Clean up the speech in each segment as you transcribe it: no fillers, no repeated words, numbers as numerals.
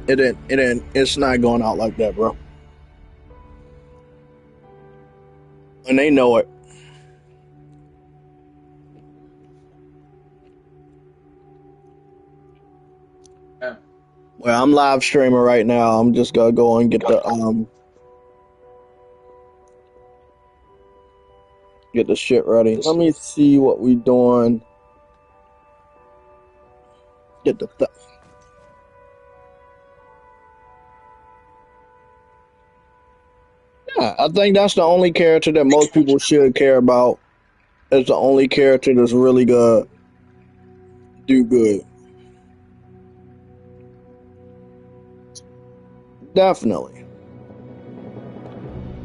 It's not going out like that, bro. And they know it. Yeah. Well, I'm live streaming right now. I'm just gonna go and get the shit ready. Let me see what we doing. Get the yeah. I think that's the only character that most people should care about. It's the only character that's really gonna do good. Definitely.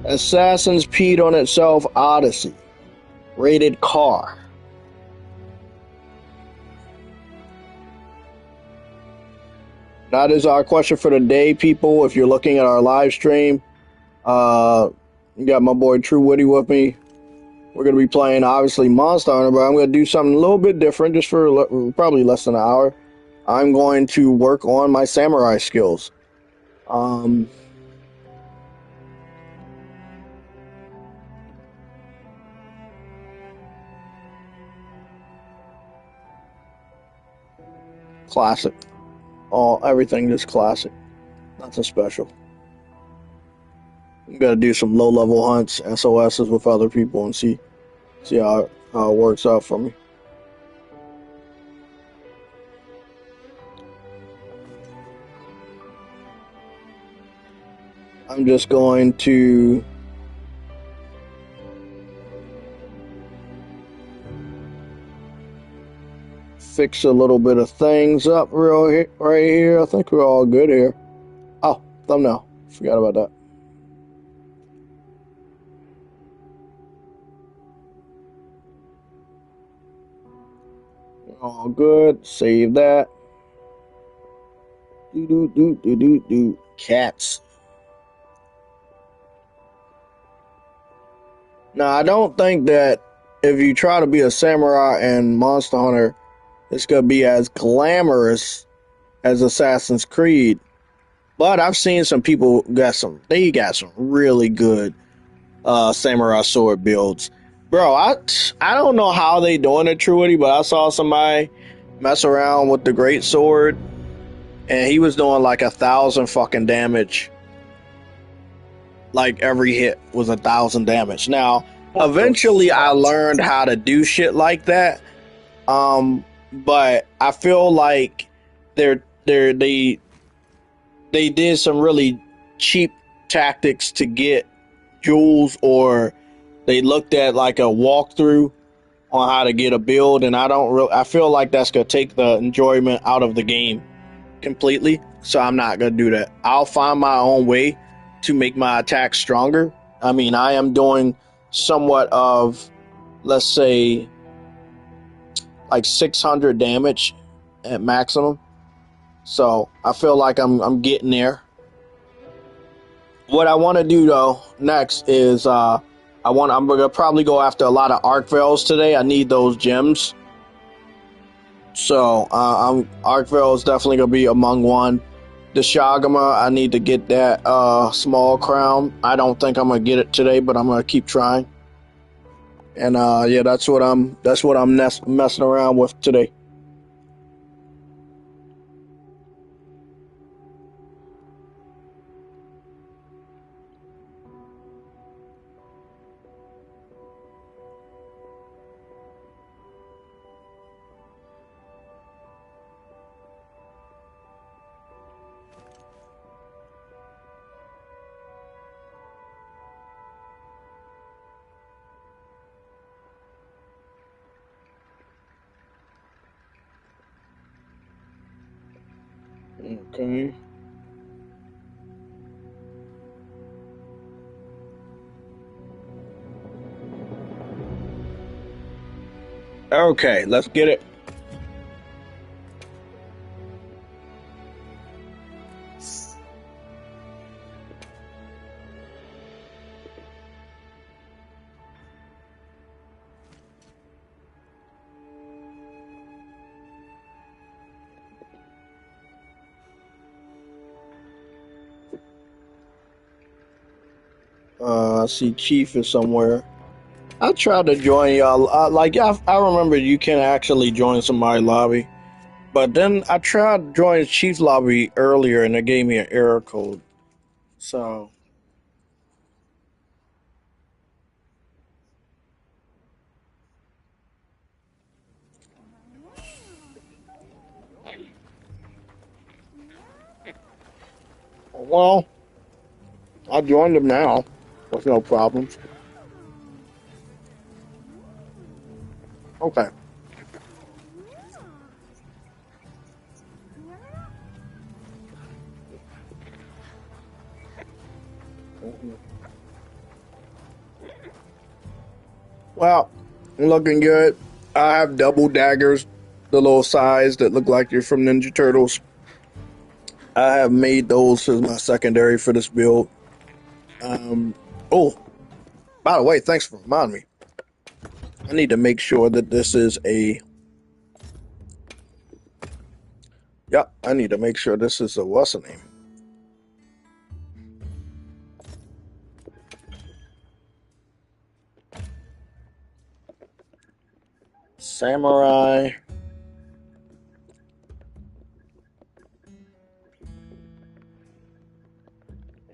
Assassin's peed on itself. Odyssey. Rated car. That is our question for the day, people. If you're looking at our live stream, you got my boy True Witty with me. We're going to be playing, obviously, Monster Hunter, but I'm going to do something a little bit different just for probably less than an hour. I'm going to work on my samurai skills. Classic. Everything just classic. Nothing special. I'm going to do some low-level hunts, SOSs with other people, and see how it works out for me. I'm just going to fix a little bit of things up right here. I think we're all good here. Oh, thumbnail. Forgot about that. All good. Save that. Do. Cats. Now, I don't think that if you try to be a samurai and Monster Hunter, it's going to be as glamorous as Assassin's Creed. But I've seen some people got some really good samurai sword builds. Bro, I don't know how they doing it, Truity, but I saw somebody mess around with the great sword and he was doing like 1,000 fucking damage. Like every hit was 1,000 damage. Now, eventually I learned how to do shit like that. But I feel like they did some really cheap tactics to get jewels, or they looked at like a walkthrough on how to get a build, and I feel like that's gonna take the enjoyment out of the game completely. So I'm not gonna do that. I'll find my own way to make my attack stronger. I mean, I am doing somewhat of, let's say, like 600 damage at maximum. So I feel like I'm getting there. What I want to do though next is I'm gonna probably go after a lot of arc veils today. I need those gems. So arc veil is definitely gonna be among one. The Shagama, I need to get that small crown. I don't think I'm gonna get it today, but I'm gonna keep trying. And yeah, that's what I'm messing around with today. Okay. Okay, let's get it. I see Chief is somewhere. I tried to join y'all. I remember you can actually join somebody's lobby, but then I tried to join Chief lobby earlier and it gave me an error code. So, well, I joined them now with no problems. Okay. Well, looking good. I have double daggers, the little size that look like you're from Ninja Turtles. I have made those as my secondary for this build. Um, oh, by the way, thanks for reminding me. I need to make sure that this is a. Yep, I need to make sure this is a what's the name? Samurai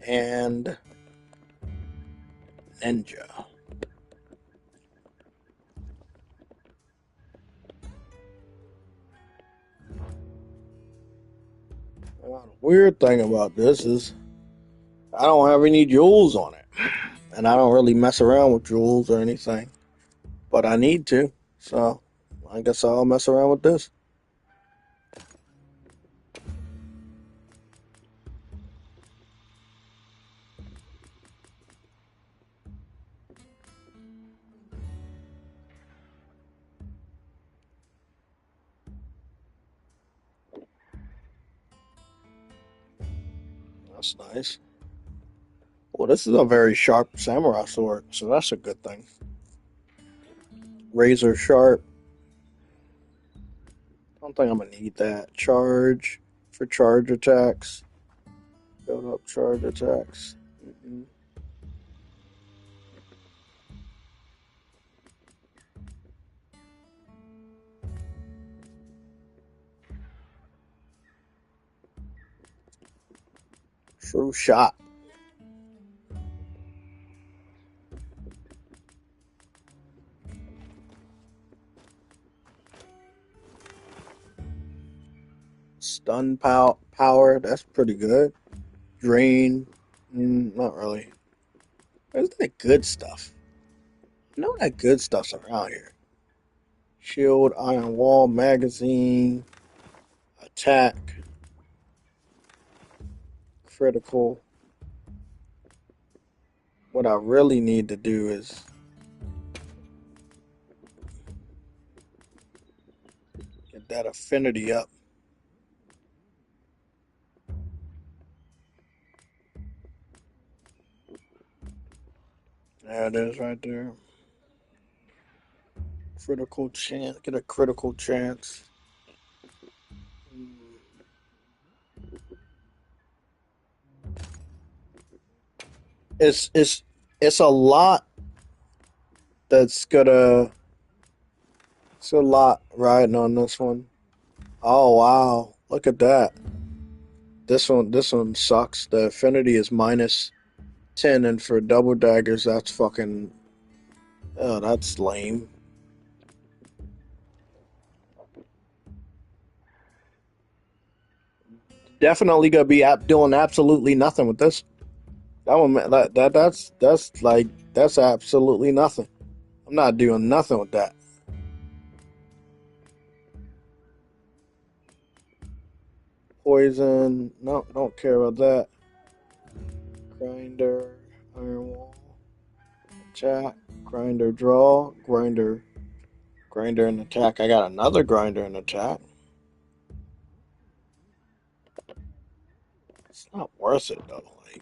and ninja. Well, the weird thing about this is I don't have any jewels on it, and I don't really mess around with jewels or anything, but I need to, so I guess I'll mess around with this. That's nice. Well, this is a very sharp samurai sword, so that's a good thing. Razor sharp. I don't think I'm gonna need that. Charge for charge attacks. Build up charge attacks. Mm-mm. True shot. Stun power. That's pretty good. Drain. Not really. Where's that good stuff? No, that good stuff's around here. Shield, iron wall, magazine, attack, critical. What I really need to do is get that affinity up. There it is right there. Critical chance. Get a critical chance. It's a lot that's gonna. It's a lot riding on this one. Oh wow! Look at that. This one sucks. The affinity is -10, and for double daggers, that's fucking. Oh, that's lame. Definitely gonna be doing absolutely nothing with this. That one, that's like that's absolutely nothing. I'm not doing nothing with that. Poison. No, don't care about that. Grinder, iron wall, attack, grinder, draw, grinder, and attack. I got another grinder and attack. It's not worth it though. Like,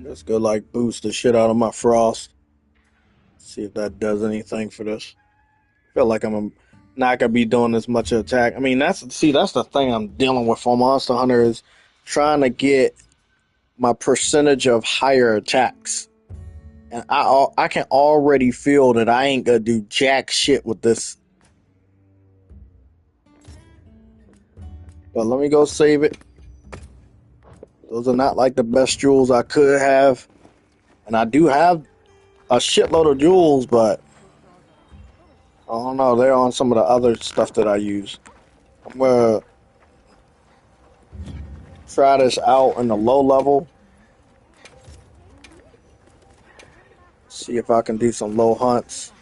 Let's go like boost the shit out of my frost. See if that does anything for this. I feel like I'm not gonna be doing as much attack. I mean, that's the thing I'm dealing with on Monster Hunter is trying to get my percentage of higher attacks, and I can already feel that I ain't gonna do jack shit with this. But let me go save it. Those are not like the best jewels I could have, and I do have a shitload of jewels, but I don't know. They're on some of the other stuff that I use. I'm gonna try this out in the low level. See if I can do some low hunts.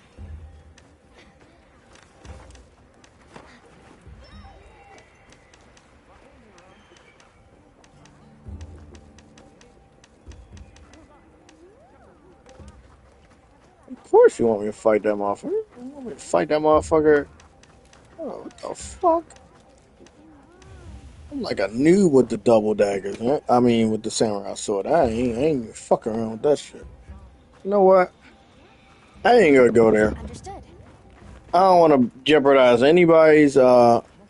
Of course you want me to fight that motherfucker. You want me to fight that motherfucker? Oh, what the fuck? I'm like a noob with the double daggers, man. I mean, with the samurai sword. I ain't fucking around with that shit. You know what? I ain't gonna go there. Understood. I don't want to jeopardize anybody's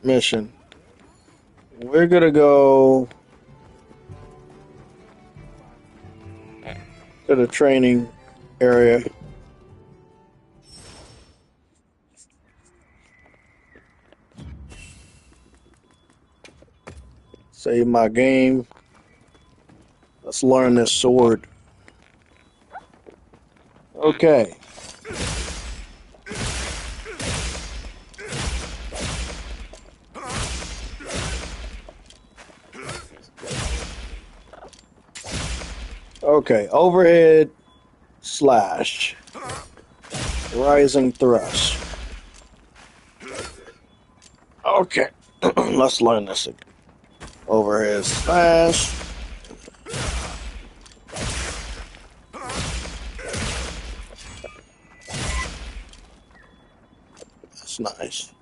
mission. We're gonna go to the training area. Save my game. Let's learn this sword. Okay. Okay. Overhead slash. Rising thrust. Okay. Let's learn this again. Overhead slash. That's nice.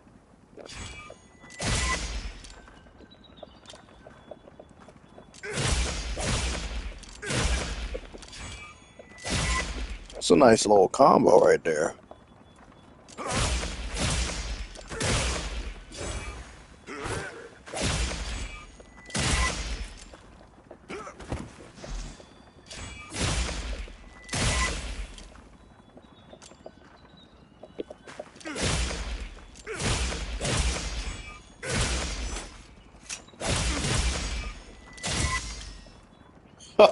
That's a nice little combo right there.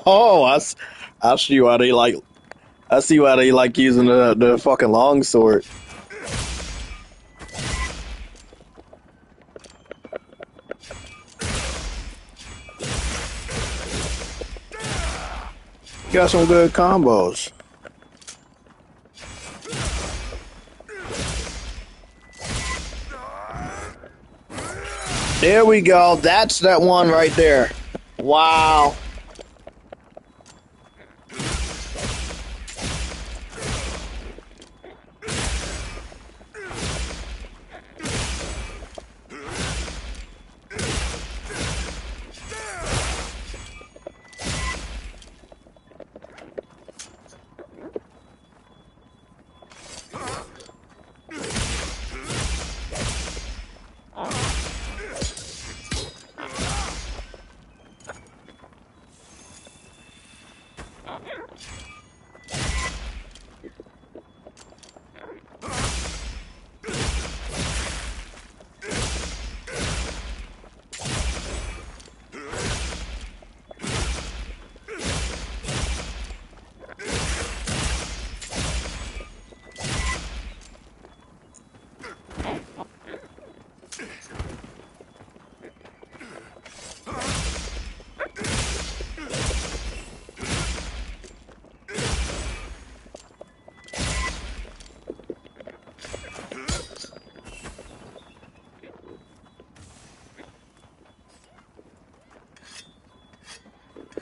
Oh, I see why they like. I see why they like using the fucking longsword. Got some good combos. There we go. That's that one right there. Wow.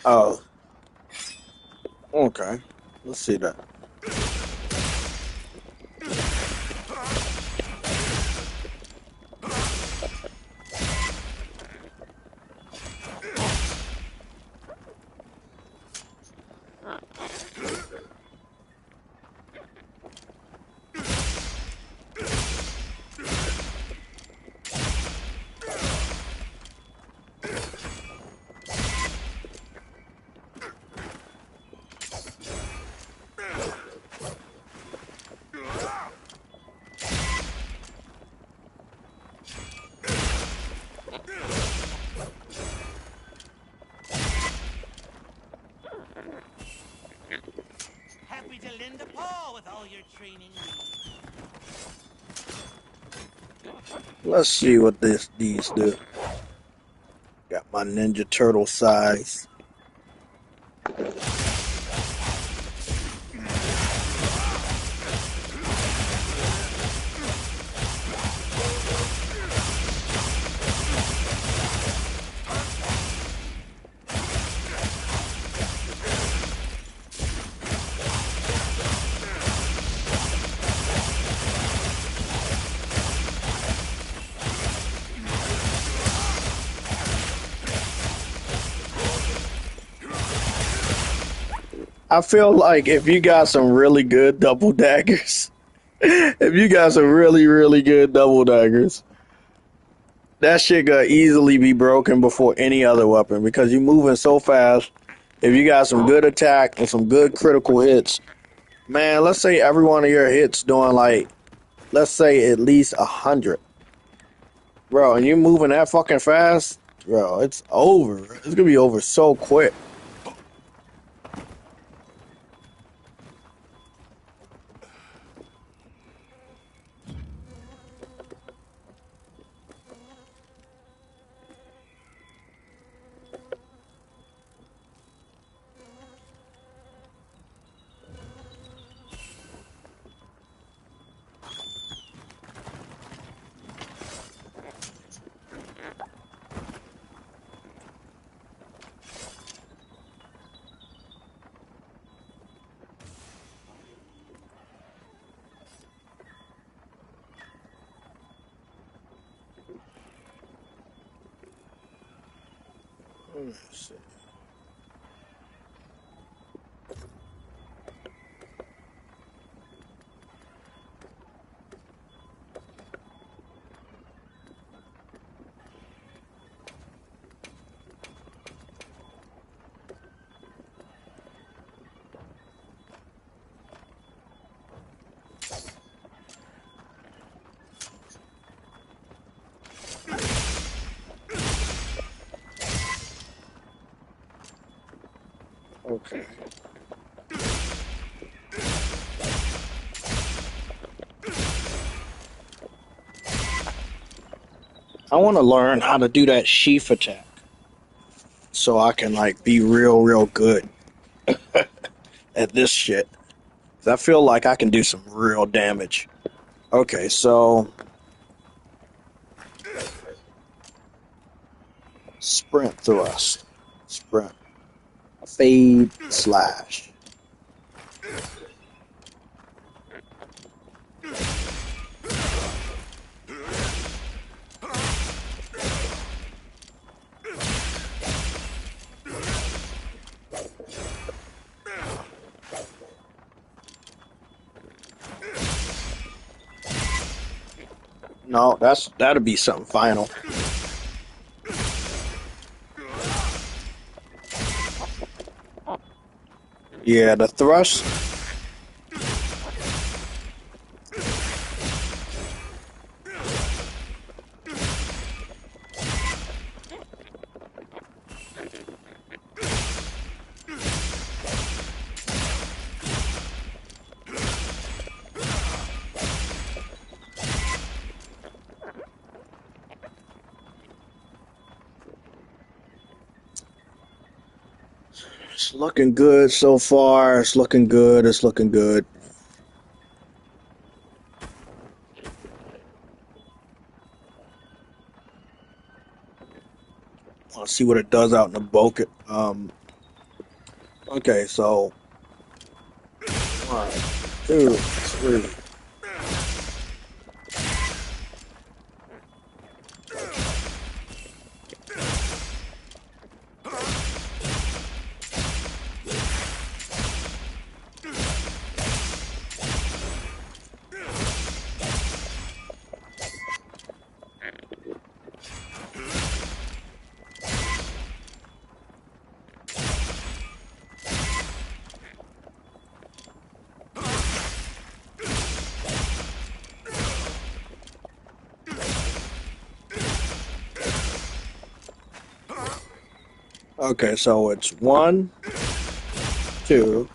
Oh. Okay. Let's see that. Happy to lend a paw with all your training needs. Let's see what these do. Got my Ninja Turtle size. I feel like if you got some really good double daggers, if you got some really good double daggers, that shit could easily be broken before any other weapon because you're moving so fast. If you got some good attack and some good critical hits, man, let's say every one of your hits doing like, let's say at least 100, bro, and you're moving that fucking fast, bro, it's over. It's gonna be over so quick. Let's see. Okay. I want to learn how to do that sheath attack so I can like be real good at this shit. I feel like I can do some real damage. Okay, so sprint thrust, sprint, fade, slash. No, that'll be something final. Yeah, the thrust. It's looking good so far. It's looking good. It's looking good. Let's see what it does out in the bucket. Okay, so 1, 2, 3. Okay, so it's 1, two.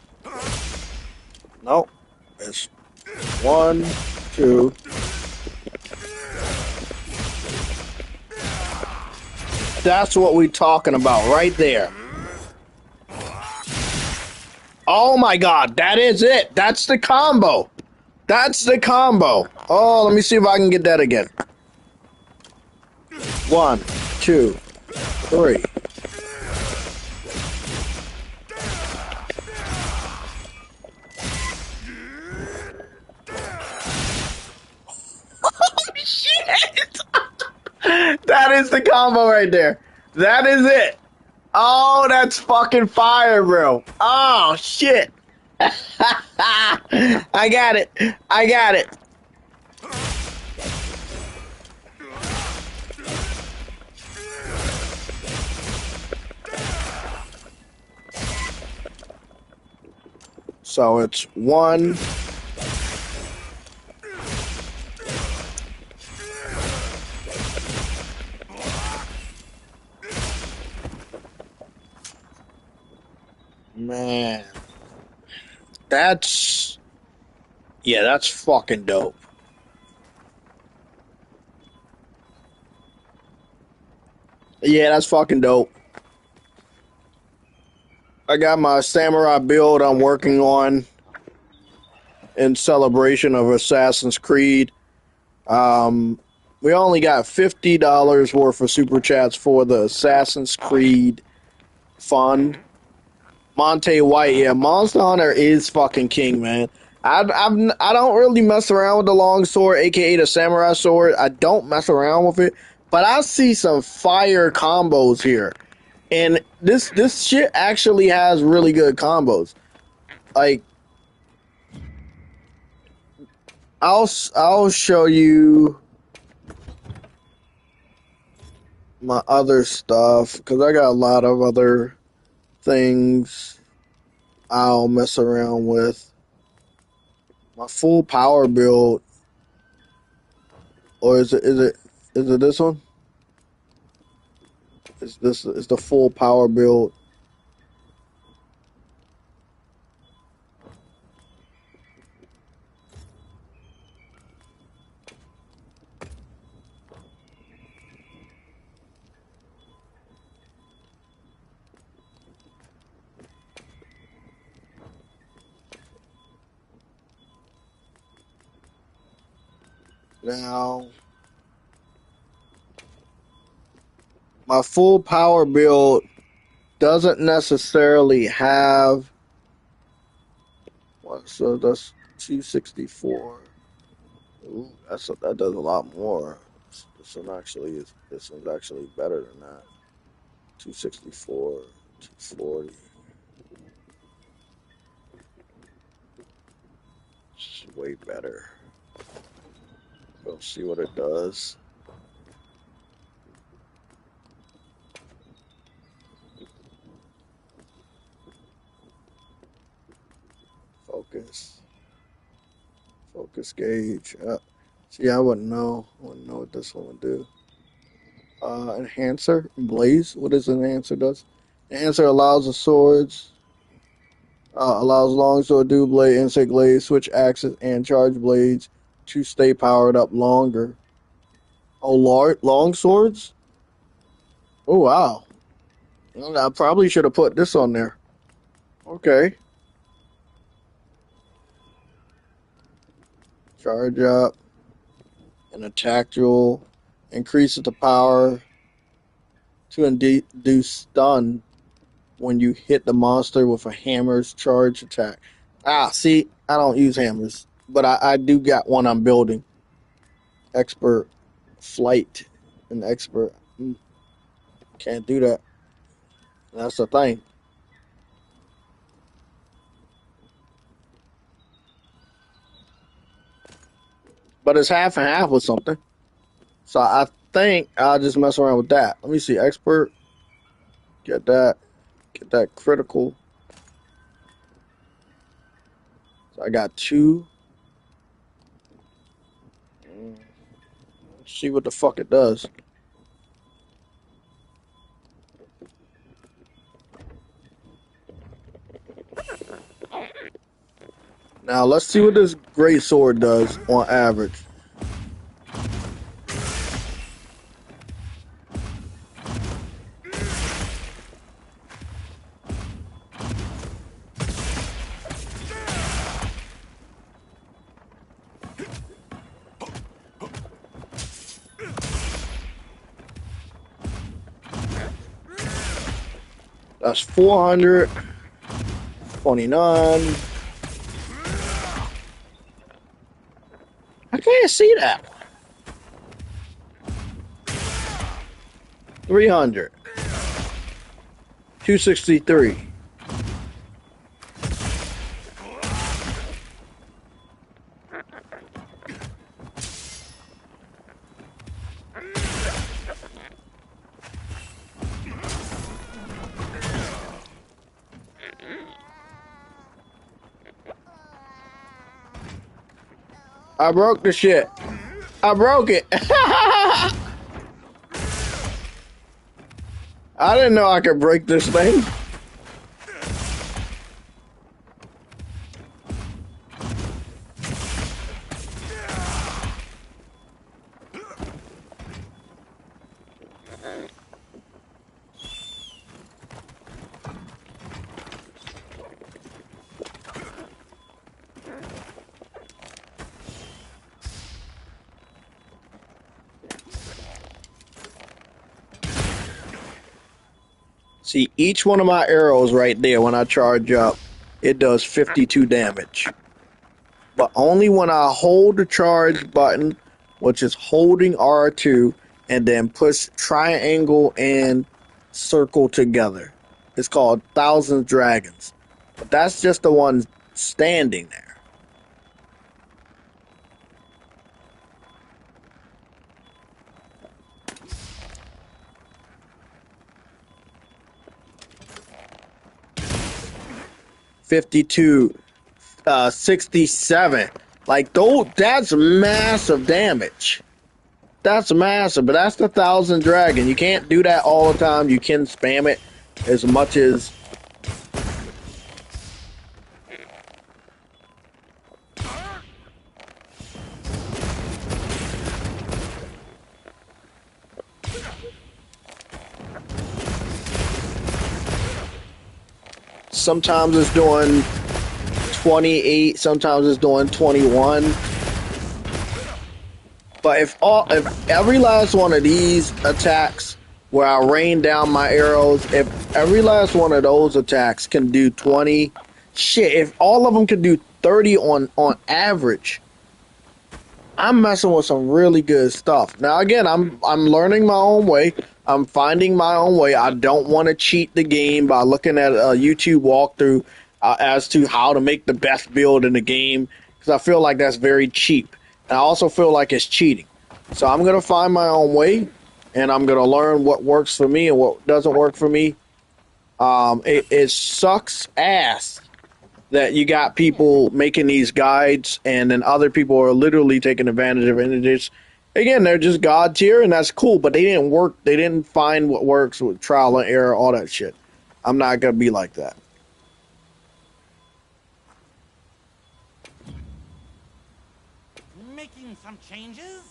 Nope. It's 1, 2. That's what we're talking about right there. Oh my god, that is it. That's the combo. That's the combo. Oh, let me see if I can get that again. 1, 2, 3. Shit! That is the combo right there. That is it. Oh, that's fucking fire, bro. Oh, shit. I got it. I got it. So it's 1. Man. That's... Yeah, that's fucking dope. Yeah, that's fucking dope. I got my samurai build I'm working on in celebration of Assassin's Creed. We only got $50 worth of super chats for the Assassin's Creed fund. Monte White, yeah, Monster Hunter is fucking king, man. I don't really mess around with the long sword, aka the samurai sword. I don't mess around with it, but I see some fire combos here, and this shit actually has really good combos. Like, I'll show you my other stuff because I got a lot of other things I'll mess around with. My full power build, or is it this one? Is the full power build. Now, my full power build doesn't necessarily have. What? So that's 264. Ooh, that does a lot more. This one's actually better than that. 264, 240. It's way better. We'll see what it does. Focus. Focus gauge. See, I wouldn't know. I wouldn't know what this one would do. Enhancer. Blaze. What does enhancer does? Enhancer allows the swords. Allows longsword, dual blade, insect blade, switch axes, and charge blades to stay powered up longer. Oh, long swords? Oh, wow. Well, I probably should have put this on there. Okay. Charge up. And attack duel. Increases the power to induce stun when you hit the monster with a hammer's charge attack. See, I don't use hammers, but I do got one I'm building. Expert flight and expert. Can't do that. That's the thing. But it's half and half with something. So I think I'll just mess around with that. Let me see. Expert. Get that. Get that critical. So I got 2. Let's see what the fuck it does. Now let's see what this great sword does on average. That's 429. I can't see that. 300. 263. I broke the shit. I broke it. I didn't know I could break this thing. See, each one of my arrows right there, when I charge up, it does 52 damage. But only when I hold the charge button, which is holding R2, and then push triangle and circle together. It's called Thousand Dragons. But that's just the one standing there. $52, 67. Like, that's massive damage. That's massive, but that's the Thousand Dragon. You can't do that all the time. You can spam it as much as... Sometimes it's doing 28, sometimes it's doing 21. But if every last one of these attacks where I rain down my arrows, if every last one of those attacks can do 20, shit, if all of them can do 30 on average, I'm messing with some really good stuff. Now again, I'm learning my own way. I'm finding my own way. I don't want to cheat the game by looking at a YouTube walkthrough as to how to make the best build in the game, because I feel like that's very cheap. And I also feel like it's cheating. So I'm going to find my own way, and I'm going to learn what works for me and what doesn't work for me. It sucks ass that you got people making these guides, and then other people are literally taking advantage of it. And it's, again, they're just god tier, and that's cool, but they didn't work. They didn't find what works with trial and error, all that shit. I'm not gonna be like that. Making some changes?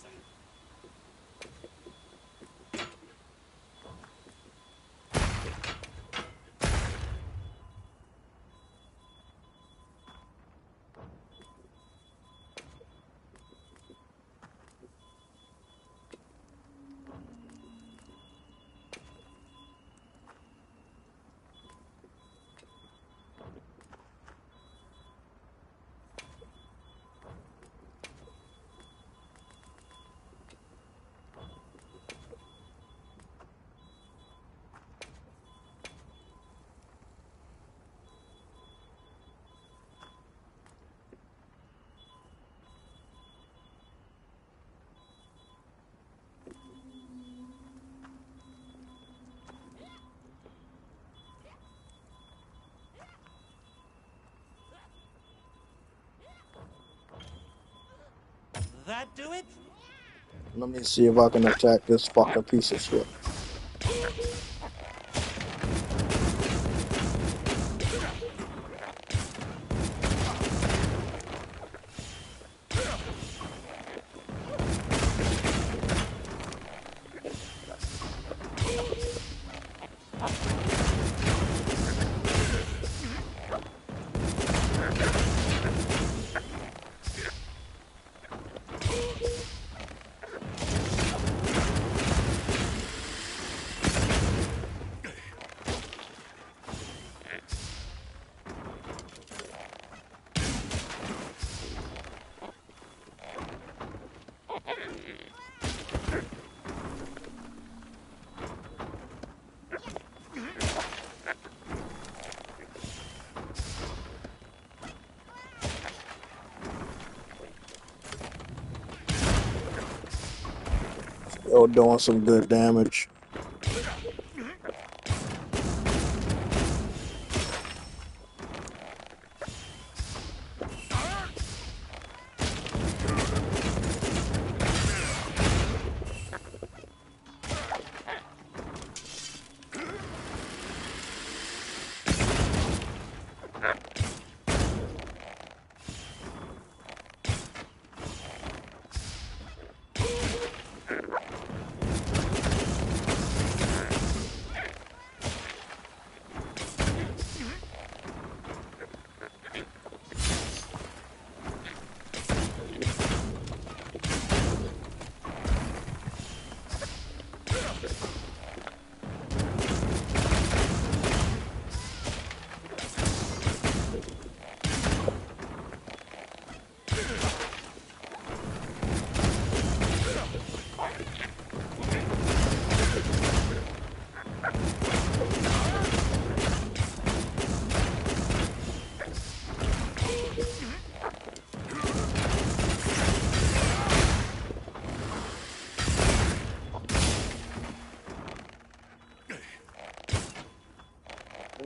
That do it? Let me see if I can attack this fucking piece of shit. Still doing some good damage.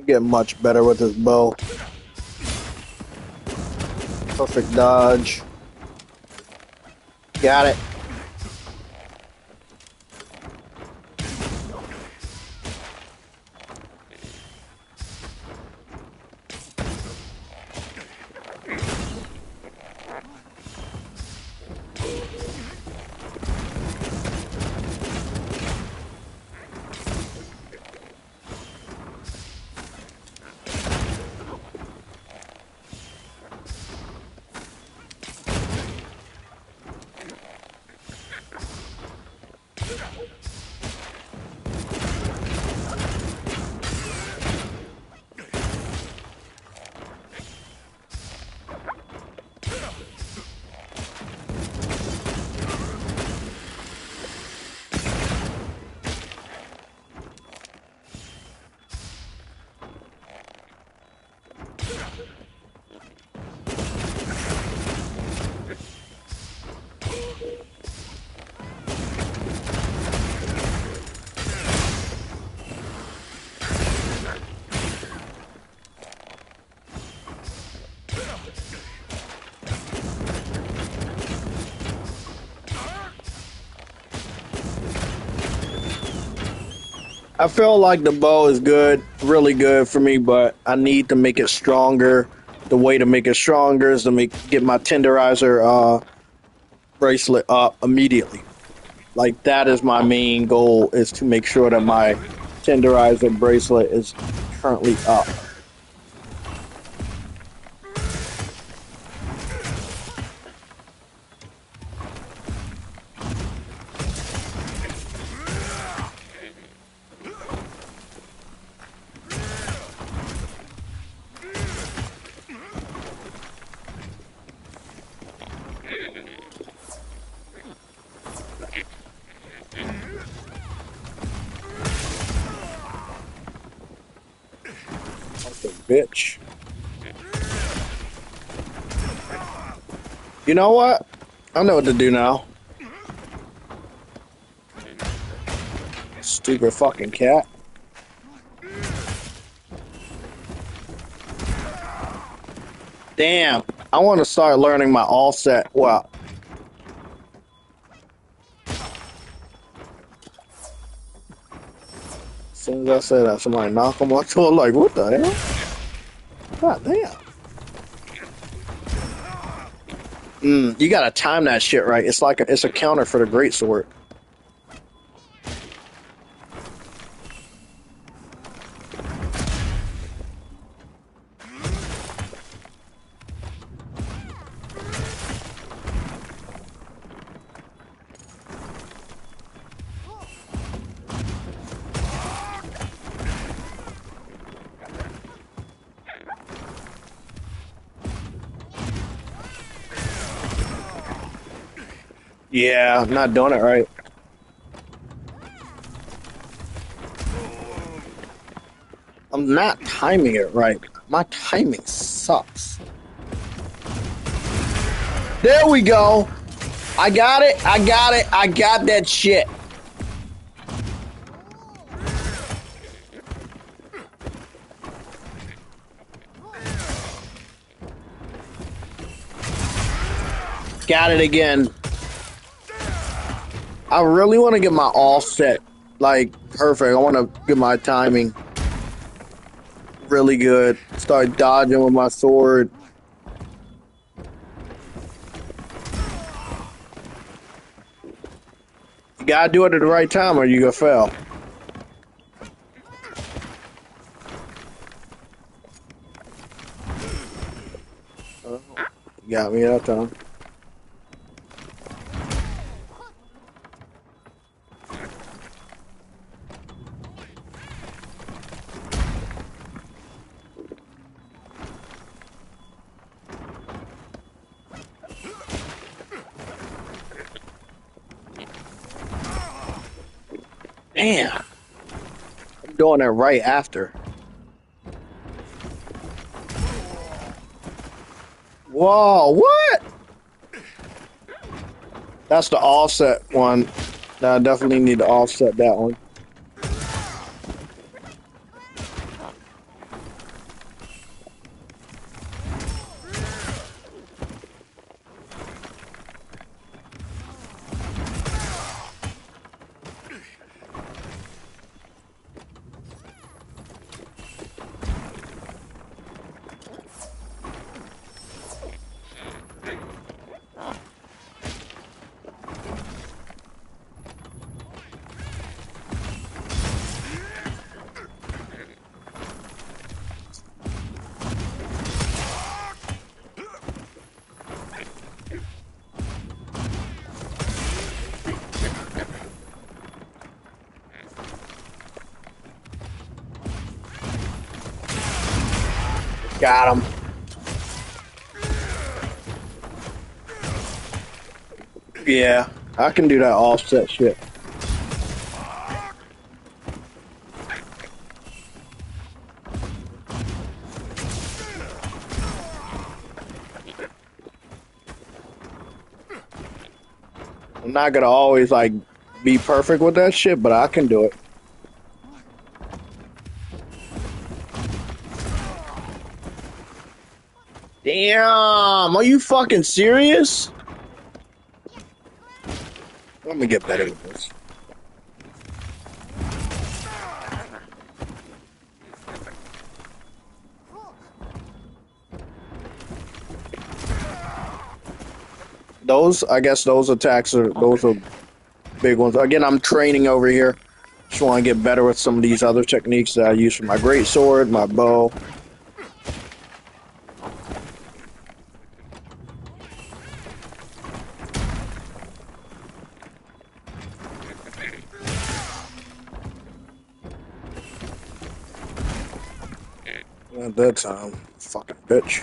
Get much better with this bow. Perfect dodge. Got it. I feel like the bow is good, really good for me, but I need to make it stronger. The way to make it stronger is to get my tenderizer bracelet up immediately. Like that is my main goal, is to make sure that my tenderizer bracelet is currently up. Bitch. You know what? I know what to do now. Stupid fucking cat. Damn. I want to start learning my offset. Well, as soon as I said that, somebody knock on my door. Like, what the hell? God damn. You gotta time that shit right. It's like it's a counter for the greatsword. Yeah, I'm not doing it right. I'm not timing it right. My timing sucks. There we go. I got it. I got it. I got that shit. Got it again. I really want to get my offset like perfect. I want to get my timing really good. Start dodging with my sword. You gotta do it at the right time or you gonna fail. You got me that time. Damn. I'm doing it right after. Whoa, what? That's the offset one. I definitely need to offset that one. Got him. Yeah, I can do that offset shit. I'm not gonna always like be perfect with that shit, but I can do it. Damn, are you fucking serious? Let me get better with this. Those, I guess, those attacks are big ones. Again, I'm training over here. Just want to get better with some of these other techniques that I use for my great sword, my bow. At that time, fucking bitch.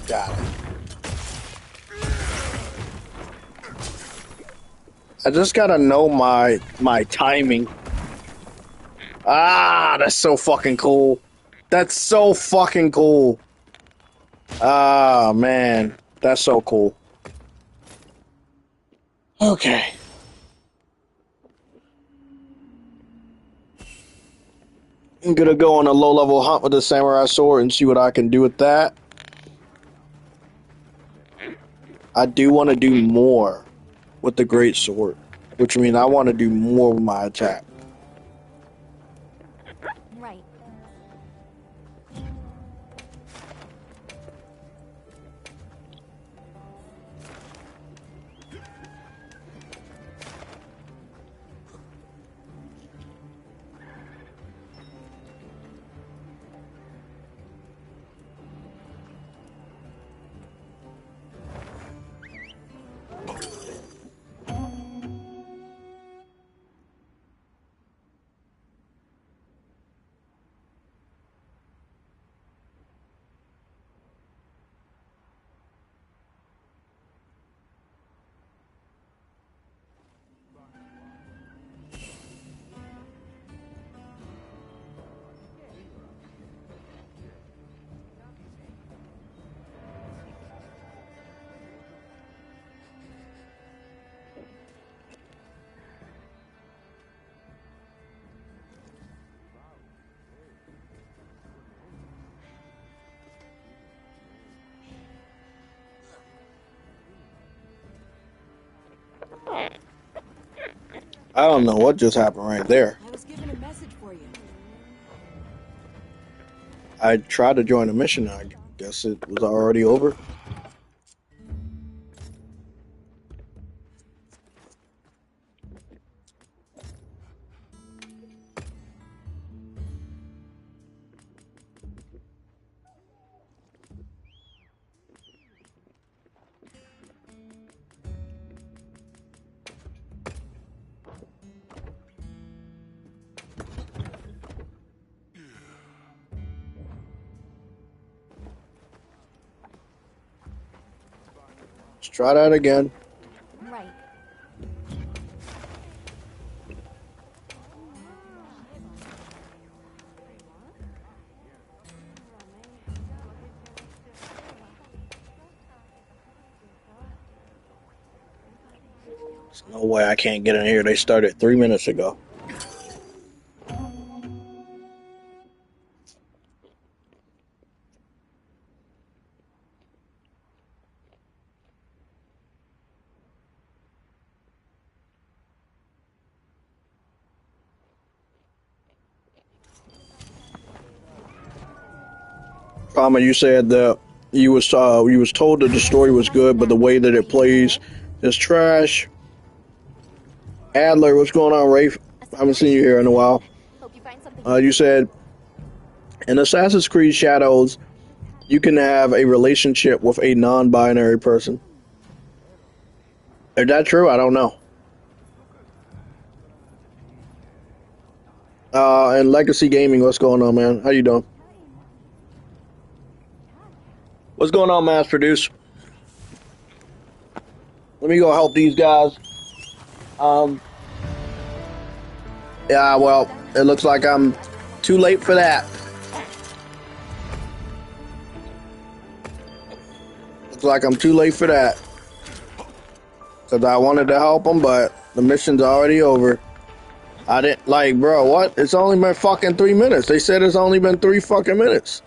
Got it. I just gotta know my timing. Ah, that's so fucking cool. That's so fucking cool. Ah, man, that's so cool. Okay. I'm gonna go on a low-level hunt with the samurai sword and see what I can do with that. I do want to do more with the great sword, which means I want to do more with my attack. Right. I don't know what just happened right there. I was given a message for you. I tried to join the mission. I guess it was already over. Let's try that again. Right. There's no way I can't get in here. They started 3 minutes ago. Palmer, you said that you was told that the story was good, but the way that it plays is trash. Adler, what's going on, Rafe? I haven't seen you here in a while. Hope you find something. You said in Assassin's Creed Shadows, you can have a relationship with a non-binary person. Is that true? I don't know. And Legacy Gaming, what's going on, man? How you doing? What's going on, Mass Produce? Let me go help these guys. Yeah, well, it looks like I'm too late for that. Looks like I'm too late for that. Because I wanted to help them, but the mission's already over. I didn't, like, bro, what? It's only been fucking 3 minutes. They said it's only been 3 fucking minutes.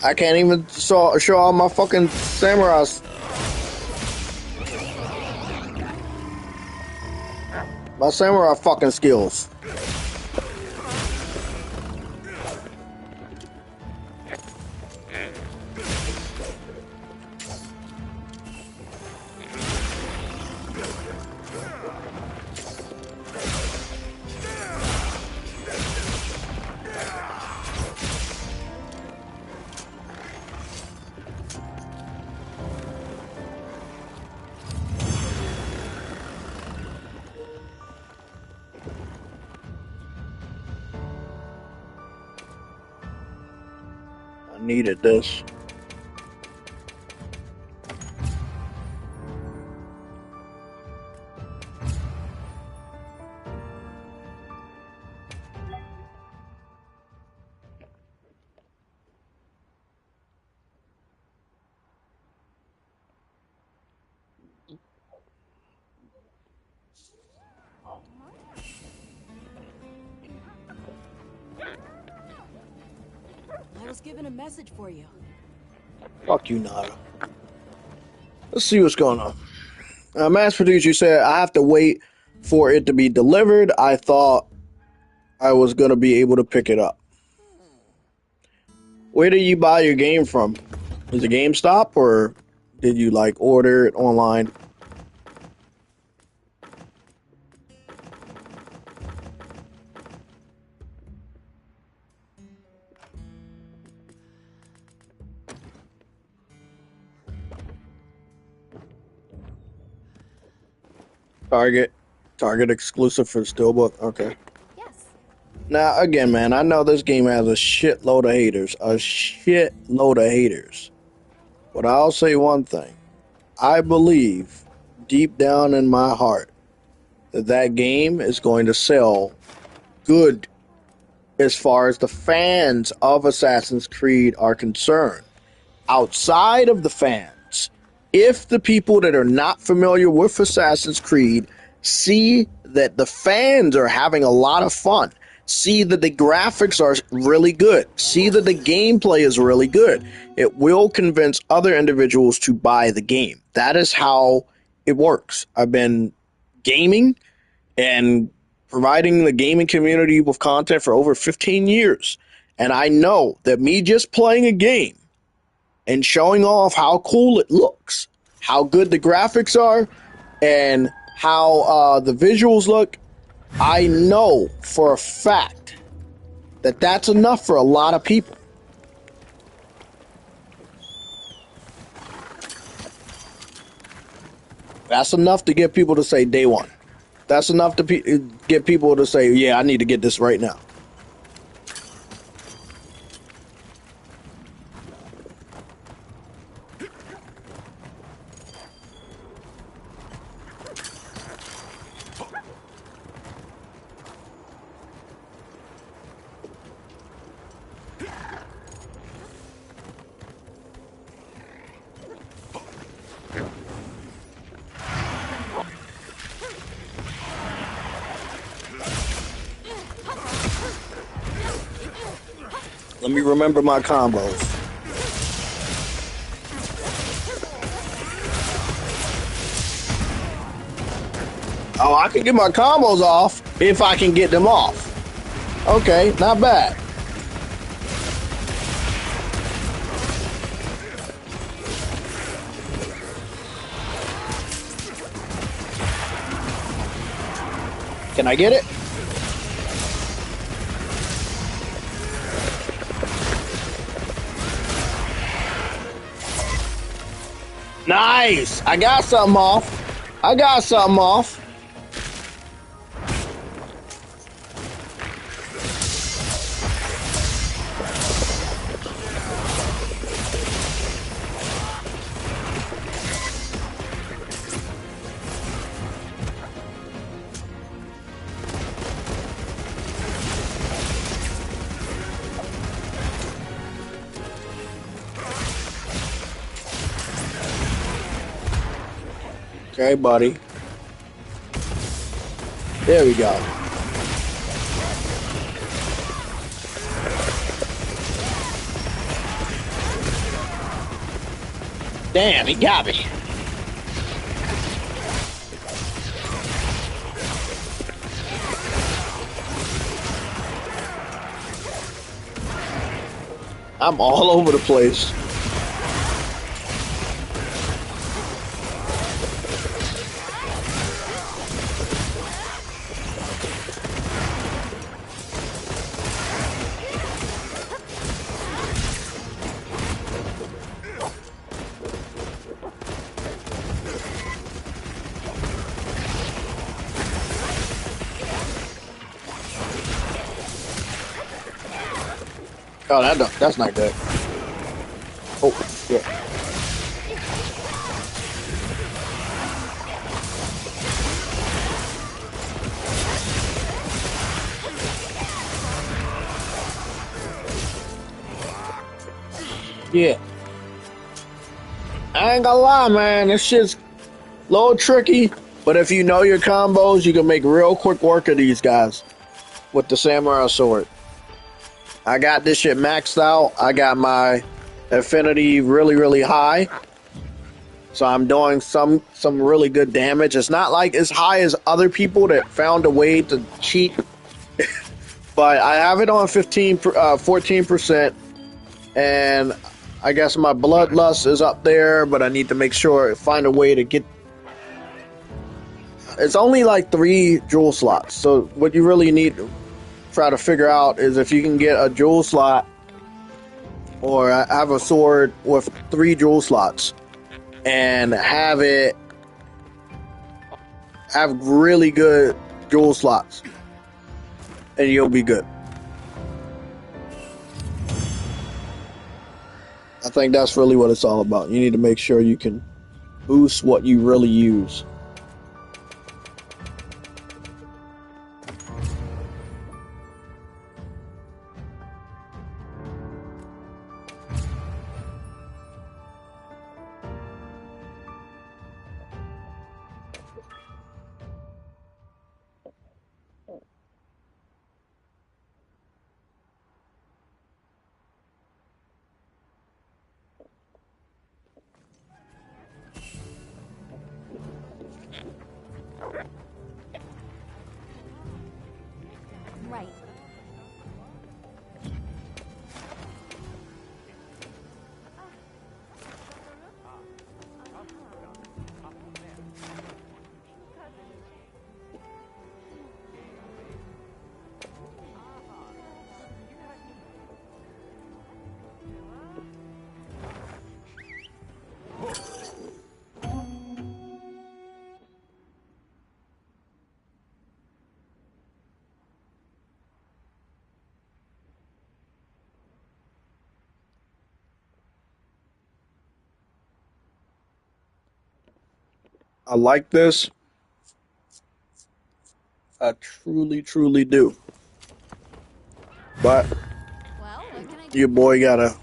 I can't even show all my fucking samurais. My samurai fucking skills. I needed this. I was given a message for you. Fuck you, Nada. Let's see what's going on. Mass Produce, you said I have to wait for it to be delivered. I thought I was going to be able to pick it up. Where did you buy your game from? Is it GameStop or did you like order it online? Target exclusive for Steelbook. Okay. Yes. Now again, man, I know this game has a shitload of haters. But I'll say one thing. I believe deep down in my heart that that game is going to sell good as far as the fans of Assassin's Creed are concerned. Outside of the fans, if the people that are not familiar with Assassin's Creed see that the fans are having a lot of fun, See that the graphics are really good. See that the gameplay is really good. It will convince other individuals to buy the game. That is how it works. I've been gaming and providing the gaming community with content for over 15 years. And I know that me just playing a game and showing off how cool it looks, how good the graphics are, and how the visuals look, I know for a fact that that's enough for a lot of people. That's enough to get people to say day one. That's enough to get people to say, yeah, I need to get this right now. Let me remember my combos. Oh, I can get my combos off if I can get them off. Okay, not bad. Can I get it? Nice! I got something off. I got something off. Okay, buddy. There we go. Damn, he got me. I'm all over the place. Oh, that's not good. Oh, shit. Yeah. I ain't gonna lie, man. This shit's a little tricky, but if you know your combos, you can make real quick work of these guys with the samurai sword. I got this shit maxed out. I got my affinity really, really high. So I'm doing some really good damage. It's not like as high as other people that found a way to cheat, but I have it on 14%, and I guess my bloodlust is up there, but I need to make sure find a way to get. It's only like 3 jewel slots, so what you really need to try to figure out is if you can get a jewel slot or have a sword with 3 jewel slots and have really good jewel slots, and you'll be good. I think that's really what it's all about. You need to make sure you can boost what you really use. I like this. I truly, truly do. But Well, what can I do? your boy gotta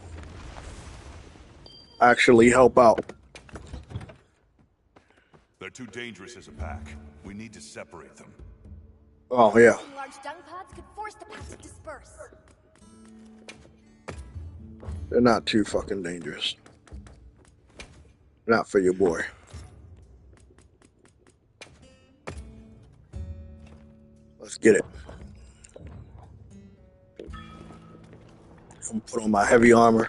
actually help out. They're too dangerous as a pack. We need to separate them. Oh yeah. Using large dung pods could force the pack to disperse. They're not too fucking dangerous. Not for your boy. Let's get it. I'm gonna put on my heavy armor.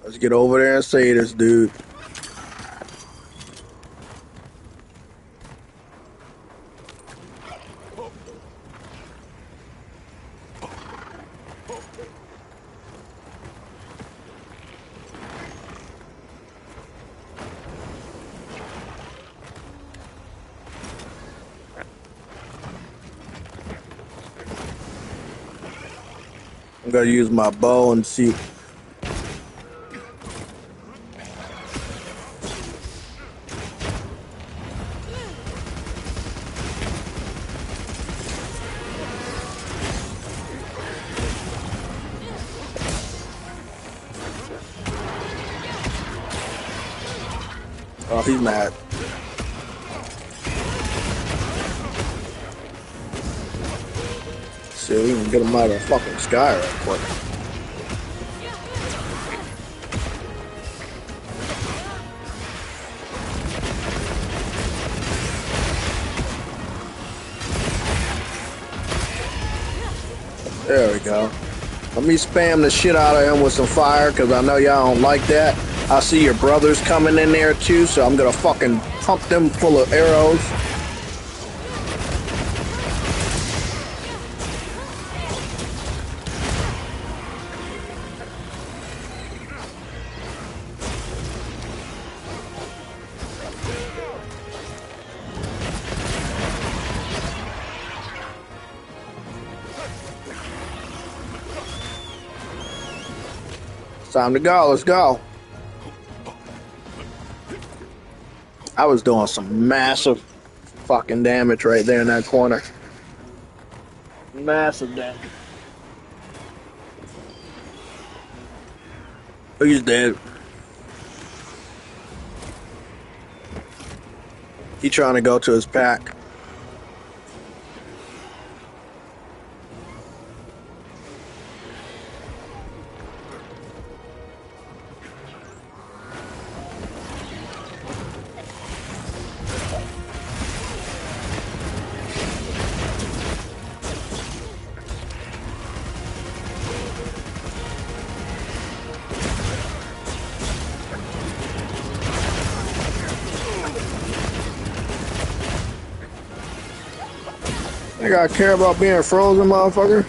Let's get over there and say this, dude. I'm gonna use my bow and see. Oh, he's mad. See, we can get him out of the fucking sky right quick. There we go. Let me spam the shit out of him with some fire, because I know y'all don't like that. I see your brothers coming in there too, so I'm gonna fucking pump them full of arrows. It's time to go. Let's go. I was doing some massive fucking damage right there in that corner. Massive damage. He's dead. He trying to go to his pack. I gotta care about being frozen, motherfucker.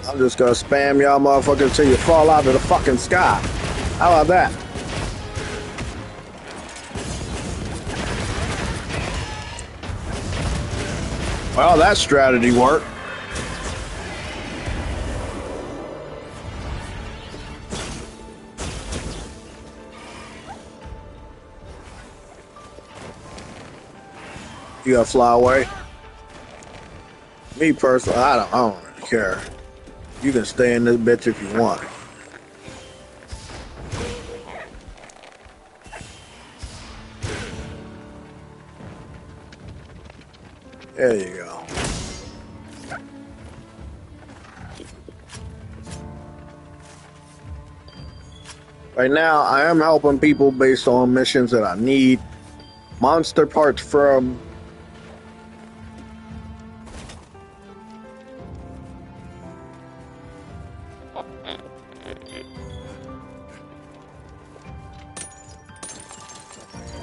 I'm just gonna spam y'all motherfuckers until you fall out of the fucking sky. How about that? Well, that strategy worked. You gotta fly away. Me personally, I don't really care. You can stay in this bitch if you want. There you go. Right now, I am helping people based on missions that I need. Monster parts from...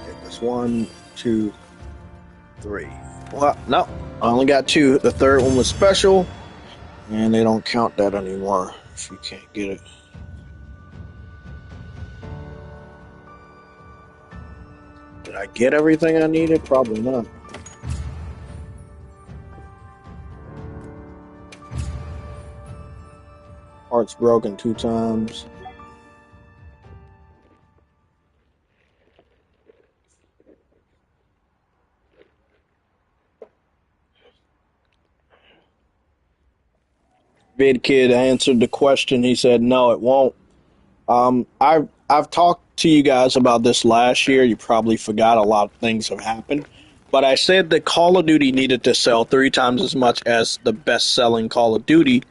Get this 1, 2, 3. Well, no, I only got 2. The third one was special, and they don't count that anymore if you can't get it. I get everything I needed? Probably not. Heart's broken 2 times. VidKid answered the question. He said, no, it won't. I've talked to you guys about this last year. You probably forgot, a lot of things have happened. But I said that Call of Duty needed to sell 3 times as much as the best-selling Call of Duty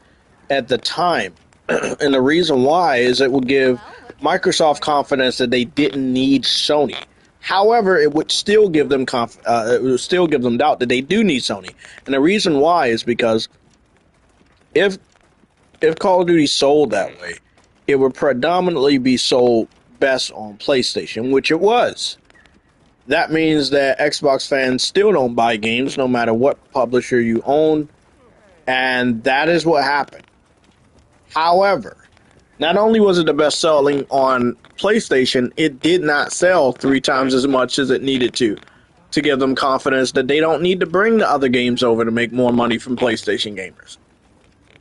at the time. And the reason why is it would give Microsoft confidence that they didn't need Sony. However, it would still give them doubt that they do need Sony. And the reason why is because if Call of Duty sold that way, it would predominantly be sold best on PlayStation, which it was. That means that Xbox fans still don't buy games no matter what publisher you own, and that is what happened. However, not only was it the best selling on PlayStation, it did not sell 3 times as much as it needed to give them confidence that they don't need to bring the other games over to make more money from PlayStation gamers.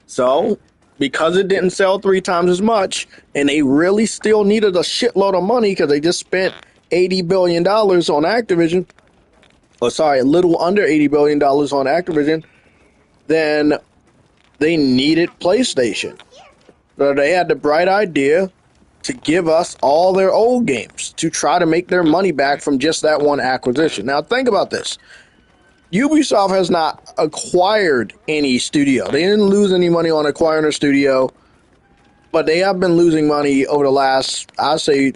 So, because it didn't sell 3 times as much, and they really still needed a shitload of money because they just spent $80 billion on Activision, a little under $80 billion on Activision, then they needed PlayStation. So they had the bright idea to give us all their old games to try to make their money back from just that one acquisition. Now think about this. Ubisoft has not acquired any studio. They didn't lose any money on acquiring a studio, but they have been losing money over the last, I'd say,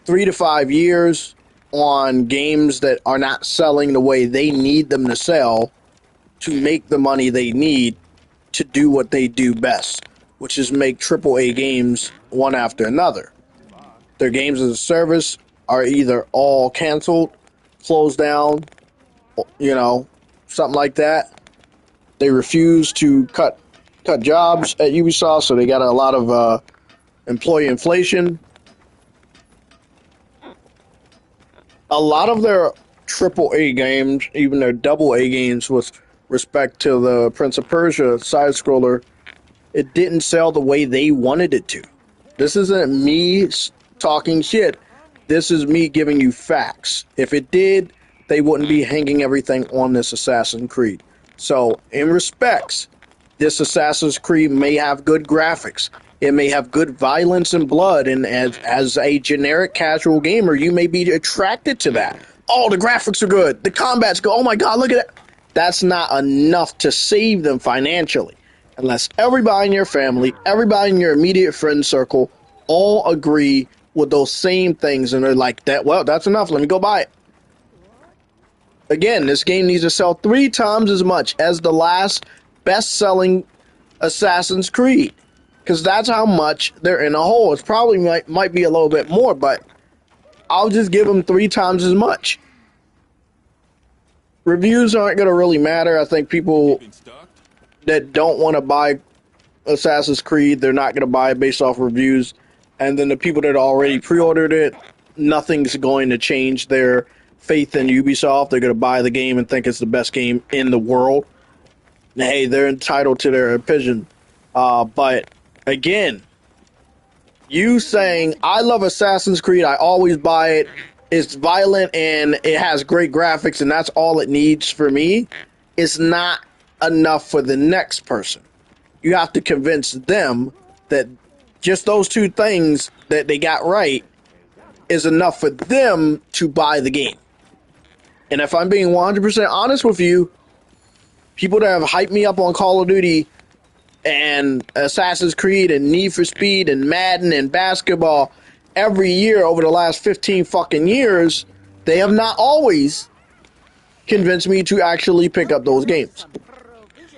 3 to 5 years on games that are not selling the way they need them to sell to make the money they need to do what they do best, which is make AAA games one after another. Their games as a service are either all canceled, closed down, something like that. They refuse to cut jobs at Ubisoft, so they got a lot of employee inflation. A lot of their AAA games, even their AA games, with respect to the Prince of Persia side-scroller, it didn't sell the way they wanted it to. This isn't me talking shit. This is me giving you facts. If it did, they wouldn't be hanging everything on this Assassin's Creed. So, in respects, this Assassin's Creed may have good graphics. It may have good violence and blood, and as a generic casual gamer, you may be attracted to that. Oh, the graphics are good. The combat's good. Oh my god, look at that. That's not enough to save them financially. Unless everybody in your family, everybody in your immediate friend circle, all agree with those same things, and they're like, that's enough, let me go buy it. Again, this game needs to sell 3 times as much as the last best-selling Assassin's Creed, because that's how much they're in a hole. It's probably might be a little bit more, but I'll just give them 3 times as much. Reviews aren't going to really matter. I think people that don't want to buy Assassin's Creed, they're not going to buy it based off reviews. And then the people that already pre-ordered it, nothing's going to change their faith in Ubisoft. They're going to buy the game and think it's the best game in the world. And hey, they're entitled to their opinion. But again, you saying, I love Assassin's Creed, I always buy it, it's violent and it has great graphics and that's all it needs for me, it's not enough for the next person. You have to convince them that just those 2 things that they got right is enough for them to buy the game. And if I'm being 100% honest with you, people that have hyped me up on Call of Duty and Assassin's Creed and Need for Speed and Madden and basketball every year over the last 15 fucking years, they have not always convinced me to actually pick up those games.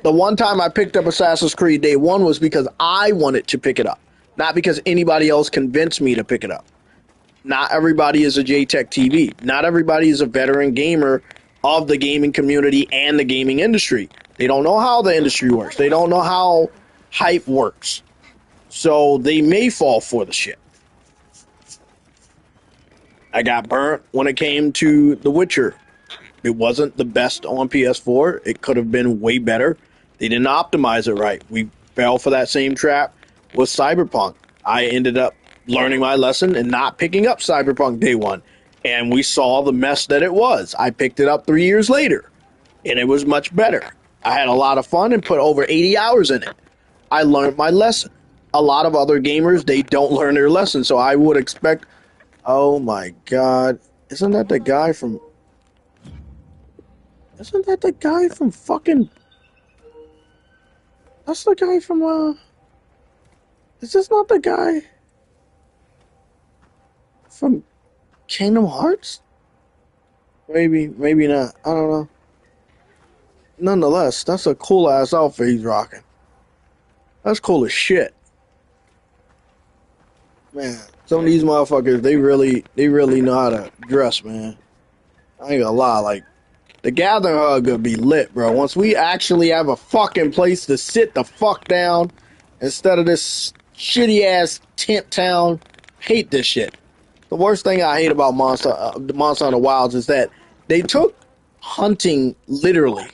The one time I picked up Assassin's Creed Day 1 was because I wanted to pick it up, not because anybody else convinced me to pick it up. Not everybody is a JayTechTV. Not everybody is a veteran gamer of the gaming community and the gaming industry. They don't know how the industry works. They don't know how hype works. So they may fall for the shit. I got burnt when it came to The Witcher. It wasn't the best on PS4. It could have been way better. They didn't optimize it right. We fell for that same trap with Cyberpunk. I ended up learning my lesson and not picking up Cyberpunk day one. And we saw the mess that it was. I picked it up 3 years later, and it was much better. I had a lot of fun and put over 80 hours in it. I learned my lesson. A lot of other gamers, they don't learn their lesson, so I would expect... Oh my god. Isn't that the guy from... Isn't that the guy from fucking... That's the guy from, Is this not the guy from Kingdom Hearts? Maybe, maybe not. I don't know. Nonetheless, that's a cool-ass outfit he's rocking. That's cool as shit. Man, some of these motherfuckers, they really know how to dress, man. I ain't gonna lie, like, the Gathering Hug could be lit, bro. Once we actually have a fucking place to sit the fuck down instead of this shitty-ass tent town. Hate this shit. The worst thing I hate about Monster Hunter Wilds is that they took hunting literally.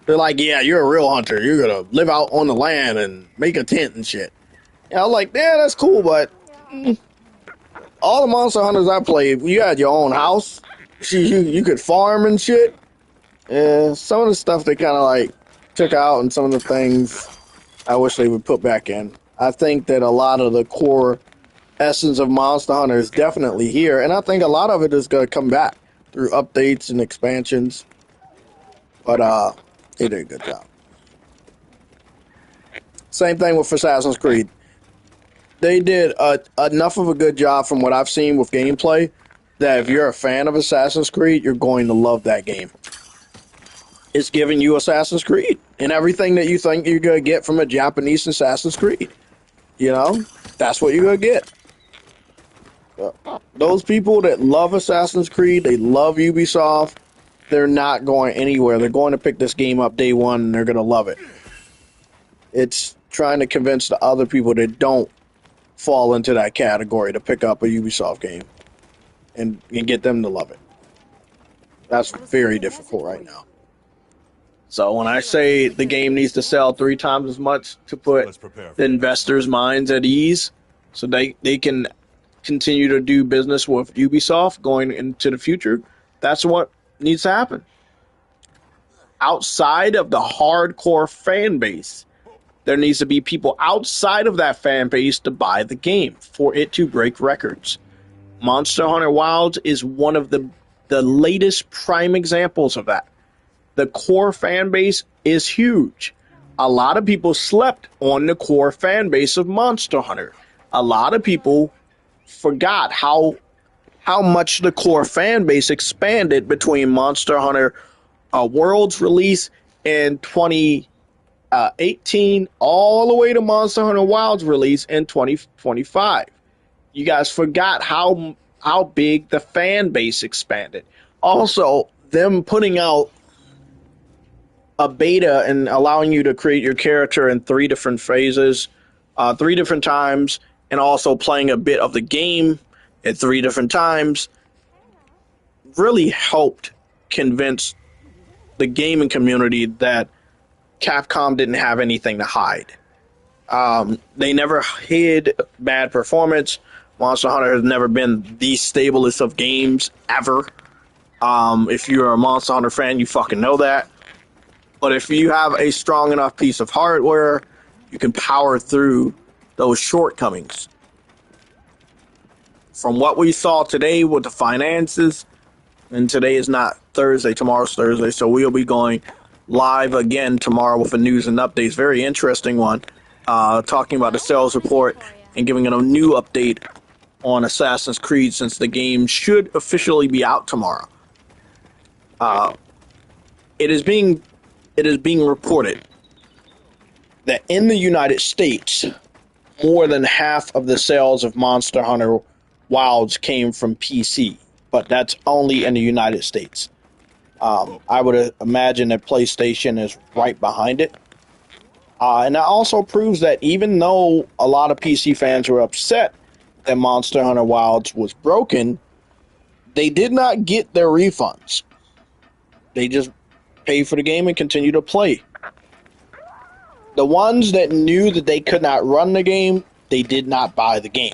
They're like, yeah, you're a real hunter. You're gonna live out on the land and make a tent and shit. And I'm like, yeah, that's cool, but all the Monster Hunters I played, you had your own house. You could farm and shit. Yeah, some of the stuff they kind of like took out, and some of the things I wish they would put back in. I think that a lot of the core essence of Monster Hunter is definitely here, and I think a lot of it is going to come back through updates and expansions. But they did a good job. Same thing with Assassin's Creed. They did enough of a good job from what I've seen with gameplay that if you're a fan of Assassin's Creed, you're going to love that game. It's giving you Assassin's Creed and everything that you think you're going to get from a Japanese Assassin's Creed. You know, that's what you're going to get. Those people that love Assassin's Creed, they love Ubisoft, they're not going anywhere. They're going to pick this game up day one and they're going to love it. It's trying to convince the other people that don't fall into that category to pick up a Ubisoft game and get them to love it. That's very difficult right now. So when I say the game needs to sell 3 times as much to put the investors' minds at ease so they can continue to do business with Ubisoft going into the future, that's what needs to happen. Outside of the hardcore fan base, there needs to be people outside of that fan base to buy the game for it to break records. Monster Hunter Wilds is one of the latest prime examples of that. The core fan base is huge. A lot of people slept on the core fan base of Monster Hunter. A lot of people forgot how much the core fan base expanded between Monster Hunter World's release in 2018 all the way to Monster Hunter Wilds release in 2025. You guys forgot how big the fan base expanded. Also, them putting out a beta and allowing you to create your character in 3 different phases, 3 different times, and also playing a bit of the game at 3 different times really helped convince the gaming community that Capcom didn't have anything to hide. They never hid bad performance. Monster Hunter has never been the stablest of games ever. If you're a Monster Hunter fan, you fucking know that. But if you have a strong enough piece of hardware, you can power through those shortcomings. From what we saw today with the finances, and today is not Thursday, tomorrow's Thursday, so we'll be going live again tomorrow with a news and updates. Very interesting one, talking about the sales report and giving a new update on Assassin's Creed since the game should officially be out tomorrow. It is being reported that in the United States, more than half of the sales of Monster Hunter Wilds came from PC, but that's only in the United States. I would imagine that PlayStation is right behind it. And that also proves that even though a lot of PC fans were upset that Monster Hunter Wilds was broken, they did not get their refunds. They just paid for the game and continued to play. The ones that knew that they could not run the game, they did not buy the game.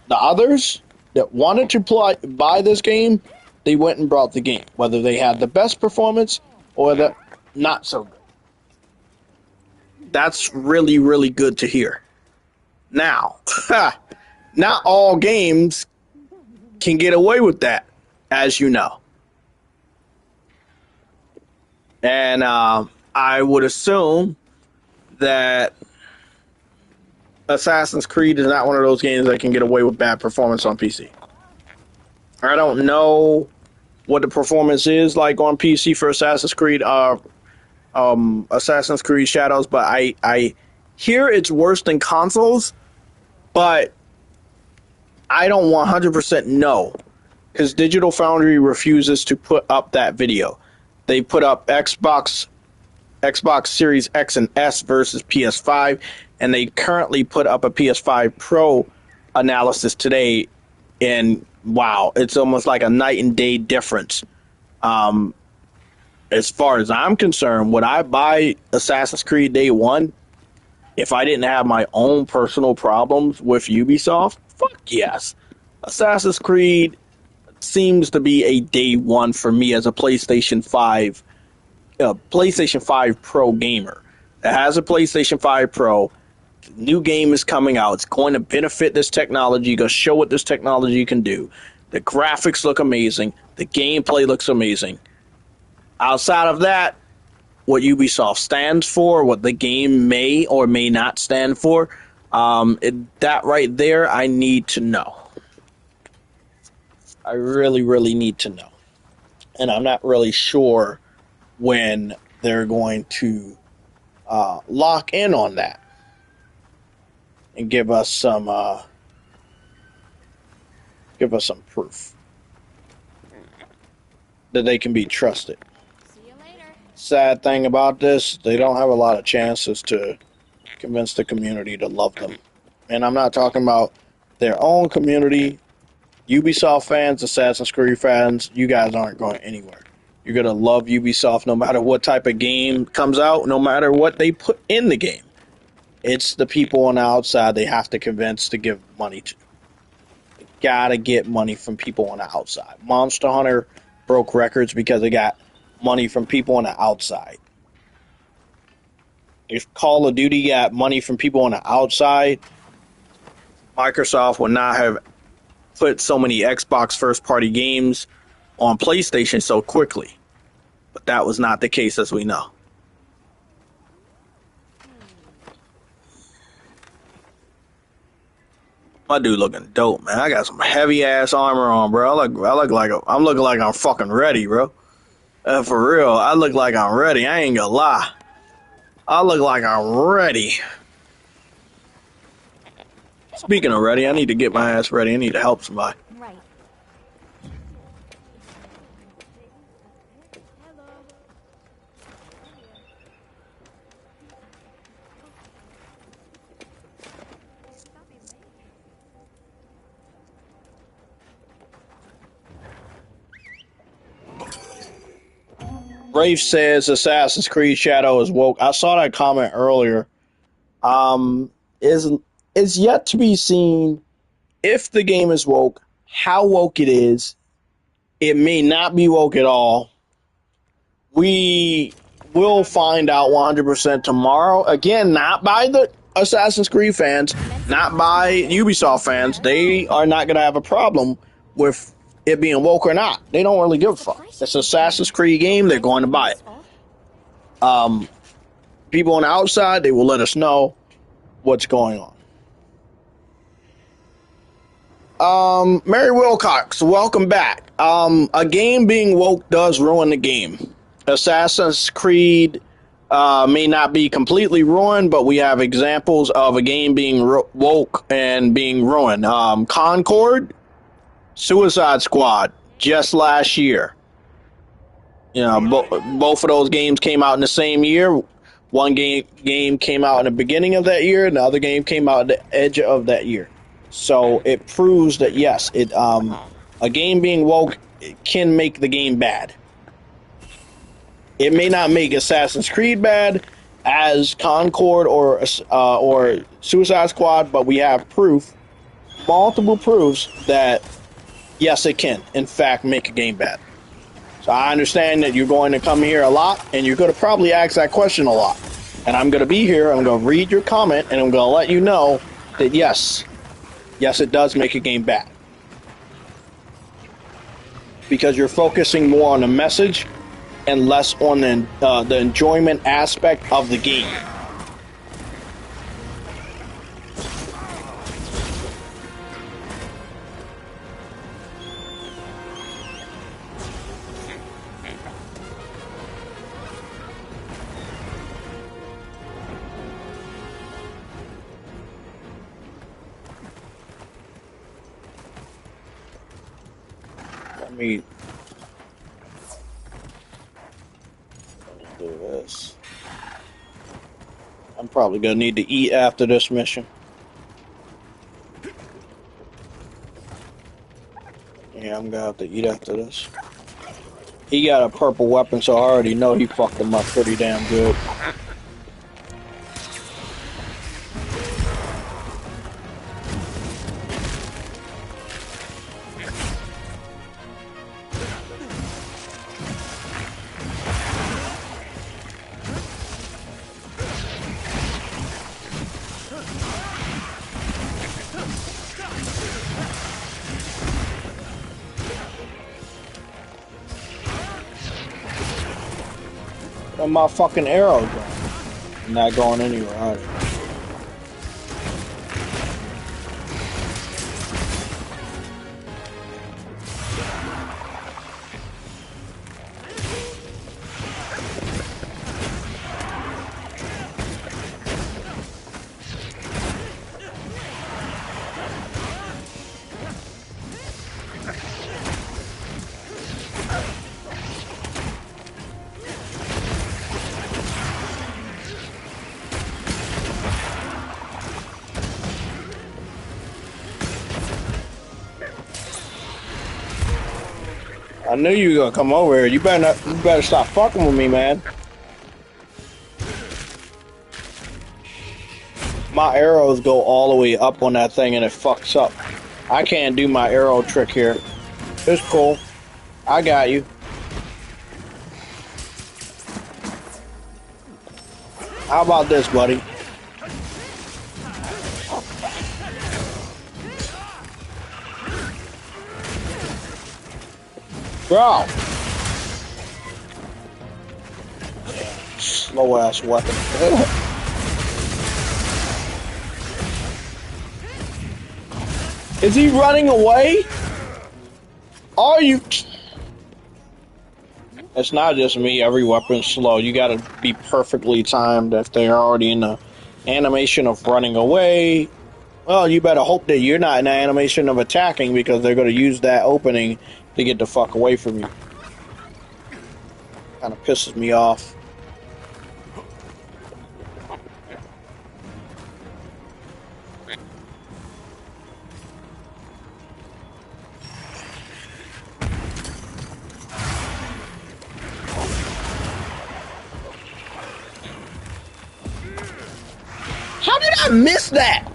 The others that wanted to buy this game, they went and bought the game, whether they had the best performance or the not so good. That's really, really good to hear. Now, not all games can get away with that, as you know. And I would assume that Assassin's Creed is not one of those games that can get away with bad performance on PC. I don't know what the performance is like on PC for Assassin's Creed Shadows, but I hear it's worse than consoles, but I don't 100% know because Digital Foundry refuses to put up that video. They put up Xbox Series X and S versus PS5, and they currently put up a PS5 Pro analysis today, and wow, it's almost like a night and day difference. As far as I'm concerned, would I buy Assassin's Creed Day 1 if I didn't have my own personal problems with Ubisoft? Fuck yes. Assassin's Creed seems to be a Day 1 for me as a PlayStation 5 Pro gamer. It has a PlayStation 5 Pro. The new game is coming out. It's going to benefit this technology, going to show what this technology can do. The graphics look amazing. The gameplay looks amazing. Outside of that, what Ubisoft stands for, what the game may or may not stand for, that right there, I need to know. I really, really need to know. And I'm not really sure when they're going to lock in on that and give us some proof that they can be trusted. See you later. Sad thing about this, they don't have a lot of chances to convince the community to love them. And I'm not talking about their own community. Ubisoft fans, Assassin's Creed fans, you guys aren't going anywhere. You're going to love Ubisoft no matter what type of game comes out, no matter what they put in the game. It's the people on the outside they have to convince to give money to. They gotta get money from people on the outside. Monster Hunter broke records because they got money from people on the outside. If Call of Duty got money from people on the outside, Microsoft would not have put so many Xbox first-party games on PlayStation so quickly. But that was not the case, as we know. My dude looking dope, man. I got some heavy-ass armor on, bro. I'm looking like I'm fucking ready, bro. For real, I look like I'm ready. I ain't gonna lie. I look like I'm ready. Speaking of ready, I need to get my ass ready. I need to help somebody. Right. Rafe says Assassin's Creed Shadow is woke. I saw that comment earlier. Is yet to be seen if the game is woke, how woke it is. It may not be woke at all. We will find out 100% tomorrow. Again, not by the Assassin's Creed fans, not by Ubisoft fans. They are not going to have a problem with it being woke or not. They don't really give a fuck. It's an Assassin's Creed game. They're going to buy it. People on the outside, they will let us know what's going on. Mary Wilcox, welcome back. A game being woke does ruin the game. Assassin's Creed may not be completely ruined, but we have examples of a game being woke and being ruined. Concord, Suicide Squad, just last year. You know, both of those games came out in the same year. One game came out in the beginning of that year, and the other game came out at the edge of that year. So it proves that yes, a game being woke can make the game bad. It may not make Assassin's Creed bad as Concord or Suicide Squad, but we have proof, multiple proofs that yes, it can in fact make a game bad. So I understand that you're going to come here a lot, and you're going to probably ask that question a lot. And I'm going to be here. I'm going to read your comment, and I'm going to let you know that yes, it does make a game bad. Because you're focusing more on the message and less on the enjoyment aspect of the game. Let me do this. I'm probably gonna need to eat after this mission. Yeah, I'm gonna have to eat after this. He got a purple weapon, so I already know he fucked him up pretty damn good. Where my fucking arrow going? I'm not going anywhere, are they? I knew you were gonna come over here. You better stop fucking with me, man. My arrows go all the way up on that thing and it fucks up. I can't do my arrow trick here. It's cool. I got you. How about this, buddy? Bro! Slow ass weapon. Is he running away? Are you? It's not just me. Every weapon's slow. You gotta be perfectly timed if they're already in the animation of running away. Well, you better hope that you're not in the animation of attacking because they're gonna use that opening to get the fuck away from you. Kind of pisses me off. How did I miss that?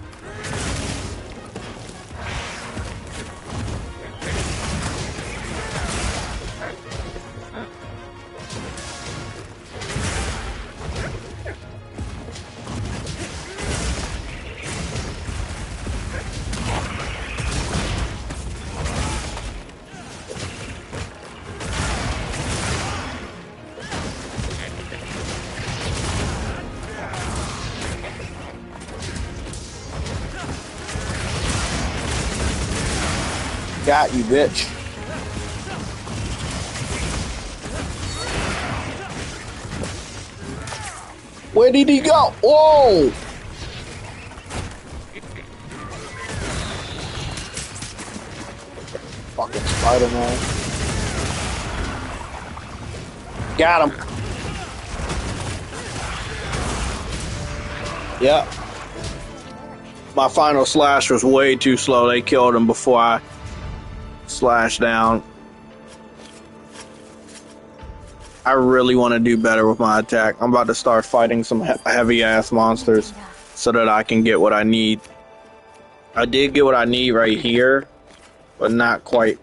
Got you, bitch. Where did he go? Whoa! Fucking Spider-Man. Got him. Yep. My final slash was way too slow. They killed him before I slashed down. I really want to do better with my attack. I'm about to start fighting some heavy-ass monsters so that I can get what I need. I did get what I need right here, but not quite.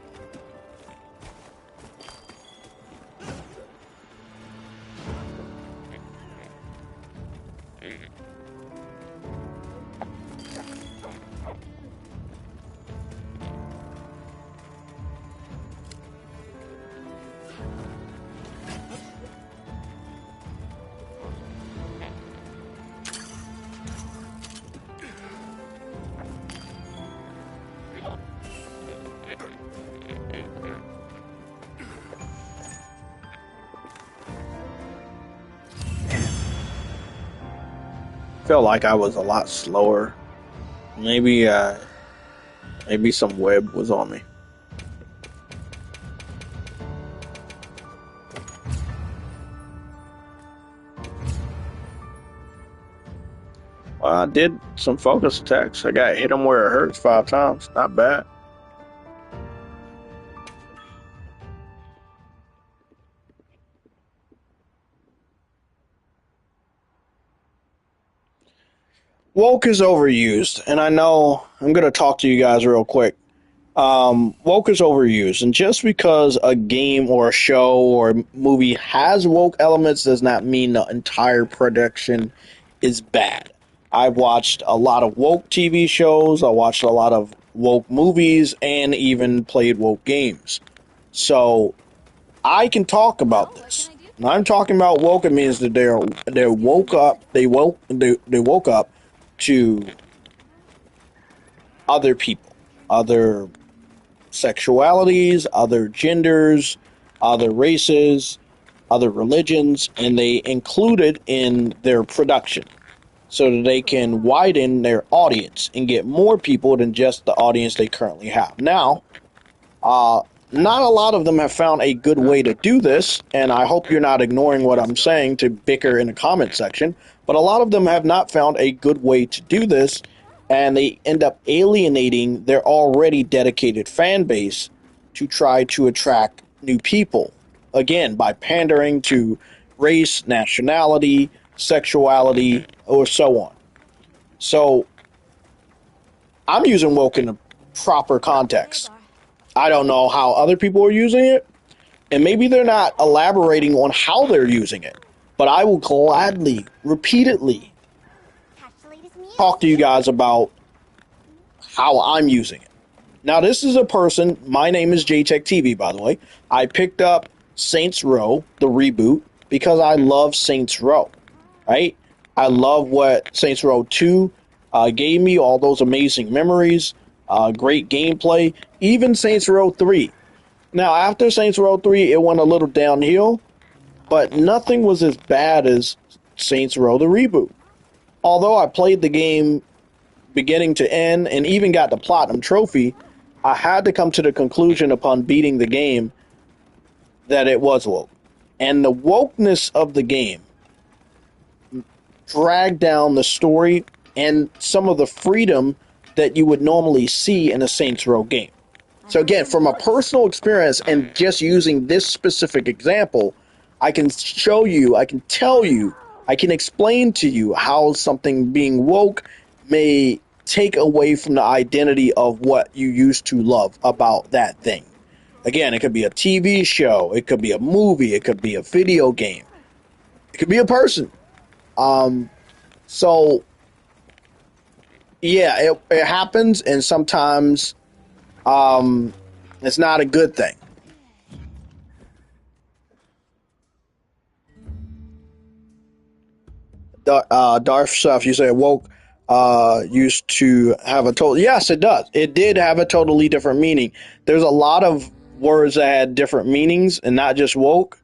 Felt like I was a lot slower. Maybe some web was on me. Well, I did some focus attacks. I got hit him where it hurts 5 times. Not bad. Woke is overused, and I know I'm going to talk to you guys real quick. Woke is overused, and just because a game or a show or a movie has woke elements does not mean the entire production is bad. I've watched a lot of woke TV shows, I watched a lot of woke movies, and even played woke games. So I can talk about this. When I'm talking about woke, it means that they woke up. They woke up to other people, other sexualities, other genders, other races, other religions, and they include it in their production so that they can widen their audience and get more people than just the audience they currently have. Now, not a lot of them have found a good way to do this, and I hope you're not ignoring what I'm saying to bicker in the comment section, but a lot of them have not found a good way to do this, and they end up alienating their already dedicated fan base to try to attract new people. Again, by pandering to race, nationality, sexuality, or so on. So, I'm using woke in a proper context. I don't know how other people are using it, and maybe they're not elaborating on how they're using it, but I will gladly, repeatedly talk to you guys about how I'm using it. Now, this is a person, my name is JayTechTV, by the way. I picked up Saints Row, the reboot, because I love Saints Row, right? I love what Saints Row 2 gave me, all those amazing memories, great gameplay, even Saints Row 3. Now, after Saints Row 3, it went a little downhill, but nothing was as bad as Saints Row the reboot. Although I played the game beginning to end and even got the Platinum Trophy, I had to come to the conclusion upon beating the game that it was woke. And the wokeness of the game dragged down the story and some of the freedom that you would normally see in a Saints Row game. So again, from a personal experience and just using this specific example, I can show you, I can tell you, I can explain to you how something being woke may take away from the identity of what you used to love about that thing. Again, it could be a TV show, it could be a movie, it could be a video game, it could be a person. So yeah, it happens, and sometimes it's not a good thing. Darth Stuff, you say woke used to have a total. Yes, it does. It did have a totally different meaning. There's a lot of words that had different meanings and not just woke.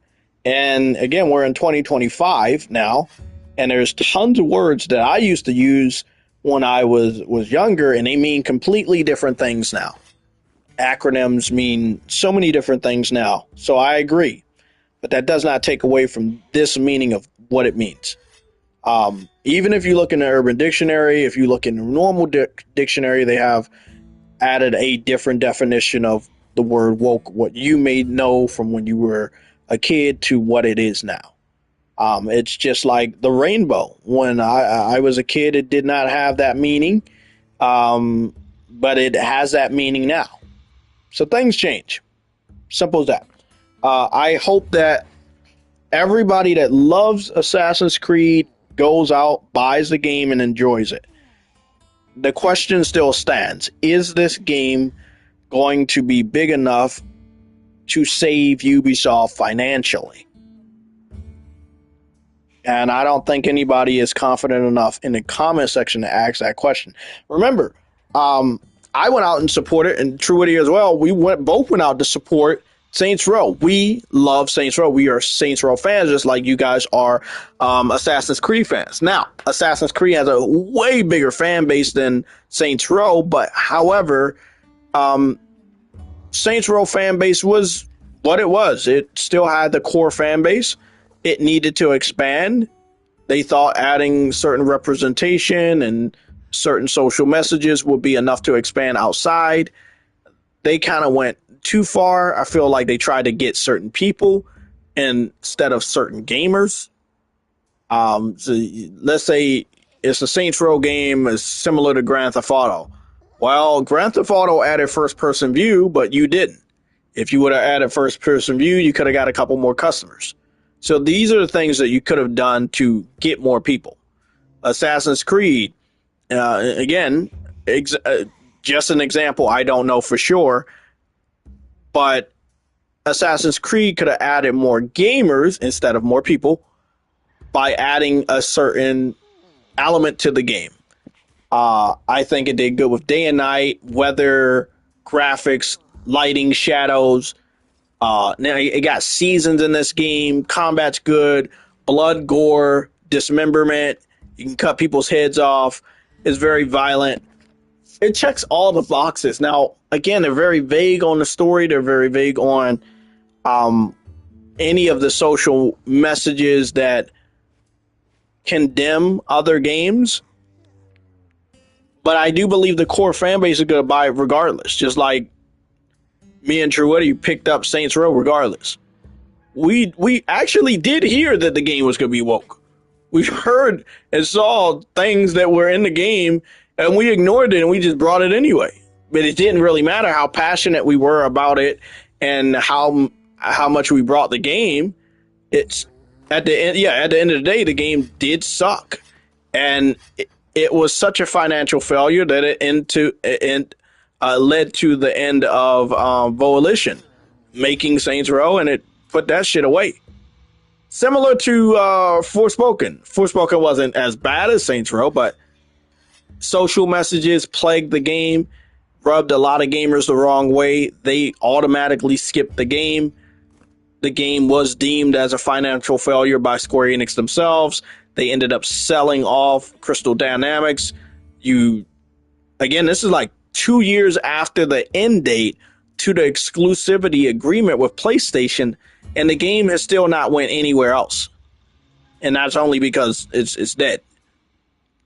And again, we're in 2025 now, and there's tons of words that I used to use when I was younger, and they mean completely different things now. Acronyms mean so many different things now. So I agree, but that does not take away from this meaning of what it means. Even if you look in the Urban Dictionary, if you look in the normal dictionary, they have added a different definition of the word woke, what you may know from when you were a kid to what it is now. It's just like the rainbow. When I was a kid, it did not have that meaning, but it has that meaning now. So things change. Simple as that. I hope that everybody that loves Assassin's Creed goes out, buys the game, and enjoys it. The question still stands: is this game going to be big enough to save Ubisoft financially? And I don't think anybody is confident enough in the comment section to ask that question. Remember, I went out and supported, and Truity as well. We both went out to support Saints Row. We love Saints Row. We are Saints Row fans, just like you guys are Assassin's Creed fans. Now, Assassin's Creed has a way bigger fan base than Saints Row, but however, Saints Row fan base was what it was. It still had the core fan base. It needed to expand. They thought adding certain representation and certain social messages would be enough to expand outside. They kind of went too far. I feel like they tried to get certain people instead of certain gamers. So let's say it's a Saints Row game is similar to Grand Theft Auto. Well, Grand Theft Auto added first person view, but you didn't. If you would have added first person view, you could have got a couple more customers. So these are the things that you could have done to get more people. Assassin's Creed, again, just an example. I don't know for sure, but Assassin's Creed could have added more gamers instead of more people by adding a certain element to the game. I think it did good with day and night, weather, graphics, lighting, shadows. Now it got seasons in this game. Combat's good. Blood, gore, dismemberment. You can cut people's heads off. It's very violent. It checks all the boxes. Now, again, they're very vague on the story. They're very vague on any of the social messages that condemn other games. But I do believe the core fan base is going to buy it regardless. Just like me and Truity picked up Saints Row regardless. We actually did hear that the game was going to be woke. We heard and saw things that were in the game, and we ignored it, and we just brought it anyway. But it didn't really matter how passionate we were about it and how much we brought the game. It's at the end. Yeah, at the end of the day, the game did suck, and it was such a financial failure that it led to the end of Volition making Saints Row, and it put that shit away. Similar to Forspoken. Forspoken wasn't as bad as Saints Row, but social messages plagued the game, rubbed a lot of gamers the wrong way. They automatically skipped the game. The game was deemed as a financial failure by Square Enix themselves. They ended up selling off Crystal Dynamics. Again, this is like 2 years after the end date to the exclusivity agreement with PlayStation, and the game has still not went anywhere else. And that's only because it's dead.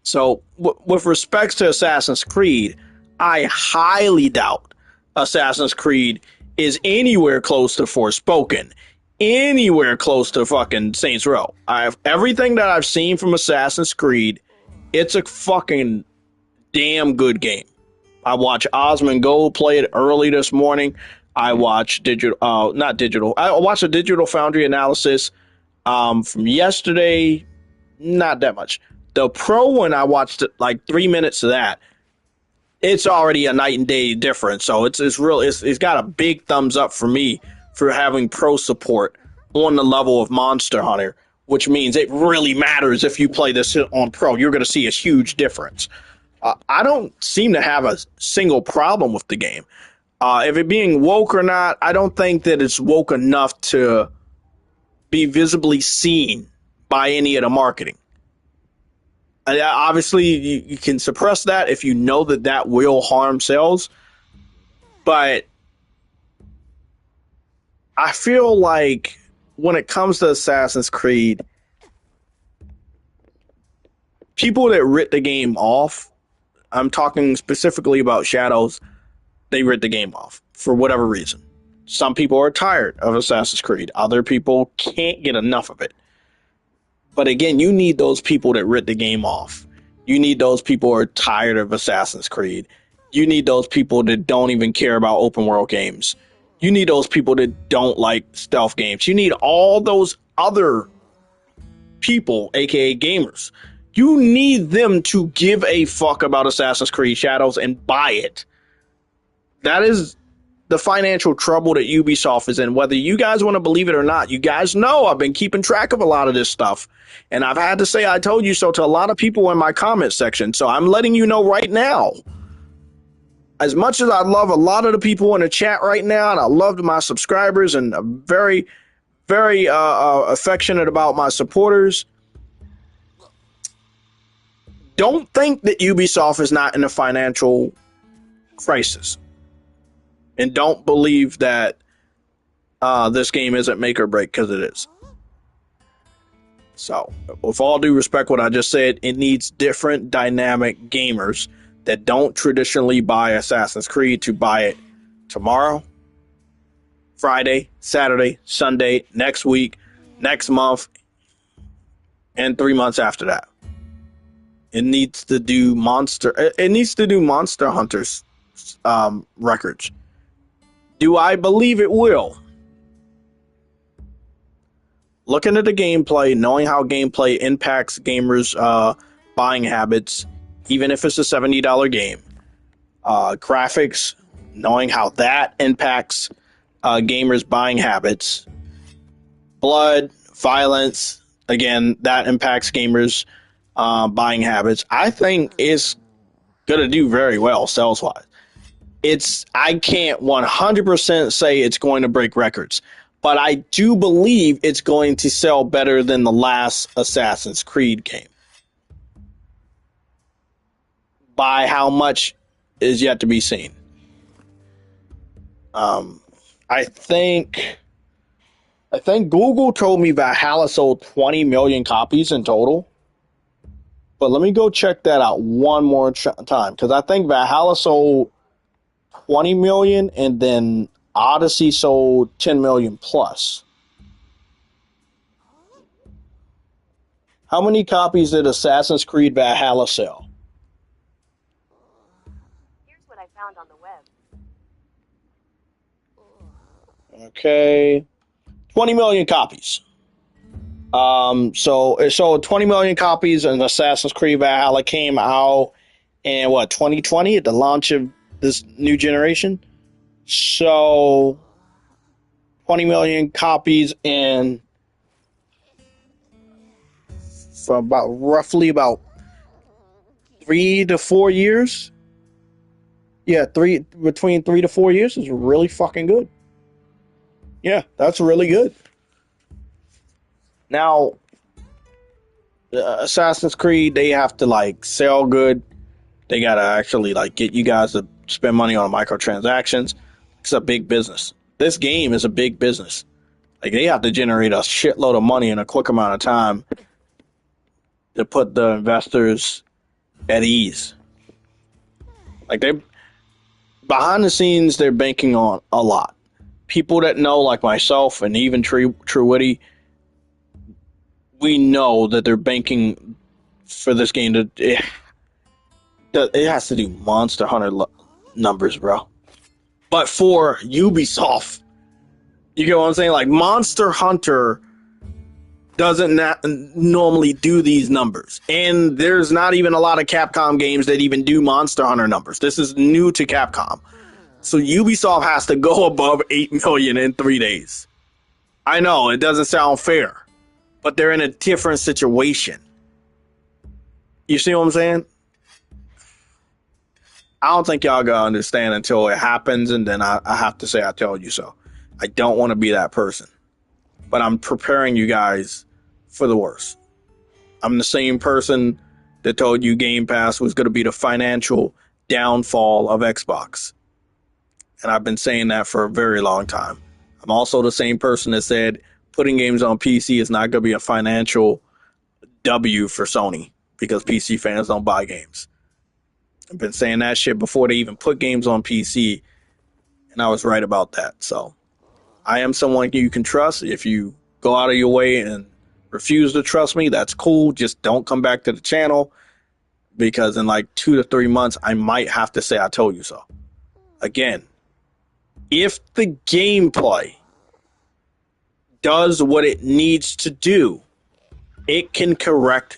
So with respects to Assassin's Creed, I highly doubt Assassin's Creed is anywhere close to Forspoken, anywhere close to fucking Saints Row. Everything that I've seen from Assassin's Creed, it's a fucking damn good game. I watched Osmond Gold play it early this morning. I watched I watched a Digital Foundry analysis from yesterday. Not that much. The pro one, I watched it like 3 minutes of that. It's already a night and day difference. So it's got a big thumbs up for me for having pro support on the level of Monster Hunter, which means it really matters if you play this on pro. You're going to see a huge difference. I don't seem to have a single problem with the game. If it being woke or not, I don't think that it's woke enough to be visibly seen by any of the marketing. Obviously, you can suppress that if you know that will harm sales. But I feel like when it comes to Assassin's Creed, people that writ the game off, I'm talking specifically about Shadows, they writ the game off for whatever reason. Some people are tired of Assassin's Creed. Other people can't get enough of it. But again, you need those people that writ the game off. You need those people who are tired of Assassin's Creed. You need those people that don't even care about open world games. You need those people that don't like stealth games. You need all those other people, aka gamers. You need them to give a fuck about Assassin's Creed Shadows and buy it. That is the financial trouble that Ubisoft is in. Whether you guys want to believe it or not, you guys know I've been keeping track of a lot of this stuff. And I've had to say I told you so to a lot of people in my comment section. So I'm letting you know right now. As much as I love a lot of the people in the chat right now, and I love my subscribers, and I'm very, very affectionate about my supporters, don't think that Ubisoft is not in a financial crisis. And don't believe that this game isn't make or break, because it is. So, with all due respect, what I just said, it needs different dynamic gamers that don't traditionally buy Assassin's Creed to buy it tomorrow, Friday, Saturday, Sunday, next week, next month, and 3 months after that. It needs to do Monster Hunter's records. Do I believe it will? Looking at the gameplay, knowing how gameplay impacts gamers' buying habits, even if it's a $70 game. Graphics, knowing how that impacts gamers' buying habits. Blood, violence, again, that impacts gamers' buying habits. I think it's going to do very well sales-wise. I can't 100% say it's going to break records, but I do believe it's going to sell better than the last Assassin's Creed game. By how much is yet to be seen. I think Google told me Valhalla sold 20 million copies in total. But let me go check that out one more time, because I think Valhalla sold 20 million and then Odyssey sold 10 million plus. How many copies did Assassin's Creed Valhalla sell? Here's what I found on the web. Okay. 20 million copies. So it sold 20 million copies, and Assassin's Creed Valhalla came out in 2020 at the launch of this new generation. So 20 million copies in for roughly about 3 to 4 years. Yeah, between 3 to 4 years is really fucking good. Yeah, that's really good. Now, Assassin's Creed, they have to sell good. They gotta actually get you guys to spend money on microtransactions. It's a big business. This game is a big business. They have to generate a shitload of money in a quick amount of time to put the investors at ease. They behind the scenes, they're banking on a lot. People that know, like myself and even True Witty, we know that they're banking for this game to. It has to do Monster Hunter numbers, bro. But for Ubisoft, you get what I'm saying? Monster Hunter doesn't normally do these numbers. And there's not even a lot of Capcom games that even do Monster Hunter numbers. This is new to Capcom. So Ubisoft has to go above 8 million in 3 days. I know, it doesn't sound fair, but they're in a different situation. You see what I'm saying? I don't think y'all gonna understand until it happens, and then I have to say I told you so. I don't want to be that person, but I'm preparing you guys for the worst. I'm the same person that told you Game Pass was going to be the financial downfall of Xbox, and I've been saying that for a very long time. I'm also the same person that said putting games on PC is not going to be a financial W for Sony. because PC fans don't buy games. I've been saying that shit before they even put games on PC, and I was right about that. So I am someone you can trust. If you go out of your way and refuse to trust me, that's cool. Just don't come back to the channel, because in like 2 to 3 months, I might have to say I told you so. Again, if the gameplay does what it needs to do, it can correct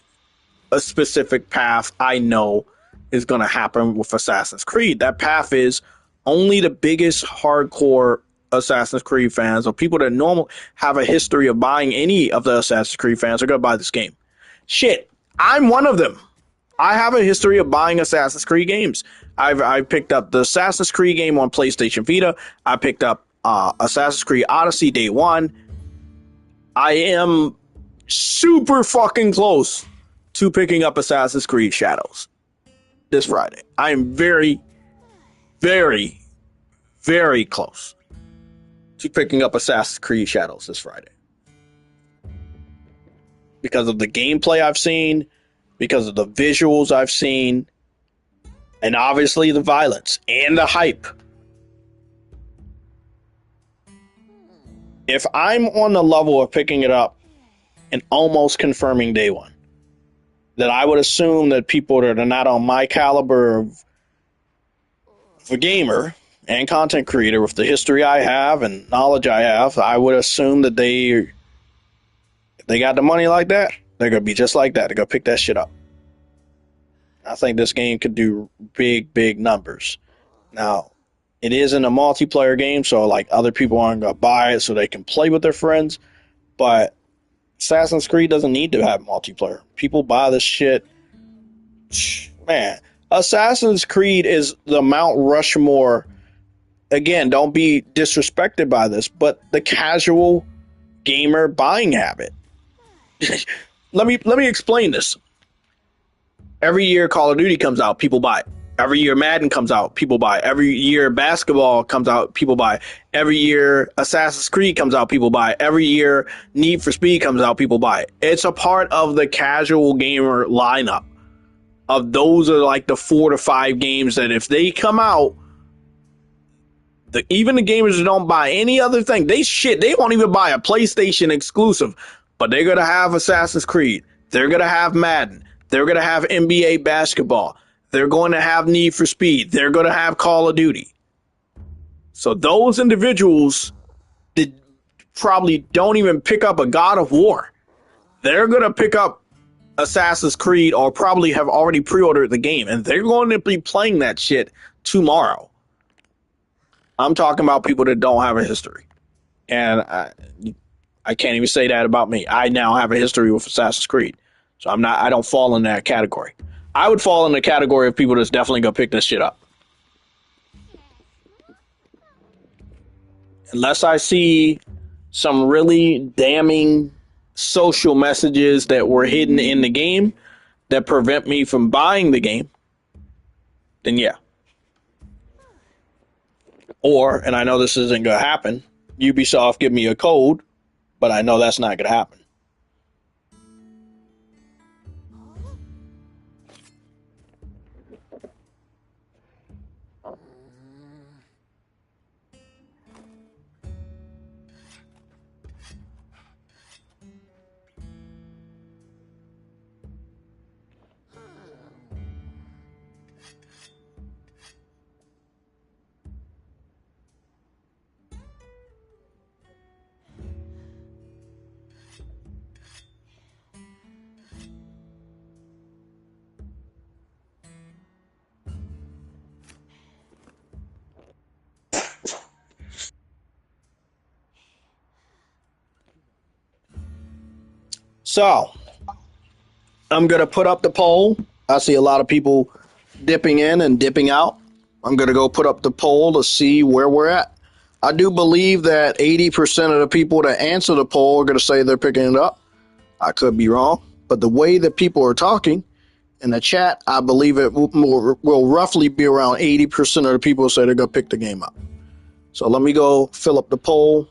a specific path I know is going to happen with Assassin's Creed. That path is only the biggest hardcore Assassin's Creed fans, or people that normally have a history of buying any of the Assassin's Creed fans, are going to buy this game. Shit, I'm one of them. I have a history of buying Assassin's Creed games. I picked up the Assassin's Creed game on PlayStation Vita. I picked up Assassin's Creed Odyssey day one. I am super fucking close to picking up Assassin's Creed Shadows this Friday. I am very, very, very close to picking up Assassin's Creed Shadows this Friday. Because of the gameplay I've seen, because of the visuals I've seen, and obviously the violence and the hype. If I'm on the level of picking it up and almost confirming day one, then I would assume that people that are not on my caliber of a gamer and content creator with the history I have and knowledge I have, I would assume that they got the money like that, they're going to be just like that. They're going to pick that shit up. I think this game could do big, big numbers. Now, it isn't a multiplayer game, so like other people aren't going to buy it so they can play with their friends. But Assassin's Creed doesn't need to have multiplayer. People buy this shit. Man, Assassin's Creed is the Mount Rushmore. Again, don't be disrespected by this, but the casual gamer buying habit. Let me explain this. Every year Call of Duty comes out, people buy it. Every year Madden comes out, people buy it. Every year basketball comes out, people buy it. Every year Assassin's Creed comes out, people buy it. Every year Need for Speed comes out, people buy it. It's a part of the casual gamer lineup. Of those are like the 4 to 5 games that if they come out, even the gamers that don't buy any other thing, they won't even buy a PlayStation exclusive, but they're gonna have Assassin's Creed. They're gonna have Madden. They're gonna have NBA basketball. They're going to have Need for Speed. They're going to have Call of Duty. So those individuals that probably don't even pick up a God of War, they're going to pick up Assassin's Creed or probably have already pre-ordered the game, and they're going to be playing that shit tomorrow. I'm talking about people that don't have a history. And I can't even say that about me. I now have a history with Assassin's Creed. So I don't fall in that category. I would fall in the category of people that's definitely going to pick this shit up. Unless I see some really damning social messages that were hidden in the game that prevent me from buying the game, then yeah. Or, and I know this isn't going to happen, Ubisoft give me a code, but I know that's not going to happen. So, I'm going to put up the poll. I see a lot of people dipping in and dipping out. I'm going to go put up the poll to see where we're at. I do believe that 80% of the people that answer the poll are going to say they're picking it up. I could be wrong, but the way that people are talking in the chat, I believe it will roughly be around 80% of the people say they're going to pick the game up. So let me go fill up the poll.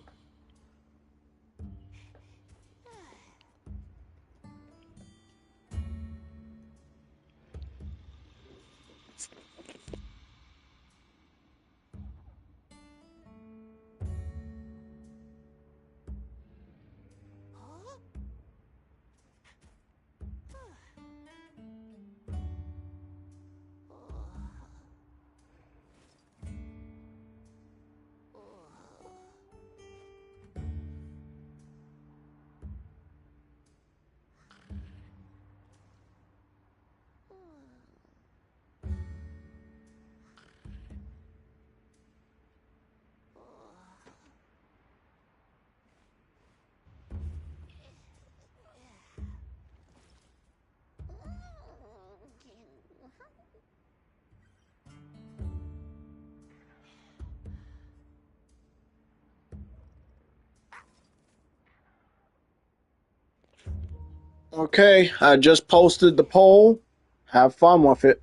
Okay, I just posted the poll. Have fun with it.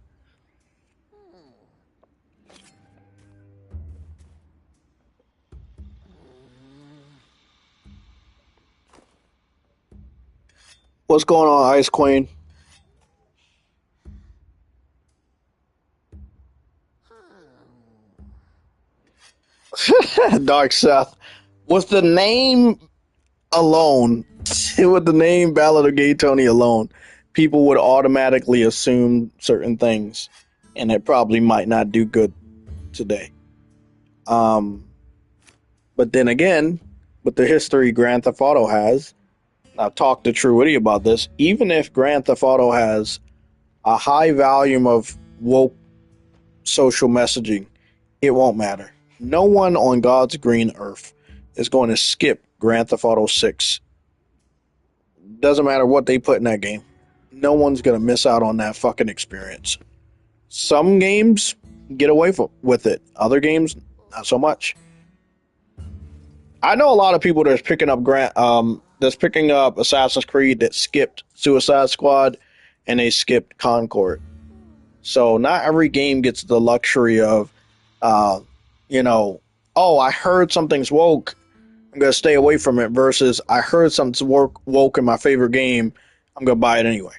What's going on, Ice Queen? Dark Seth. With the name alone, with the name Ballad of Gay Tony alone, people would automatically assume certain things, and it probably might not do good today. Um, but then again, with the history Grand Theft Auto has, I've talked to True Witty about this. Even if Grand Theft Auto has a high volume of woke social messaging, it won't matter. No one on God's green earth is going to skip Grand Theft Auto 6. Doesn't matter what they put in that game. No one's going to miss out on that fucking experience. Some games get away with it. Other games, not so much. I know a lot of people that's picking up Assassin's Creed that skipped Suicide Squad and they skipped Concord. So not every game gets the luxury of, oh, I heard something's woke, I'm gonna stay away from it. Versus I heard something's woke in my favorite game, I'm gonna buy it anyway.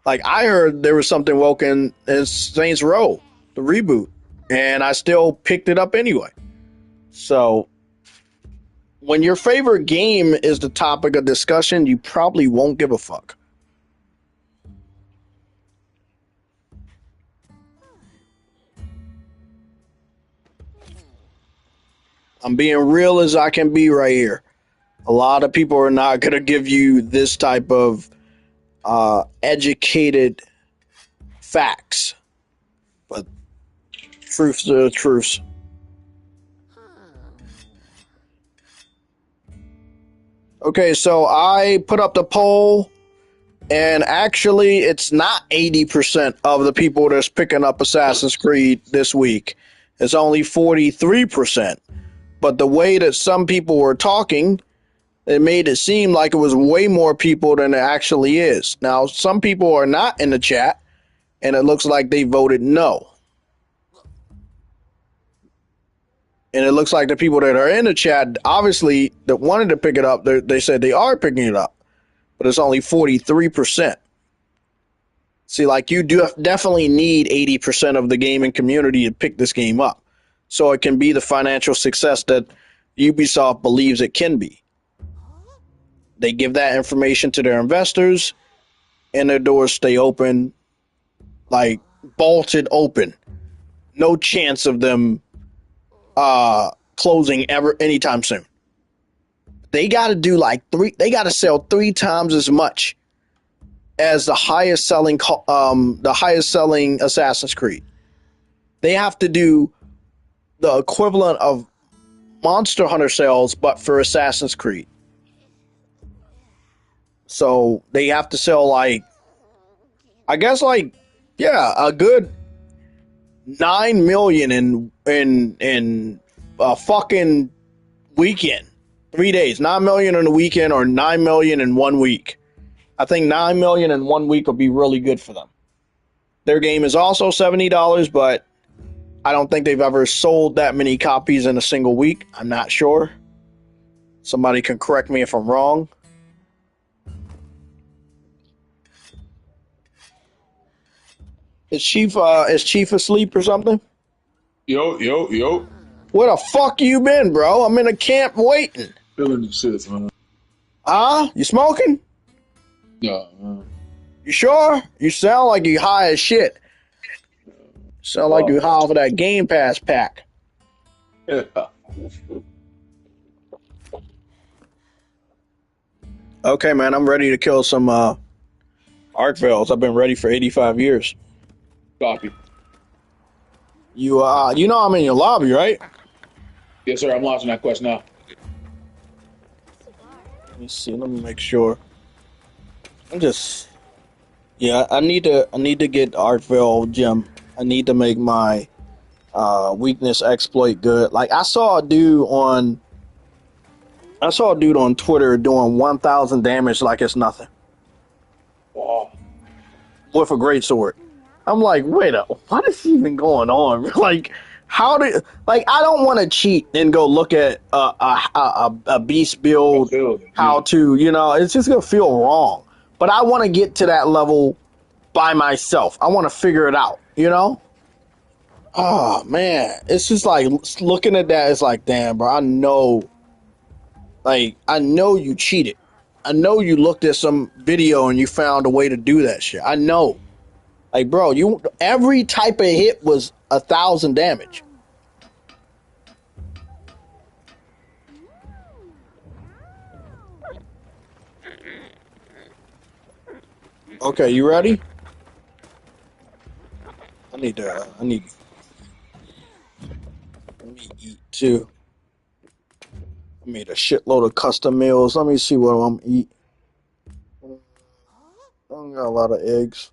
Like I heard there was something woke in Saints Row, the reboot, and I still picked it up anyway. So when your favorite game is the topic of discussion, you probably won't give a fuck. I'm being real as I can be right here. A lot of people are not going to give you this type of educated facts, but truths are the truths. Okay, so I put up the poll, and actually, it's not 80% of the people that's picking up Assassin's Creed this week. It's only 43%. But the way that some people were talking, it made it seem like it was way more people than it actually is. Now, some people are not in the chat, and it looks like they voted no. And it looks like the people that are in the chat, obviously, that wanted to pick it up, they said they are picking it up. But it's only 43%. See, like, you do definitely need 80% of the gaming community to pick this game up, so it can be the financial success that Ubisoft believes it can be. They give that information to their investors, and their doors stay open, like bolted open. No chance of them closing ever anytime soon. They got to do like they got to sell 3 times as much as the highest selling Assassin's Creed. They have to do the equivalent of Monster Hunter sales, but for Assassin's Creed. So they have to sell like, I guess like, yeah, a good 9 million in a fucking weekend. 3 days. 9 million in a weekend or 9 million in 1 week. I think 9 million in 1 week would be really good for them. Their game is also $70, but I don't think they've ever sold that many copies in a single week. I'm not sure. Somebody can correct me if I'm wrong. Is Chief asleep or something? Yo. Where the fuck you been, bro? I'm in a camp waiting. Feeling the shit, man. You smoking? Yeah, man. You sure? You sound like you high as shit. Sound like you high off of that Game Pass pack. Yeah. Okay, man, I'm ready to kill some Arc Veils. I've been ready for 85 years. Copy. You know I'm in your lobby, right? Yes, sir. I'm launching that quest now. Let me see. Let me make sure. I need to get Arc Veil gem. I need to make my weakness exploit good. Like I saw a dude on Twitter doing 1,000 damage like it's nothing. Oh, with a great sword. I'm like, wait a, what is even going on? Like, how did, like, I don't want to cheat and go look at a beast I build, feel it. how Yeah. to, you know, it's just gonna feel wrong. But I want to get to that level by myself. I want to figure it out, you know? Oh man, it's just like looking at that. It's like, damn, bro. I know you cheated. I know you looked at some video and you found a way to do that shit. I know. Like, bro, you every type of hit was 1,000 damage. Okay, you ready? Let me eat too. I made a shitload of custom meals. Let me see what I'm gonna eat. I don't got a lot of eggs.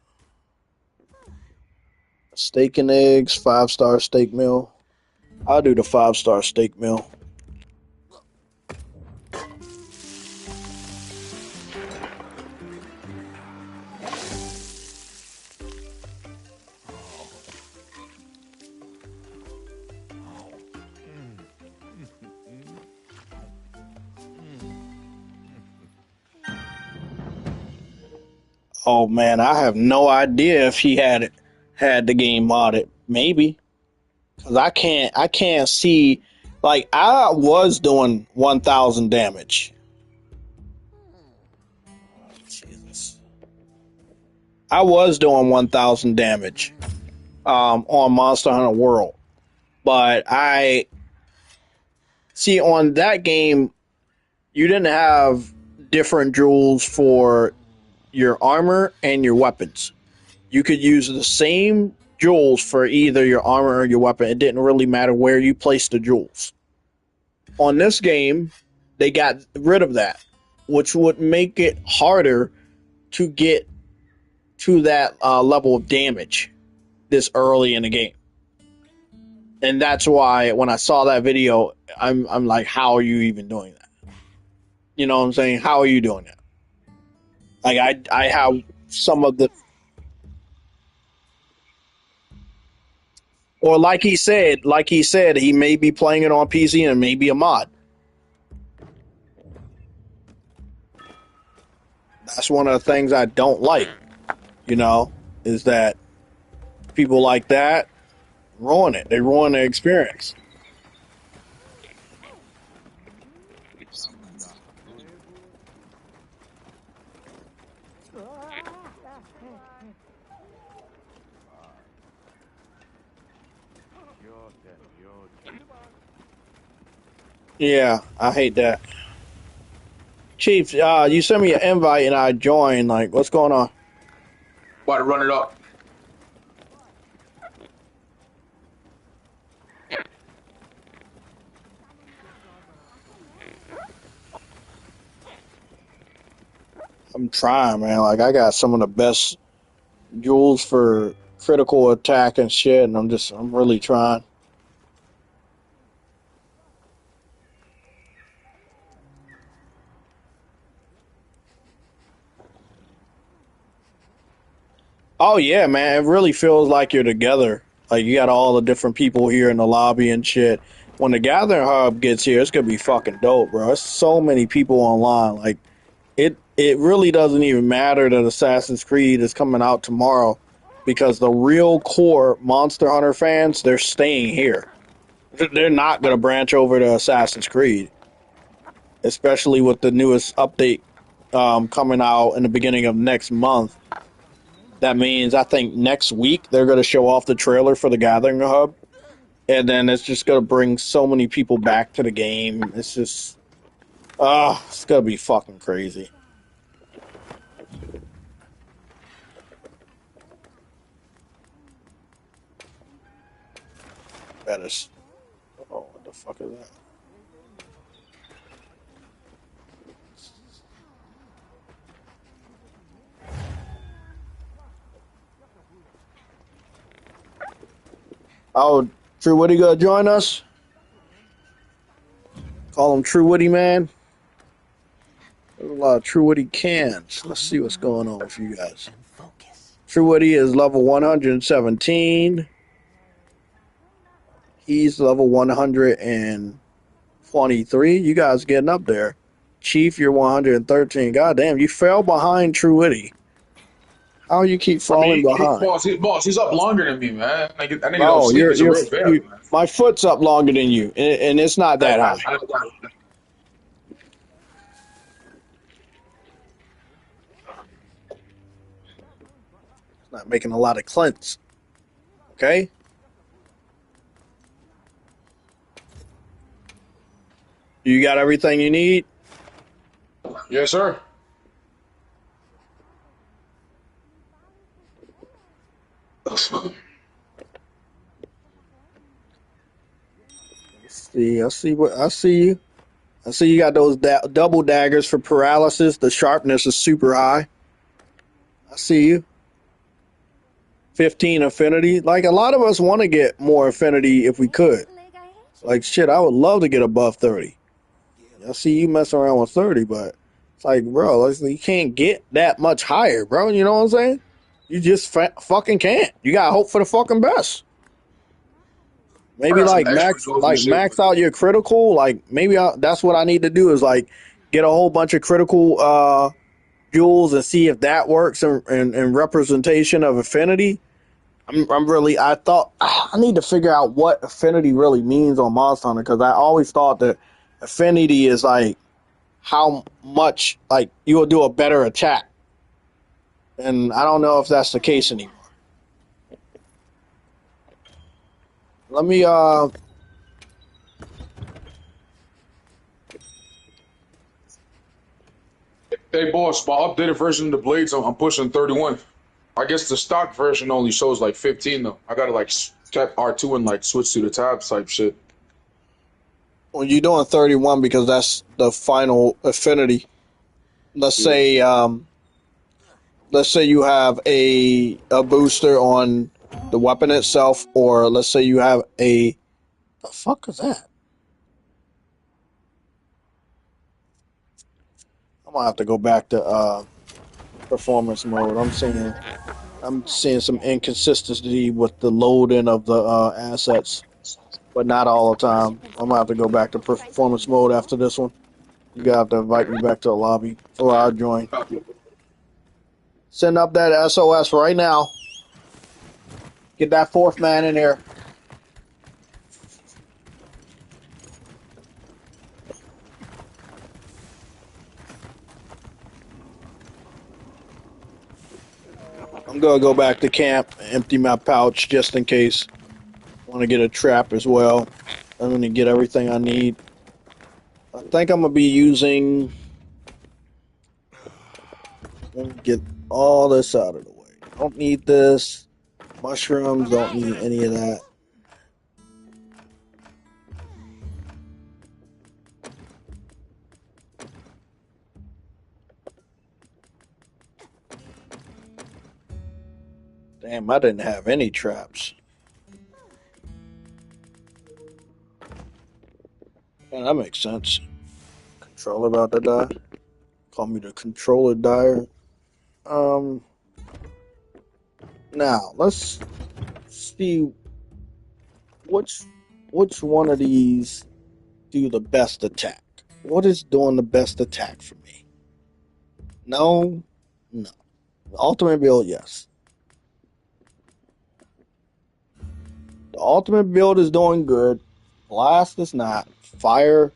Steak and eggs, 5-star steak meal. I'll do the 5-star steak meal. Oh man, I have no idea if he had the game modded. Maybe. Cause I can't see, like I was doing 1,000 damage. Jesus. I was doing 1,000 damage on Monster Hunter World. But I see on that game you didn't have different jewels for your armor and your weapons. You could use the same jewels for either your armor or your weapon. It didn't really matter where you placed the jewels. On this game, they got rid of that, which would make it harder to get to that level of damage this early in the game. And that's why when I saw that video, I'm like, how are you even doing that? You know what I'm saying? How are you doing that? Like I have some of the, or like he said, he may be playing it on PC and maybe a mod. That's one of the things I don't like, you know, is that people like that ruin it. They ruin the experience. Yeah, I hate that. Chief, you sent me an invite and I joined. Like, what's going on? About to run it up. I'm trying, man. Like, I got some of the best jewels for critical attack and shit, and I'm really trying. Oh yeah, man. It really feels like you're together. Like you got all the different people here in the lobby and shit. When the gathering hub gets here, it's gonna be fucking dope, bro. There's so many people online. Like it really doesn't even matter that Assassin's Creed is coming out tomorrow because the real core Monster Hunter fans, they're staying here. They're not gonna branch over to Assassin's Creed, especially with the newest update coming out in the beginning of next month. That means I think next week they're going to show off the trailer for the Gathering Hub, and then it's just going to bring so many people back to the game. It's just, it's going to be fucking crazy. That is, oh, what the fuck is that? Oh, True Woody gonna join us? Call him True Woody, man. There's a lot of True Witty cans. Let's see what's going on with you guys. True Witty is level 117. He's level 123. You guys getting up there. Chief, you're 113. God damn, you fell behind True Witty. How you keep I falling mean, behind? he's up longer than me, man. That nigga don't Oh, sleep. He's a real bear, man. my foot's up longer than you, and it's not that high. It's not making a lot of clints. Okay? You got everything you need? Yes, sir. See, I see you. I see you got those double daggers for paralysis. The sharpness is super high. I see you. 15 affinity. Like a lot of us want to get more affinity if we could. Like shit, I would love to get above 30. I see you messing around with 30, but it's like, bro, you can't get that much higher, bro. You know what I'm saying? You just fucking can't. You gotta hope for the fucking best. I Maybe got some extra tools and shit. max out your critical. Like maybe that's what I need to do is like get a whole bunch of critical jewels and see if that works in representation of affinity. I'm really I thought I need to figure out what affinity really means on Monster Hunter because I always thought that affinity is like how much like you will do a better attack, and I don't know if that's the case anymore. Let me Hey, boss, my updated version of the blades, I'm pushing 31. I guess the stock version only shows like 15 though. I gotta like tap R2 and like switch to the tabs type shit. when you're doing 31 because that's the final affinity. Let's Yeah. say you have a booster on the weapon itself, or let's say you have a the fuck is that? I'm gonna have to go back to performance mode. I'm seeing some inconsistency with the loading of the assets, but not all the time. I'm gonna have to go back to performance mode after this one. You gotta have to invite me back to the lobby, or I'll join. Send up that SOS right now. Get that fourth man in here. I'm gonna go back to camp, empty my pouch just in case. I want to get a trap as well. I'm gonna get everything I need. I think I'm gonna be using. Let me get all this out of the way. Don't need this. Mushrooms, don't need any of that. Damn, I didn't have any traps. Yeah, that makes sense. Controller about to die. Call me the controller dyer. Um, Now let's see which one of these do the best attack. What is doing the best attack for me? No. The ultimate build, yes. The ultimate build is doing good. Blast is not. Fire.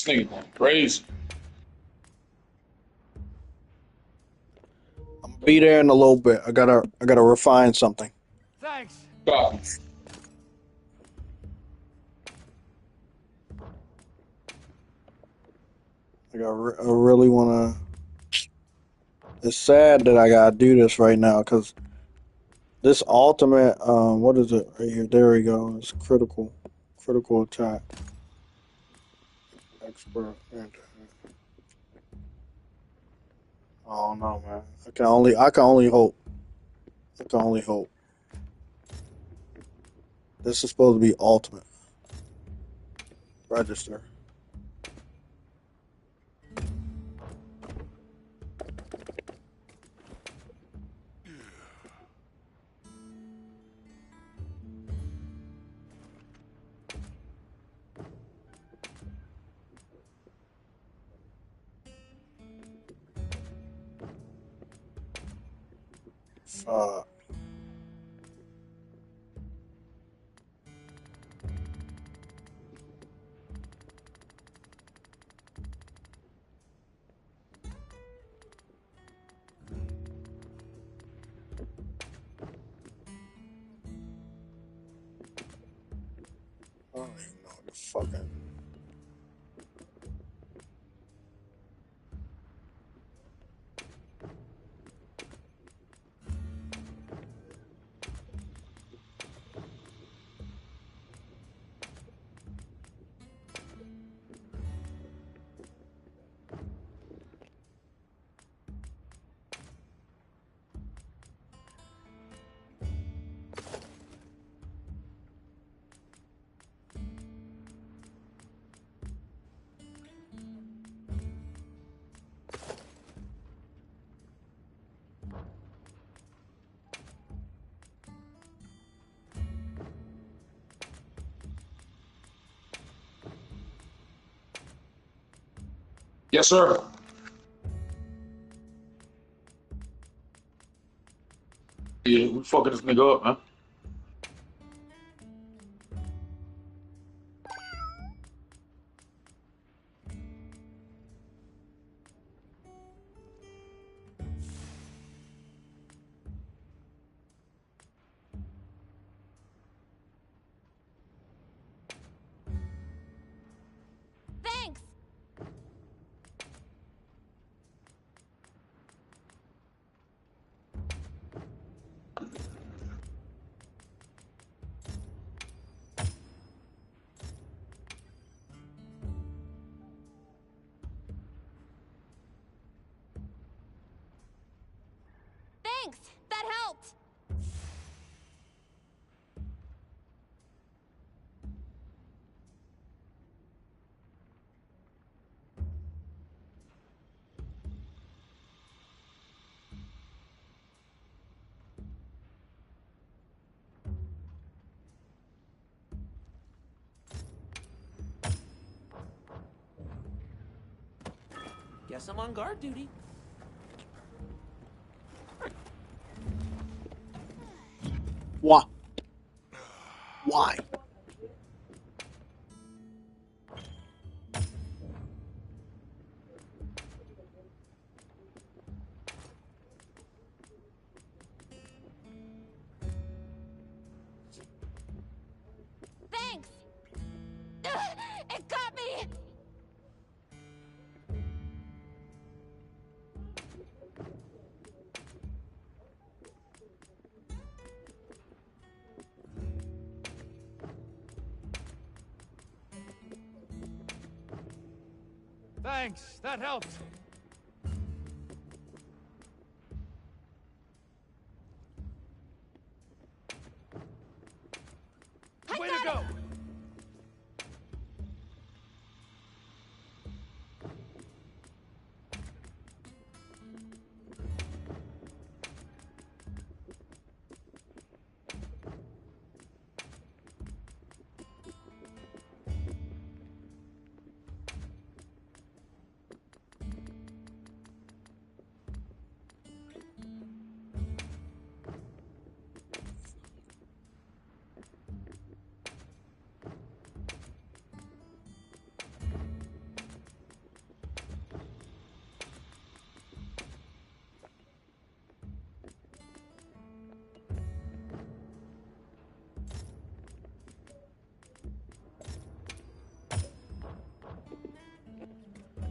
thing going crazy. I'm gonna be there in a little bit. I gotta refine something. Thanks. Copy. I really wanna. It's sad that I gotta do this right now because this ultimate, what is it right here? There we go. It's critical attack. Expert. Oh no, man. I can only hope. I can only hope. This is supposed to be ultimate. Register. Uh, I don't even know the fucking. Yes, sir. Yeah, we fucking this nigga up, man. Thanks! Thanks! That helped! Guess I'm on guard duty. Why? Why? Thanks! It got me! Thanks. That helped. Way to go!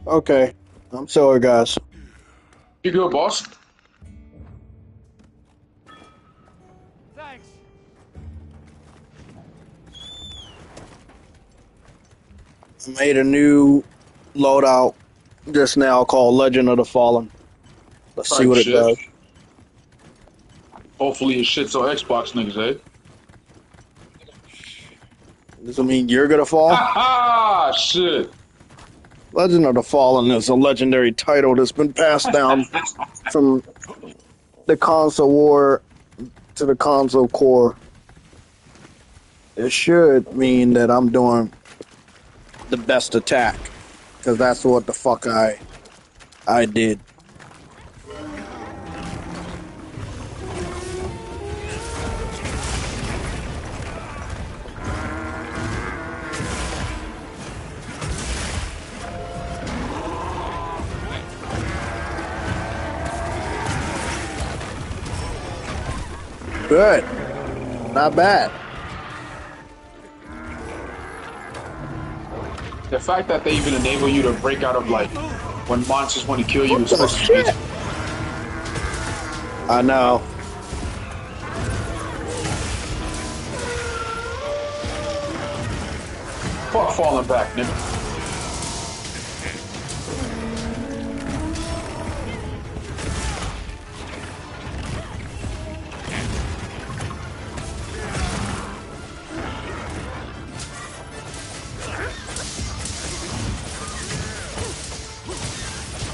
Okay. I'm sorry, guys. You good, boss? Thanks. I made a new loadout just now called Legend of the Fallen. Let's see Type what it shit. does. Hopefully it shits on Xbox niggas, eh? Does it mean you're gonna fall? Ha ha! Shit. Legend of the Fallen is a legendary title that's been passed down from the console war to the console core. It should mean that I'm doing the best attack, because that's what the fuck I did. Good. Not bad. The fact that they even enable you to break out of like when monsters want to kill you What is the fucking shit? amazing. I know. Fuck falling back, nigga.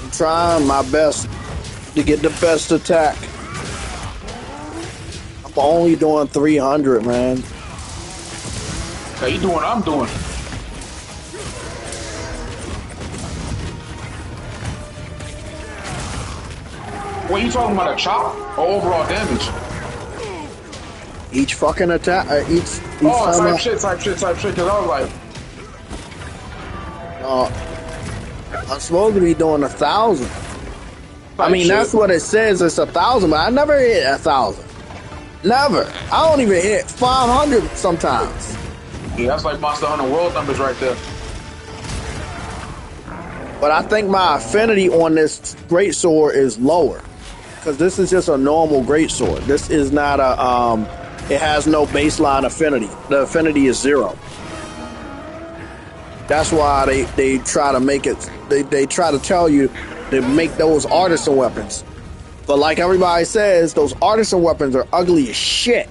I'm trying my best to get the best attack. I'm only doing 300, man. Hey, you doing what I'm doing. What you talking about, a chop or overall damage? Each fucking attack, each Oh, time type shit, because I was like, I'm supposed to be doing 1,000. I mean, shit. that's what it says. It's 1,000, but I never hit 1,000. Never. I don't even hit 500 sometimes. Yeah, that's like Monster Hunter World numbers right there. But I think my affinity on this greatsword is lower, because this is just a normal greatsword. This is not a it has no baseline affinity. The affinity is 0. That's why they try to make it. They try to tell you to make those artisan weapons. But like everybody says, those artisan weapons are ugly as shit.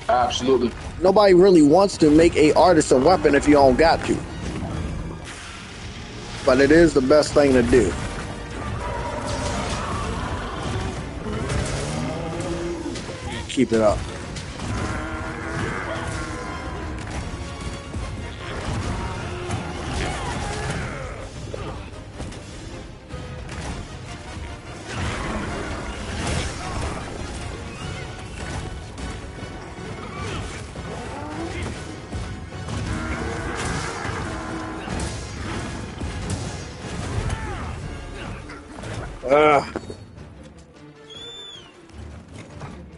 Absolutely. Nobody really wants to make a artisan weapon if you don't got to. But it is the best thing to do. Keep it up.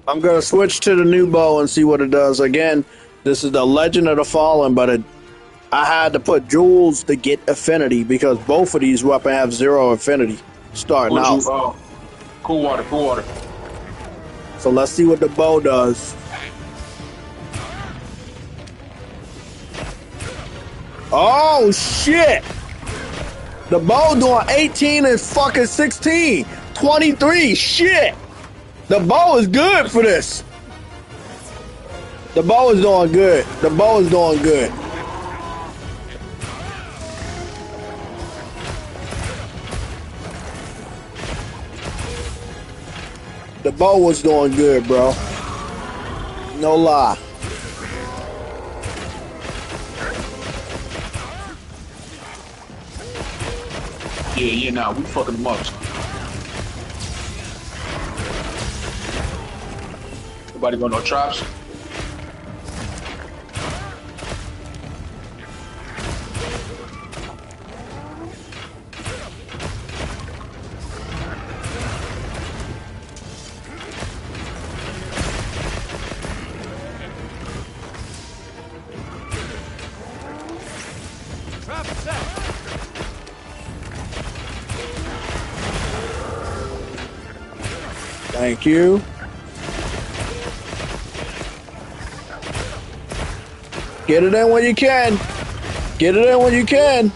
I'm gonna switch to the new bow and see what it does. Again, this is the Legend of the Fallen, but I had to put jewels to get affinity because both of these weapons have 0 affinity starting out. Cool water, cool water. So let's see what the bow does. Oh shit! The bow doing 18 and fucking 16. 23, shit! The bow is good for this. The bow is doing good. The bow is doing good. The bow was doing good, bro. No lie. Yeah, nah, we fucking them up. Nobody got no traps. Trap set. Thank you. Get it in when you can. Get it in when you can.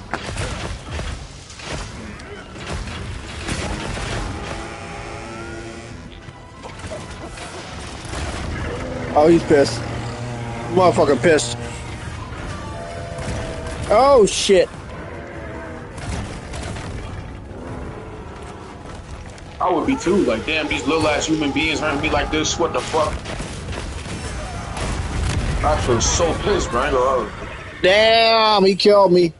Oh, he's pissed. Motherfucker pissed. Oh, shit. I would be too. Like, damn, these little ass human beings hurting me like this. What the fuck? I feel so pissed, bro. I ain't gonna lie. Damn, he killed me.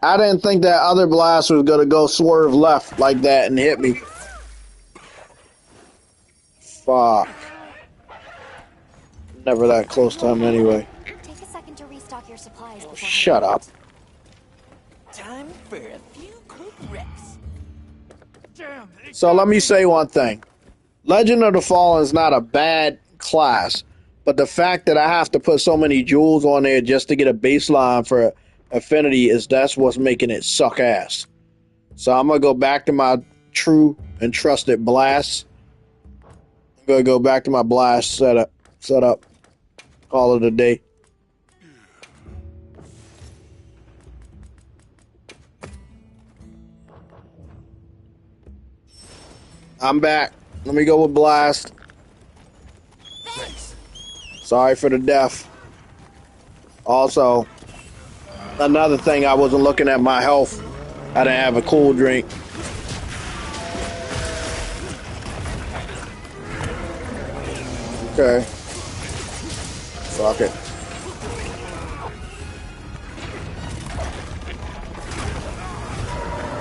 I didn't think that other blast was gonna go swerve left like that and hit me. Fuck. Never that close to him anyway. Take a second to restock your supplies before Shut up. Time for a few quick reps. Damn. So let me say one thing. Legend of the Fallen is not a bad class, but the fact that I have to put so many jewels on there just to get a baseline for affinity that's what's making it suck ass. So I'm gonna go back to my true and trusted blast. I'm gonna go back to my blast setup. Call it a day. I'm back. Let me go with blast. Thanks. Sorry for the death. Also, another thing, I wasn't looking at my health. I didn't have a cool drink. Okay. Fuck it.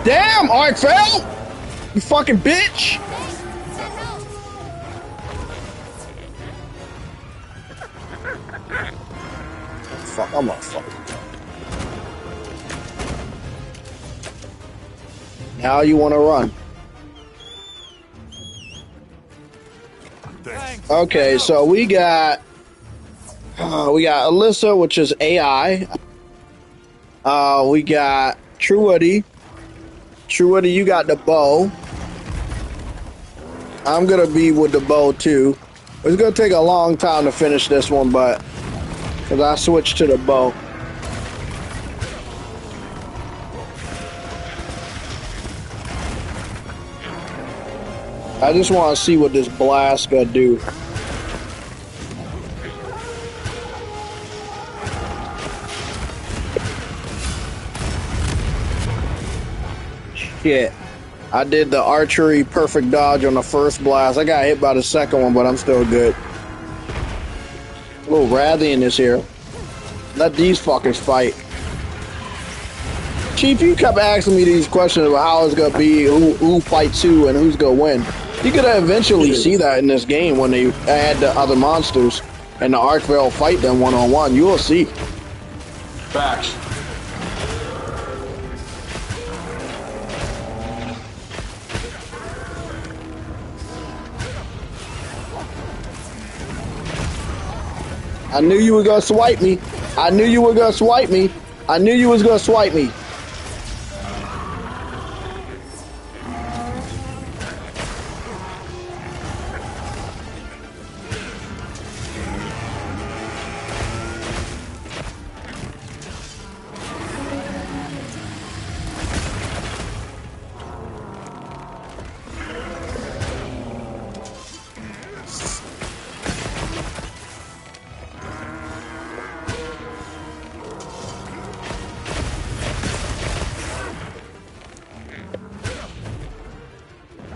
Damn, Arc fell! You fucking bitch! That helped. Fuck, I'm a fucking. Now you want to run. Thanks. Okay, so we got Alyssa, which is AI. We got Truity. Truity, you got the bow. I'm gonna be with the bow too. It's gonna take a long time to finish this one, but because I switched to the bow. I just want to see what this blast gonna do. Shit. I did the archery perfect dodge on the first blast. I got hit by the second one, but I'm still good. A little Rathian is here. Let these fuckers fight. Chief, you kept asking me these questions about how it's gonna be, who fights who, and who's gonna win. You're gonna eventually see that in this game when they add the other monsters and the Archvale fight them one-on-one. You will see. Facts. I knew you were gonna swipe me. I knew you were gonna swipe me. I knew you was gonna swipe me.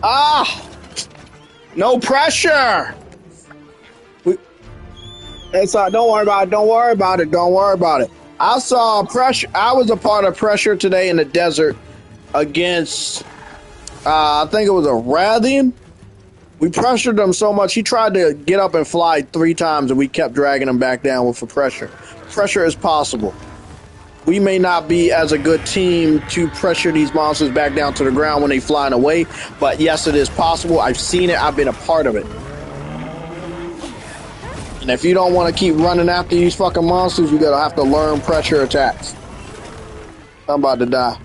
Ah! No pressure! It's don't worry about it. Don't worry about it. Don't worry about it. I saw pressure. I was a part of pressure today in the desert against, I think it was a Rathian. We pressured him so much, he tried to get up and fly 3 times, and we kept dragging him back down with the pressure. Pressure is possible. We may not be as a good team to pressure these monsters back down to the ground when they flying away, but yes, it is possible. I've seen it. I've been a part of it. And if you don't want to keep running after these fucking monsters, you're going to have to learn pressure attacks. I'm about to die.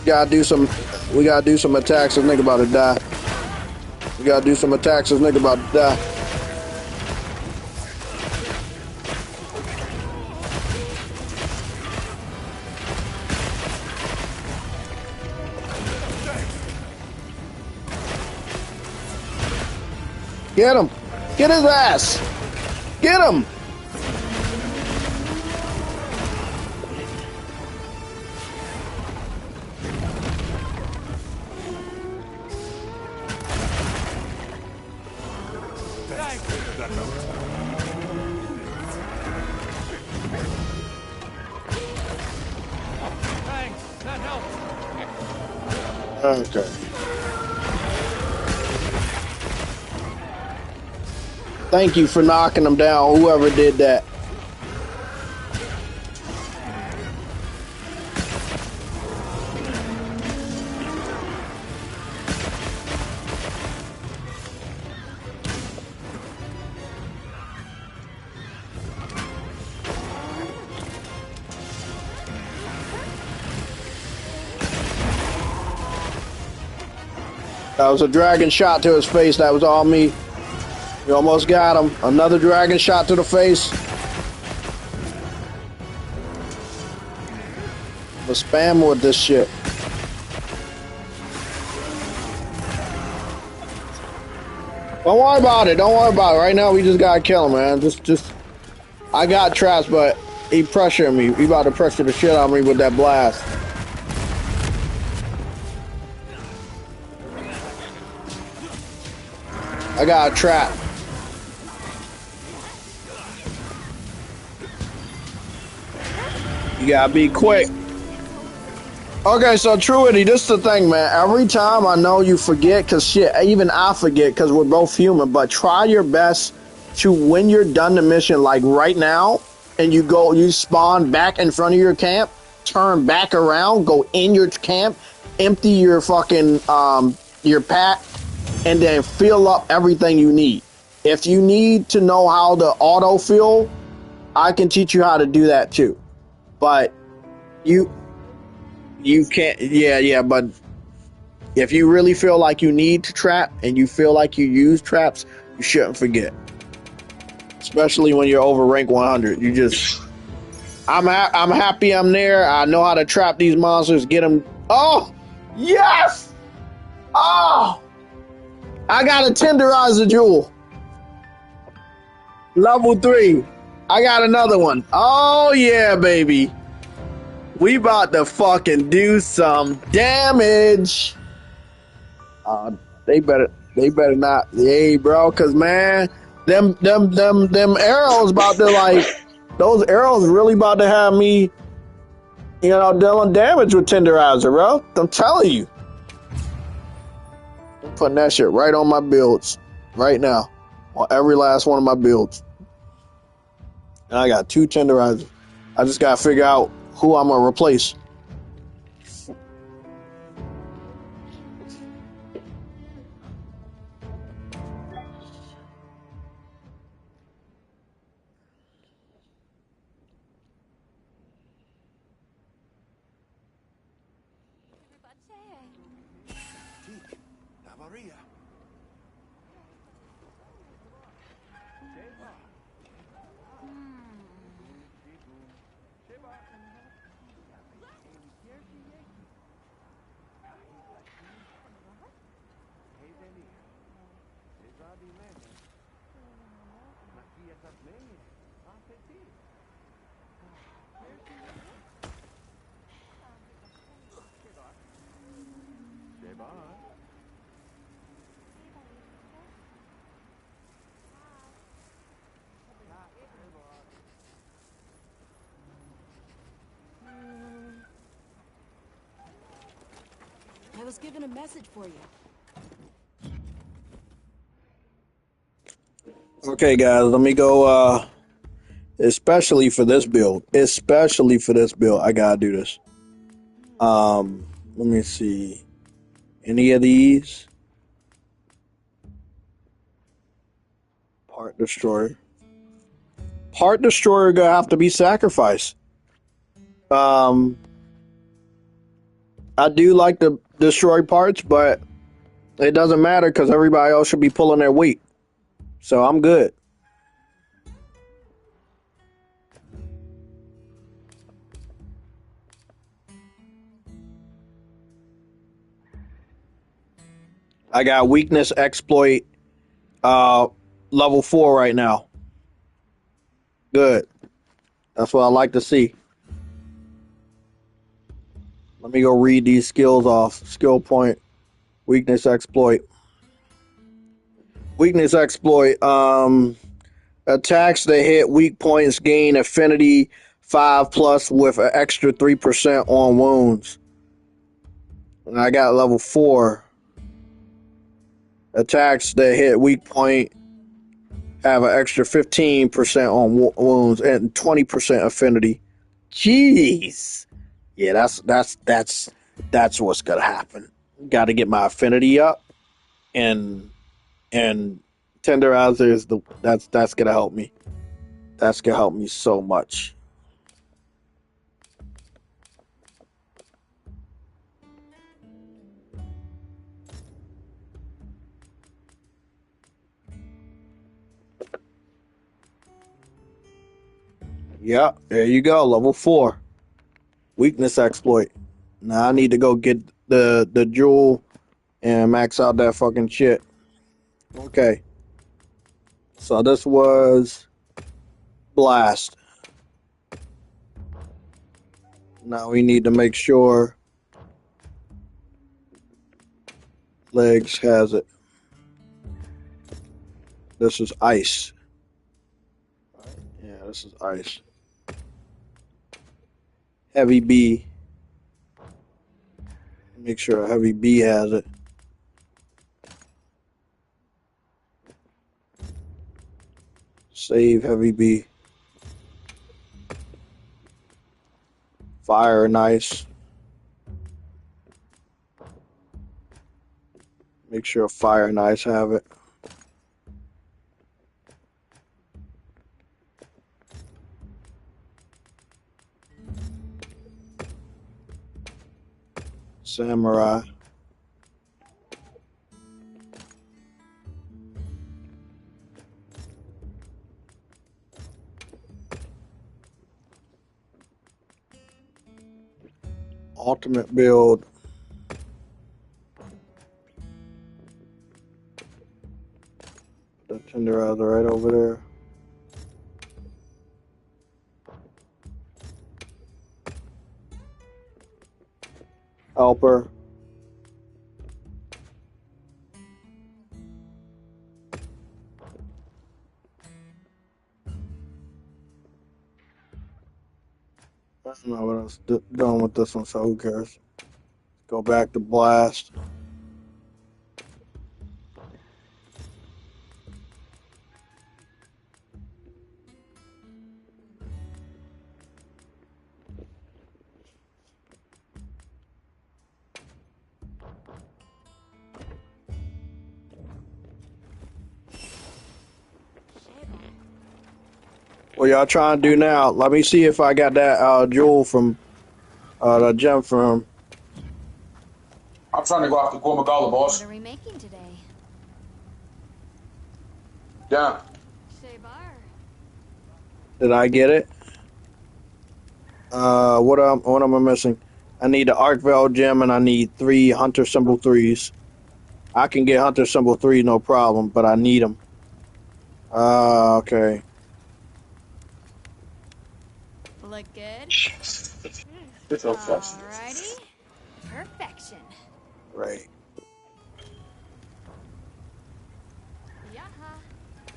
Gotta do some. We gotta do some attacks. This nigga about to die. We gotta do some attacks. This nigga about to die. Get him! Get his ass! Get him! Thanks. That helps. Okay. Thank you for knocking him down, whoever did that. That was a dragon shot to his face. That was all me. You almost got him. Another dragon shot to the face. I'm gonna spam with this shit. Don't worry about it. Don't worry about it. Right now, we just gotta kill him, man. Just. I got traps, but he pressuring me. He about to pressure the shit out of me with that blast. I got a trap. You gotta be quick. Okay, so Truity, this is the thing, man. Every time I know you forget, because shit, even I forget, because we're both human, but try your best to, when you're done the mission, like right now, and you spawn back in front of your camp, turn back around, go in your camp, empty your fucking, your pack, and then fill up everything you need. If you need to know how to autofill, I can teach you how to do that too. But you can't, yeah, but if you really feel like you need to trap and you feel like you use traps, you shouldn't forget. Especially when you're over rank 100. You just, I'm happy I'm there. I know how to trap these monsters, get them. Oh, yes! Oh! I got a tenderizer jewel. Level 3. I got another one. Oh yeah, baby. We about to fucking do some damage. They better not. Hey, bro, cause man, them arrows about to like, those arrows really about to have me, dealing damage with tenderizer, bro. I'm telling you. I'm putting that shit right on my builds right now, on every last one of my builds. And I got 2 tenderizers. I just gotta figure out who I'm gonna replace. I was given a message for you. Okay, guys, let me go. Especially for this build, I gotta do this. Let me see. Any of these? Part destroyer. Part destroyer gonna have to be sacrificed. I do like to destroy parts, but it doesn't matter because everybody else should be pulling their weight. So I'm good. I got weakness exploit level 4 right now. Good. That's what I like to see. Let me go read these skills off. Skill point, weakness exploit. Weakness exploit. Attacks that hit weak points gain affinity 5 plus with an extra 3% on wounds. And I got level 4. Attacks that hit weak point have an extra 15% on wounds and 20% affinity. Jeez. Yeah, that's what's gonna happen. Got to get my affinity up, and tenderizer is that's gonna help me. That's gonna help me so much. Yeah, there you go. Level 4. Weakness exploit. Now I need to go get the jewel and max out that fucking shit. Okay. So this was blast. Now we need to make sure legs has it. This is ice. Yeah, this is ice. Heavy B. Make sure heavy B has it. Save heavy B. Fire and ice. Make sure fire and ice have it. Samurai. Ultimate build. The tenderizer right over there. Helper. I don't know what I was doing with this one, so who cares? Go back to blast. What y'all trying to do now? Let me see if I got that jewel from the gem from. I'm trying to go after Gormagala, boss. What are we making today? Damn. Shebar. Did I get it? What am I missing? I need the Arc Veil gem and I need 3 Hunter Symbol 3s. I can get Hunter Symbol 3 no problem, but I need them. Okay. Look good? It's so fast. Alrighty. Perfection. Right. Yaha.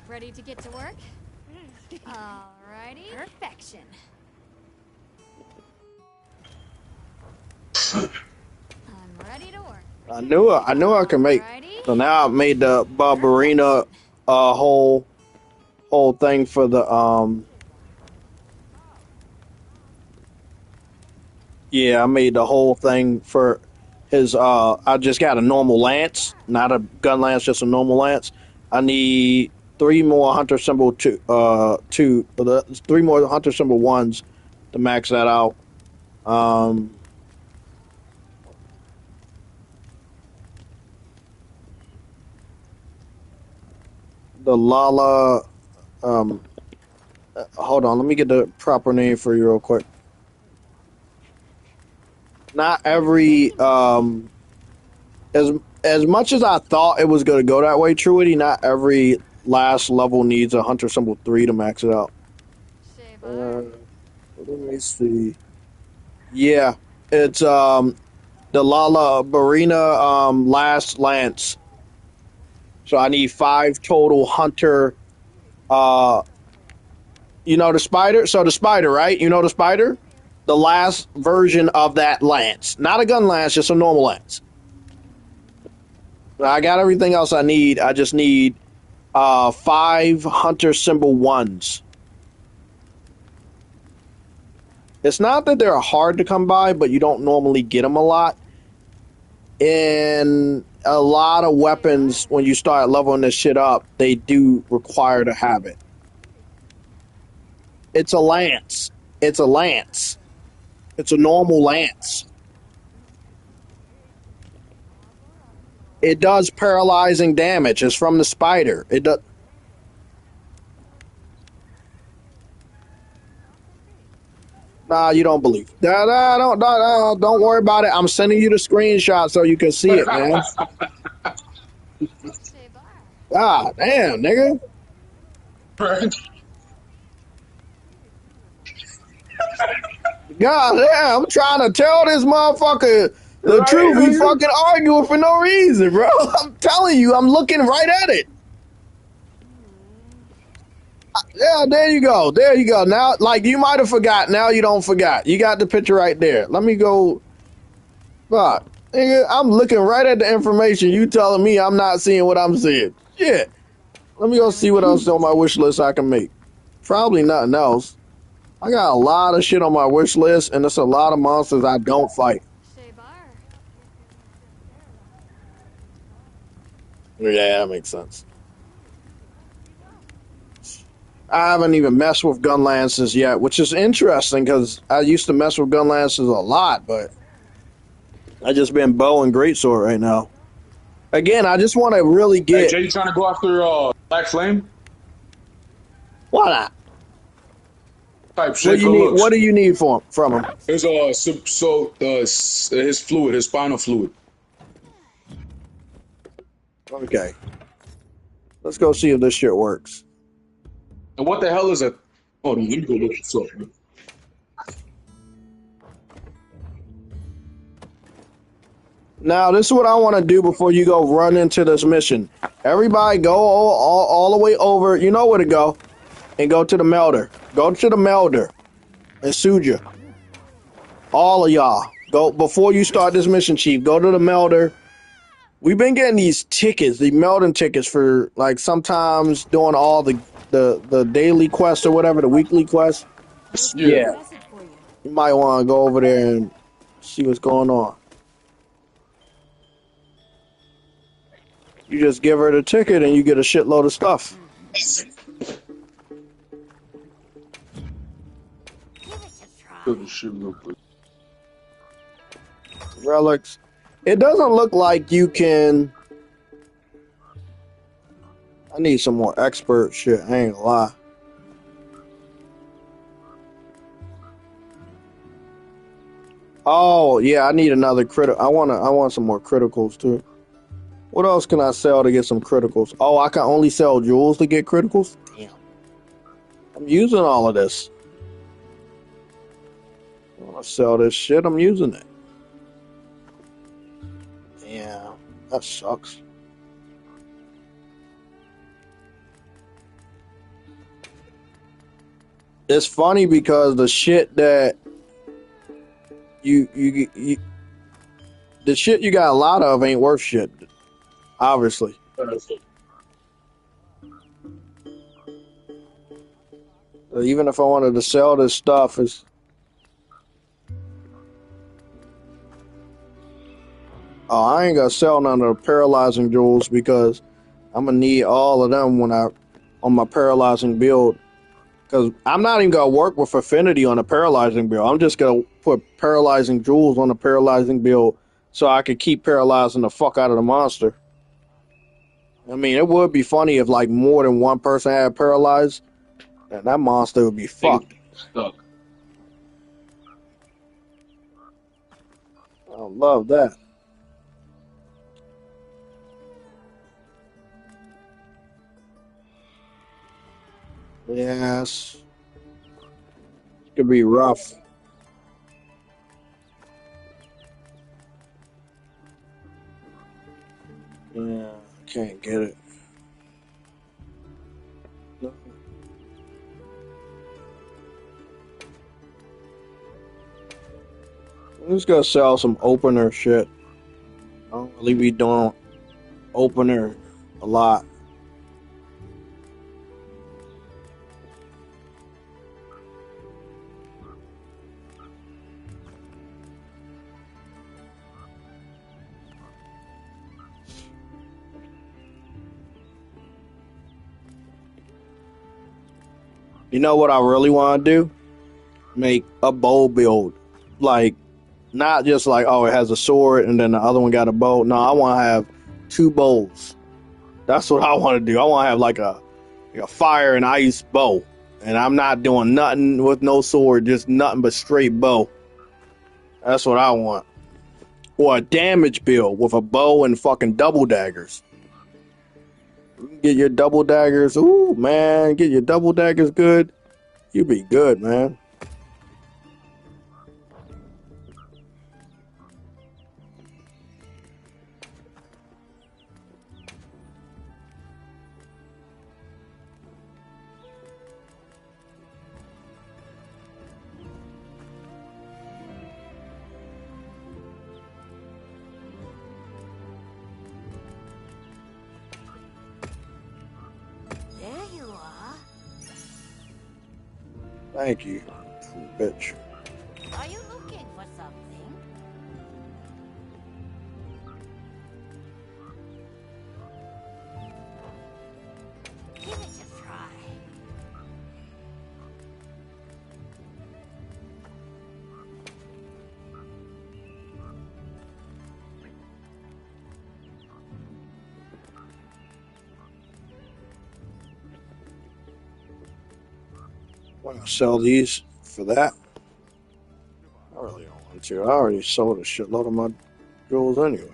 Ready to get to work? Alrighty. Perfection. I'm ready to work. I knew I could make. Alrighty. So now I made the Barbarina whole thing for the Yeah, I made the whole thing for his I just got a normal lance, not a gun lance, just a normal lance. I need 3 more hunter symbol 3 more hunter symbol 1s to max that out. Um the Lala. Hold on, let me get the proper name for you real quick. Not every as as much as I thought it was gonna go that way, Truity. Not every last level needs a Hunter Symbol 3 to max it out. Shea Uh, bar. let me see. Yeah, it's the Lala Barina last lance. So I need 5 total Hunter. Uh, you know the spider. So the spider, right? You know the spider. The last version of that lance, not a gun lance, just a normal lance. I got everything else I need. I just need 5 Hunter Symbol 1s. It's not that they're hard to come by, but you don't normally get them a lot. And a lot of weapons, when you start leveling this shit up, they do require to have it. It's a lance. It's a lance. It's a normal lance. It does paralyzing damage. It's from the spider. It does. Nah, you don't believe. Don't worry about it. I'm sending you the screenshot so you can see it, man. Shea bar. Ah, damn, nigga. Right? God damn, I'm trying to tell this motherfucker the Right, truth. He nigga? fucking arguing for no reason, bro. I'm telling you, I'm looking right at it. Yeah, there you go. There you go. Now, like, you might have forgot. Now you don't forgot. You got the picture right there. Let me go. Fuck. Nigga, I'm looking right at the information. You telling me I'm not seeing what I'm seeing. Shit. Let me go see what else on my wish list I can make. Probably nothing else. I got a lot of shit on my wish list, and there's a lot of monsters I don't fight. Shea bar. Yeah, that makes sense. I haven't even messed with gun lances yet, which is interesting because I used to mess with gun lances a lot, but I just been bow and greatsword right now. Again, I just want to really Hey, get. Jay, you trying to go after Black Flame? Why not? Type What shit, do you good need? What looks. do you need from him? His his fluid, his spinal fluid. Okay, let's go see if this shit works. And what the hell is it? Hold on, let me go look this up, man. Now, this is what I want to do before you go run into this mission. Everybody, go all the way over. You know where to go, and go to the melder. Go to the melder and Suja. All of y'all, go before you start this mission, Chief. Go to the melder. We've been getting these tickets, the melding tickets for like sometimes doing all the daily quests or whatever, the weekly quests. I was Yeah. leaving a Yeah, message for you. you might want to go over there and see what's going on. You just give her the ticket and you get a shitload of stuff. Give it a try. Kill this shit real quick. Relics. It doesn't look like you can. I need some more expert shit. I ain't gonna lie. Oh yeah, I need another critic. I want some more criticals too. What else can I sell to get some criticals? Oh, I can only sell jewels to get criticals? Damn. I'm using all of this. I want to sell this shit. I'm using it. Yeah, that sucks. It's funny because the shit that you the shit you got a lot of ain't worth shit. Obviously. Even if I wanted to sell this stuff, it's I ain't gonna sell none of the paralyzing jewels because I'm gonna need all of them when I on my paralyzing build. Because I'm not even gonna work with affinity on a paralyzing build. I'm just gonna put paralyzing jewels on a paralyzing build so I could keep paralyzing the fuck out of the monster. I mean, it would be funny if like more than one person had paralyzed, and that monster would be Nigga fucked. stuck. I love that. Yes, it could be rough. Yeah, can't get it. No. I'm just gonna sell some opener shit. I don't really be doing opener a lot. You know what I really want to do? Make a bow build. Like, not just like, oh, it has a sword and then the other one got a bow. No, I want to have two bows. That's what I want to do. I want to have like a fire and ice bow. And I'm not doing nothing with no sword, just nothing but straight bow. That's what I want. Or a damage build with a bow and fucking double daggers. You can get your double daggers. Ooh, man, get your double daggers good. You be good, man. There you are. Thank you, bitch. Are you looking for something? Give it a try. I'm gonna sell these for that. I really don't want to. I already sold a shitload of my jewels anyway.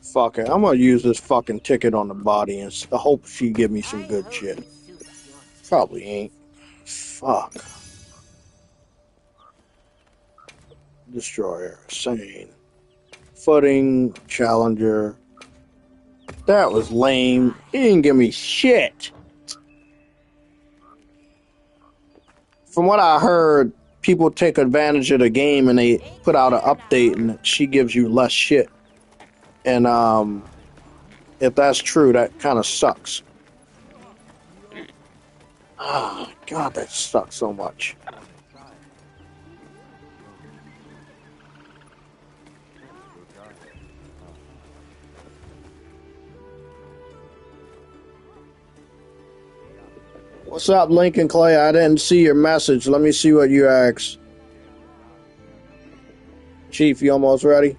Fuck it. I'm gonna use this fucking ticket on the body and hope she give me some I good hope shit. it suits your taste. Probably ain't. Fuck. Destroyer. Sane. Footing. Challenger. That was lame. He didn't give me shit. From what I heard, people take advantage of the game and they Take put out an care update now. and she gives you less shit. And if that's true, that kind of sucks. Ah, God, that sucks so much. What's up, Lincoln Clay? I didn't see your message. Let me see what you asked. Chief, you almost ready?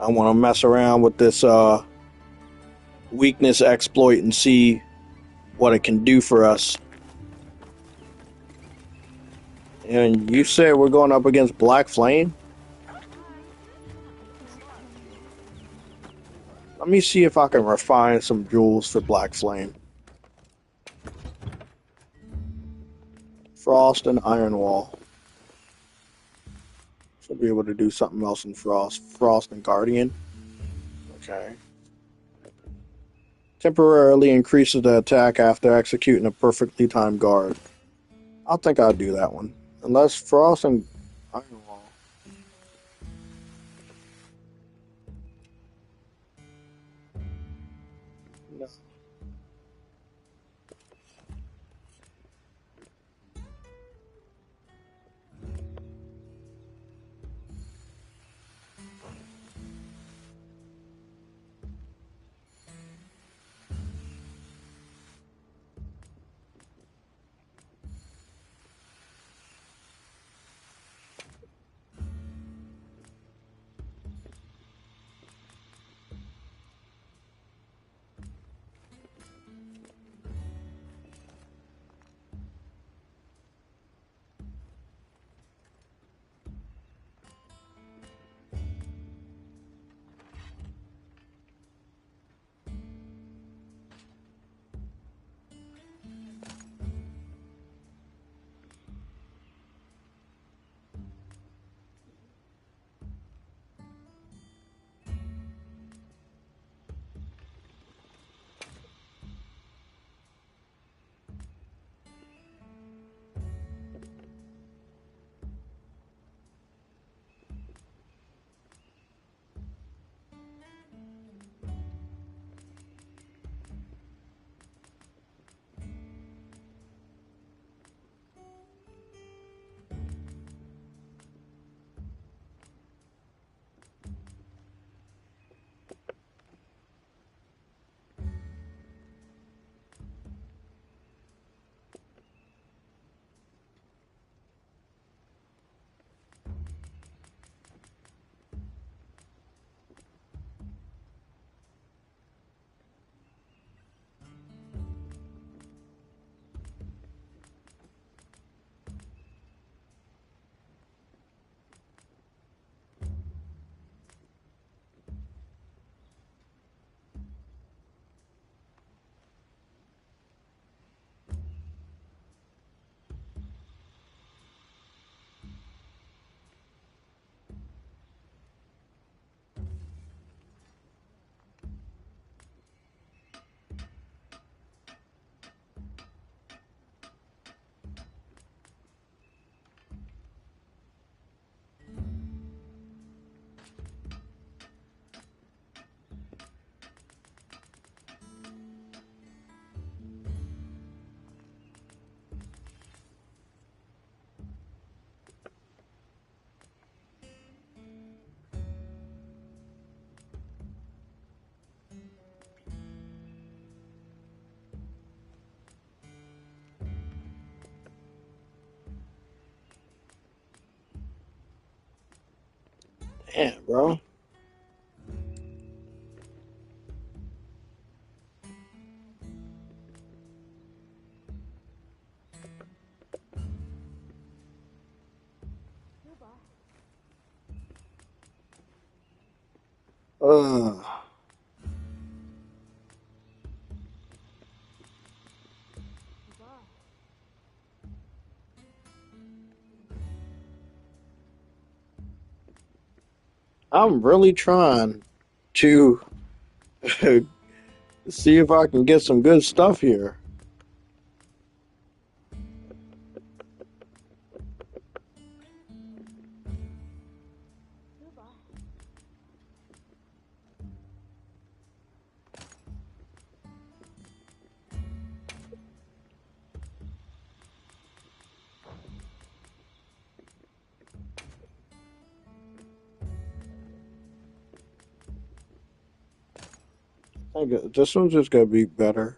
I want to mess around with this weakness exploit and see what it can do for us. And you said we're going up against Black Flame? Let me see if I can refine some jewels for Black Flame. Frost and Iron Wall. Should be able to do something else in Frost. Frost and Guardian. Okay. Temporarily increases the attack after executing a perfectly timed guard. I think I'll do that one. Unless Frost and Iron Wall. No. Damn, bro. Uh, I'm really trying to see if I can get some good stuff here. This one's just gonna be better.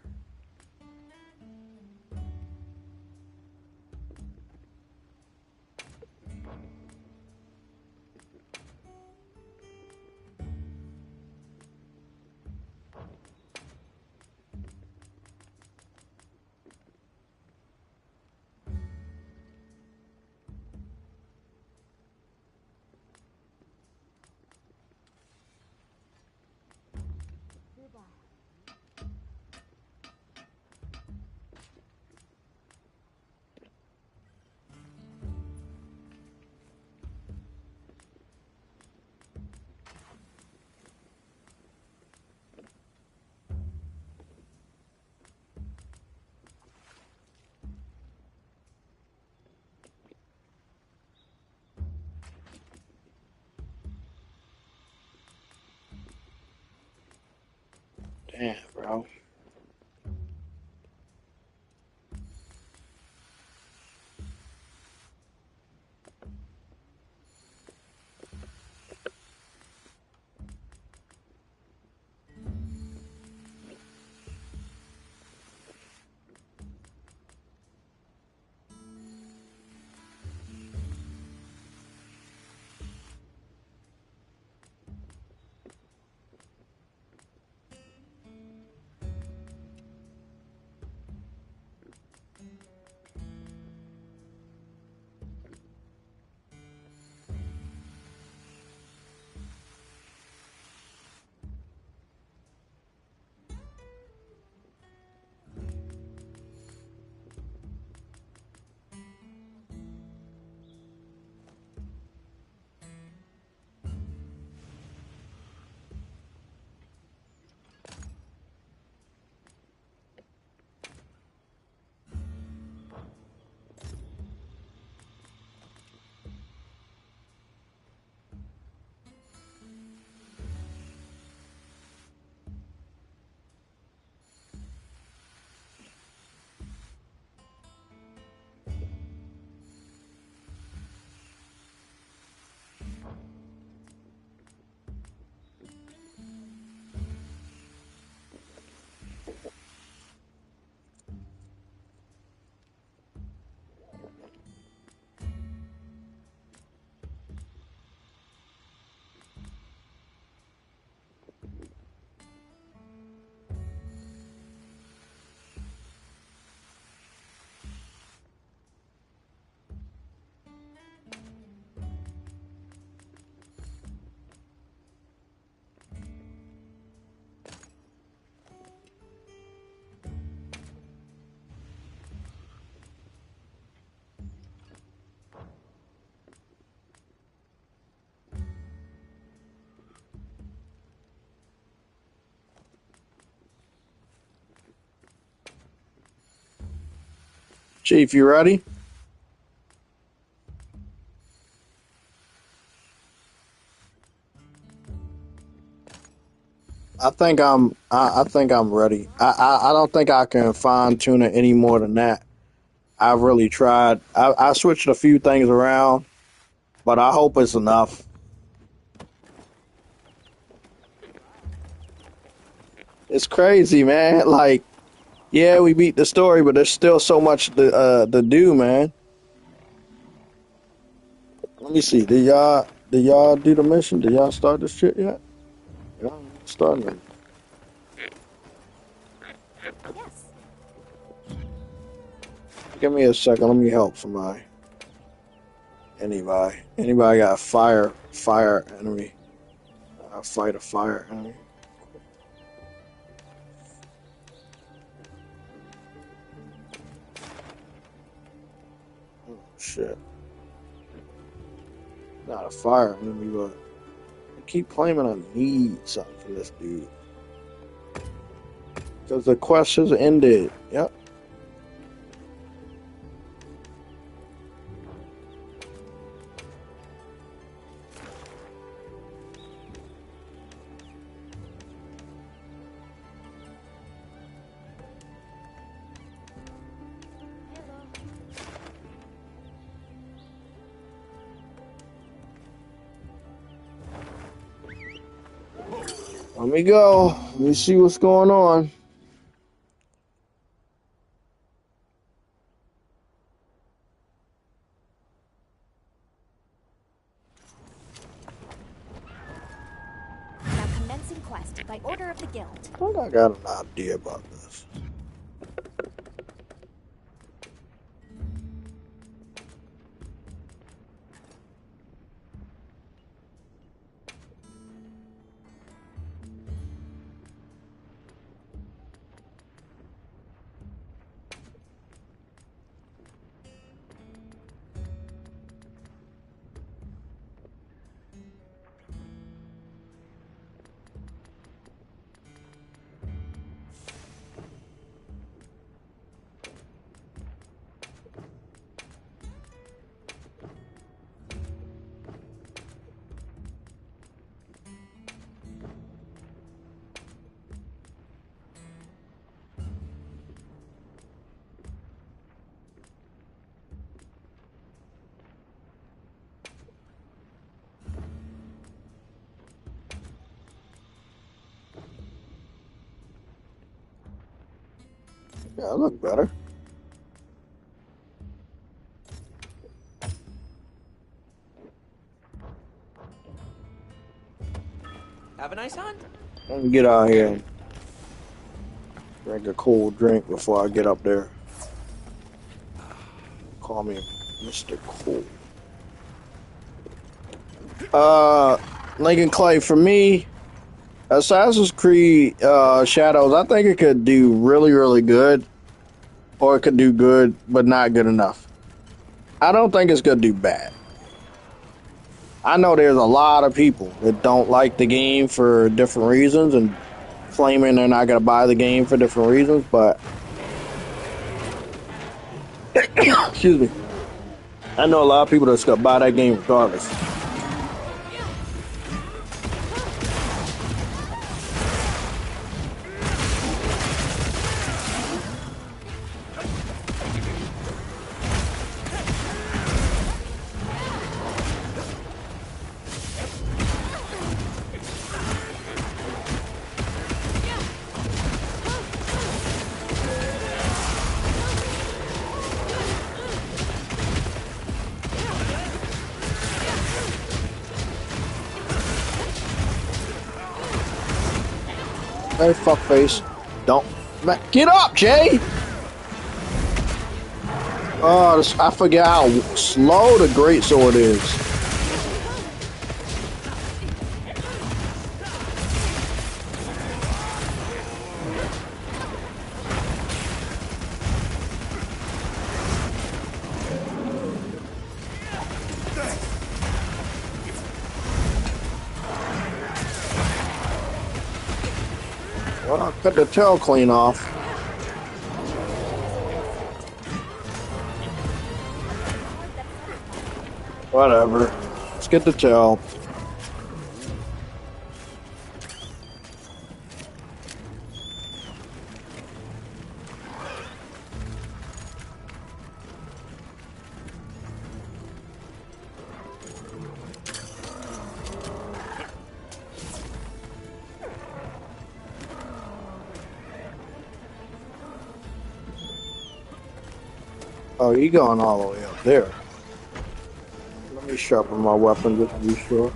Damn, bro. Chief, you ready? I think I'm ready. I don't think I can fine tune it any more than that. I've really tried. I switched a few things around, but I hope it's enough. It's crazy, man. Like, yeah, we beat the story, but there's still so much to do, man. Let me see. Did y'all? Did y'all do the mission? Did y'all start this shit yet? Yeah, starting it. Yes. Give me a second. Let me help somebody. Anybody. Anybody got fire enemy? Fight a fire enemy. Oh, shit. Not a fire enemy, but I keep claiming I need something from this dude. Because the quest has ended. Yep. Let me go. Let me see what's going on. Now commencing quest by order of the guild. I think I got an idea about this. Yeah, I look better. Have a nice hunt. Let me get out here and drink a cold drink before I get up there. Call me Mr. Cool. Lincoln Clay, for me, Assassin's Creed Shadows, I think it could do really, really good. Or it could do good, but not good enough. I don't think it's going to do bad. I know there's a lot of people that don't like the game for different reasons and claiming they're not going to buy the game for different reasons, but excuse me. I know a lot of people that's going to buy that game regardless. Hey, fuckface. Don't. Get up, Jay! Oh, I forget how slow the greatsword is. Well, I cut the tail clean off. Whatever. Let's get the tail. Oh, you going all the way up there. Let me sharpen my weapon just to be sure.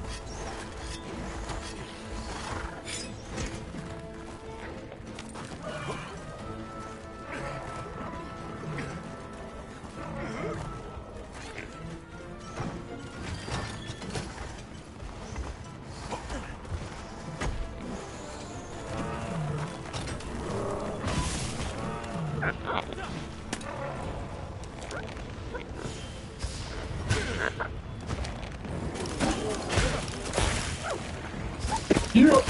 Yeah.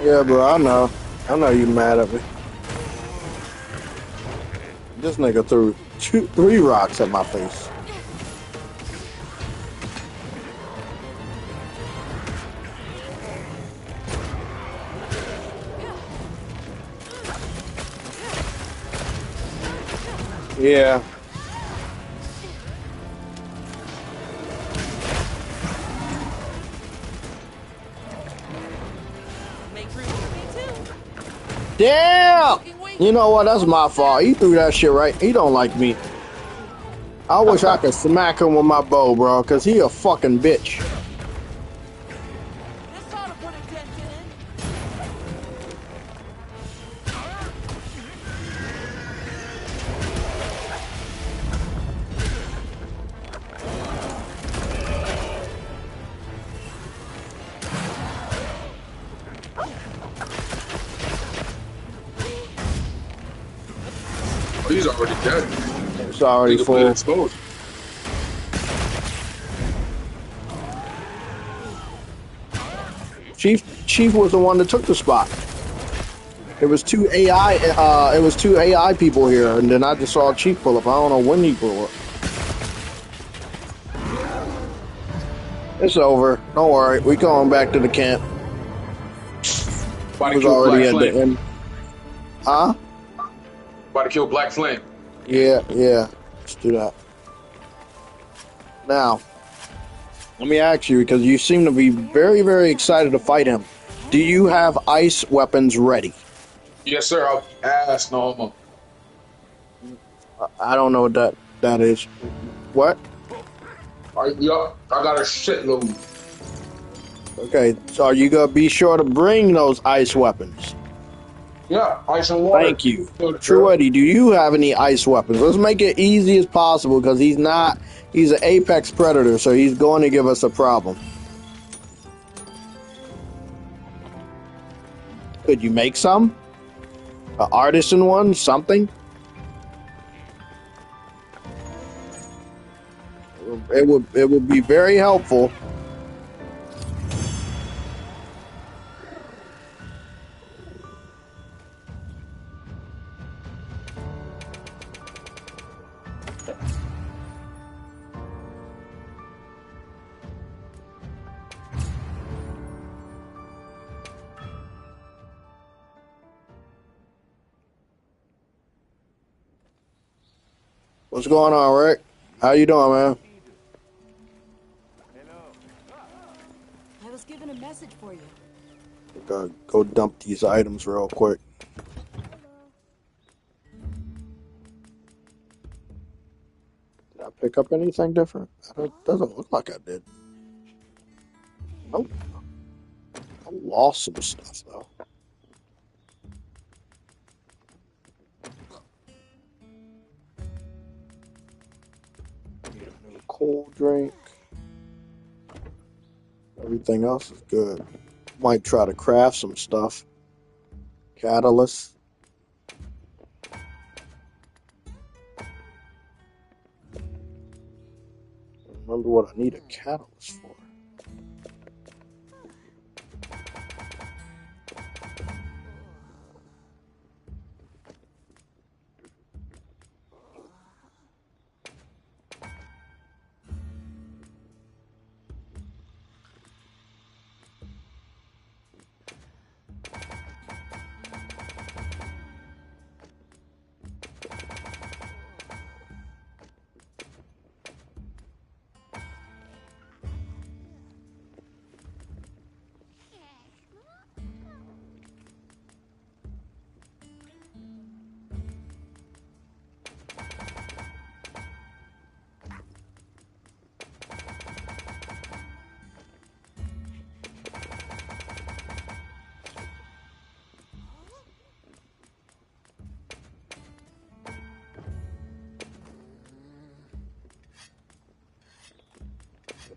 Yeah, bro, I know. I know you mad at me. This nigga threw 3 rocks at my face. Yeah. Make room for me too. Damn! You know what? That's my fault. He threw that shit right. He don't like me. I wish I could smack him with my bow, bro, because he a fucking bitch. This ought to put a dent in it. Oh, he's already dead. It's already Nigga put it full. exposed. Chief was the one that took the spot. It was two AI. It was 2 AI people here, and then I just saw Chief pull up. I don't know when he pulled up. It's over. Don't worry. We going back to the camp. About He to was kill already Black at the Flame. end. Huh? About to kill Black Flame. Yeah. Let's do that. Now, let me ask you, because you seem to be very, very excited to fight him. Do you have ice weapons ready? Yes, sir. I'll ass no homo. I don't know what that is. What? Yup, I got a shitload. Okay, so are you gonna be sure to bring those ice weapons? Yeah, ice and water. Thank you. Good, True girl. Eddie, do you have any ice weapons? Let's make it easy as possible because he's an apex predator, so he's going to give us a problem. Could you make some? An artisan one? Something? It would be very helpful. What's going on, Rick? How you doing, man? I was given a message for you. Gotta go dump these items real quick. Did I pick up anything different? It doesn't look like I did. Nope. I lost some stuff, though. Need a new cold drink. Everything else is good. Might try to craft some stuff. Catalyst. Remember what I need a catalyst for.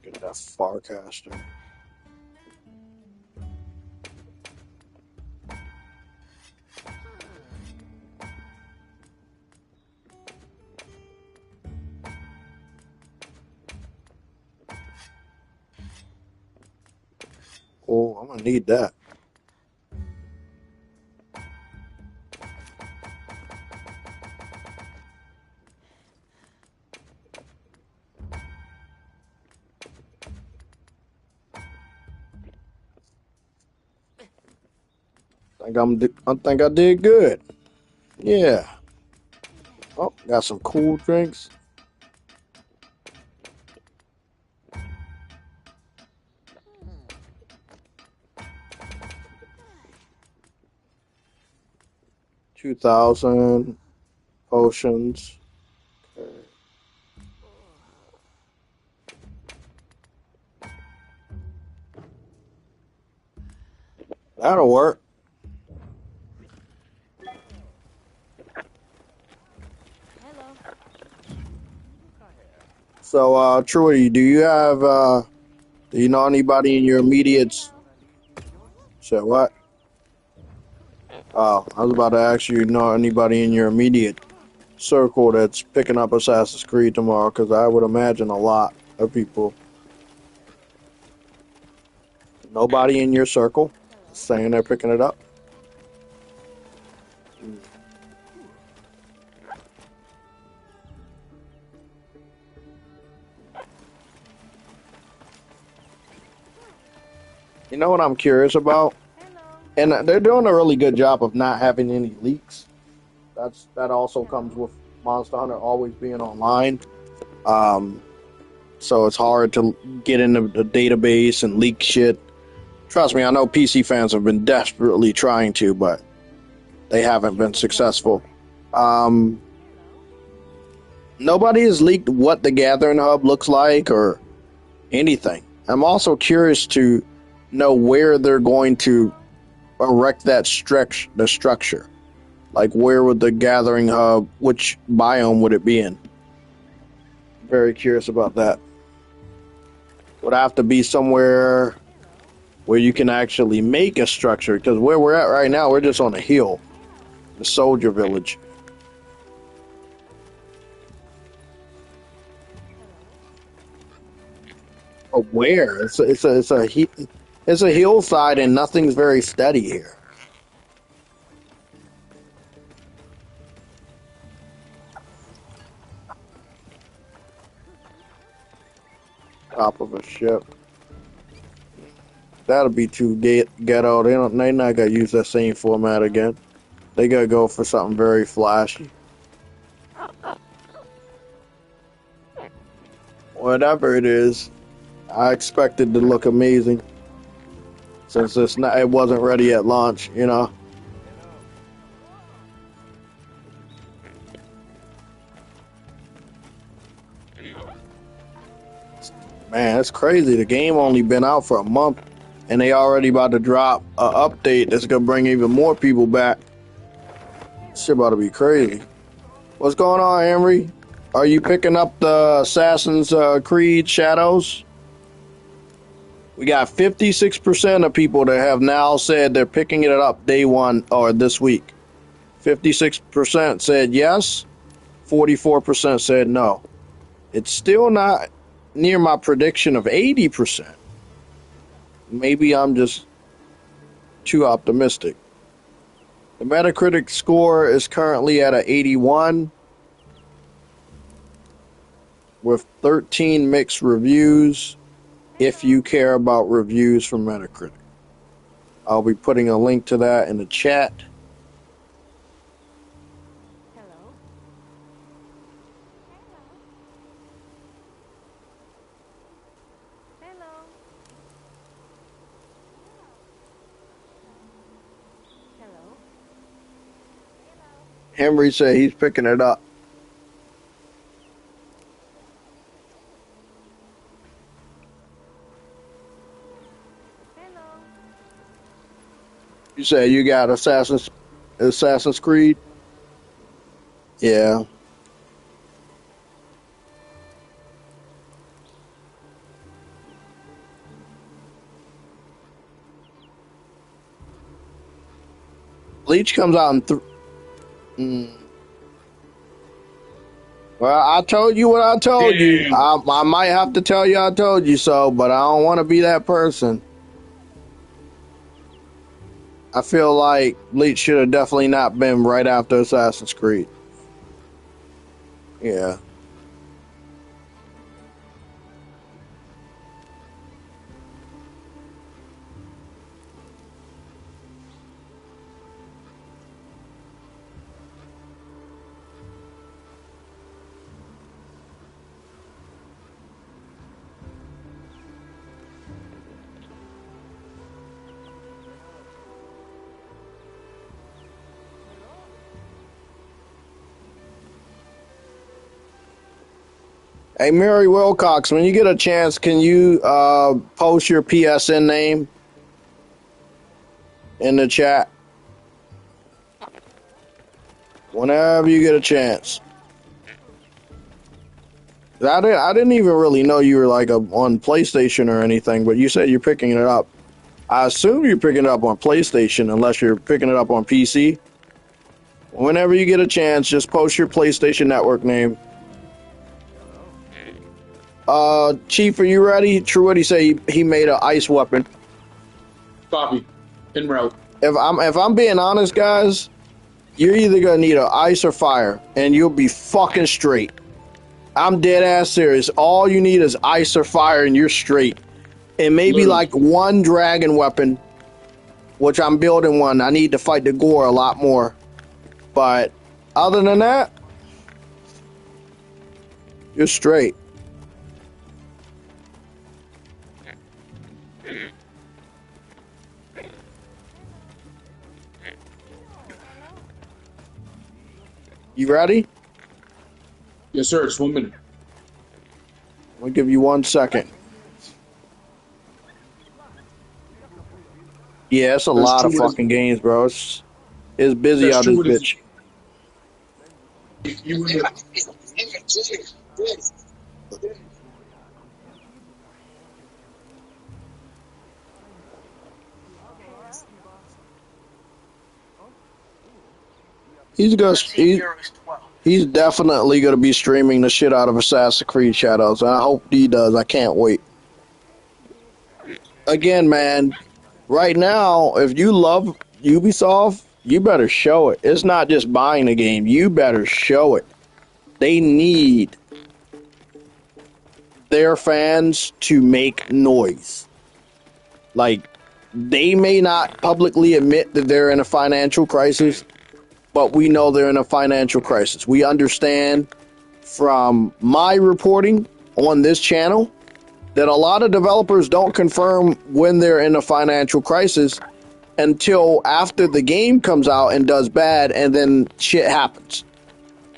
Get that Farcaster. Oh, I'm gonna need that. I think I did good. Yeah. Oh, got some cool drinks. $2,000 potions. Okay. That'll work. Hello. So, Trudy, do you know anybody in your immediate? So what? Oh, I was about to ask you know anybody in your immediate circle that's picking up Assassin's Creed tomorrow, because I would imagine a lot of people. Nobody in your circle saying they're picking it up. You know what I'm curious about? And they're doing a really good job of not having any leaks. That also comes with Monster Hunter always being online. So it's hard to get into the database and leak shit. Trust me, I know PC fans have been desperately trying to, but they haven't been successful. Um, Nobody has leaked what the Gathering Hub looks like or anything. I'm also curious to know where they're going to erect the structure. Like, where would the Gathering Hub, which biome would it be in? Very curious about that. Would have to be somewhere where you can actually make a structure, because where we're at right now, we're just on a hill, the soldier village. Oh, where? It's a hillside and nothing's very steady here. Top of a ship. That'll be too ghetto. They not gonna use that same format again. They gotta go for something very flashy. Whatever it is, I expect it to look amazing. Since it wasn't ready at launch, you know. Man, it's crazy. The game only been out for a month, and they already about to drop a update that's gonna bring even more people back. Shit about to be crazy. What's going on, Henry? Are you picking up the Assassin's Creed Shadows? We got 56% of people that have now said they're picking it up day one or this week. 56% said yes, 44% said no. It's still not near my prediction of 80%. Maybe I'm just too optimistic. The Metacritic score is currently at an 81 with 13 mixed reviews. If you care about reviews from Metacritic, I'll be putting a link to that in the chat. Hello. Hello. Hello. Henry said he's picking it up. Hello. You said you got Assassin's Creed? Yeah. Bleach comes out in Well, I told you what I told you. Damn. I might have to tell you I told you so, but I don't want to be that person. I feel like Bleach should have definitely not been right after Assassin's Creed. Yeah. Hey, Mary Wilcox, when you get a chance, can you post your PSN name in the chat? Whenever you get a chance. I didn't even really know you were like on PlayStation or anything, but you said you're picking it up. I assume you're picking it up on PlayStation unless you're picking it up on PC. Whenever you get a chance, just post your PlayStation Network name. Chief, are you ready? True, what he say? He made an ice weapon. Copy. En route. If I'm being honest, guys, you're either gonna need an ice or fire, and you'll be fucking straight. I'm dead ass serious. All you need is ice or fire, and you're straight. And maybe Literally. like one dragon weapon, which I'm building one. I need to fight the gore a lot more. But other than that, you're straight. You ready? Yes, sir. Just 1 minute. I'll give you 1 second. Yeah, it's a That's lot true. of fucking games, bro. It's busy That's out true. this What is bitch. you? He's definitely gonna be streaming the shit out of Assassin's Creed Shadows, and I hope he does. I can't wait. Again, man, right now, if you love Ubisoft, you better show it. It's not just buying the game. You better show it. They need their fans to make noise. Like, they may not publicly admit that they're in a financial crisis, but we know they're in a financial crisis. We understand from my reporting on this channel that a lot of developers don't confirm when they're in a financial crisis until after the game comes out and does bad, and then shit happens.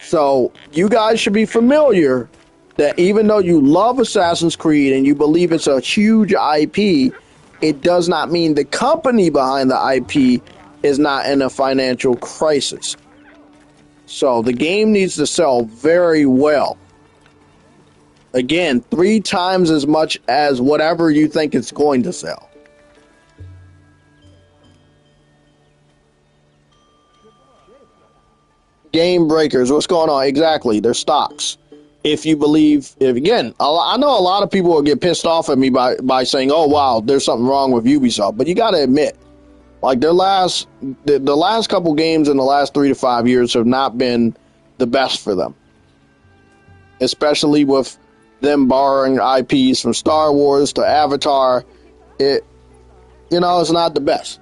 So you guys should be familiar that even though you love Assassin's Creed and you believe it's a huge IP, it does not mean the company behind the IP is not in a financial crisis. So the game needs to sell very well. Again, 3 times as much as whatever you think it's going to sell. Game breakers, what's going on? Exactly, they're stocks. If you believe, if again, I know a lot of people will get pissed off at me by saying, "Oh wow, there's something wrong with Ubisoft," but you got to admit, like the last couple games in the last 3 to 5 years have not been the best for them, especially with them borrowing IPs from Star Wars to Avatar. It's not the best.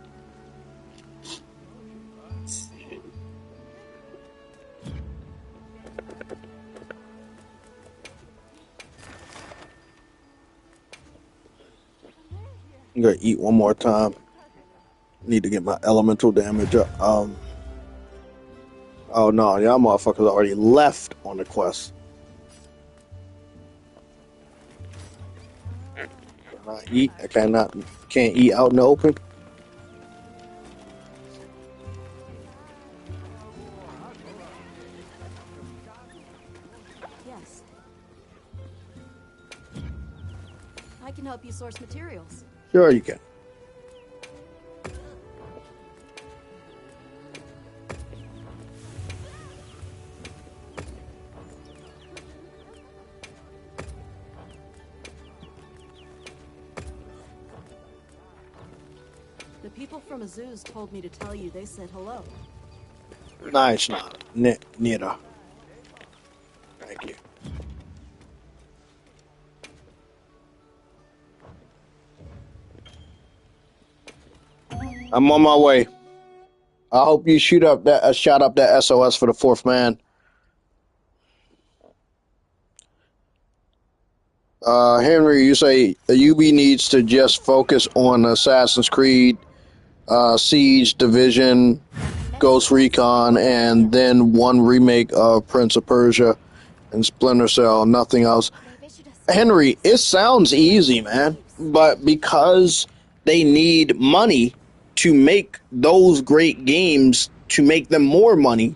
I'm gonna eat one more time. Need to get my elemental damage up. Oh no, y'all motherfuckers already left on the quest. Can I eat? Can't eat out in the open. Yes. I can help you source materials. Sure you can. The people from Azuz told me to tell you they said hello. Nice, Nita. Thank you. I'm on my way. I hope you shot up that SOS for the fourth man. Henry, you say the UB needs to just focus on Assassin's Creed, Siege, Division, Ghost Recon, and then one remake of Prince of Persia and Splinter Cell, nothing else. Henry, it sounds easy, man, but because they need money to make those great games, to make them more money,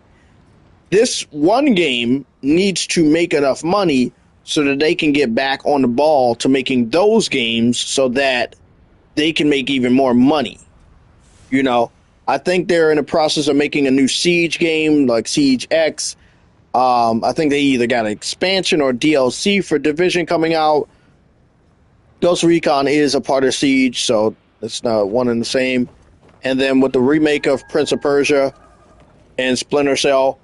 this one game needs to make enough money so that they can get back on the ball to making those games so that they can make even more money. You know, I think they're in the process of making a new Siege game, like Siege X. I think they either got an expansion or DLC for Division coming out. Ghost Recon is a part of Siege, so it's not one and the same. And then with the remake of Prince of Persia and Splinter Cell,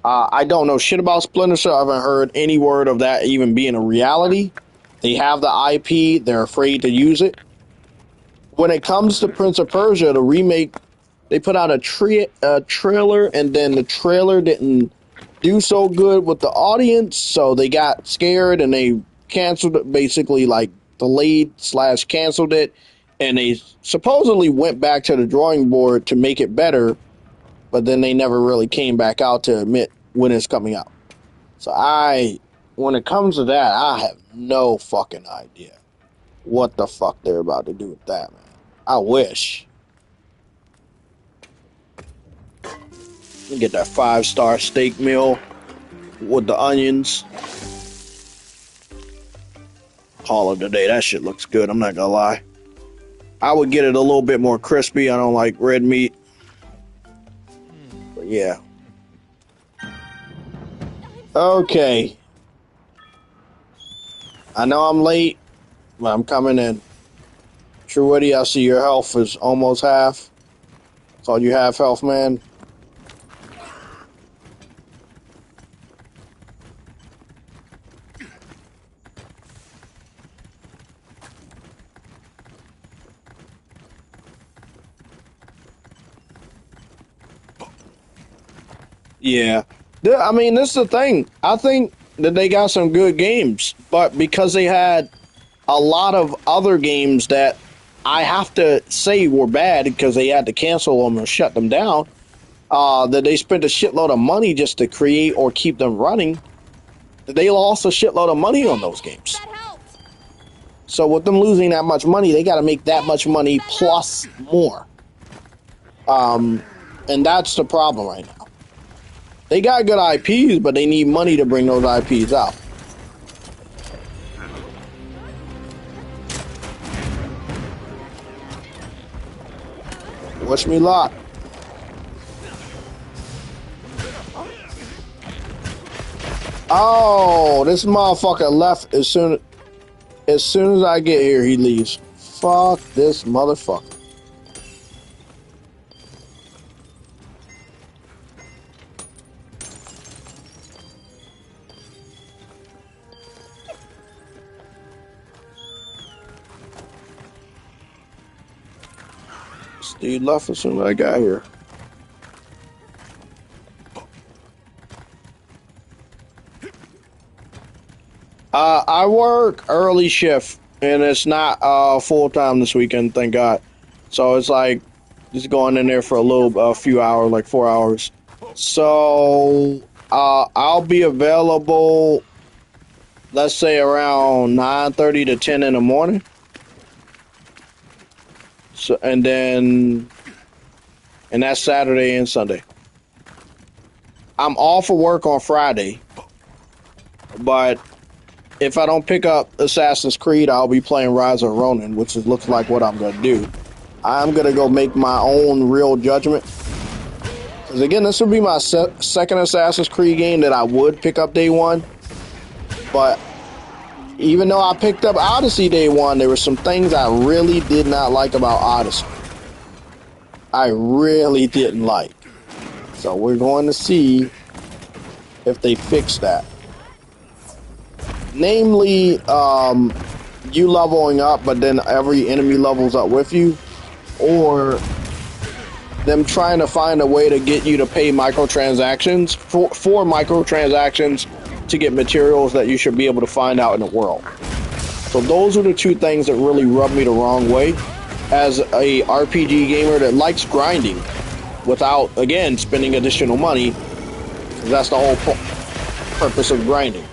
I don't know shit about Splinter Cell. I haven't heard any word of that even being a reality. They have the IP. They're afraid to use it. When it comes to Prince of Persia, the remake, they put out a trailer, and then the trailer didn't do so good with the audience, so they got scared and they canceled it, basically like delayed/canceled it, and they supposedly went back to the drawing board to make it better, but then they never really came back out to admit when it's coming out. So when it comes to that, I have no fucking idea what the fuck they're about to do with that, man. I wish. You get that 5-star steak meal with the onions. Call it a day. That shit looks good. I'm not gonna lie. I would get it a little bit more crispy. I don't like red meat. But yeah. Okay. I know I'm late, but I'm coming in. True Witty, I see your health is almost half. So you have health, man. Yeah. I mean, this is the thing. I think that they got some good games, but because they had a lot of other games that I have to say were bad because they had to cancel them or shut them down, that they spent a shitload of money just to create or keep them running, they lost a shitload of money on those games. So with them losing that much money, they got to make that much money plus more. And that's the problem right now. They got good IPs, but they need money to bring those IPs out. Wish me luck. Oh, this motherfucker left as soon as I get here, he leaves. Fuck this motherfucker. Steve left as soon as I got here. I work early shift, and it's not full time this weekend, thank God. So it's like just going in there for a few hours, like 4 hours. So I'll be available, let's say around 9:30 to 10 in the morning. So and that's Saturday and Sunday. I'm off for work on Friday, but if I don't pick up Assassin's Creed, I'll be playing Rise of Ronin, which looks like what I'm going to do. I'm going to go make my own real judgment. Because again, this would be my second Assassin's Creed game that I would pick up day one. But even though I picked up Odyssey day one, there were some things I really did not like about Odyssey. I really didn't like. So we're going to see if they fix that. Namely, you leveling up, but then every enemy levels up with you, or them trying to find a way to get you to pay microtransactions for microtransactions to get materials that you should be able to find out in the world. So those are the two things that really rub me the wrong way as a RPG gamer that likes grinding without, again, spending additional money. That's the whole purpose of grinding.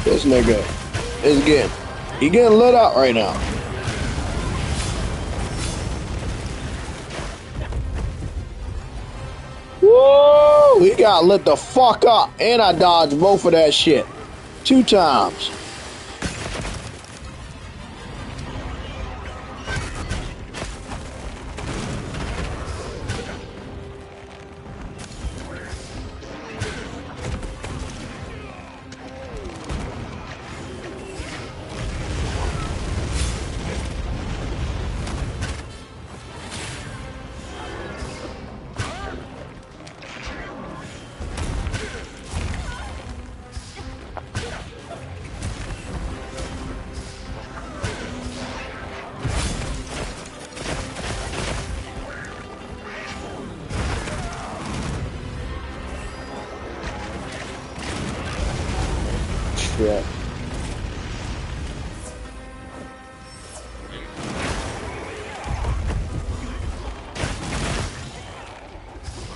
This nigga is getting lit up right now. Woo! He got lit the fuck up, and I dodged both of that shit 2 times. Shit.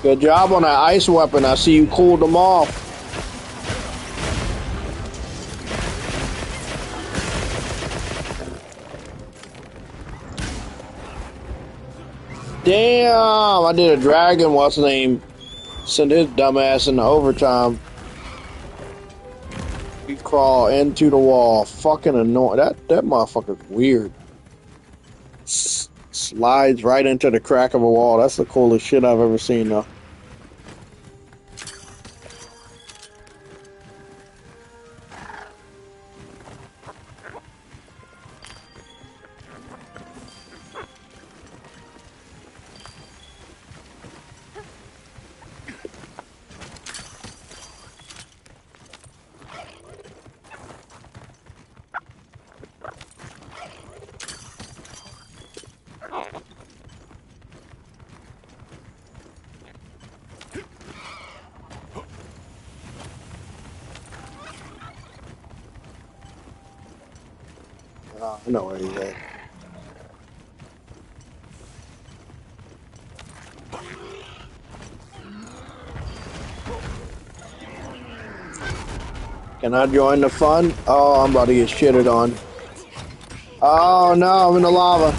Good job on that ice weapon. I see you cooled them off. Damn, I did a dragon, what's his name? Send his dumbass into overtime. We crawl into the wall. Fucking annoying. That motherfucker's weird. Slides right into the crack of a wall. That's the coolest shit I've ever seen, though. I know where he's at. Can I join the fun? Oh, I'm about to get shitted on. Oh no, I'm in the lava.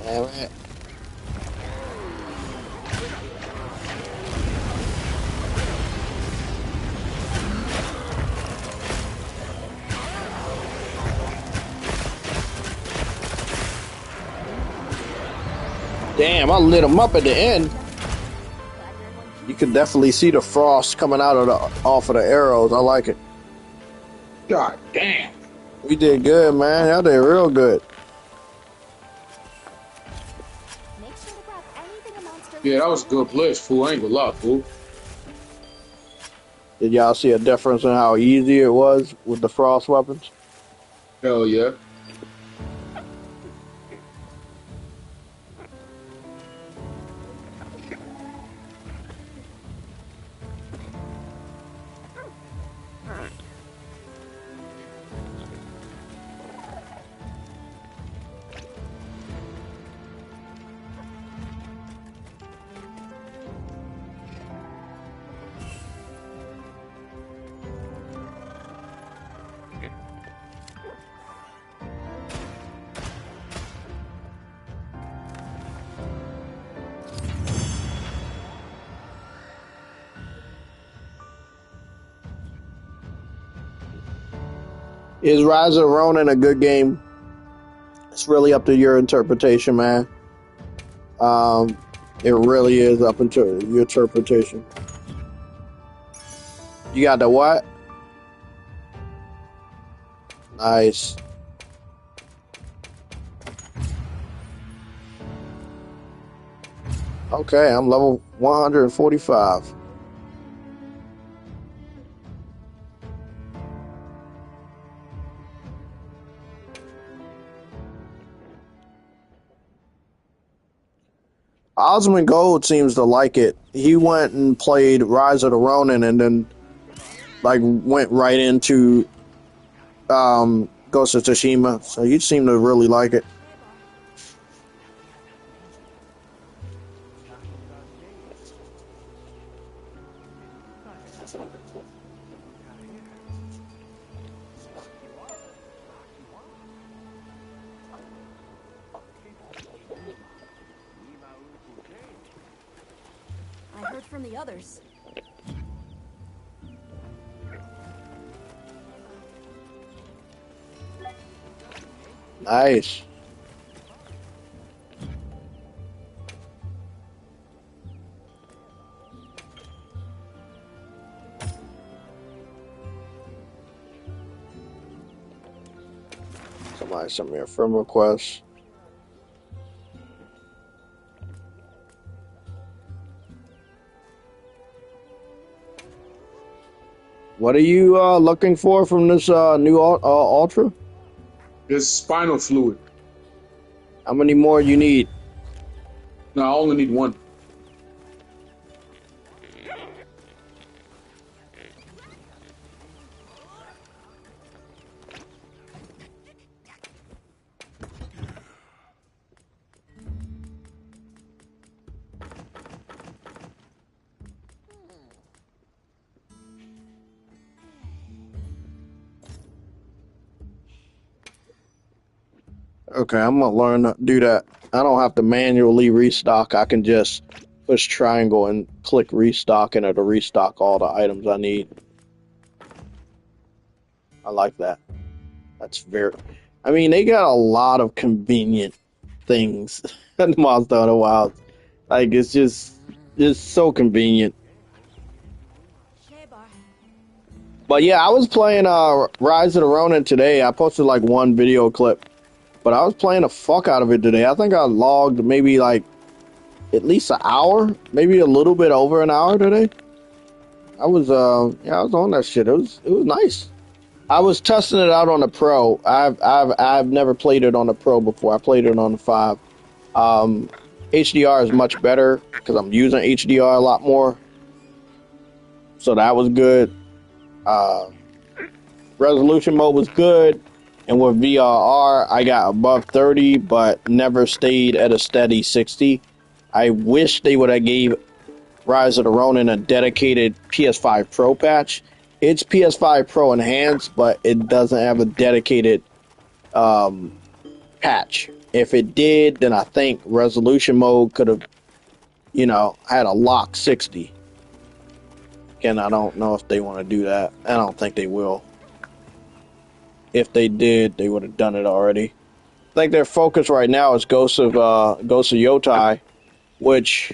Damn it. Damn, I lit him up at the end. You can definitely see the frost coming out of off of the arrows. I like it. God damn. We did good, man. Y'all did real good. Make sure to grab anything a monster Yeah, that was a good place, fool. I ain't gonna lie, fool. Did y'all see a difference in how easy it was with the frost weapons? Hell yeah. Is Rise of the Ronin a good game? It's really up to your interpretation, man. It really is up into your interpretation. You got the what? Nice. Okay, I'm level 145. Osmond Gold seems to like it. He went and played Rise of the Ronin and then like went right into Ghost of Tsushima. So he seemed to really like it. I heard from the others. Nice. Somebody sent me a friend request. What are you looking for from this new Ultra? It's spinal fluid. How many more you need? No, I only need one. Okay, I'm gonna learn to do that. I don't have to manually restock. I can just push triangle and click restock, and it'll restock all the items I need. I like that. That's very. I mean, they got a lot of convenient things in Monster Hunter Wild. Like it's just so convenient. Shebar. But yeah, I was playing Rise of the Ronin today. I posted like one video clip, but I was playing the fuck out of it today. I think I logged maybe like at least an hour, maybe a little bit over an hour today. I was I was on that shit. It was nice. I was testing it out on the Pro. I've never played it on the Pro before. I played it on the 5. HDR is much better because I'm using HDR a lot more. So that was good. Resolution mode was good. And with VRR, I got above 30, but never stayed at a steady 60. I wish they would have gave Rise of the Ronin a dedicated PS5 Pro patch. It's PS5 Pro enhanced, but it doesn't have a dedicated patch. If it did, then I think resolution mode could have, had a lock 60. Again, I don't know if they want to do that. I don't think they will. If they did, they would have done it already. I think their focus right now is Ghost of Yotai, which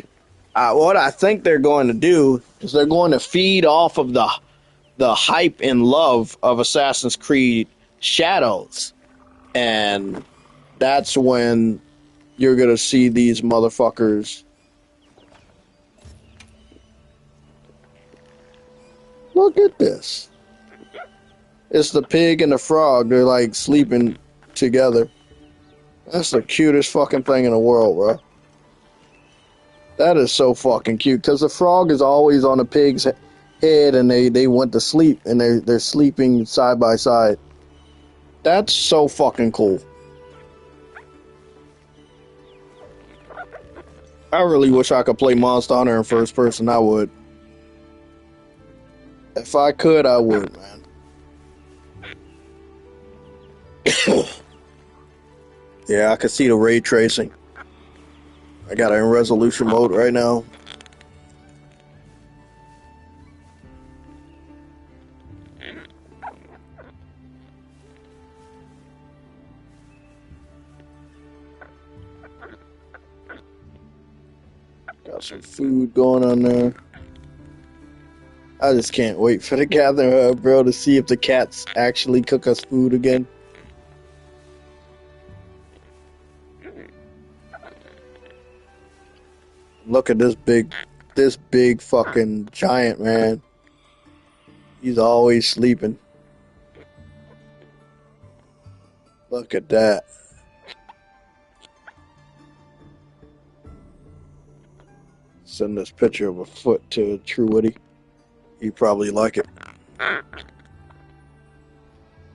what I think they're going to do is they're going to feed off of the hype and love of Assassin's Creed Shadows, and that's when you're gonna see these motherfuckers. Look at this. It's the pig and the frog. They're like sleeping together. That's the cutest fucking thing in the world, bro. That is so fucking cute. Because the frog is always on the pig's head and they went to sleep and they're sleeping side by side. That's so fucking cool. I really wish I could play Monster Hunter in first person. I would. If I could, I would, man. Yeah, I can see the ray tracing. I got it in resolution mode right now. Got some food going on there. I just can't wait for the gathering hub, bro, to see if the cats actually cook us food again. Look at this big fucking giant, man. He's always sleeping. Look at that. Send this picture of a foot to True Woody. He'd probably like it.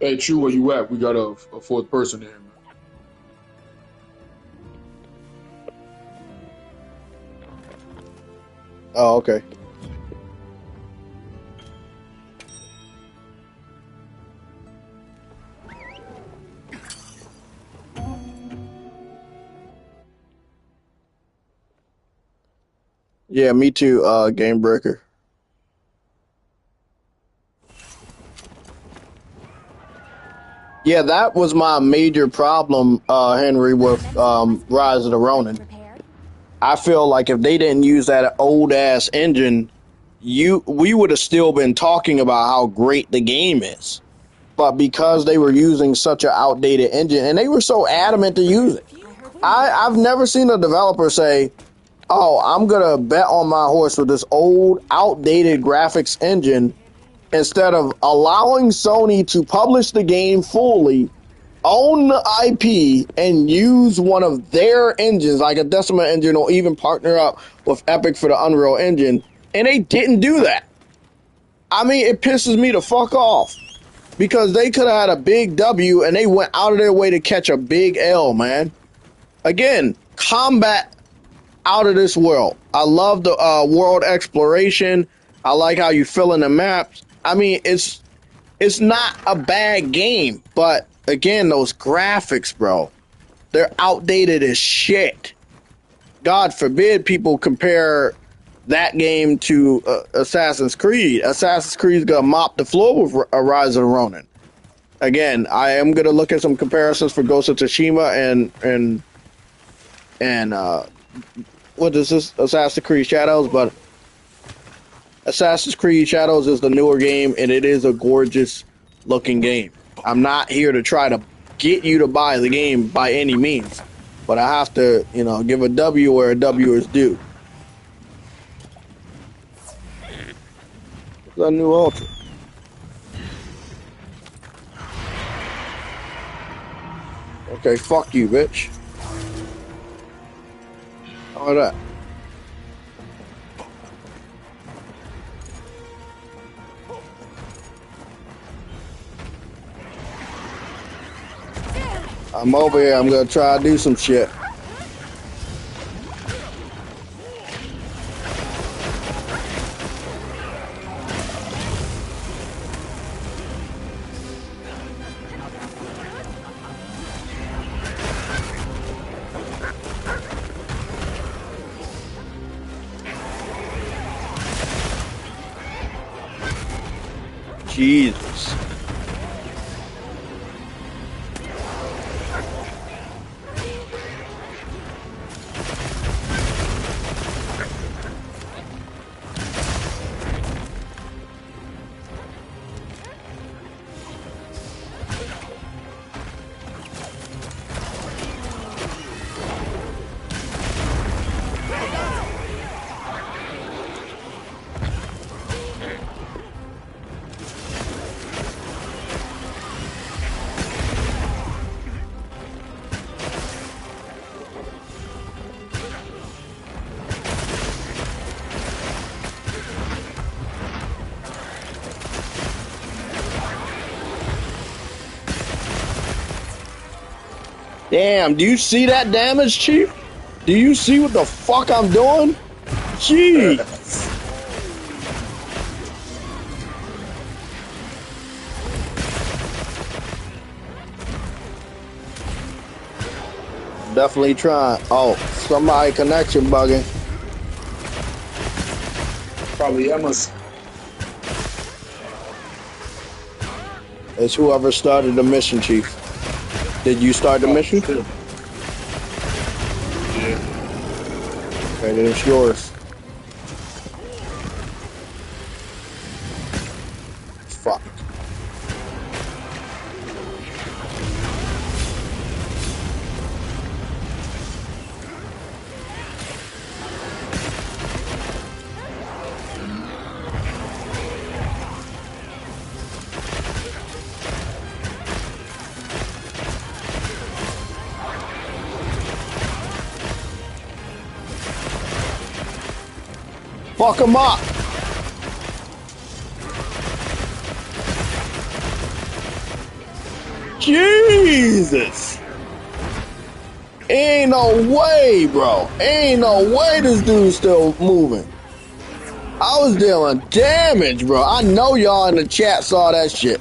Hey, True, where you at? We got a fourth person here, man. Oh, okay. Yeah, me too, Game Breaker. Yeah, that was my major problem, Henry, with Rise of the Ronin. Prepared? I feel like if they didn't use that old ass engine, we would have still been talking about how great the game is. But because they were using such an outdated engine, and they were so adamant to use it, I've never seen a developer say, "Oh, I'm gonna bet on my horse with this old, outdated graphics engine," instead of allowing Sony to publish the game fully, own the IP, and use one of their engines, like a Decima engine, or even partner up with Epic for the Unreal Engine. And they didn't do that. I mean, it pisses me the fuck off. Because they could have had a big W and they went out of their way to catch a big L, man. Again, combat out of this world. I love the world exploration. I like how you fill in the maps. I mean, it's not a bad game, but again, those graphics, bro, they're outdated as shit. God forbid people compare that game to Assassin's Creed. Assassin's Creed's gonna mop the floor with Rise of the Ronin. Again, I am gonna look at some comparisons for Ghost of Tsushima and what is this? Assassin's Creed Shadows, but Assassin's Creed Shadows is the newer game, and it is a gorgeous looking game. I'm not here to try to get you to buy the game by any means, but I have to, give a W where a W is due. It's a new Ultra. Okay, fuck you, bitch. How about that? I'm over here. I'm gonna try to do some shit. Jesus. Damn, do you see that damage, Chief? Do you see what the fuck I'm doing? Jeez. Definitely trying. Oh, somebody connection bugging. Probably Emma's. It's whoever started the mission, Chief. Did you start the mission? Yeah. Okay, then it's yours. Fuck him up. Jesus. Ain't no way, bro. Ain't no way this dude's still moving. I was dealing damage, bro. I know y'all in the chat saw that shit.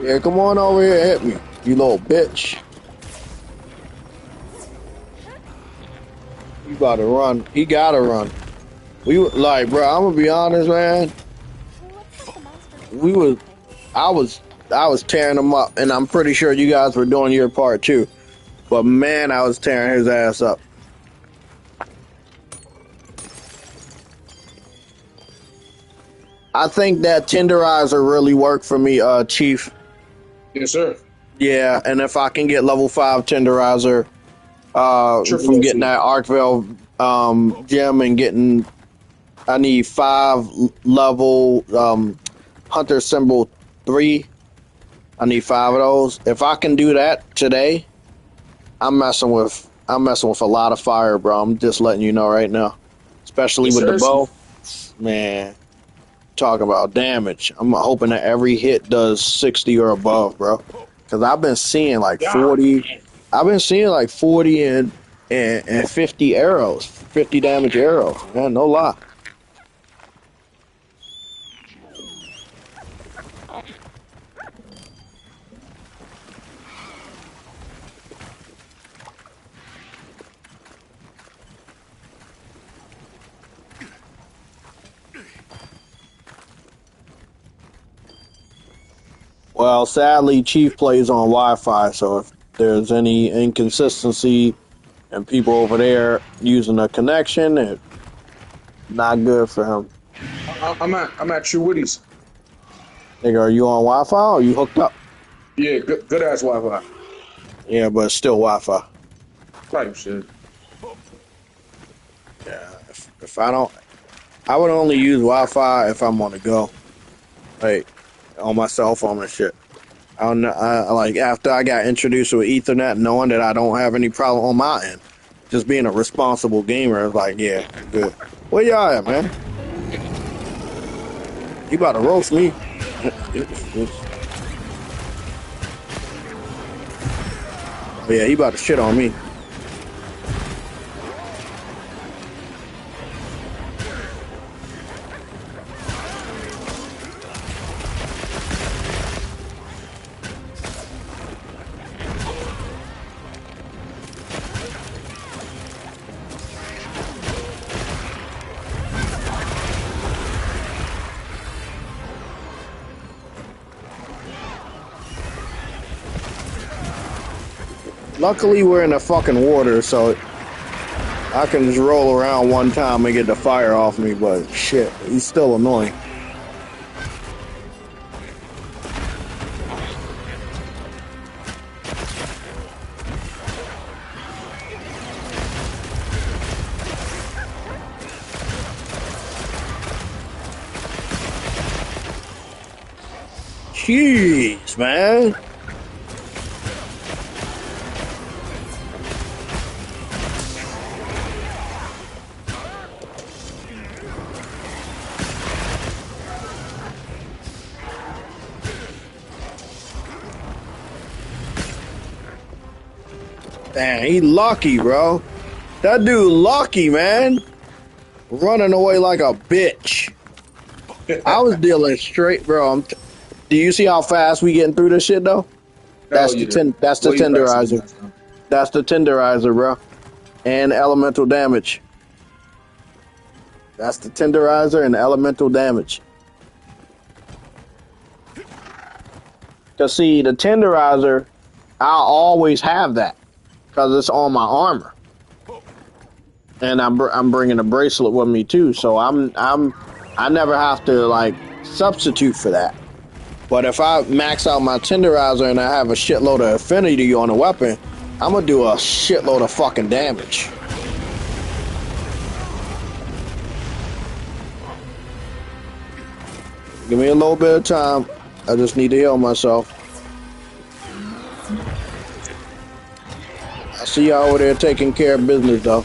Yeah, come on over here and hit me, you little bitch. You gotta run. He gotta run. We were like, bro, I'm gonna be honest, man. What's with the monster? We was, I was tearing him up, and I'm pretty sure you guys were doing your part too. But man, I was tearing his ass up. I think that tenderizer really worked for me, Chief. Yes, sir. Yeah, and if I can get level 5 tenderizer, Triple from getting OT. that Arcvale gem and getting, I need 5 level Hunter Symbol 3. I need 5 of those. If I can do that today, I'm messing with a lot of fire, bro. I'm just letting you know right now. Especially Yes, with the sir. bow. Man, talking about damage. I'm hoping that every hit does 60 or above, bro. Cause I've been seeing like Yeah. 40. I've been seeing like 40 and 50 arrows, 50 damage arrows. Man, no lie. Well, sadly, Chief plays on Wi-Fi, so if there's any inconsistency and people over there using a connection, it's not good for him. I'm at True Witties. Nigga, are you on Wi-Fi or are you hooked up? Yeah, good ass Wi-Fi. Yeah, but it's still Wi-Fi. Type shit. Yeah, if I don't, I would only use Wi-Fi if I'm on the go, like on my cell phone and shit. I don't know. Like after I got introduced to Ethernet, knowing that I don't have any problem on my end, just being a responsible gamer, it's like, yeah, good. Where y'all at, man? You about to roast me? Oh yeah, he about to shit on me. Luckily, we're in the fucking water, so I can just roll around one time and get the fire off me, but shit, he's still annoying. Jeez, man. Damn, he lucky, bro. That dude lucky, man. Running away like a bitch. I was dealing straight, bro. Do you see how fast we getting through this shit, though? Hell yeah. That's the Way faster than tenderizer. that stuff. That's the tenderizer, bro. And elemental damage. That's the tenderizer and elemental damage. Cause see, the tenderizer, I'll always have that because it's on my armor, and I'm bringing a bracelet with me too. So I never have to like substitute for that. But if I max out my tenderizer and I have a shitload of affinity on a weapon, I'm gonna do a shitload of fucking damage. Give me a little bit of time. I just need to heal myself. I see y'all over there taking care of business though.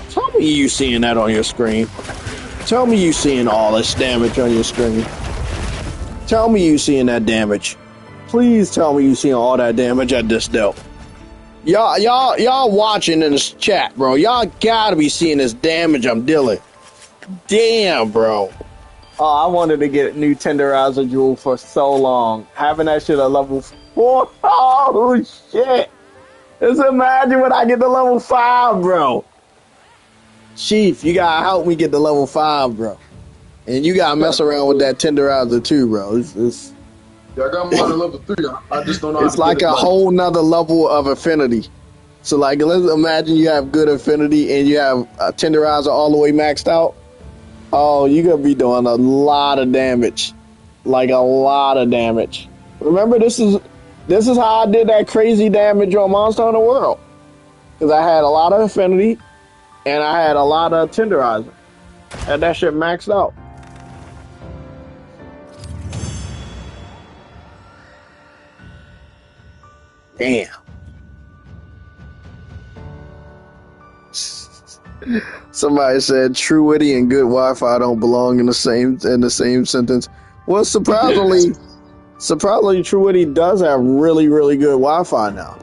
Tell me you seeing that on your screen. Tell me you seeing all this damage on your screen. Tell me you seeing that damage. Please tell me you seeing all that damage I just dealt. Y'all watching in this chat, bro. Y'all gotta be seeing this damage I'm dealing. Damn, bro. Oh, I wanted to get a new tenderizer jewel for so long. Having that shit at level 4. Oh, shit. Just imagine when I get to level 5, bro. Chief, you gotta help me get to level 5, bro. And you gotta mess around with that tenderizer too, bro. Yeah, I got mine at level 3. I just don't know how It's to like get it. a whole nother level of affinity. So like, let's imagine you have good affinity and you have a tenderizer all the way maxed out. Oh, you're gonna be doing a lot of damage. Like a lot of damage. Remember, this is how I did that crazy damage on Monster Hunter World. Because I had a lot of affinity and I had a lot of tenderizer. And that shit maxed out. Damn. Somebody said True Witty and good Wi-Fi don't belong in the same sentence. Well, surprisingly, True Witty does have really, really good Wi-Fi now,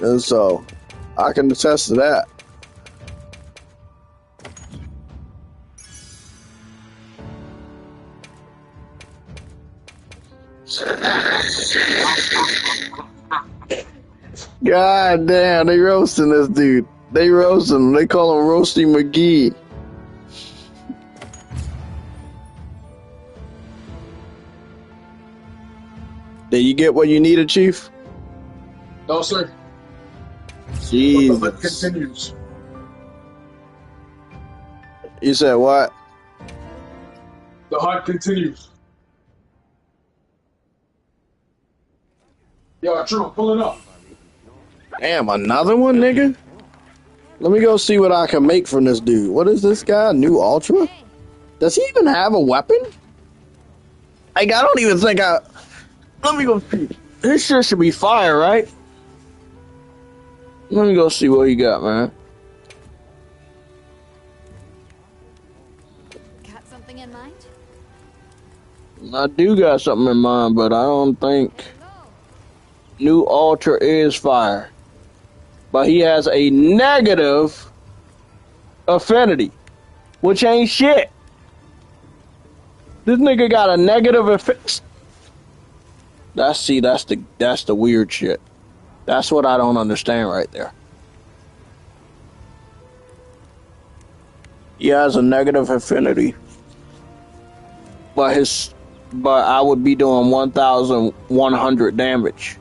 and so I can attest to that. God damn, they roasting this dude. They roasting him. They call him Roasty McGee. Did you get what you needed, Chief? No, sir. Jesus. But the hunt continues. You said what? The hunt continues. Yeah, true. I'm pulling up. Damn, another one, nigga? Let me go see what I can make from this dude. What is this guy? New Ultra? Does he even have a weapon? Like, I don't even think I... Let me go see. This shit should be fire, right? Let me go see what he got, man. Got something in mind? I do got something in mind, but I don't think New Ultra is fire. But he has a negative affinity, which ain't shit. This nigga got a negative affinity. That's the weird shit. That's what I don't understand right there. He has a negative affinity, but I would be doing 1,100 damage.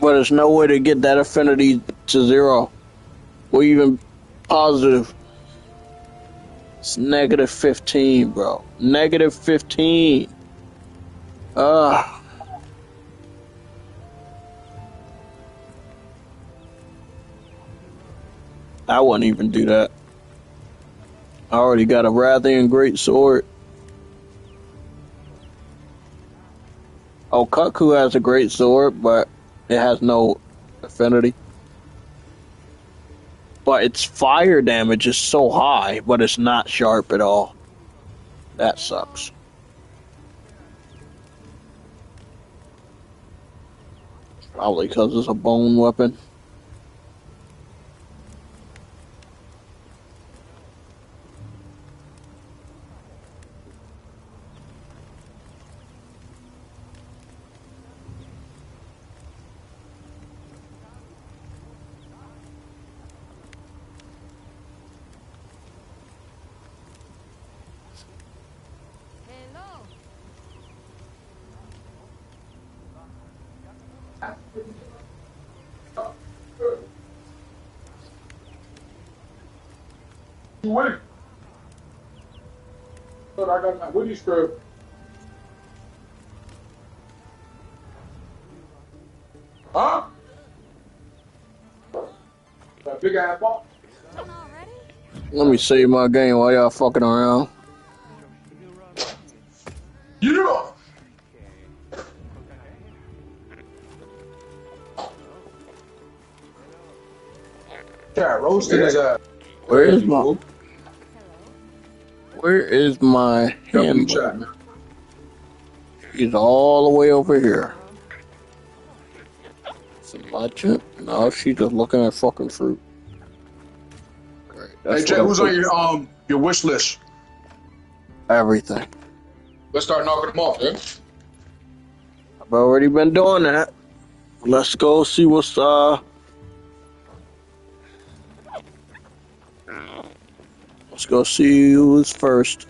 But there's no way to get that affinity to 0 or even positive. It's negative 15, bro. Negative 15. I wouldn't even do that. I already got a Rathian great sword. Oh, Cuckoo has a great sword, but it has no affinity. But its fire damage is so high, but it's not sharp at all. That sucks. Probably because it's a bone weapon. Hello. You win. But I got my Woody script. Huh? That big ass ball. Done already? Let me save my game while y'all fucking around. Yeah. Cat roasting his ass. Where is my Hello. Where is my W handbook? chat, man. She's all the way over here. Some merchant? No, she's just looking at fucking fruit. Great. Hey That's Jay, what I'm who's on thinking. your wish list? Everything. Let's start knocking them off, man. I've already been doing that. Let's go see what's let's go see who's first.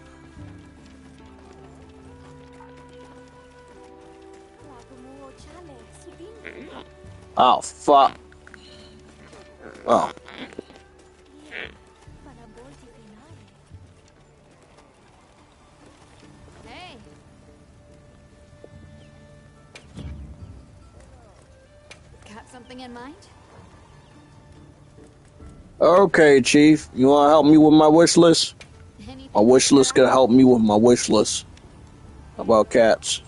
Oh fuck. Oh. Hey. Got something in mind? Okay, Chief. You wanna help me with my wish list? My Anything wish list particular? can help me with my wish list. How about cats?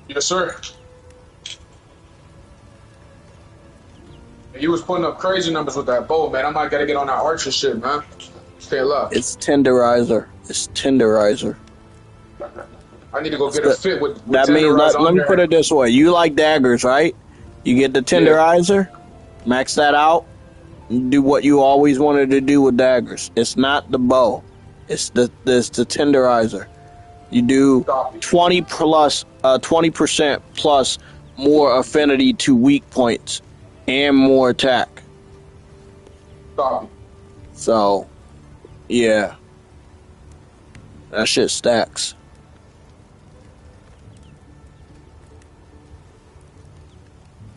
Yes, sir. You was putting up crazy numbers with that bow, man. I might gotta get on that archer shit, man. Stay left. It's tenderizer. It's tenderizer. I need to go get a fit with That means tenderizer let on me put there. it this way. You like daggers, right? You get the Yeah. tenderizer, max that out, and do what you always wanted to do with daggers. It's not the bow. It's the tenderizer. You do Copy. 20% plus more affinity to weak points and more attack. Copy. So, yeah, that shit stacks.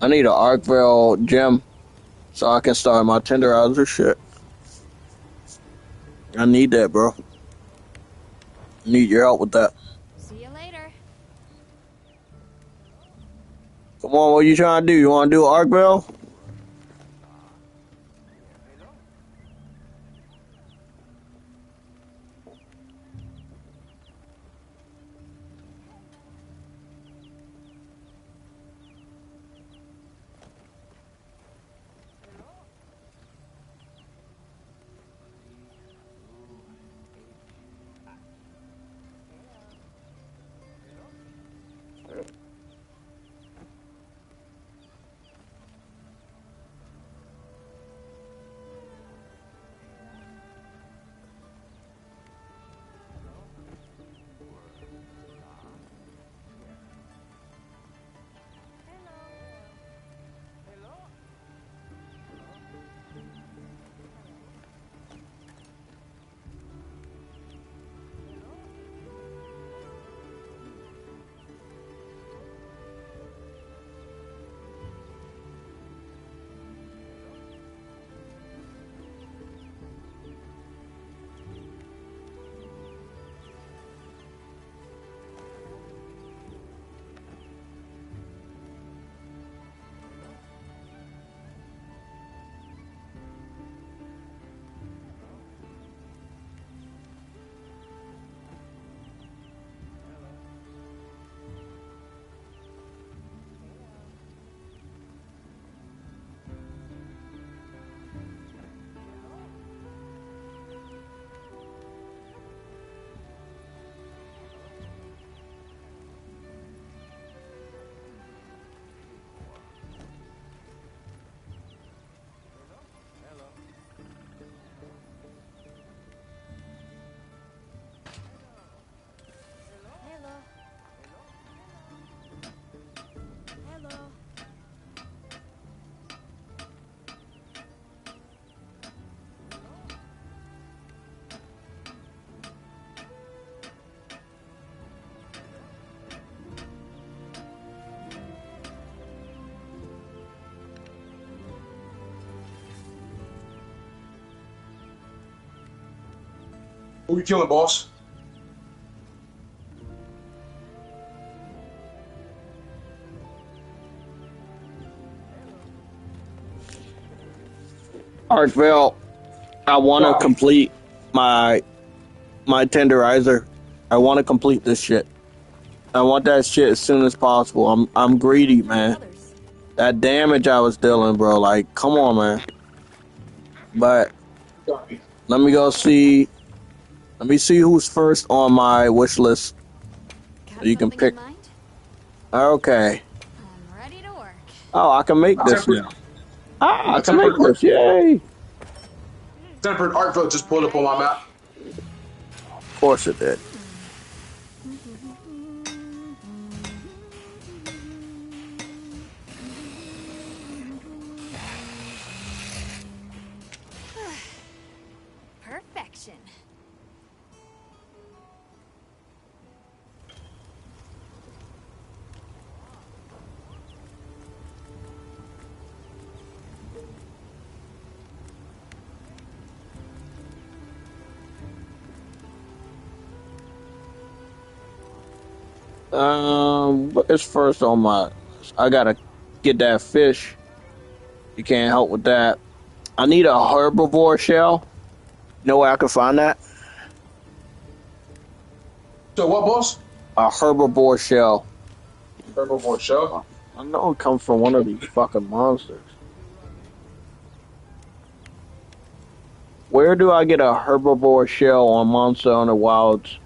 I need an Arcvale gem so I can start my tenderizer shit. I need that, bro. Need your help with that. See you later. Come on, what you trying to do? You want to do Arcvale? Who you killing, boss? Arkville, I want to Copy. complete my tenderizer. I want to complete this shit. I want that shit as soon as possible. I'm greedy, man. Others. That damage I was dealing, bro. Like, come on, man. But Copy. let me go see. Let me see who's first on my wish list. Got So you can something in pick. mind? Okay. I'm ready to work. Oh, I can make this Tempered, now. Ah, I a can make tempered art, this. Yay! tempered Artville just pulled up on my map. Of course it did. Perfection. What is first on my? I gotta get that fish. You can't help with that. I need a herbivore shell. You know where I can find that? So what, boss? A herbivore shell. Herbivore show. I know it comes from one of these fucking monsters. Where do I get a herbivore shell on Monster Hunter Wilds?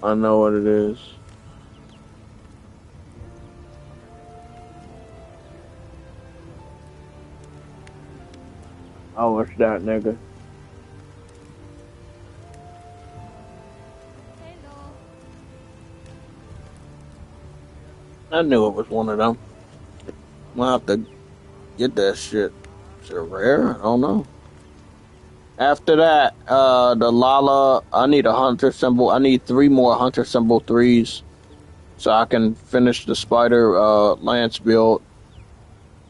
I know what it is. Oh, it's that nigga. Hello. I knew it was one of them. I'll have to get that shit. Is it rare? I don't know. After that, the Lala, I need a hunter symbol. I need 3 more hunter symbol 3s so I can finish the spider lance build.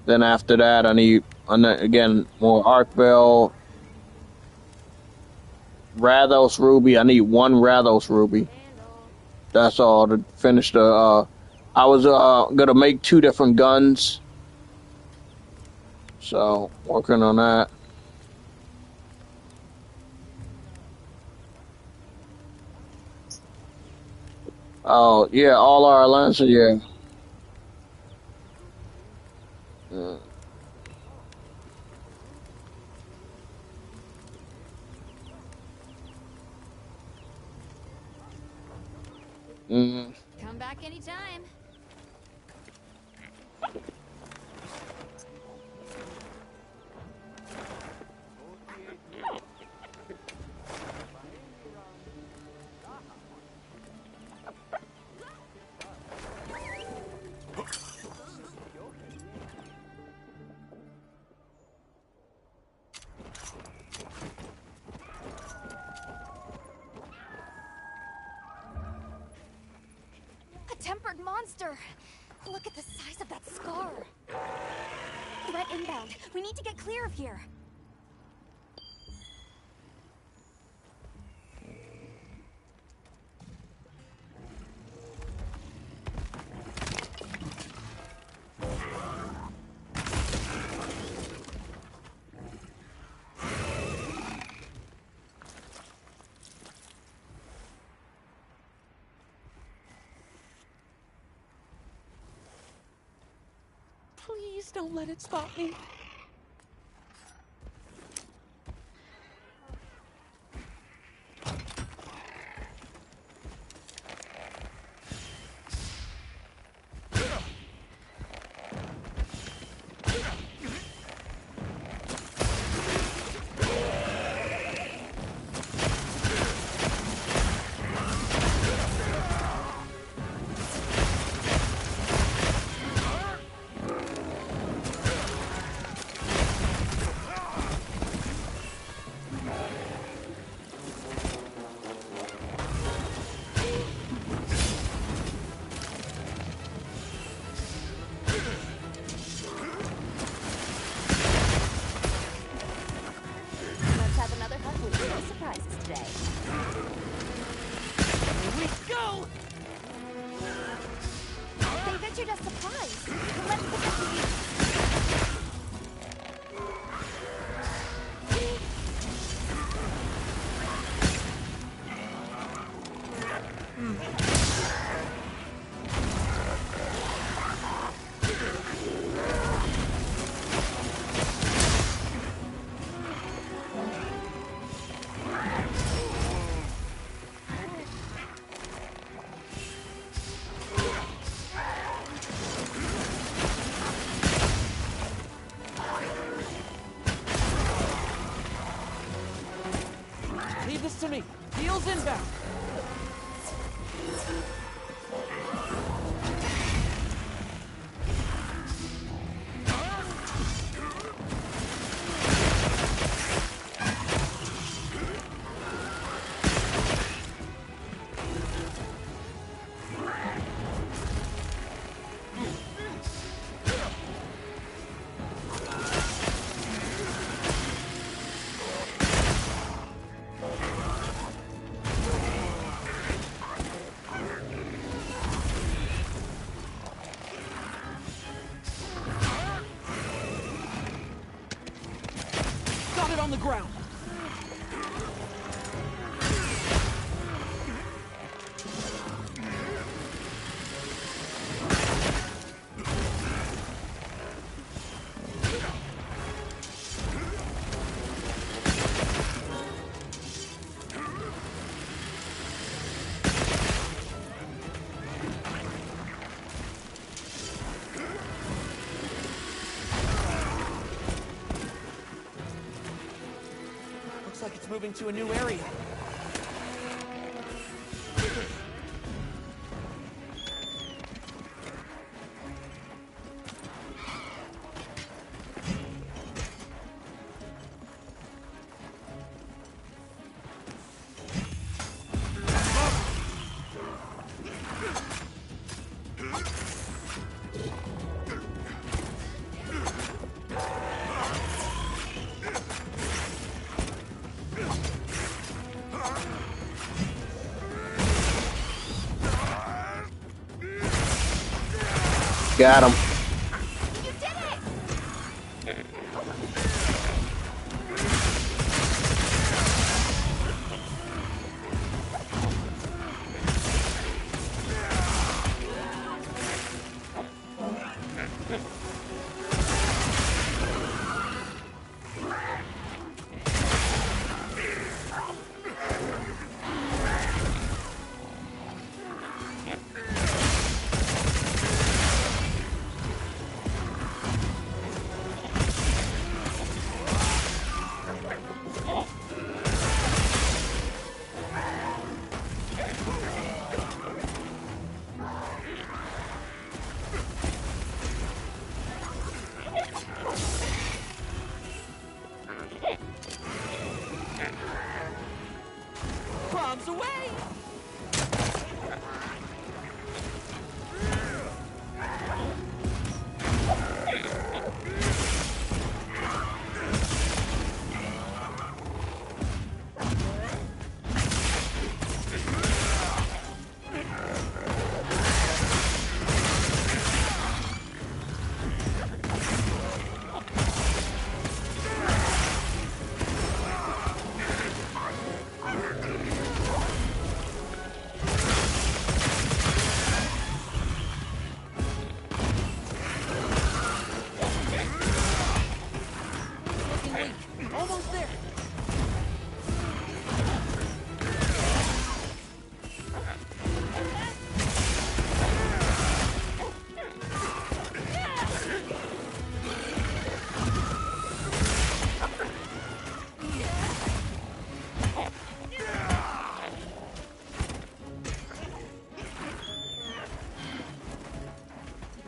Then after that, I need, again, more arc bell. Rathos ruby. I need 1 Rathos ruby. That's all to finish the. I was gonna make 2 different guns, so working on that. Oh yeah, all our lances. Yeah. Mm. Mm. Come back anytime. A tempered monster! Look at the size of that scar! Threat inbound. We need to get clear of here. Please don't let it stop me. Leave this to me. Deals inbound. Got it on the ground. Looks like it's moving to a new area. Got him. You did it! Bombs away! Almost there.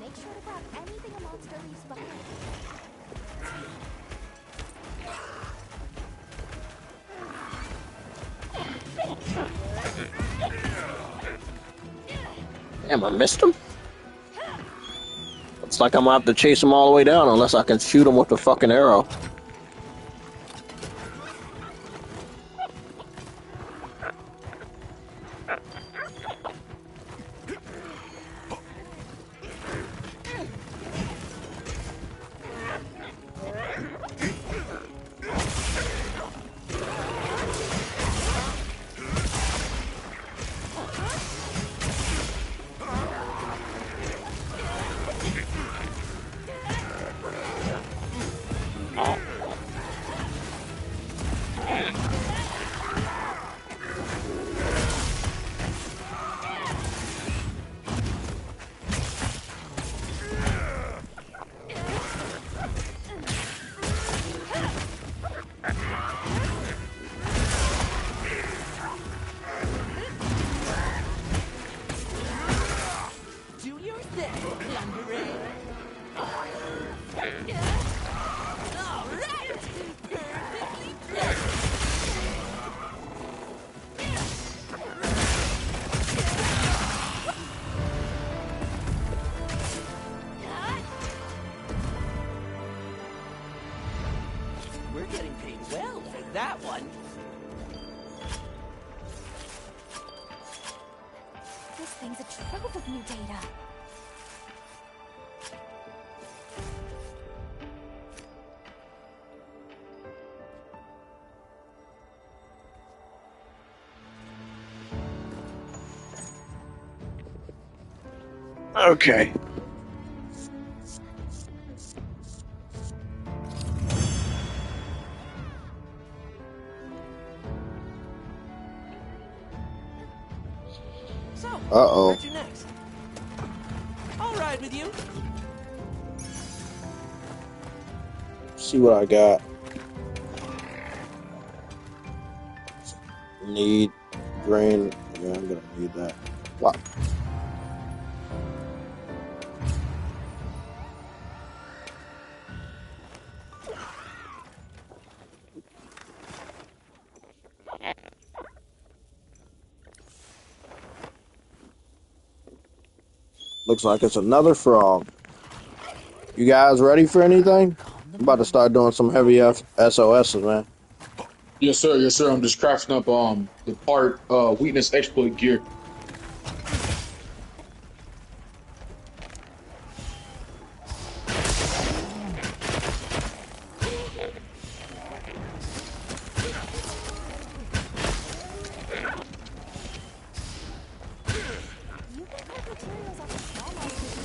Make sure to grab anything a monster leaves behind. Damn, I missed him? Looks like I'm gonna have to chase him all the way down unless I can shoot him with the fucking arrow. This thing's a trove of new data. Okay. So, Uh-oh. where to next? I'll ride with you. See what I got. Need grain. Yeah, I'm gonna need that. Wow. Looks like it's another frog. You guys ready for anything? I'm about to start doing some heavy SOSs, man. Yes, sir. Yes, sir. I'm just crafting up the part weakness exploit gear. You can craft materials off the small monsters.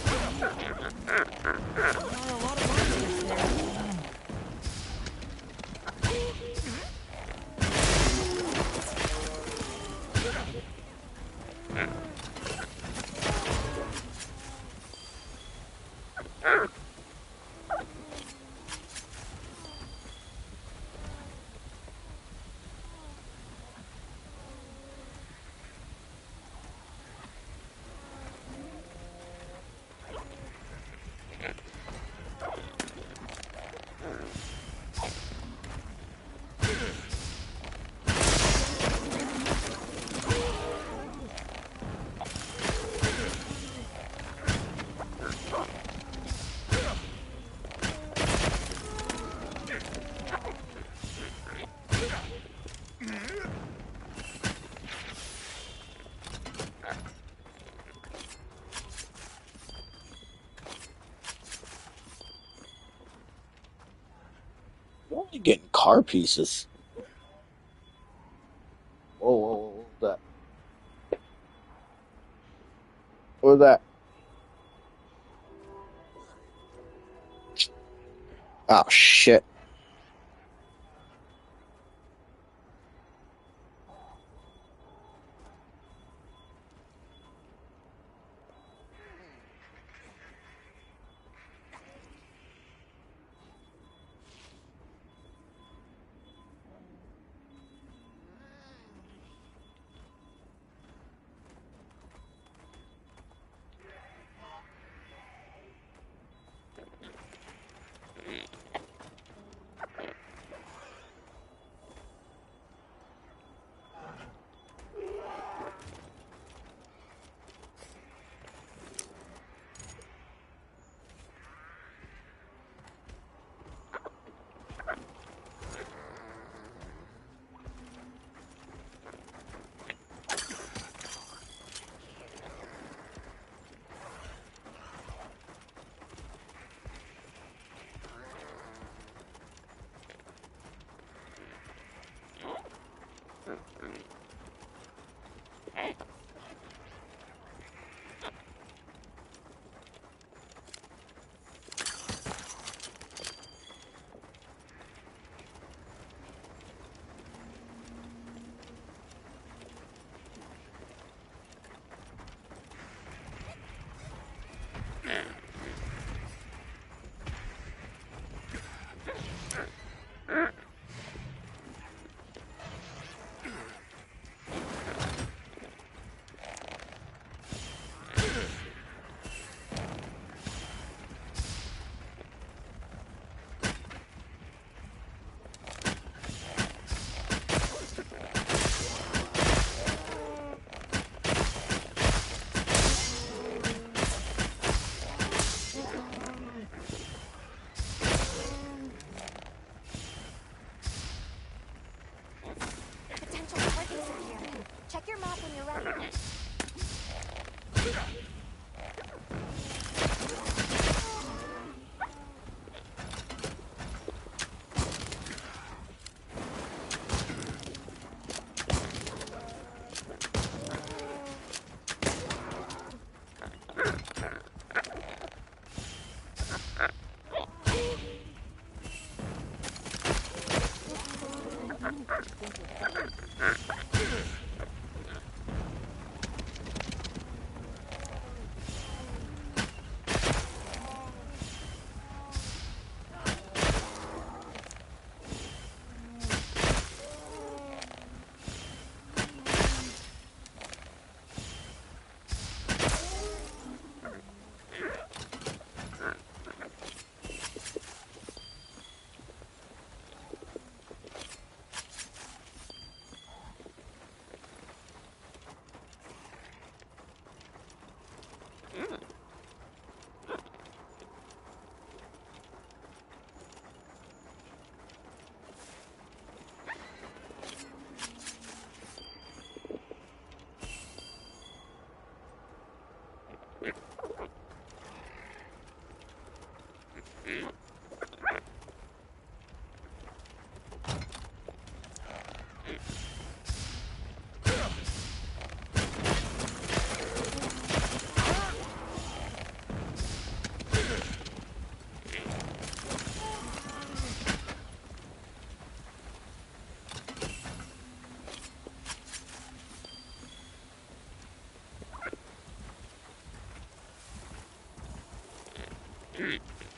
There are a lot of monsters there. Why are you getting car pieces? Whoa, what was that? What was that? Oh, shit.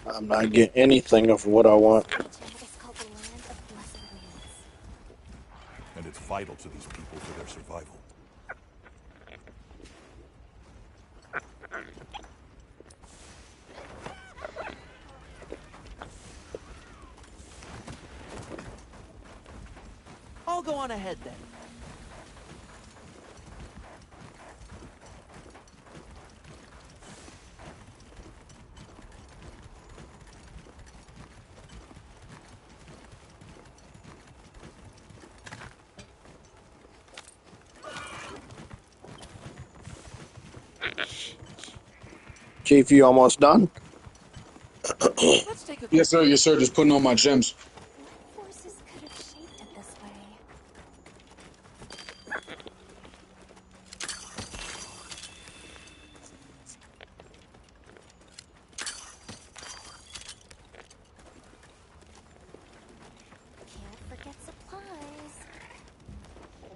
I'm not getting anything of what I want. Region is called the Land of Blessed Winds. And it's vital to these people for their survival. I'll go on ahead then. Chief, you almost done? Let's take a Yes, sir. Yes, sir. Just putting on my gems. What forces could have shaped it this way? Can't forget supplies.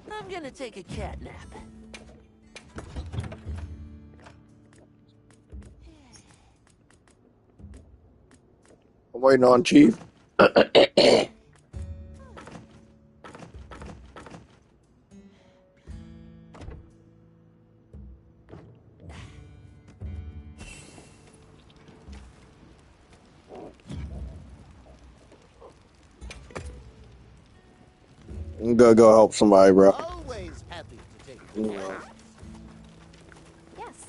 I'm gonna take a cat nap. I'm waiting on Chief. I'm gonna go help somebody, bro. Always happy to take You know. Yes.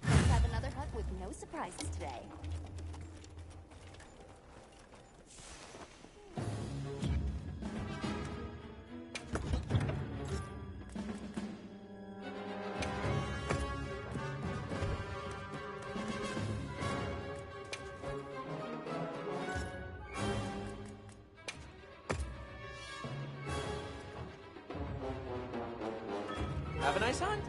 Let's have another hunt with no surprises today. Have a nice hunt.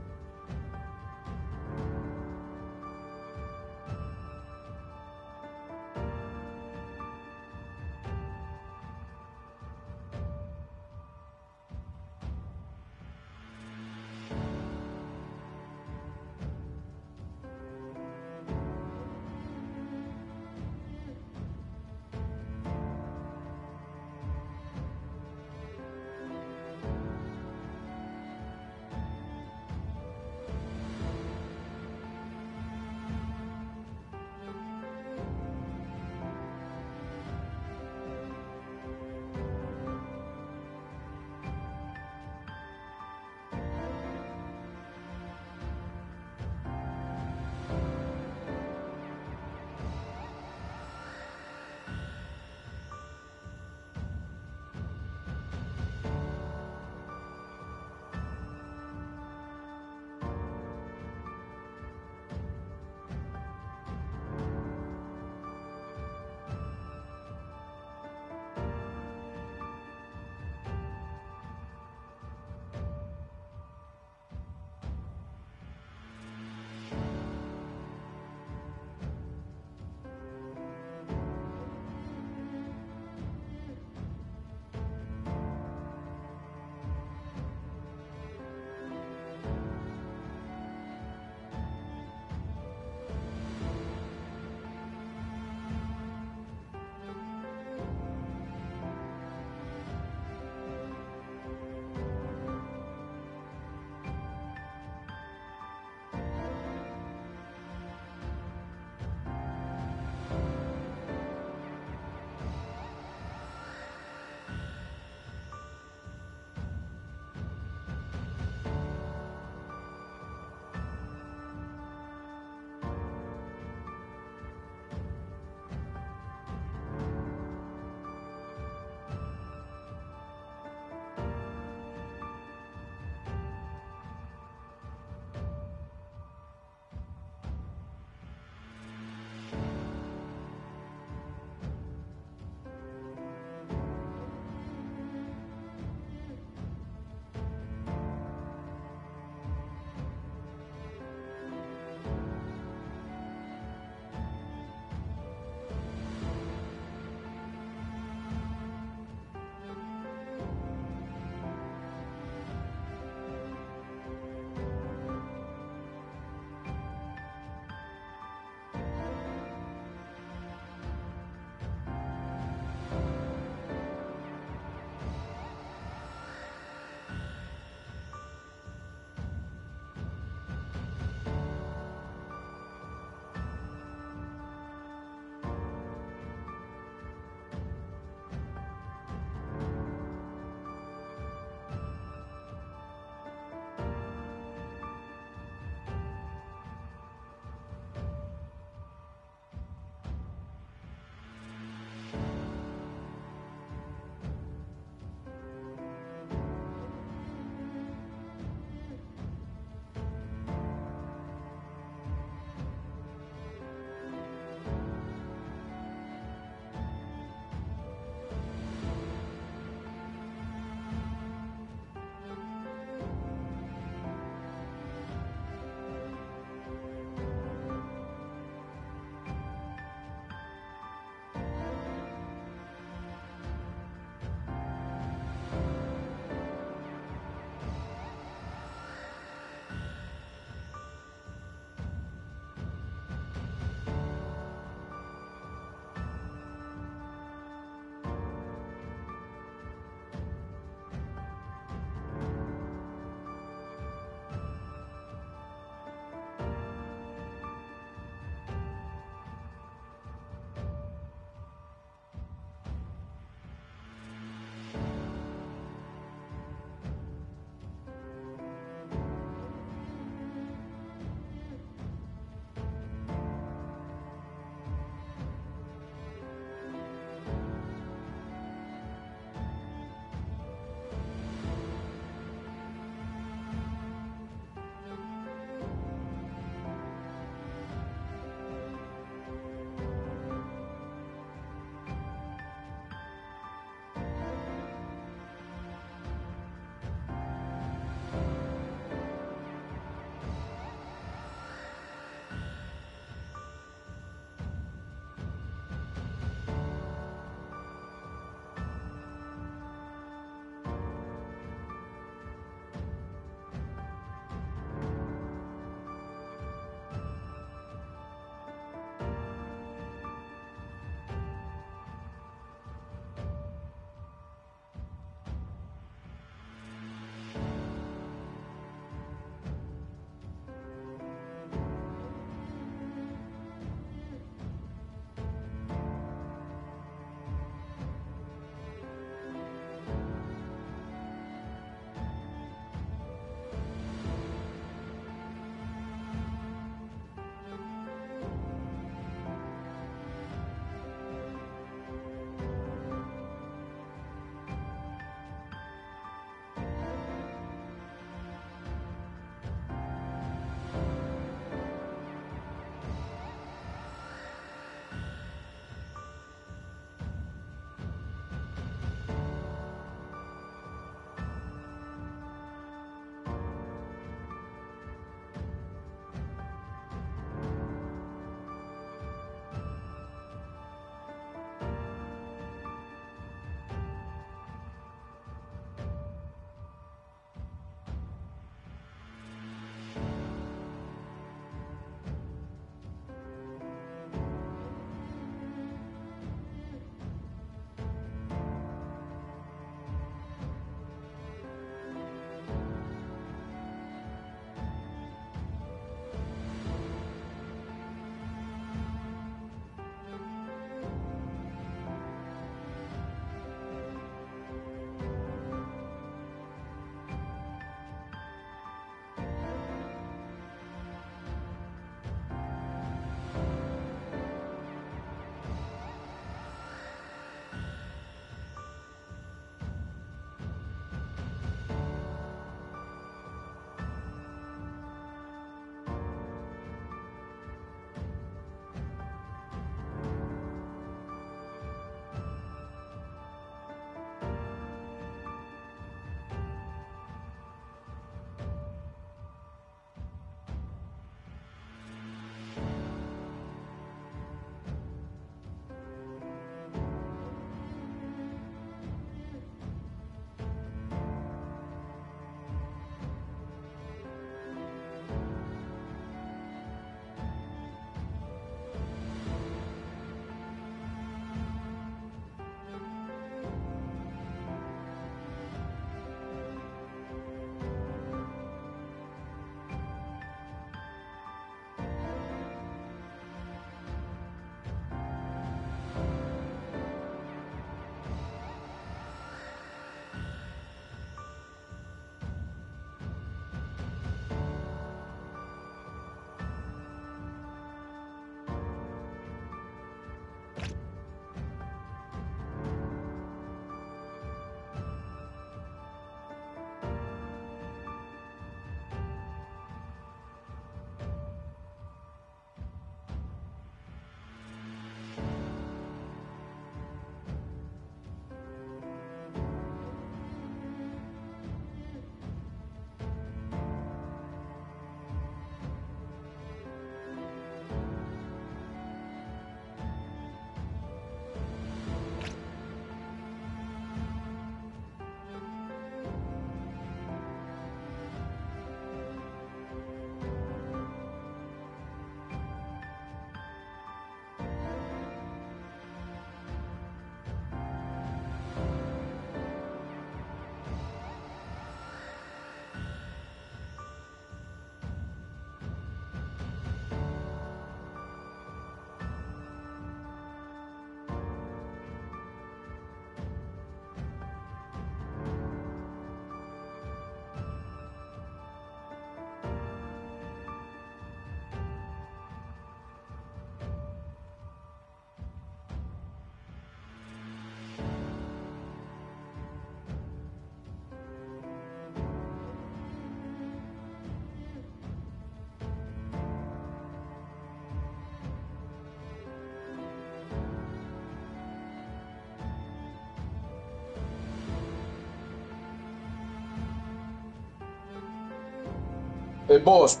Hey, boss.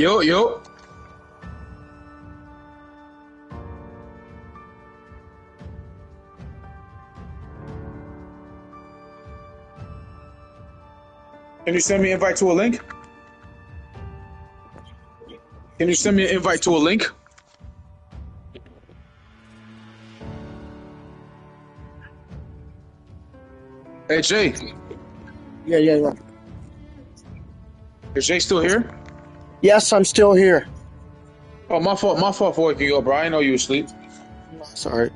Yo, yo. Can you send me an invite to a link? Can you send me an invite to a link? Hey, Jay. Yeah. Is Jay still here? Yes, I'm still here. Oh, my fault. My fault for waking you up, bro. I didn't know you were asleep. Sorry.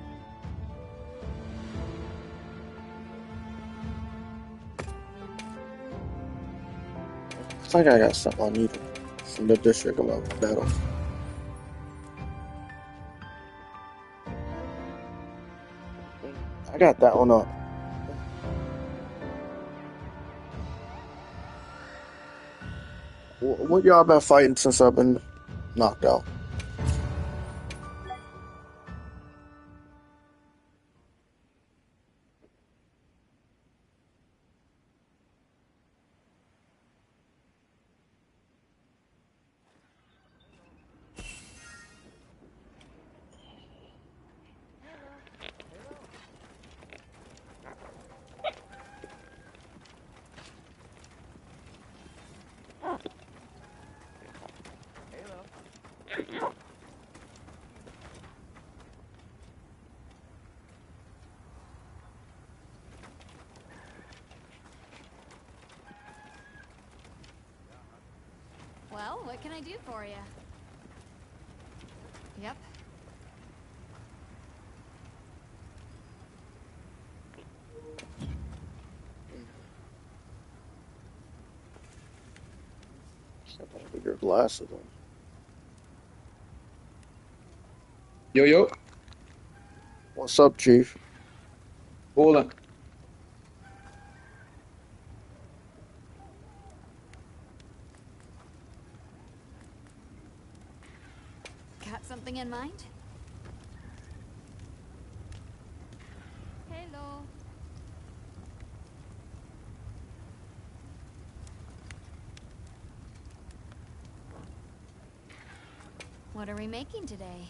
I think I got something I needed from the district about battle. I got that one up. What y'all been fighting since I've been knocked out? Well, what can I do for you? Yep. With your glasses on. Yo, yo. What's up, Chief? Hold on. Got something in mind? Hello. What are we making today?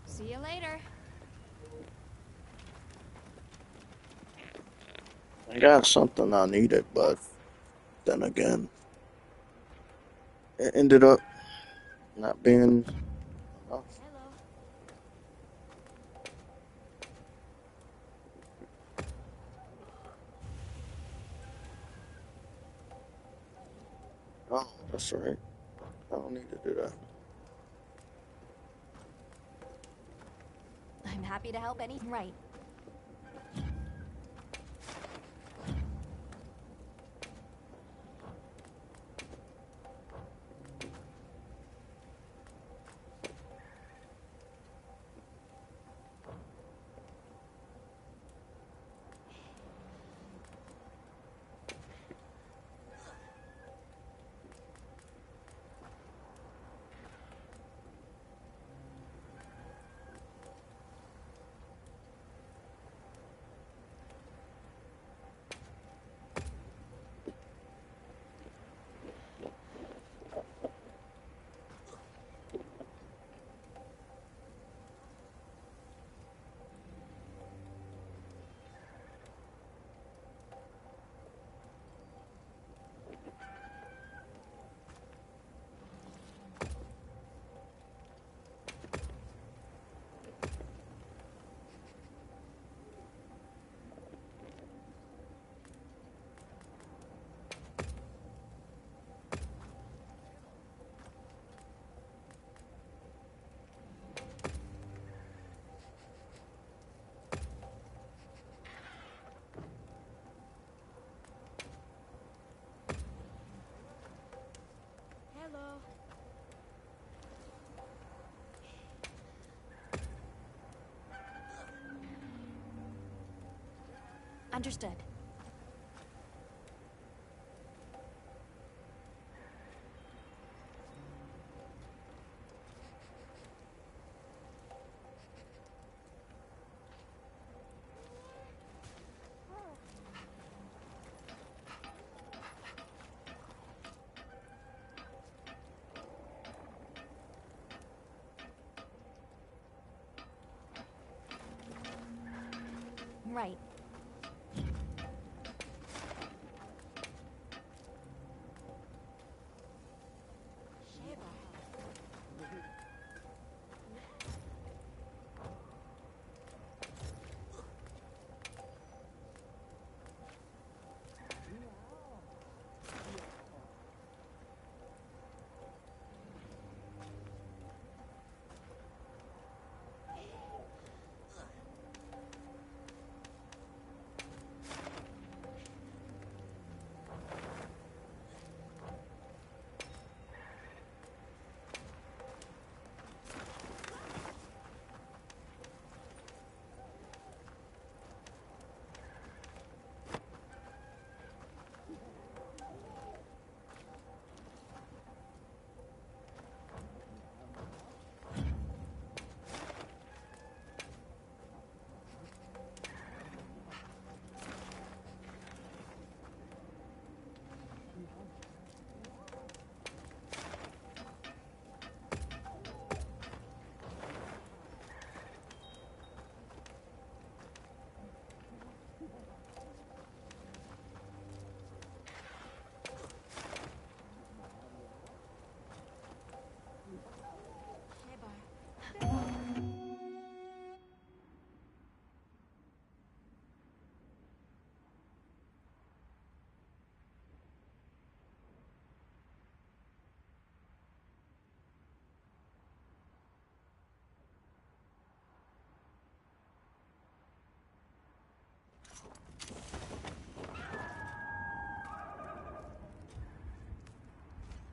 See you later. I got something I needed, but then again, it ended up not being enough. Hello. Oh, that's right. I don't need to do that. I'm happy to help any. Right. Hello. Understood. right.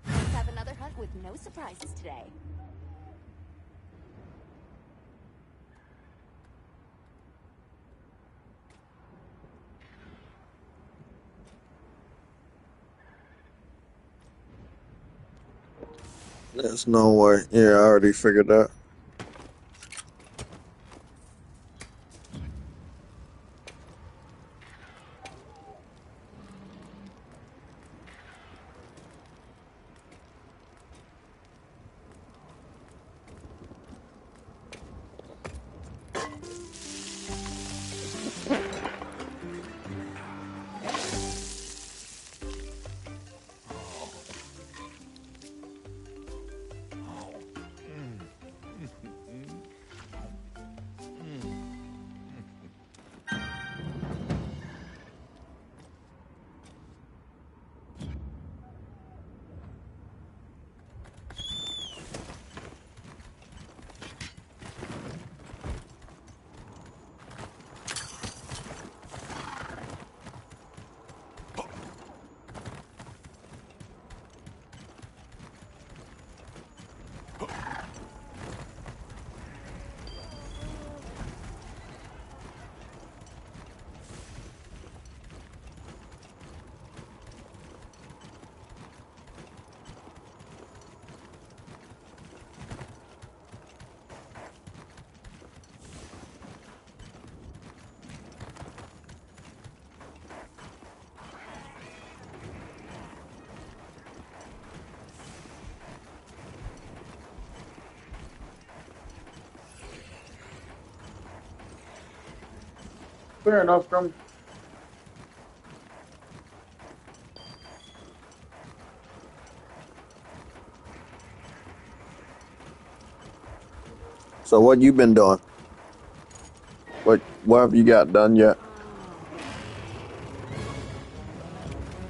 Let's have another hunt with no surprises today. There's no way. Yeah, I already figured that. Fair enough, come. So what you been doing? What have you got done yet?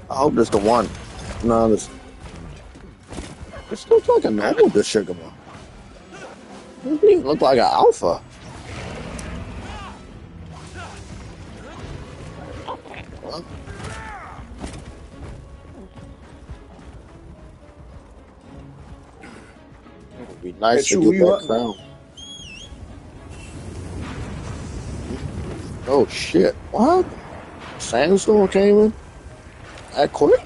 I hope this the one. No, this looks like a normal Dishigama. It doesn't even look like an alpha. Well, it would be nice Hey, to shoot, who get you that hunting? crown. Oh shit! What? Sandstorm came in that quick?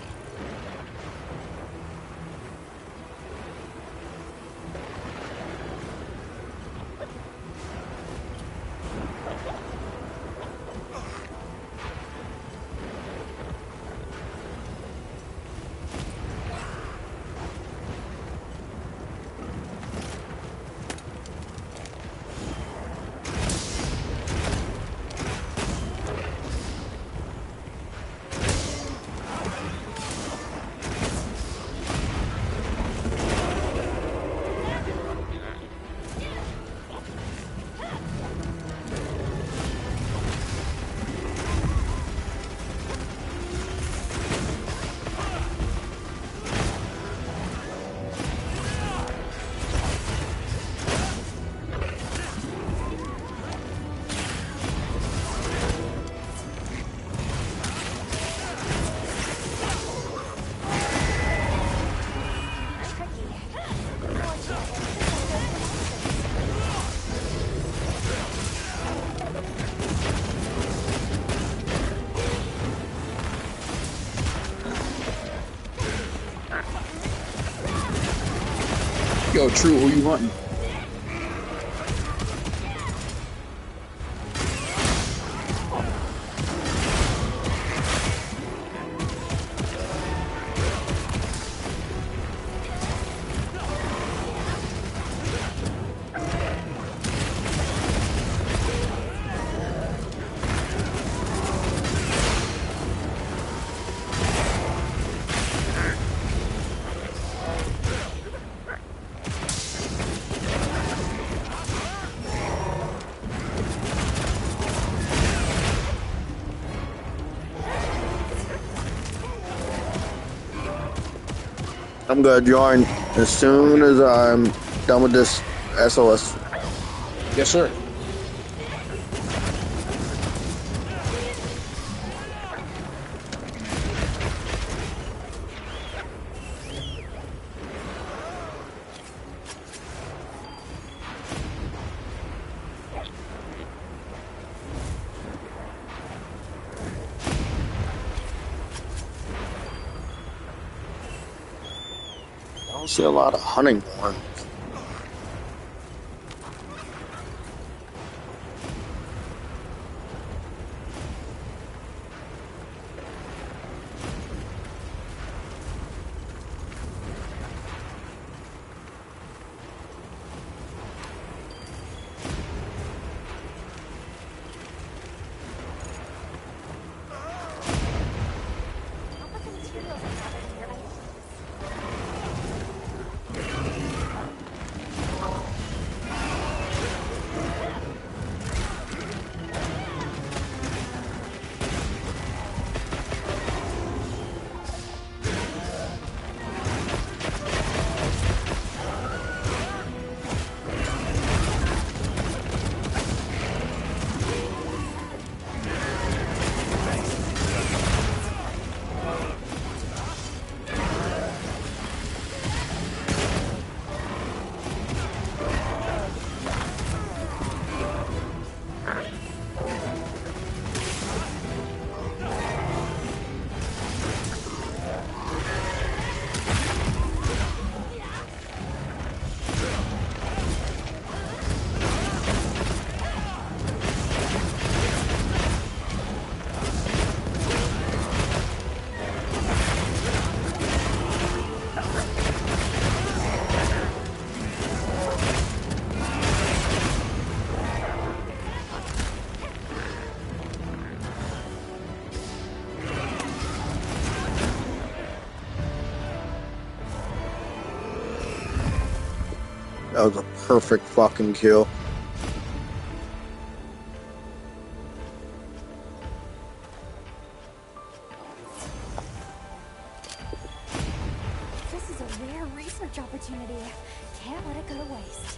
Yo, True, who you hunting? I'm gonna join as soon as I'm done with this SOS. Yes, sir. I don't see a lot of hunting ones. I'll put the materials I gathered in your item box. That was a perfect fucking kill. This is a rare research opportunity. Can't let it go to waste.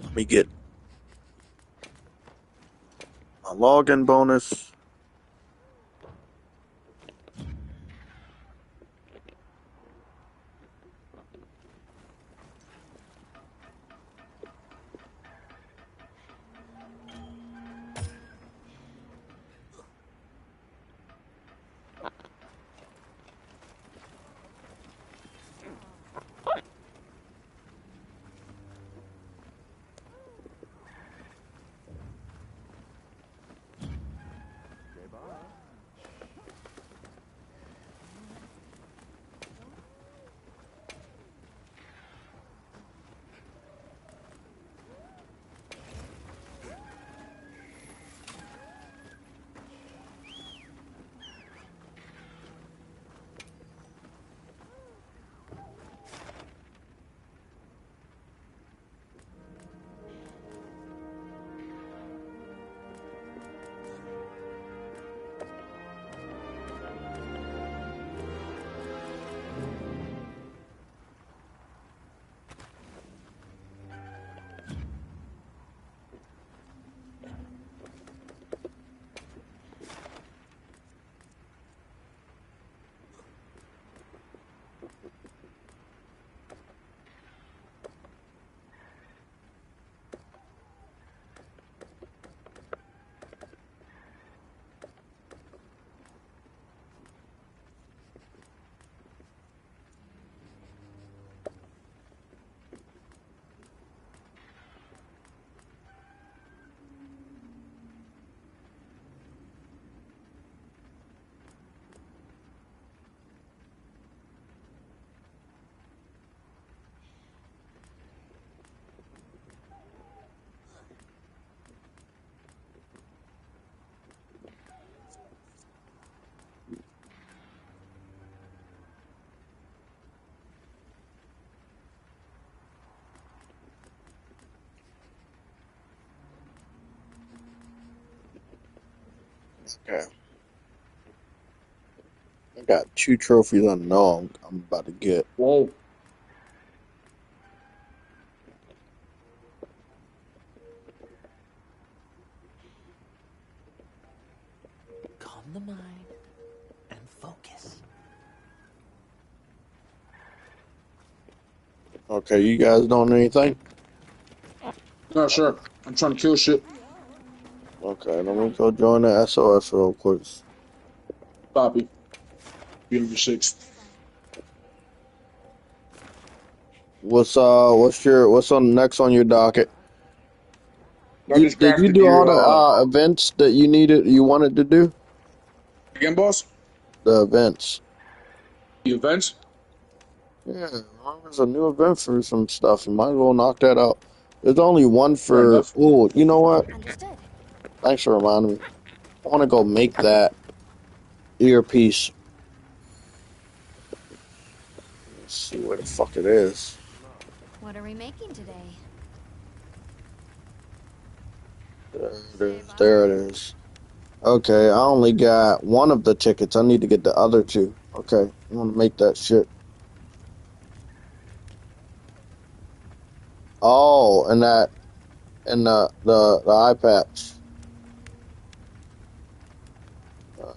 Let me get a login bonus. Okay. I got 2 trophies I know I'm about to get. Whoa. Calm the mind and focus. Okay, you guys doing anything? Not sure. I'm trying to kill shit. Okay, let me go join the SOS real quick. Copy. Be on your 6th. What's on next on your docket? I just Did you crafted do all your the events that you wanted to do? again, boss. The events. The events. Yeah, well, there's a new event for some stuff. You might as well knock that out. There's only one Fair for. enough. Oh, you know what? Understood. Thanks for reminding me. I want to go make that earpiece. Let's see where the fuck it is. What are we making today? There it is. There it is. Okay, I only got one of the tickets. I need to get the other 2. Okay, I'm gonna make that shit. Oh, and the eye patch. Uh,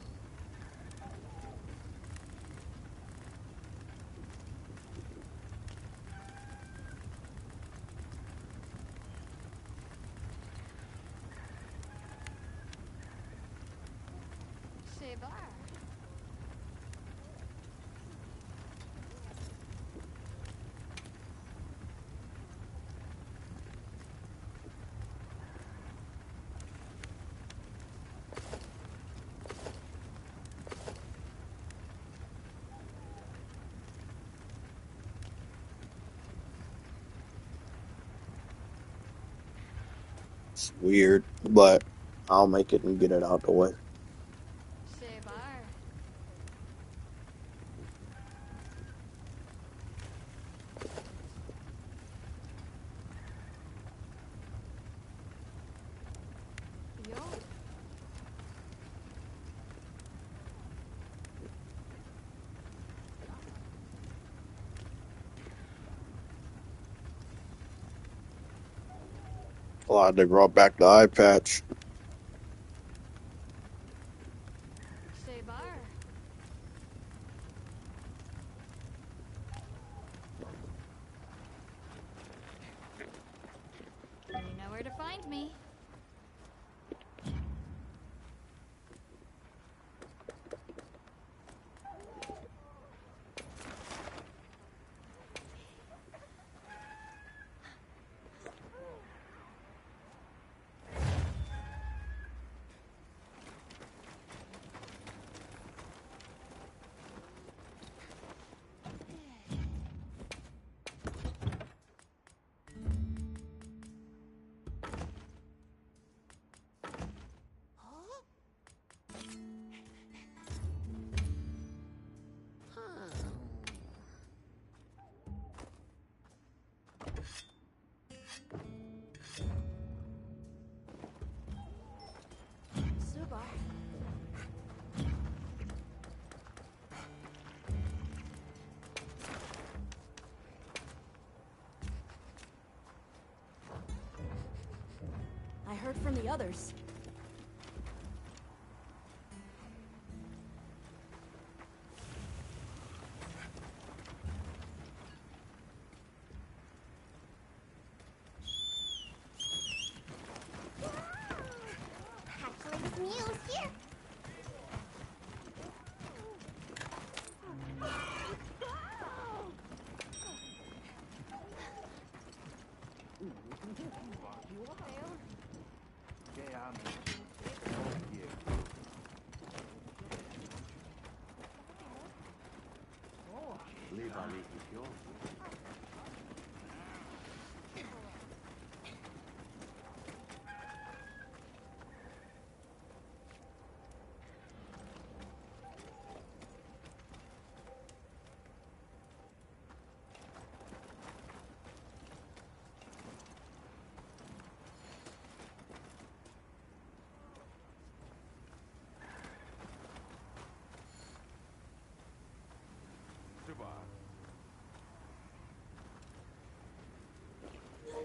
It's weird, but I'll make it and get it out the way. Glad they brought back the eye patch. Say bar. You know where to find me. Suba. I heard from the others. Actually, this mule's here.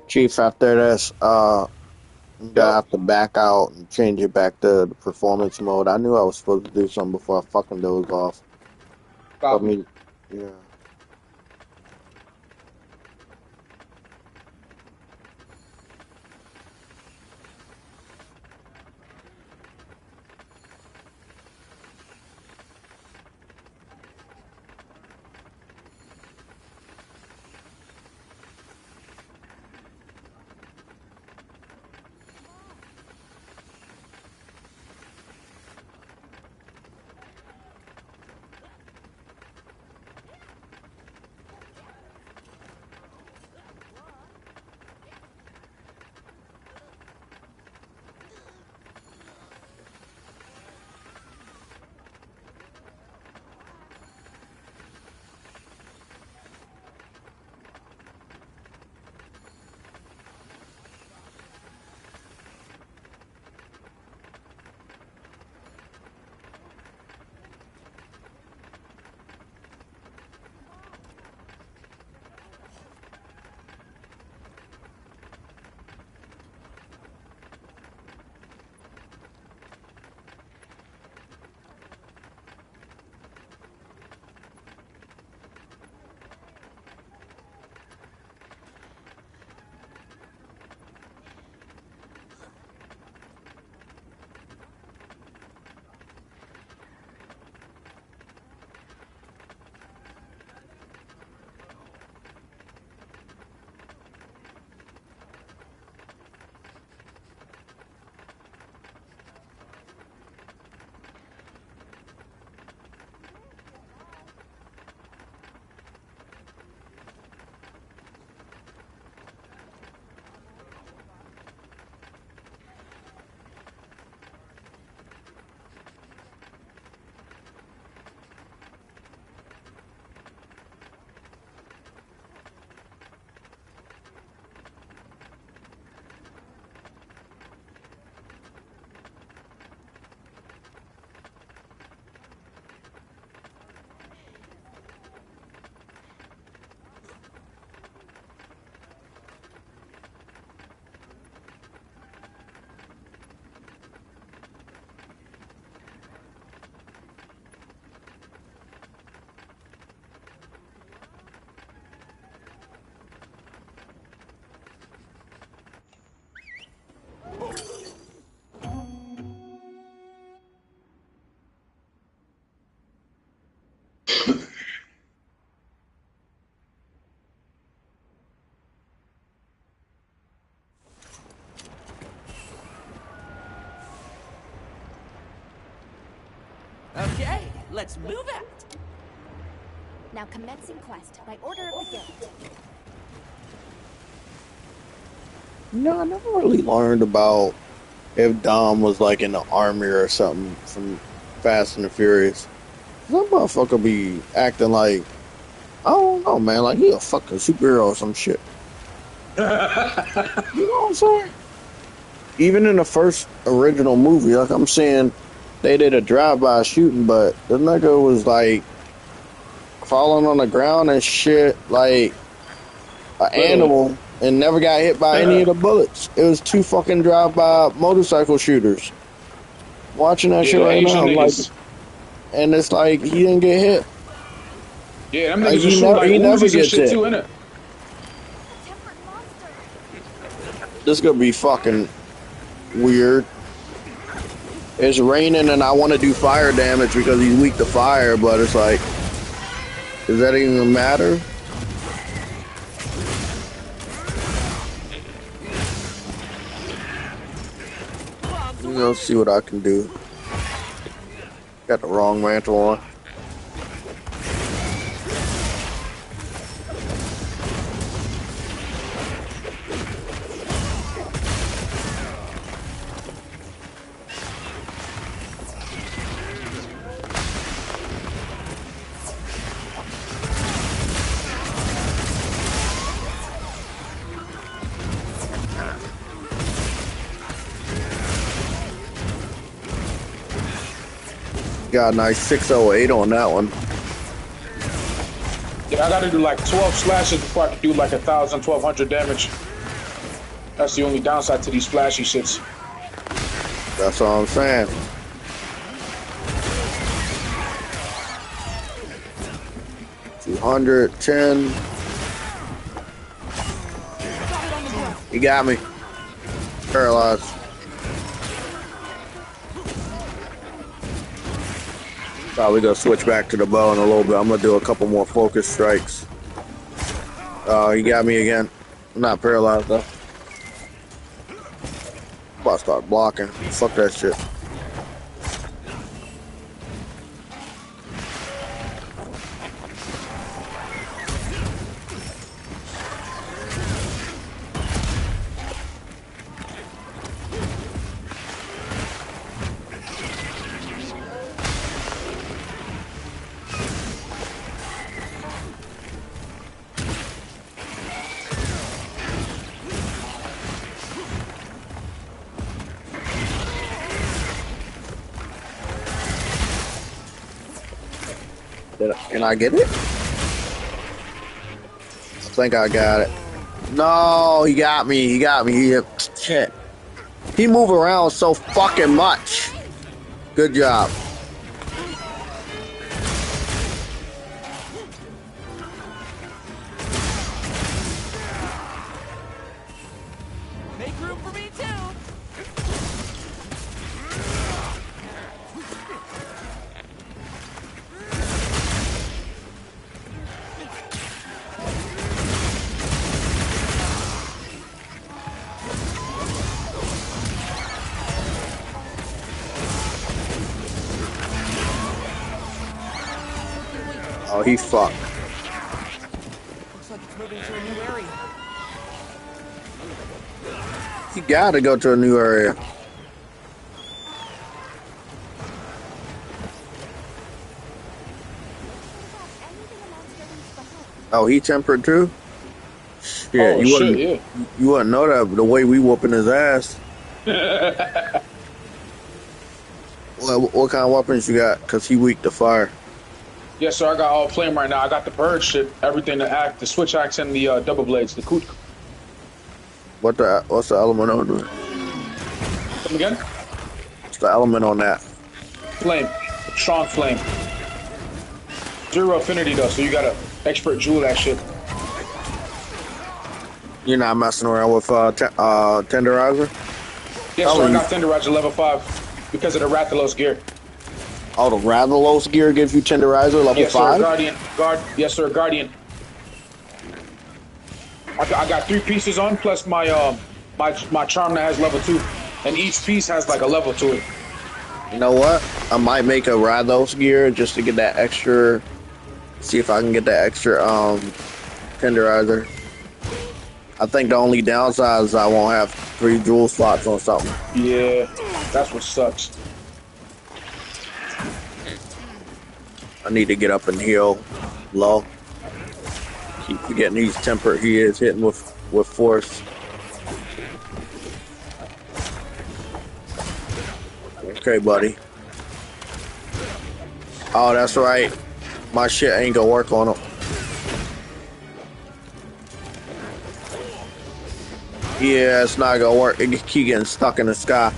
Chief, after this, you gotta have to back out and change it back to the performance mode. I knew I was supposed to do something before I fucking dozed off. I Copy. mean, yeah. Let's move out. Now commencing quest by order of the guild. No, I never really learned about if Dom was like in the army or something from Fast and the Furious. That motherfucker be acting like, I don't know, man, like he a fucking superhero or some shit. You know what I'm saying? Even in the first original movie, like I'm saying, they did a drive-by shooting, but the nigga was like crawling on the ground and shit like an animal and never got hit by any of the bullets. It was two fucking drive-by motorcycle shooters. Watching that shit right now, I'm like, and it's like he didn't get hit. Yeah, them Like, niggas just shoot like he never Uzis and gets shit hit. too, innit? A tempered monster. This gonna be fucking weird. It's raining and I want to do fire damage because he's weak to fire, but it's like, does that even matter? Let me go see what I can do. Got the wrong mantle on. Got a nice 608 on that one. Yeah, I gotta do like 12 slashes before I can do like 1,000, 1,200 damage. That's the only downside to these flashy shits. That's all I'm saying. $210. He got me. Paralyzed. Probably gonna switch back to the bow in a little bit. I'm gonna do a couple more focus strikes. He got me again. I'm not paralyzed though. I'm about to start blocking. Fuck that shit. Can I get it? I think I got it. No, he got me. He got me. Shit. He move around so fucking much. Good job. Make room for me too. Oh, he fucked. Looks like it's moving to a new area. You gotta go to a new area. Oh, he tempered too? Shit, you wouldn't. Yeah. You wouldn't know that the way we whooping his ass. What kind of weapons you got? Cause he weak to fire. Yes, sir. I got all flame right now. I got the purge shit, everything to act, the switch axe and the double blades, the coot. What's the element on it? Come again? What's the element on that? Flame, strong flame. 0 affinity though, so you gotta expert jewel that shit. You're not messing around with tenderizer? Yes, sir. I got tenderizer level 5 because of the Rathalos gear. Oh, the Rathalos gear gives you tenderizer level 5? Yes, sir. Yes, sir. Guardian. I got 3 pieces on plus my my charm that has level 2, and each piece has like a level to it. You know what? I might make a Rados gear just to get that extra. See if I can get that extra tenderizer. I think the only downside is I won't have 3 jewel slots on something. Yeah, that's what sucks. I need to get up and heal low. Keep forgetting he's tempered. He is hitting with force. Okay, buddy. Oh, that's right. My shit ain't gonna work on him. Yeah, it's not gonna work. It keep getting stuck in the sky.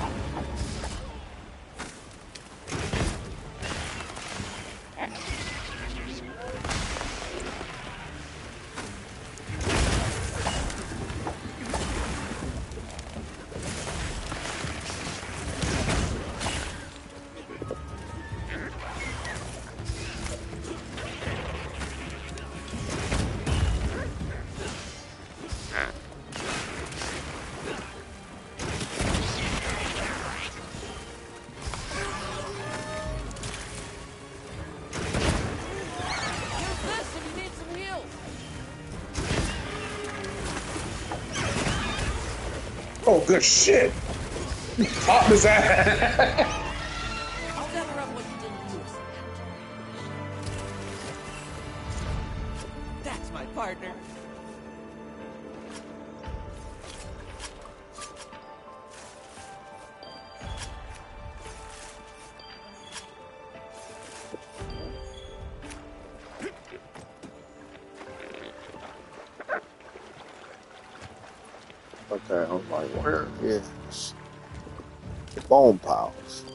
Use this if you need some heals. Oh, good shit. Pop his ass. I'll gather up what you didn't use. That's my partner. Okay, I'm like, where is the bone piles?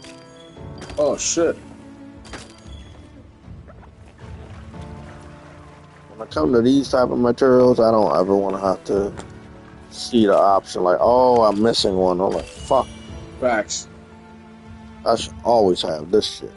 Oh, shit. When I come to these type of materials, I don't ever want to have to see the option like, oh, I'm missing one. I'm like, fuck, Facts. I should always have this shit.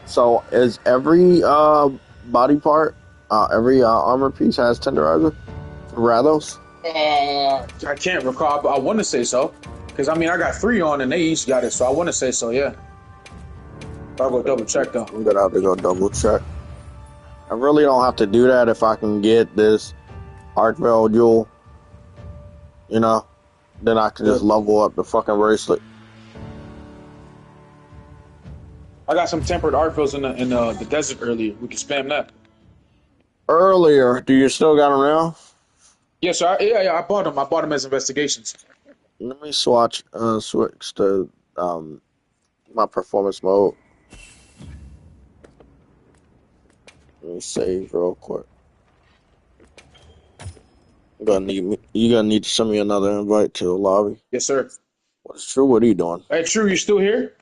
So is every body part, every armor piece has tenderizer for Rathos? I can't recall, but I want to say so. Because, I mean, I got 3 on and they each got it, so I want to say so, yeah. I'll go double check, though. I'm gonna have to go double check. I really don't have to do that if I can get this Archvale jewel, you know, then I can just level up the fucking bracelet. I got some tempered artfills in the desert earlier. We can spam that. Earlier, do you still got them now? Yes, sir. Yeah, I bought them. I bought them as investigations. Let me switch to my performance mode. Let me save real quick. You gonna need to send me another invite to the lobby. Yes, sir. What's true? What are you doing? Hey, True, you still here?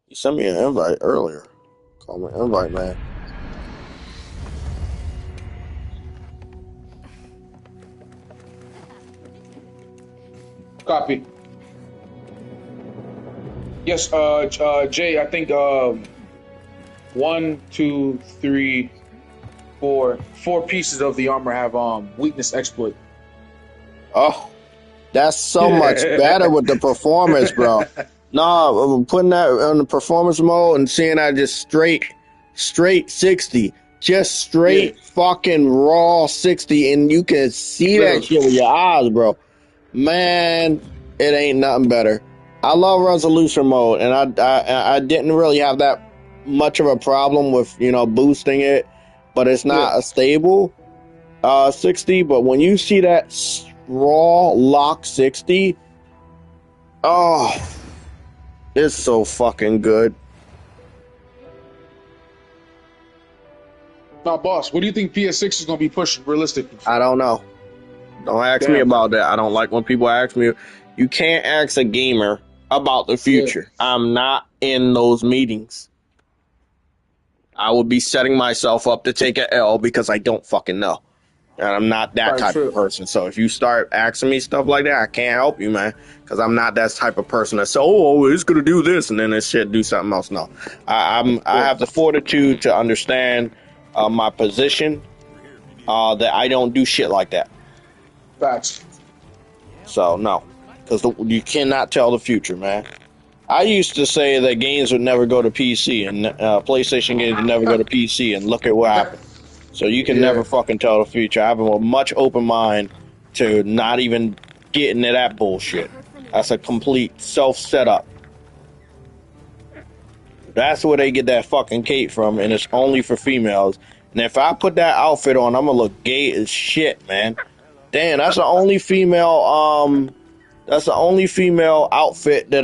You sent me an invite earlier. Call me invite, man. Copy. Yes, Jay, I think 1, 2, 3, 4 pieces of the armor have weakness exploit. Oh, that's so much better with the performance, bro. No, putting that on the performance mode and seeing that just straight 60, just straight fucking raw 60, and you can see that shit with your eyes, bro. Man, it ain't nothing better. I love resolution mode, and I didn't really have that much of a problem with boosting it, but it's not a stable 60. But when you see that raw lock 60, oh, it's so fucking good. Now, boss, what do you think PS6 is gonna be pushing realistically? I don't know. Don't ask me about that. I don't like when people ask me. You can't ask a gamer about the future. I'm not in those meetings. I would be setting myself up to take an L because I don't fucking know. And I'm not that Right, type of true. person. So if you start asking me stuff like that, I can't help you, man. Because I'm not that type of person that say, "Oh, it's gonna do this," and then this shit do something else. No, I Yeah. have the fortitude to understand my position. That I don't do shit like that. Facts. So no, because you cannot tell the future, man. I used to say that games would never go to PC and PlayStation games would never go to PC, and look at what happened. So you can Yeah. never fucking tell the future. I have a much open mind to not even get into that bullshit. That's a complete self setup. That's where they get that fucking cape from, and it's only for females. And if I put that outfit on, I'm gonna look gay as shit, man. Damn, that's the only female. That's the only female outfit that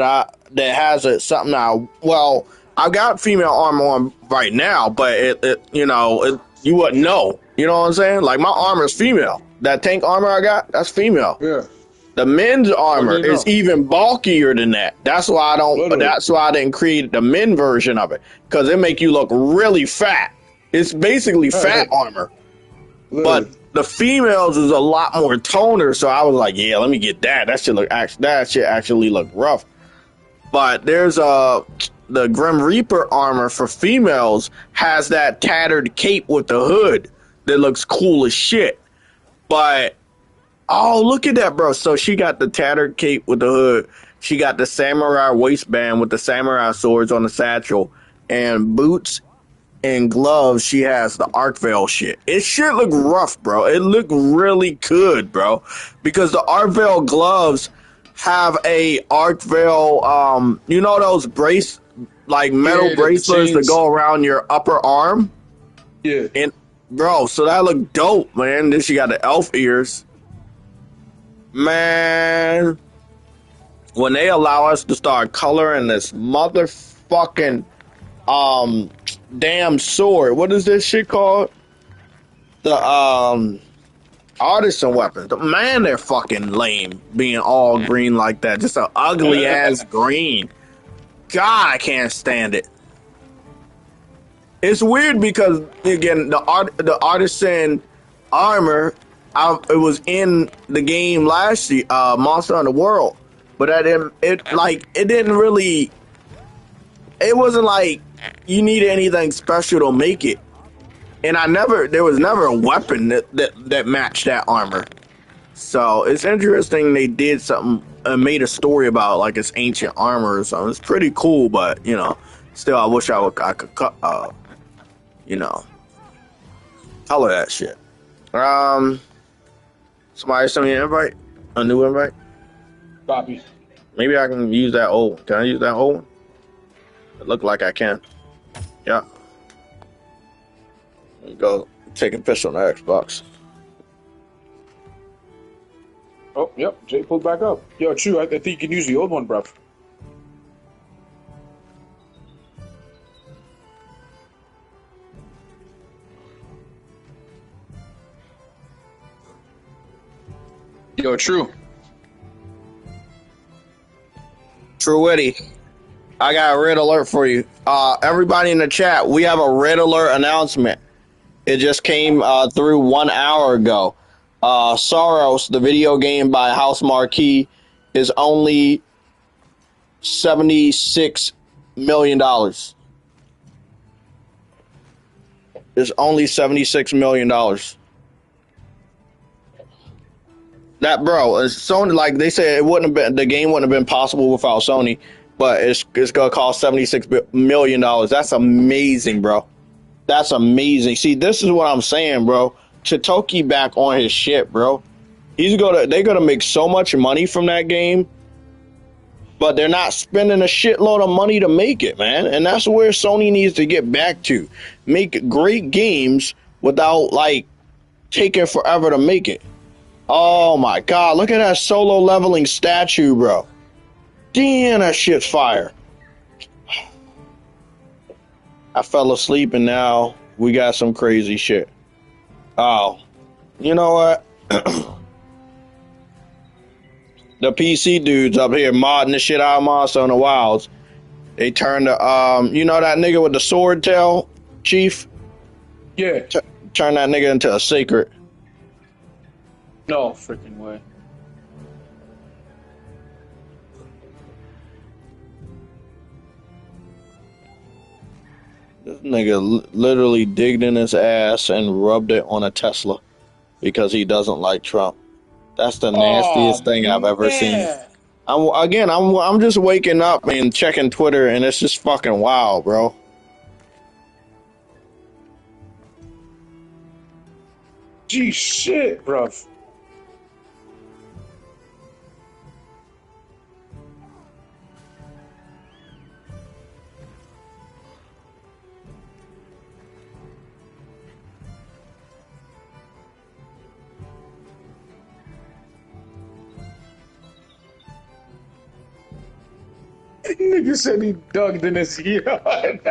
has something now. Well, I've got female armor on right now, but you wouldn't know. You know what I'm saying? Like my armor is female. That tank armor I got, that's female. Yeah. The men's What do armor you is know? even bulkier than that. That's why I don't. Literally. That's why I didn't create the men version of it, because it make you look really fat. It's basically fat armor, but Literally. the females is a lot more toner. So I was like, yeah, let me get that. That shit actually look rough. But there's the Grim Reaper armor for females has that tattered cape with the hood that looks cool as shit. But oh, look at that, bro. So she got the tattered cape with the hood. She got the samurai waistband with the samurai swords on the satchel, and boots and gloves. She has the arc veil shit. It should look rough, bro. It look really good, bro, because the arc veil gloves have a arc veil. You know those metal Yeah, the bracelets that chains. go around your upper arm, Yeah. and bro, so that look dope, man. Then she got the elf ears. Man, when they allow us to start coloring this motherfucking damn sword, what is this shit called? The artisan weapons. Man, they're fucking lame being all green like that. Just an ugly ass green. God, I can't stand it. It's weird because again, the artisan armor, it was in the game last year, Monster Hunter World, but it didn't really. It wasn't like you needed anything special to make it, and there was never a weapon that matched that armor. So it's interesting they did something and made a story about like it's ancient armor or something. It's pretty cool, but still, I wish I could color that shit. Somebody send me an invite, a new invite. Copy. Maybe I can use that old one. Can I use that old one? It look like I can. Yeah. Let me go take a picture on the Xbox. Oh, yep. Jay pulled back up. Yo, true. I think you can use the old one, bruv. Yo, true. True Witty, I got a red alert for you. Everybody in the chat, we have a red alert announcement. It just came through 1 hour ago. Soros, the video game by House Marquee, is only $76 million. It's only $76 million. That bro, it's Sony. Like they said, the game wouldn't have been possible without Sony. But it's gonna cost $76 million. That's amazing, bro. That's amazing. See, this is what I'm saying, bro. Chitoki back on his shit, bro. They're gonna make so much money from that game, but they're not spending a shitload of money to make it, man. And that's where Sony needs to get back to. Make great games without like taking forever to make it. Oh my god, look at that solo leveling statue, bro. Damn, that shit's fire. I fell asleep and now we got some crazy shit. Oh, you know what? The PC dudes up here modding the shit out of Monster on the Wilds. They turned the you know that nigga with the sword tail, Chief? Yeah. Turn that nigga into a secret. No freaking way. This nigga literally digged in his ass and rubbed it on a Tesla because he doesn't like Trump. That's the nastiest Oh thing I've ever seen. man. I'm just waking up and checking Twitter, and it's just fucking wild, bro. Gee shit, bruv. Nigga said he dug in his yard.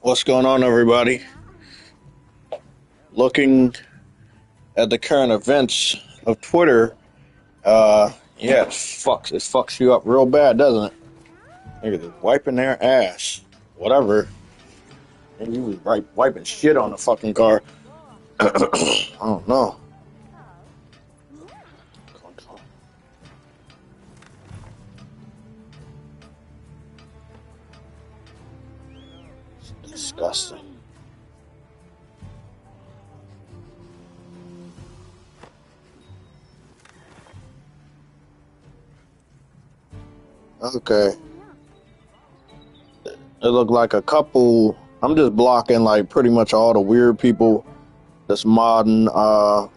What's going on, everybody? Looking at the current events of Twitter, yeah, it fucks you up real bad, doesn't it? Niggas wiping their ass, whatever. And you was wiping shit on the fucking car. I don't know. It's disgusting. Okay. It looked like a couple. I'm just blocking like pretty much all the weird people that's modding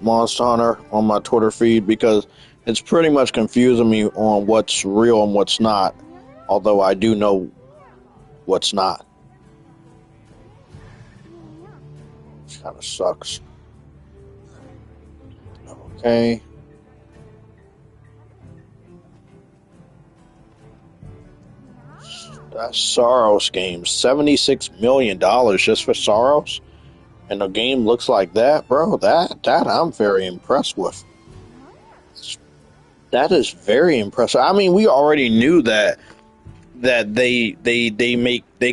Monster Hunter on my Twitter feed because it's pretty much confusing me on what's real and what's not. Although I do know what's not. It kind of sucks. Okay. That's Soros game. $76 million just for Soros? And the game looks like that, bro. That I'm very impressed with. That is very impressive. I mean, we already knew that they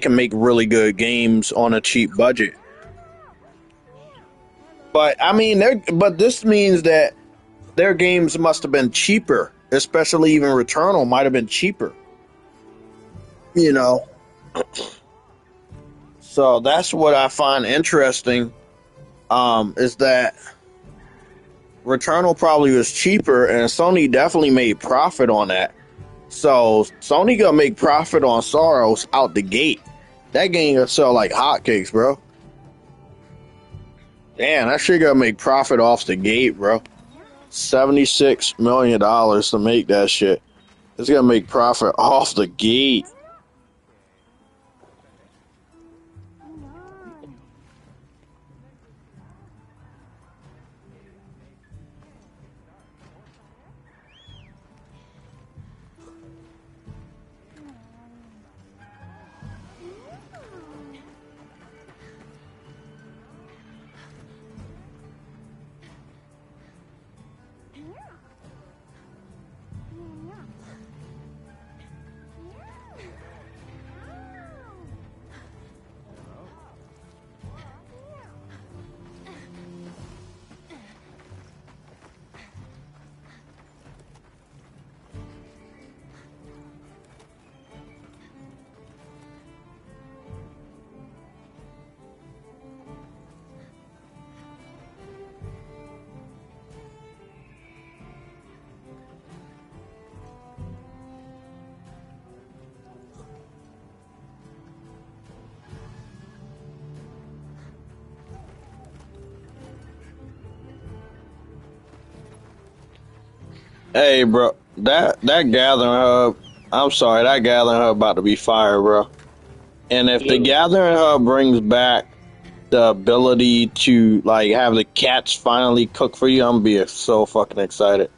can make really good games on a cheap budget. But I mean, but this means that their games must have been cheaper, especially even Returnal might have been cheaper. You know. So that's what I find interesting. Is that Returnal probably was cheaper, and Sony definitely made profit on that. So Sony gonna make profit on Sorrows out the gate. That game gonna sell like hotcakes, bro. Damn, that shit gonna make profit off the gate, bro. $76 million to make that shit. It's gonna make profit off the gate. Hey, bro, that gathering hub. I'm sorry, that gathering hub about to be fire, bro. And if the gathering hub brings back the ability to like have the cats finally cook for you, I'm gonna be so fucking excited.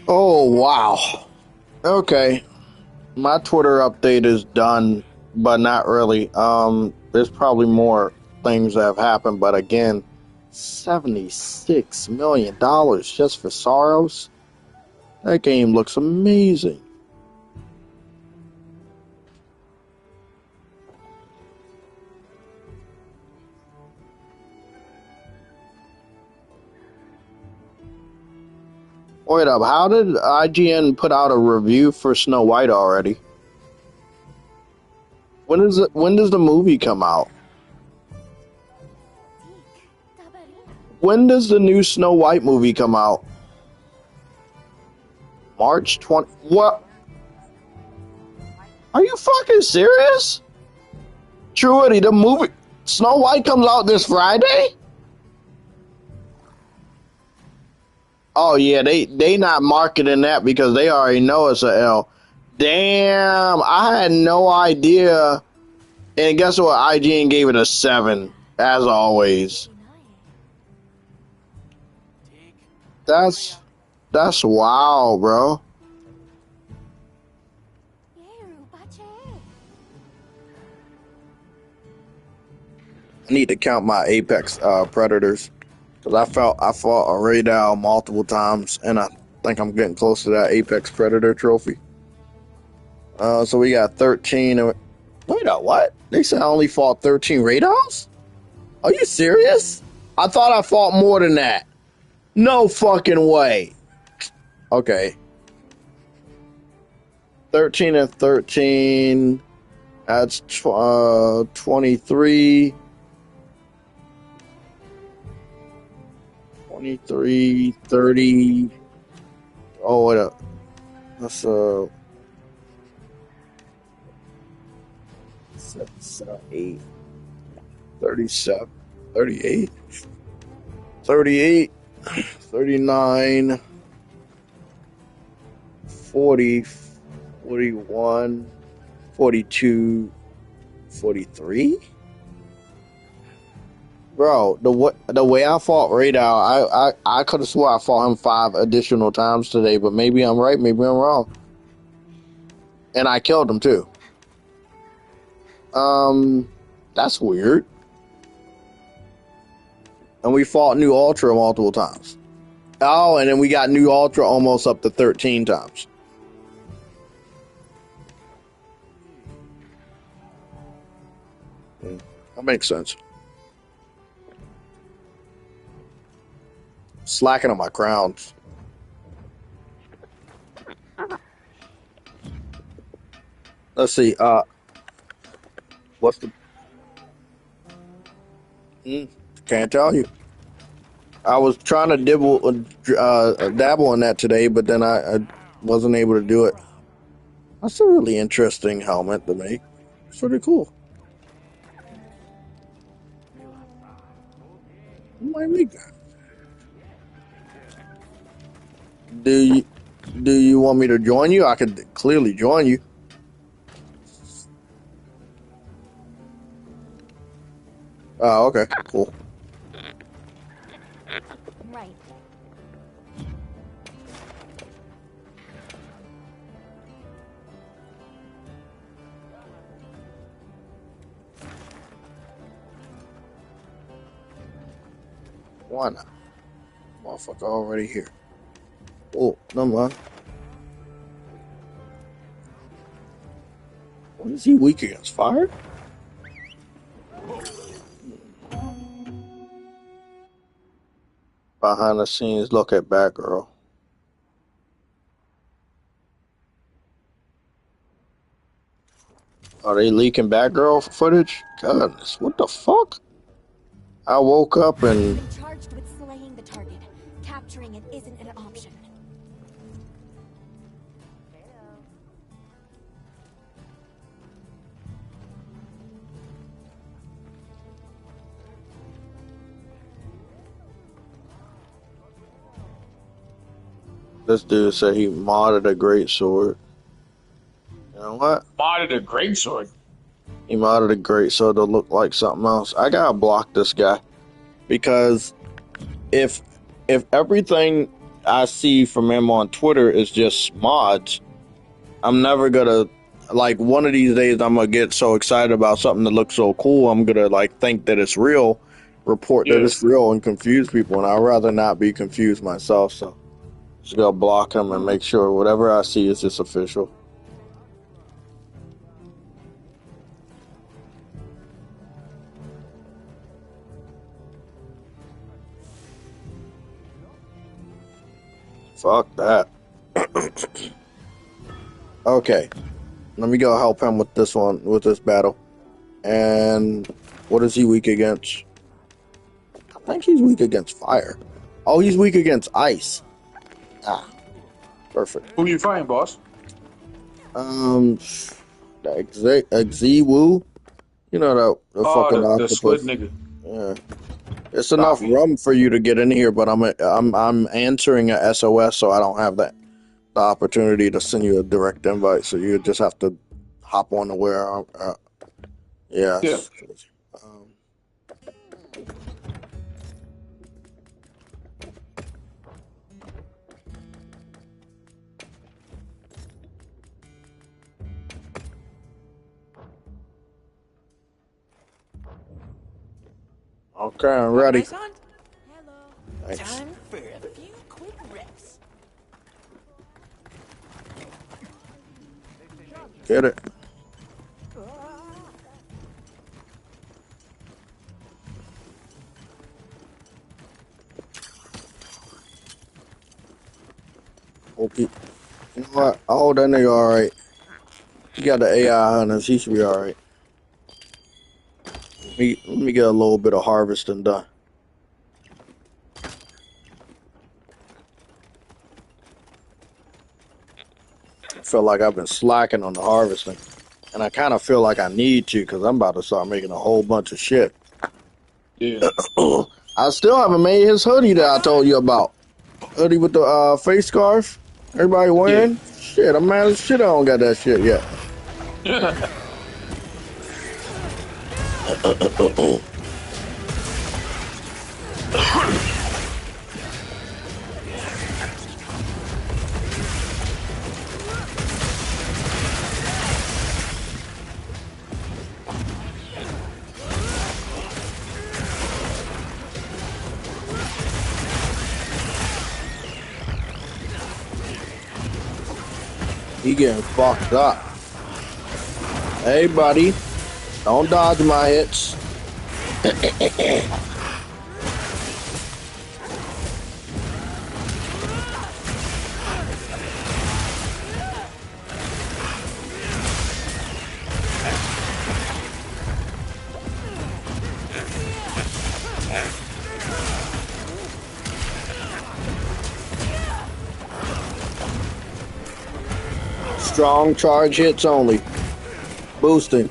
Oh wow. Okay. My Twitter update is done, but not really. There's probably more things that have happened, but again, $76 million just for Sorrows. That game looks amazing. Wait up, how did IGN put out a review for Snow White already? When does the movie come out? When does the new Snow White movie come out? March 20. What? Are you fucking serious? Truity, the movie Snow White comes out this Friday? Oh yeah, they not marketing that because they already know it's a L. Damn, I had no idea And guess what? IGN gave it a 7, as always. That's wow, bro. I need to count my Apex Predators because I fought a Raidal multiple times, and I think I'm getting close to that Apex Predator trophy. So we got 13. Wait, what? They said I only fought 13 Raidals? Are you serious? I thought I fought more than that. No fucking way. Okay. 13 and 13. That's 23. 23, 30. Oh, wait up. That's 8. 37. 38. 38. 39. 40. 41. 42. 43. Bro, the way I fought Radar, I could have swore I fought him 5 additional times today, but maybe I'm right, maybe I'm wrong. And I killed him too. That's weird. And we fought New Ultra multiple times. Oh, and then we got New Ultra almost up to 13 times. That makes sense. Slacking on my crowns. Let's see. What's the? Can't tell you. I was trying to dabble in that today, but then I wasn't able to do it. That's a really interesting helmet to make. It's pretty cool. I might make that. Do you want me to join you? I could clearly join you. Oh, okay, cool. Right. Why not? Motherfucker already here. Oh, never mind. What is he weak against? Fire? Behind the scenes look at Batgirl. Are they leaking Batgirl footage? Goodness, what the fuck? I woke up and... Been charged with slaying the target. Capturing it isn't an option. This dude said he modded a great sword. You know what? Modded a great sword. He modded a great sword to look like something else. I gotta block this guy because if everything I see from him on Twitter is just mods, I'm never gonna, like, one of these days I'm gonna get so excited about something that looks so cool, I'm gonna like think that it's real, report that it's real, and confuse people, and I'd rather not be confused myself. So just gonna block him and make sure whatever I see is just official. Fuck that. Okay, let me go help him with this one, with this battle. And what is he weak against? I think he's weak against fire. Oh, he's weak against ice. Ah, perfect. Who you fighting, boss? Xewu. You know the fucking the octopus. squid nigga. Yeah. It's enough rum for you to get in here, but I'm answering a SOS, so I don't have the opportunity to send you a direct invite. So you just have to hop on to where Yeah. Yes. Okay, I'm Have a ready. nice hunt. Thanks. Time for a few quick reps. Get it. Okay. You know what? I hold that nigga alright. He got the AI hunters. He should be alright. Let me get a little bit of harvesting done. I feel like I've been slacking on the harvesting. And I kind of feel like I need to because I'm about to start making a whole bunch of shit. Yeah. I still haven't made his hoodie that I told you about. Hoodie with the face scarf. Everybody Yeah. wearing? Shit, I'm mad as shit I don't got that shit yet. He getting fucked up. Hey, buddy. Don't dodge my hits. Strong charge hits only. Boosting.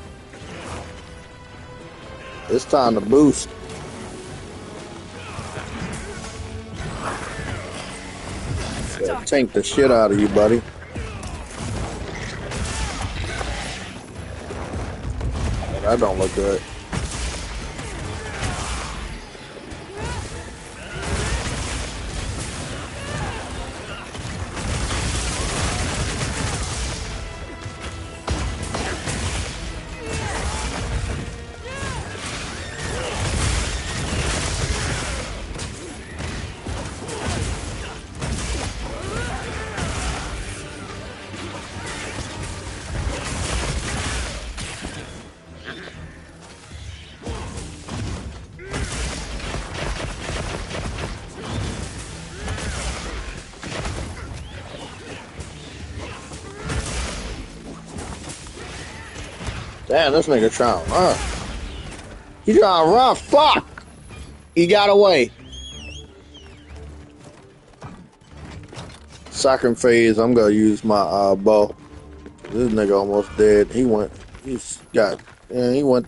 It's time to boost. Yeah, tank the shit out of you, buddy. Yeah, that don't look good. Damn, this nigga trying to run. He trying to run. Fuck! He got away. Second phase, I'm gonna use my bow. This nigga almost dead. He went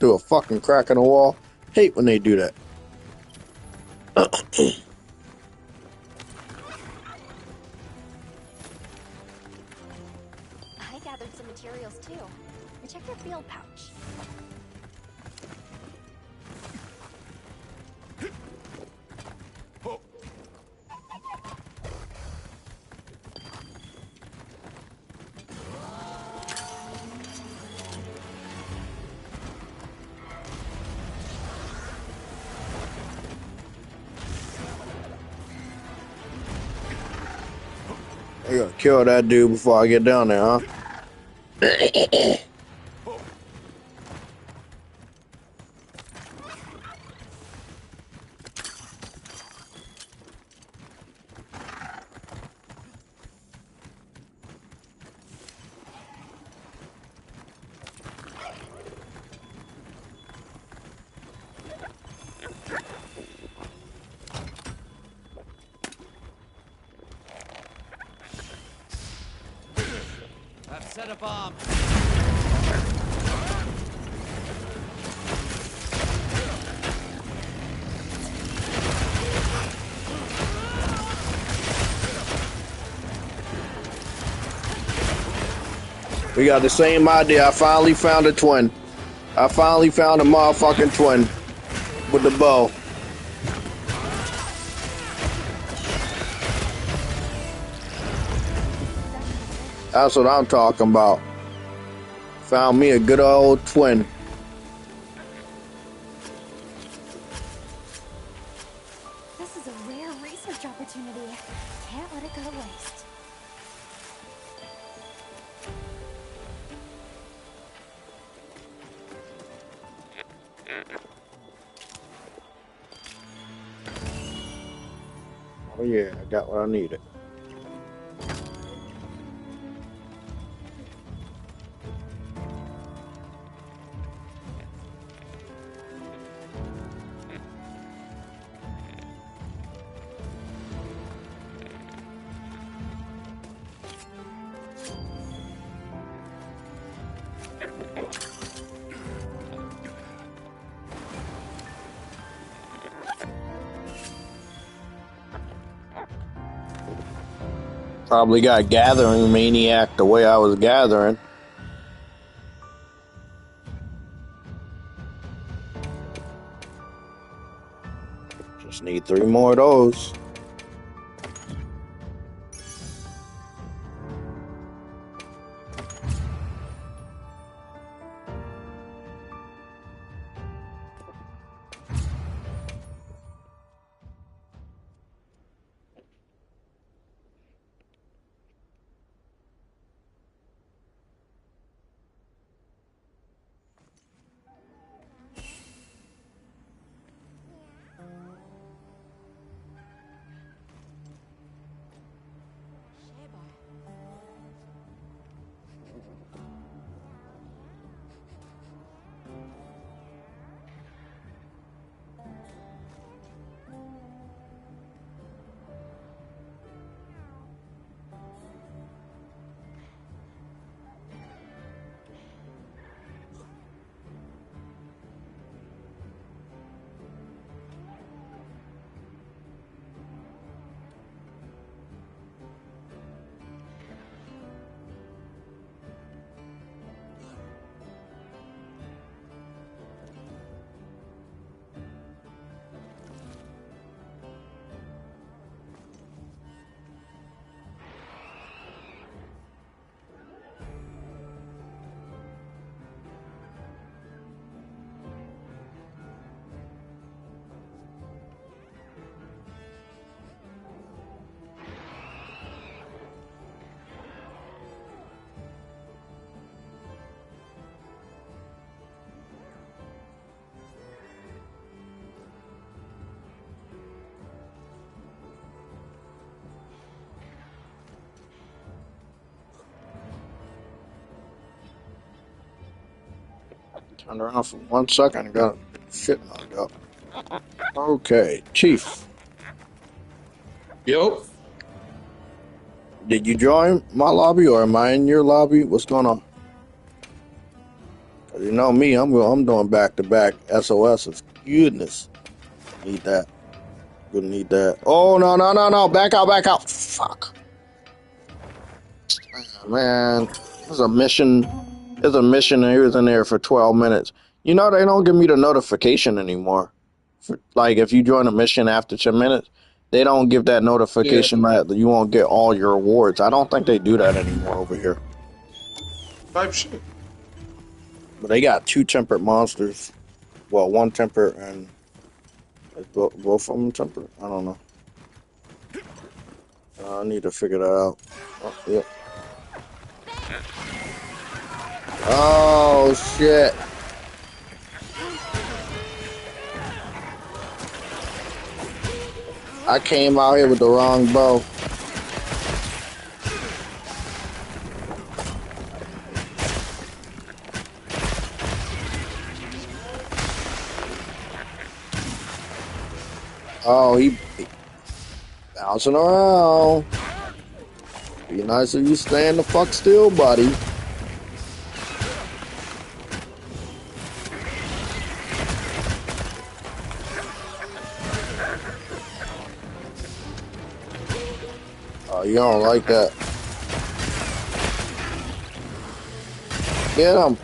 through a fucking crack in the wall. Hate when they do that. I gathered some materials too. Check your field pouch. I gotta kill that dude before I get down there, huh? I've set a bomb. We got the same idea. I finally found a twin. I finally found a motherfucking twin with the bow. That's what I'm talking about. Found me a good old twin. This is a rare research opportunity. Can't let it go to waste. Oh yeah, I got what I needed. Probably got gathering maniac the way I was gathering. Just need 3 more of those. Turned around for 1 second and got shit knocked up. Okay, Chief. Yo. Did you join my lobby or am I in your lobby? What's going on? You know me, I'm doing back-to-back SOSs. Goodness. Need that. Gonna need that. Oh, no. Back out. Fuck. Man, there's a mission and he was in there for 12 minutes. You know, they don't give me the notification anymore. Like, if you join a mission after 10 minutes, they don't give that notification that you won't get all your rewards. I don't think they do that anymore over here. Type shit. But they got 2 tempered monsters. Well, 1 tempered and both of them tempered. I don't know. I need to figure that out. Oh, yep. Oh, shit. I came out here with the wrong bow. Oh, he bouncing around. Be nice if you stand the fuck still, buddy. Oh, you don't like that. Get him.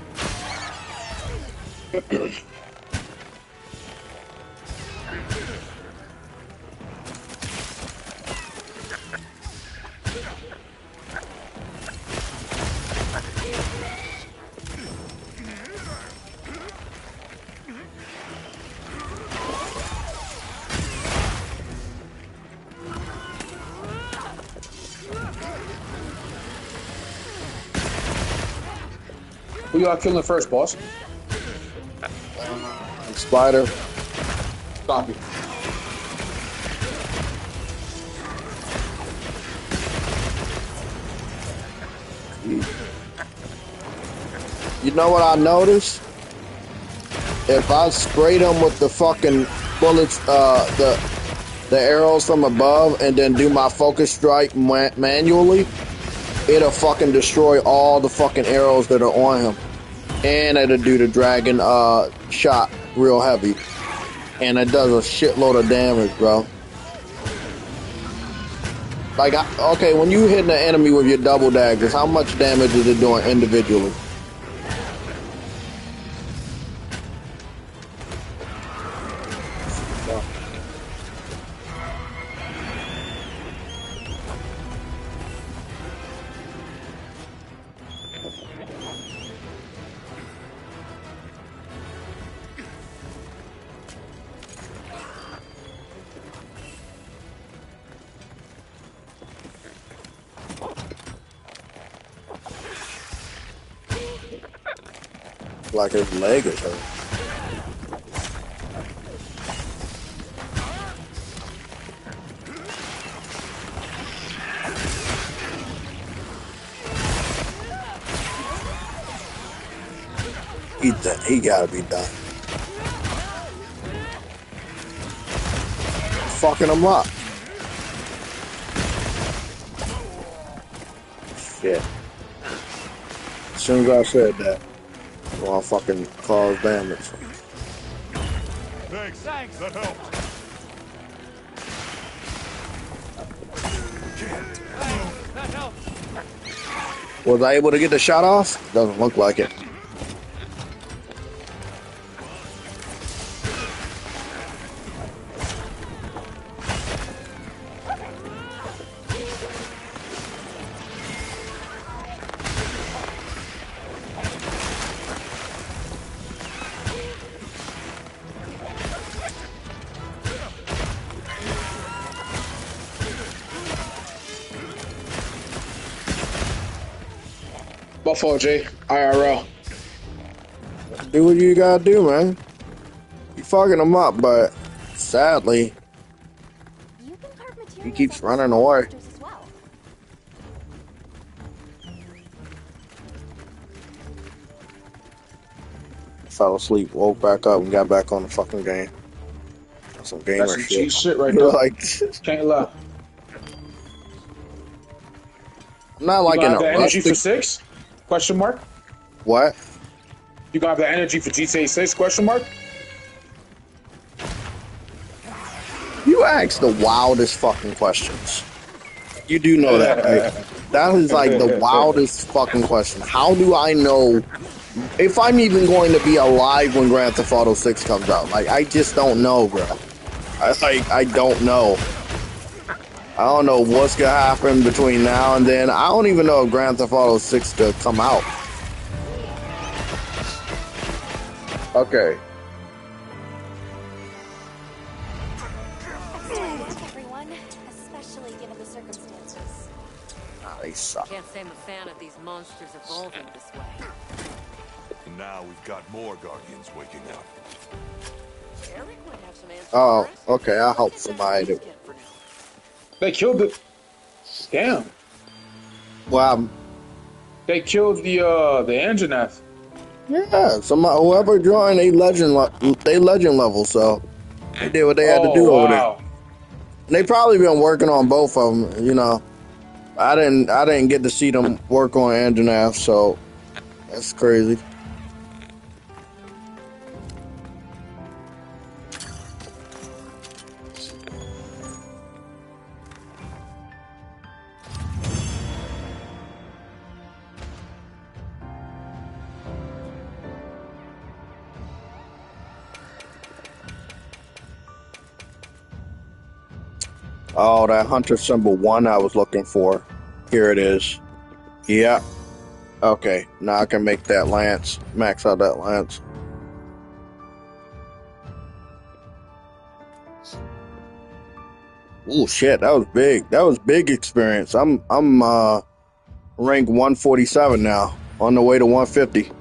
Who y'all killing first, boss? Spider. Copy. You know what I noticed? If I sprayed them with the fucking bullets, the arrows from above, and then do my focus strike manually, it'll fucking destroy all the fucking arrows that are on him, and it'll do the dragon shot real heavy, and it does a shitload of damage, bro. Like, okay, when you hit an enemy with your double daggers, how much damage is it doing individually? Like his leg is hurt. He gotta be done. Fucking him up. Shit. As soon as I said that, well, I'll fucking cause damage. Thanks. That helped. That helps. Was I able to get the shot off? Doesn't look like it. Buffalo J, IRL. Do what you gotta do, man. You fucking him up, but sadly, You can carve materials he keeps off the running small away. monsters as well. Fell asleep, woke back up, and got back on the fucking game. That's some gamer That's some shit. cheap shit right there. Like, Can't lie. I'm not You like gonna in have a the rush. energy for 6? Question mark. What? You gonna have the energy for GTA 6? Question mark. You ask the wildest fucking questions. You do know that, right? That is like the wildest fucking question. How do I know if I'm even going to be alive when Grand Theft Auto 6 comes out? Like, I just don't know, bro. I don't know. I don't know what's gonna happen between now and then. I don't even know if Grand Theft Auto 6 to come out. Okay. Everyone, especially given the circumstances. They suck. Can't say I'm a fan of these monsters evolving this way. And now we've got more Guardians waking up. Eric would have some answers Oh, for us. okay. I'll help Let's get that somebody. police kit for now. They killed the. Damn. Well, They killed the Anjanath. yeah. Whoever joined, they legend level. So they did what they had to Oh do over there. wow. They probably been working on both of them. You know, I didn't get to see them work on Anjanath, so that's crazy. Oh, that hunter symbol 1 I was looking for. Here it is. Yeah. Okay, now I can make that lance. Max out that lance. Oh shit, that was big. That was big experience. I'm rank 147 now, on the way to 150.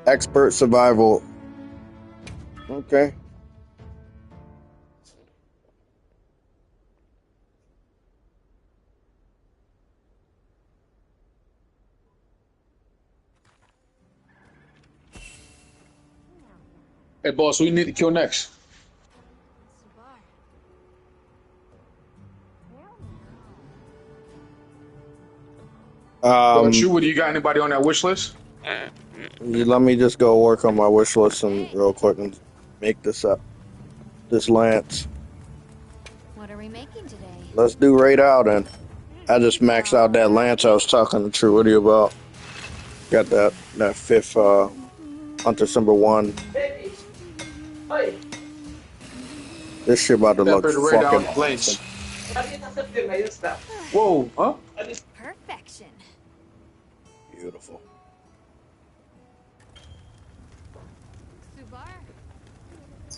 Expert survival. Okay. Hey, boss, who you need to kill next? Um, What you got anybody on that wish list? let me just go work on my wish list and real quick and make this up. This lance. What are we making today? Let's do raid out, and I just maxed out that lance I was talking to Truity about. Got that 5th hunter symbol 1. This shit about to look Pepper the raid fucking out awesome. lanes. Whoa, huh? Perfection. Beautiful. Subar.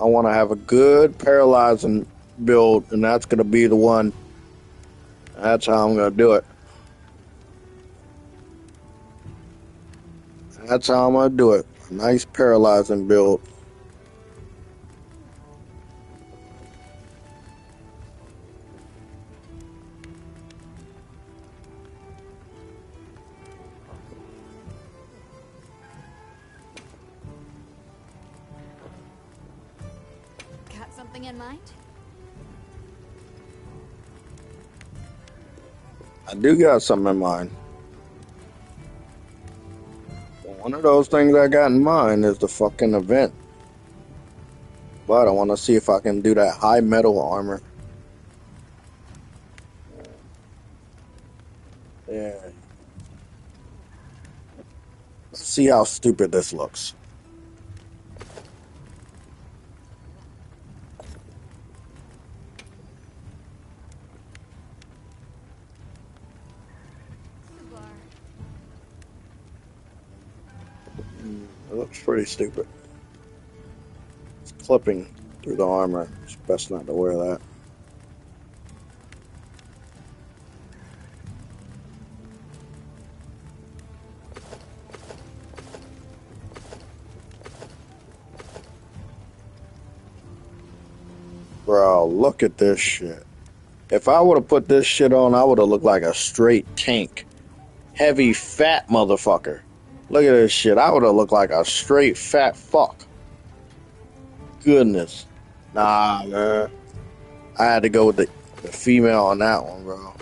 I want to have a good paralyzing build, and that's going to be the one. That's how I'm going to do it. That's how I'm going to do it. A nice paralyzing build. Got something in mind? I do got something in mind. One of those things I got in mind is the fucking event. But I want to see if I can do that high metal armor. Yeah. Let's see how stupid this looks. It looks pretty stupid. It's clipping through the armor. It's best not to wear that. Bro, look at this shit. If I would have put this shit on, I would have looked like a straight tank. Heavy, fat motherfucker. Look at this shit. I would have looked like a straight fat fuck. Goodness. Nah, man. I had to go with the female on that one, bro.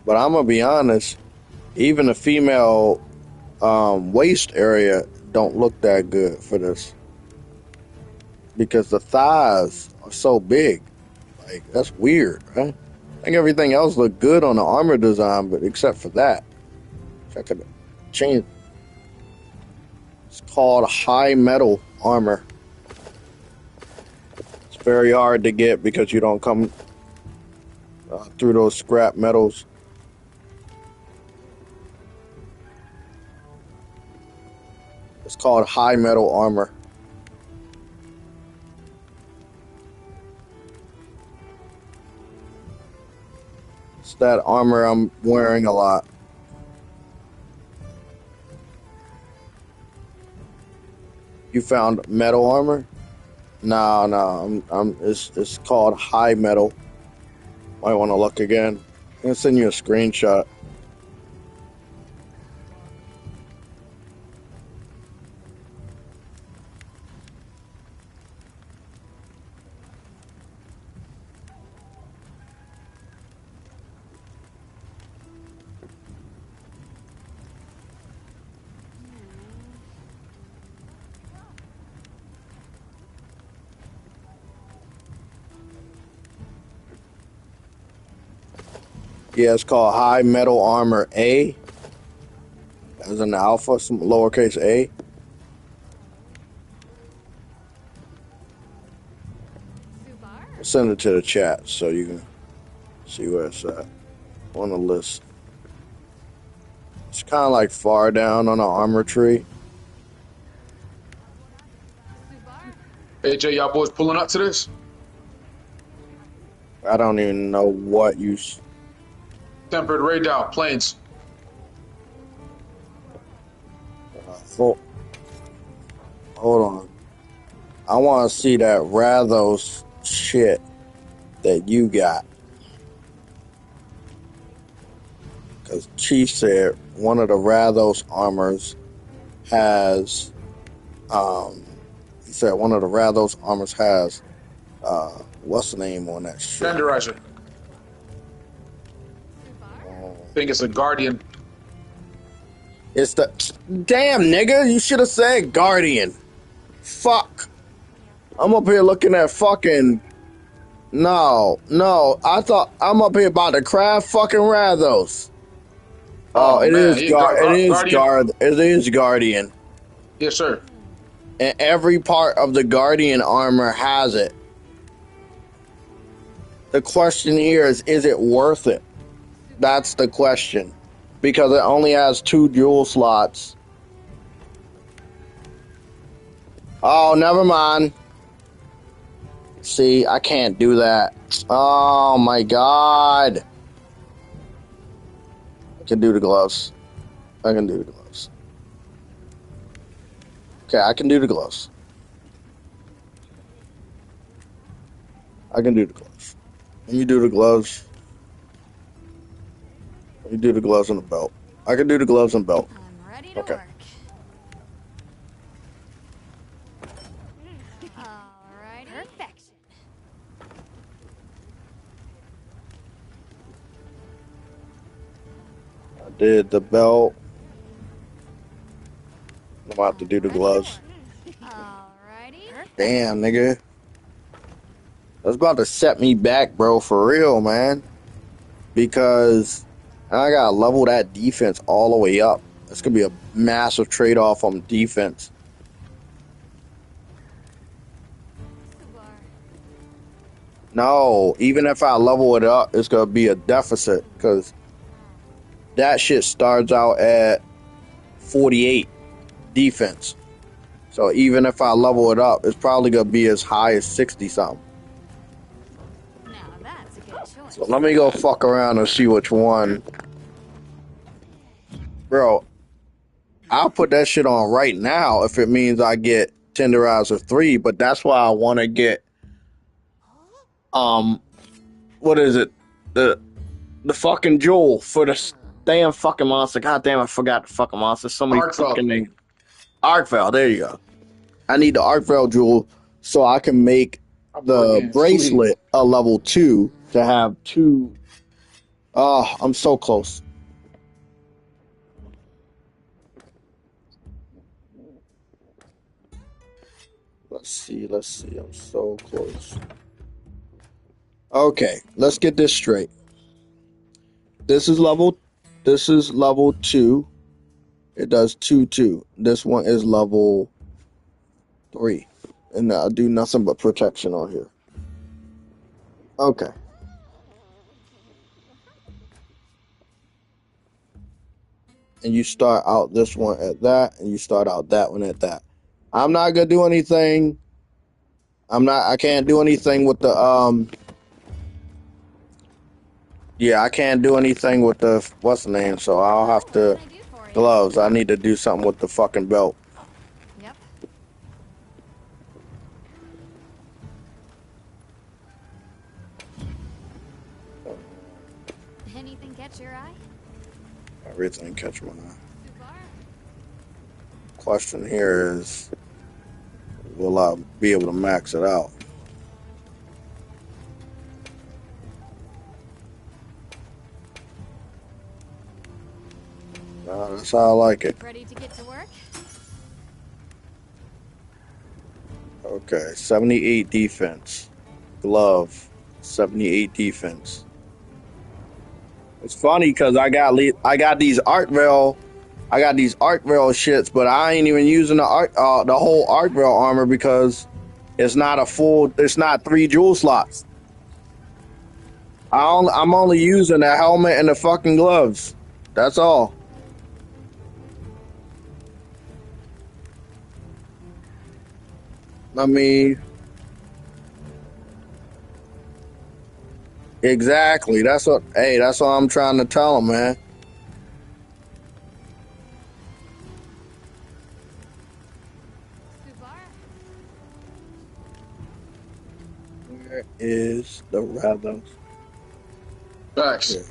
But I'm gonna be honest, even the female waist area don't look that good for this. Because the thighs are so big. Like, that's weird, right? I think everything else looked good on the armor design, but except for that. If I could change. It's called high metal armor. It's very hard to get because you don't come through those scrap metals. It's called high metal armor. It's that armor I'm wearing a lot. You found metal armor? No. It's called high metal. Might want to look again. I'm gonna send you a screenshot. Yeah, it's called high metal armor A, as in the alpha, some lowercase a. send it to the chat so you can see where it's at on the list. It's kind of like far down on the armor tree. Hey, Jay, y'all boys pulling up to this? I don't even know what you. Tempered radar, planes. Hold on. I want to see that Rathos shit that you got. Because Chief said one of the Rathos armors has, he said one of the Rathos armors has, what's the name on that shit? Tenderizer. I think it's a Guardian. It's the, damn nigga, you should have said Guardian. Fuck. I'm up here looking at fucking, no, I thought I'm up here about to craft fucking Rathos. Oh, it man. is Guardian. It is Guardian. Yes, sir. And every part of the Guardian armor has it. The question here is it worth it? That's the question. Because it only has 2 jewel slots. Oh, never mind. See, I can't do that. Oh my god. I can do the gloves. I can do the gloves. Okay, I can do the gloves. I can do the gloves. Let me do the gloves. Let me do the gloves and the belt. I can do the gloves and belt. I'm ready to Okay. work. Alrighty. Perfection. I did the belt. I'm about to do the gloves. Alrighty. Damn, nigga. That's about to set me back, bro, for real, man. Because I gotta level that defense all the way up. It's gonna be a massive trade-off on defense. No, even if I level it up, it's gonna be a deficit because that shit starts out at 48 defense. So even if I level it up, it's probably gonna be as high as 60 something. Now that's a good choice. So let me go fuck around and see which one. Bro, I'll put that shit on right now if it means I get Tenderizer 3, but that's why I want to get what is it? The fucking jewel for the damn fucking monster. God damn, I forgot the fucking monster. So many fucking names. Arcvale, there you go. I need the Arcvale jewel so I can make the bracelet a level 2 to have 2. Oh, I'm so close. Let's see. I'm so close. Okay, let's get this straight. This is level 2. It does 2. This one is level 3. And I'll do nothing but protection on here. Okay. And you start out this one at that, and you start out that one at that. I'm not gonna do anything. I can't do anything with the yeah, I can't do anything with the what's the name, so I'll have to gloves. I need to do something with the fucking belt. Yep. Anything catch your eye? Everything catch my eye. Question here is, will I be able to max it out? That's how I like it. Ready to get to work? Okay, 78 defense. Glove, 78 defense. It's funny because I got these Arcvale shits, but I ain't even using the whole Arcvale armor because it's not 3 jewel slots. I'm only using the helmet and the fucking gloves. That's all. I mean, exactly. That's what. Hey, that's what I'm trying to tell him, man. Where is the rather? Facts. Yeah.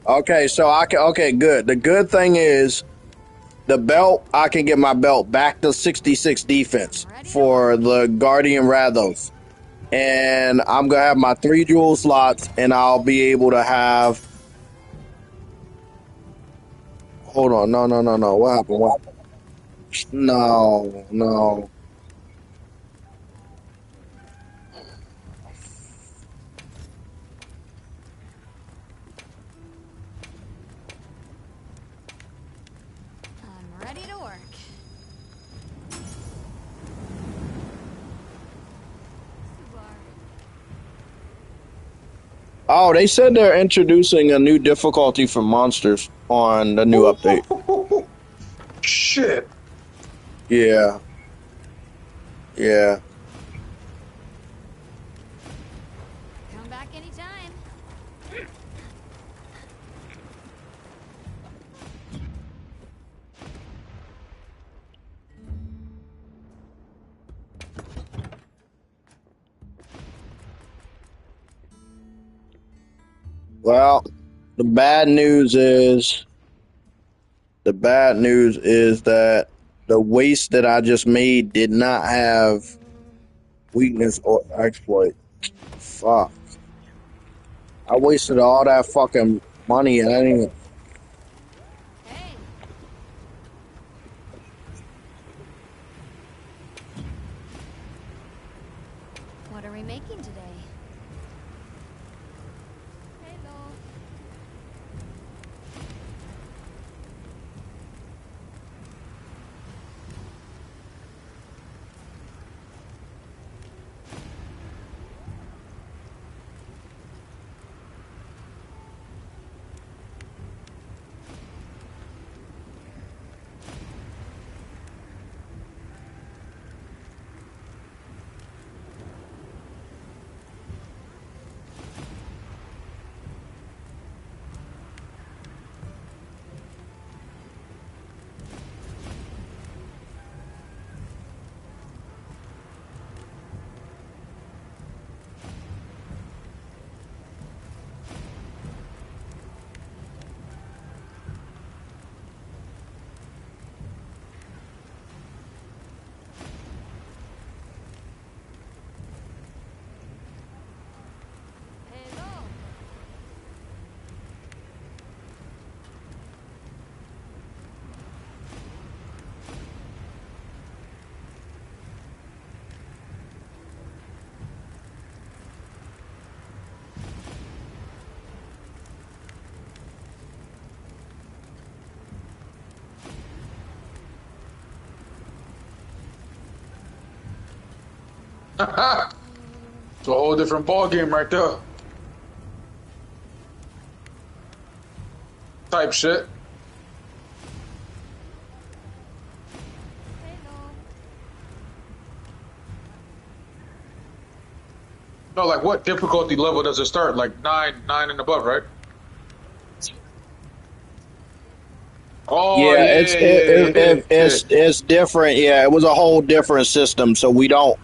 Okay, so I can. Okay, good. The good thing is the belt. I can get my belt back to 66 defense for the Guardian Rathos, and I'm gonna have my 3 jewel slots, and I'll be able to have. Hold on, no, no, no, no. What happened? What happened? No, no. I'm ready to work. Oh, they said they're introducing a new difficulty for monsters on the new update. Shit. Yeah, yeah. Come back anytime. Well, the bad news is that the waste that I just made did not have weakness or exploit. Fuck. I wasted all that fucking money and I didn't even. Hey, what are we making today? Hello. Hello. It's a whole different ball game right there. Type shit. Hello. No, like what difficulty level does it start? Like nine and above, right? Oh Yeah, yeah, yeah, yeah, yeah. it's different. Yeah, it was a whole different system, so we don't.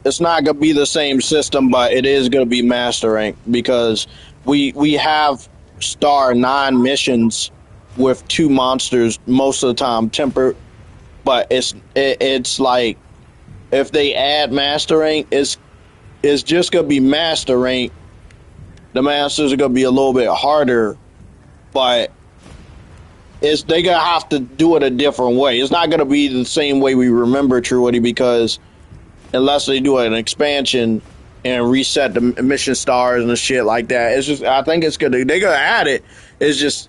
It's not gonna be the same system, but it is gonna be master rank because we have star 9 missions with 2 monsters most of the time tempered, but it's like if they add master rank, it's just gonna be master rank. The masters are gonna be a little bit harder, but it's they gonna have to do it a different way. It's not gonna be the same way we remember Truity because unless they do an expansion, and reset the mission stars and shit like that. It's just, I think it's good. They're gonna add it. It's just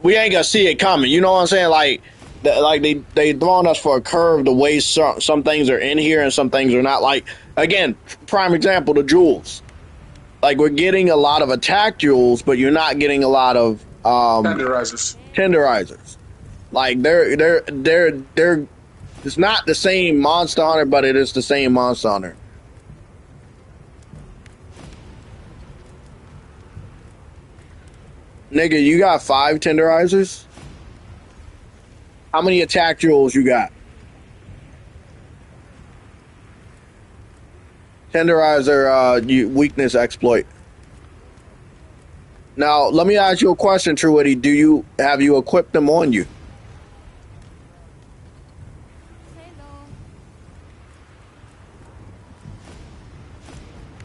we ain't gonna see it coming. You know what I'm saying? Like they throwing us for a curve. The way some things are in here and some things are not. Like again, prime example, the jewels. Like we're getting a lot of attack jewels, but you're not getting a lot of Tenderizers. tenderizers. Like they're. It's not the same Monster Hunter, but it is the same Monster Hunter. Nigga, you got 5 tenderizers? How many attack jewels you got? Tenderizer weakness exploit. Now, let me ask you a question, Truity. Have you equipped them on you?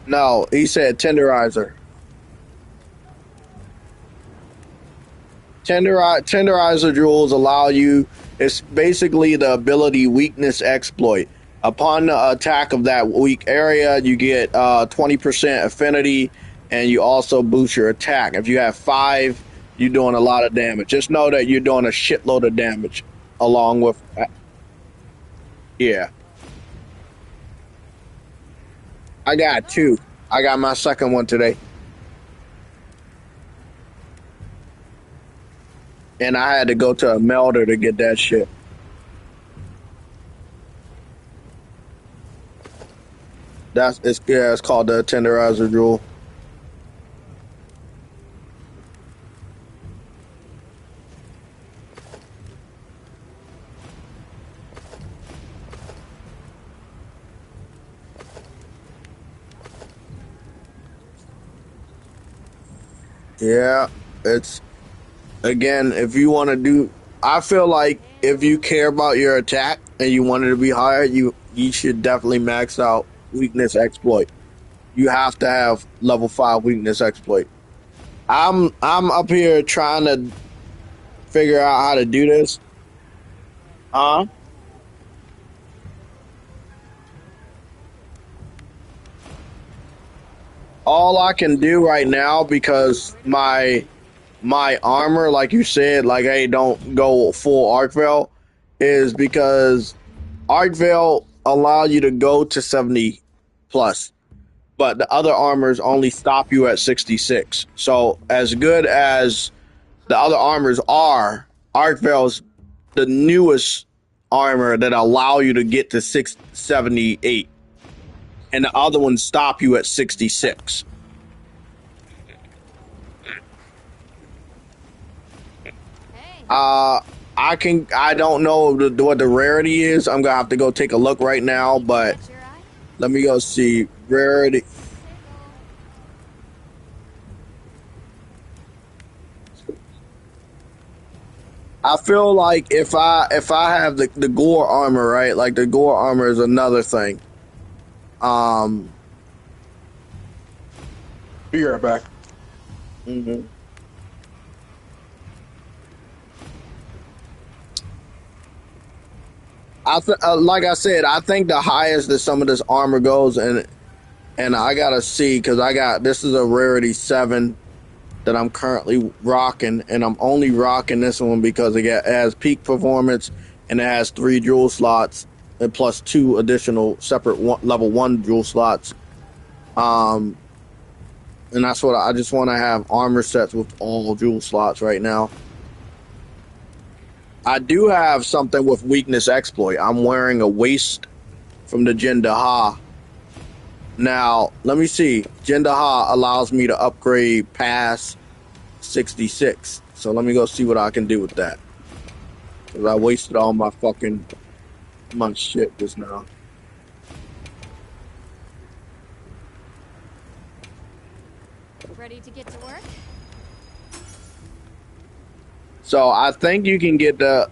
No, he said tenderizer. Tenderizer jewels allow you. It's basically the ability weakness exploit. Upon the attack of that weak area, you get 20% affinity, and you also boost your attack. If you have 5, you're doing a lot of damage. Just know that you're doing a shitload of damage, along with yeah. I got 2. I got my second one today. And I had to go to a melter to get that shit. It's called the tenderizer jewel. Yeah, it's again, if you want to do, I feel like if you care about your attack and you want it to be higher, you should definitely max out weakness exploit. You have to have level 5 weakness exploit. I'm up here trying to figure out how to do this. Huh? All I can do right now, because my armor, like you said, like hey, don't go full arc veil, is because arc veil allow you to go to 70 plus, but the other armors only stop you at 66. So as good as the other armors are, arc veil's the newest armor that allow you to get to 678, and the other ones stop you at 66. I don't know what the rarity is. I'm gonna have to go take a look right now, but let me go see rarity. I feel like if I have the gore armor, right? Like the gore armor is another thing. Be right back. Mm-hmm. Like I said, I think the highest that some of this armor goes, and I gotta see, because this is a rarity 7 that I'm currently rocking, and I'm only rocking this one because it has peak performance, and it has 3 jewel slots and plus 2 additional separate level 1 jewel slots. And that's what I just want to have armor sets with all jewel slots right now. I do have something with weakness exploit. I'm wearing a waist from the Jindaha. Now, let me see. Jindaha allows me to upgrade past 66. So let me go see what I can do with that. Because I wasted all my shit just now. Ready to get to work? So I think you can get the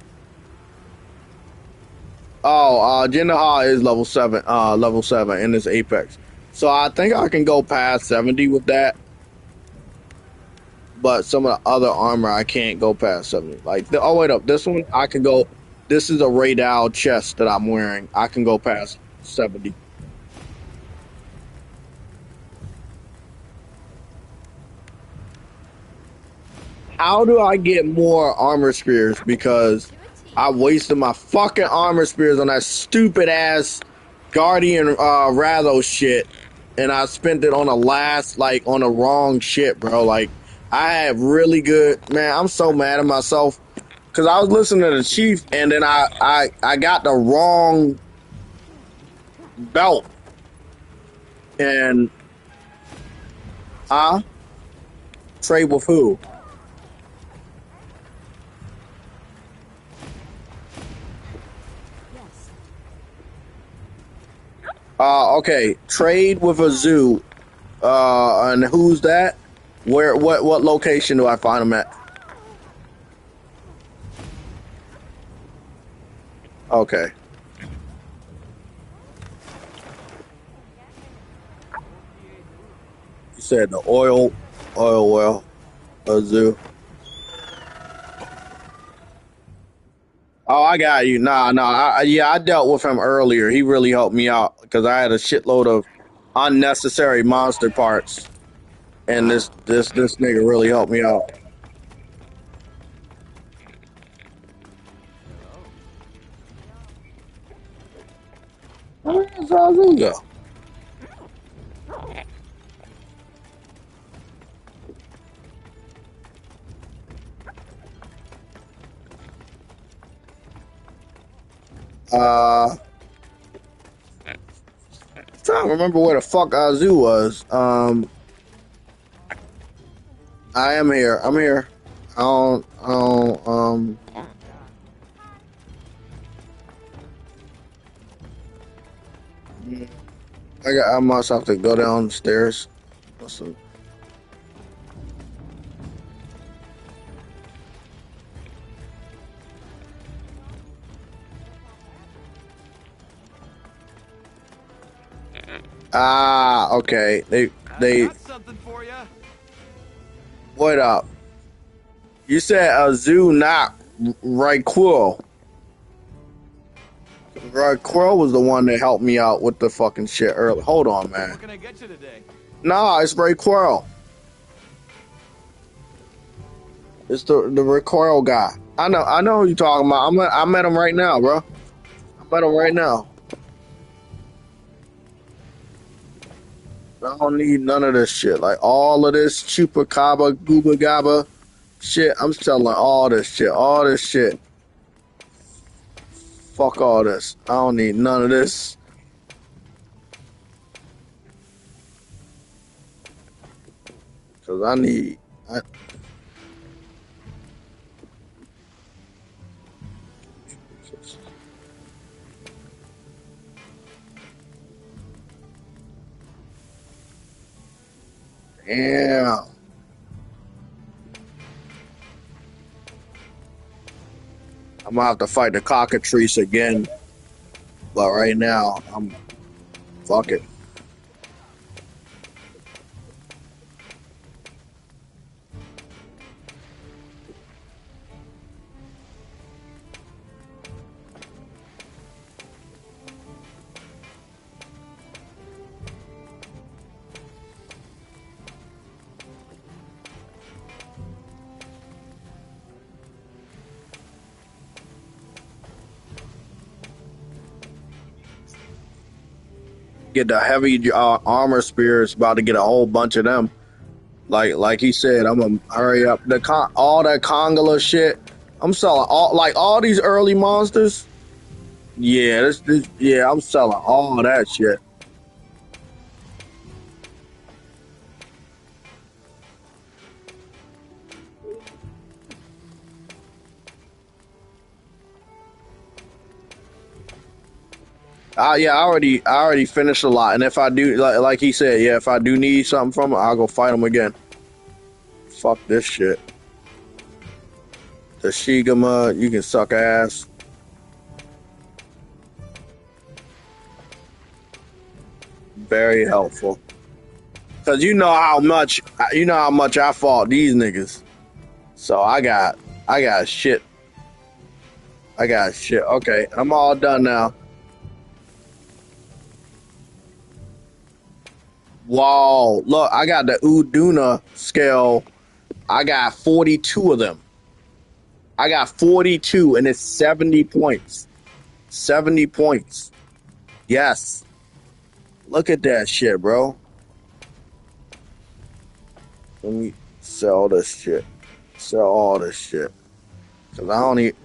Jindaha is level 7 in this Apex. So I think I can go past 70 with that. But some of the other armor I can't go past 70. Like oh wait up, this one I can go. This is a Raydal chest that I'm wearing. I can go past 70. How do I get more armor spears? Because I wasted my fucking armor spears on that stupid ass Guardian Ratho shit, and I spent it on the last, like, on the wrong shit, bro. Like, I had really good, man. I'm so mad at myself because I was listening to the chief, and then I got the wrong belt, and I trade with who? Okay, trade with a zoo. And who's that? Where? What location do I find them at? Okay. You said the oil well, a zoo. Oh, I got you. Nah. Yeah, I dealt with him earlier. He really helped me out because I had a shitload of unnecessary monster parts, and this nigga really helped me out. Where's Zazu go? Trying to remember where the fuck Azu was. I am here. I'm here. I don't, I must have to go downstairs. Listen. Ah, okay. They got something for you. what up? You said Azu, not Raquel. Raquel was the one that helped me out with the fucking shit earlier. Hold on, man. What can I get you today? Nah, it's Raquel. It's the Raquel guy. I know who you talking about. I met him right now, bro. I met him right now. I don't need none of this shit. Like all of this chupacabra, gooba gaba shit. I'm selling all this shit. All this shit. Fuck all this. I don't need none of this. Cause I need. Yeah. I'm gonna have to fight the cockatrice again. But right now, I'm fuck it. Get the heavy armor spears. About to get a whole bunch of them. Like he said, I'm gonna hurry up. All that Kongala shit. I'm selling all these early monsters. Yeah, yeah, I'm selling all that shit. Yeah, I already finished a lot, and if I do, like he said, yeah, if I do need something from him, I'll go fight him again. Fuck this shit. The Shigama, you can suck ass. Very helpful. Cause you know how much I fought these niggas. So I got shit. I got shit. Okay, I'm all done now. Wow, look, I got the Uduna scale I got 42 of them. I got 42 and it's 70 points. 70 points. Yes. Look at that shit, bro. Let me sell this shit. Sell all this shit. Cause I don't even,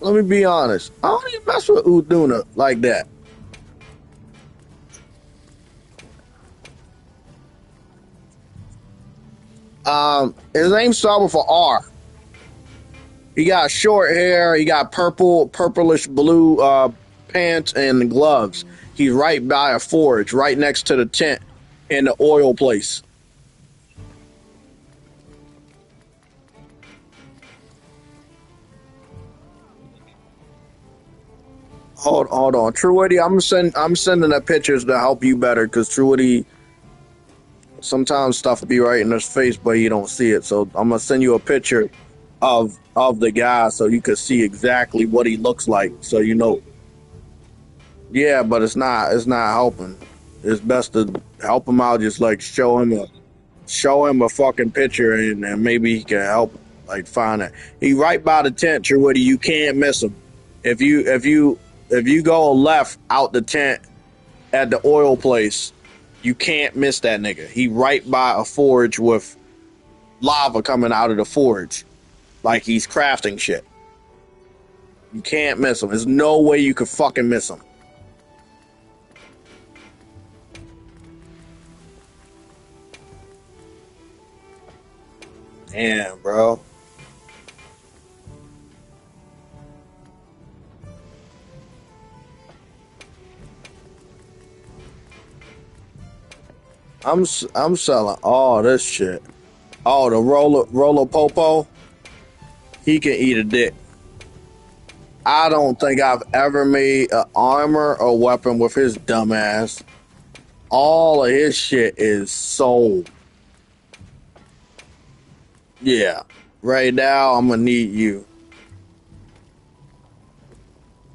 let me be honest. I don't even mess with Uduna like that. His name started with an R. He got short hair. He got purplish blue pants and gloves. He's right by a forge, right next to the tent in the oil place. Hold on, Truity. I'm sending the pictures to help you better, because Truity, sometimes stuff be right in his face, but you don't see it. So I'm gonna send you a picture of the guy so you can see exactly what he looks like, so you know. Yeah, but it's not helping. It's best to help him out. Just like show him a fucking picture, and maybe he can help like find it. He right by the tent, Truity. You can't miss him. If you go left out the tent at the oil place, you can't miss that nigga. He right by a forge with lava coming out of the forge, like he's crafting shit. You can't miss him. There's no way you could fucking miss him. Damn, bro. I'm selling all this shit. Oh, the roller popo, he can eat a dick. I don't think I've ever made an armor or weapon with his dumb ass. All of his shit is sold. Yeah. Right now, I'm gonna need you.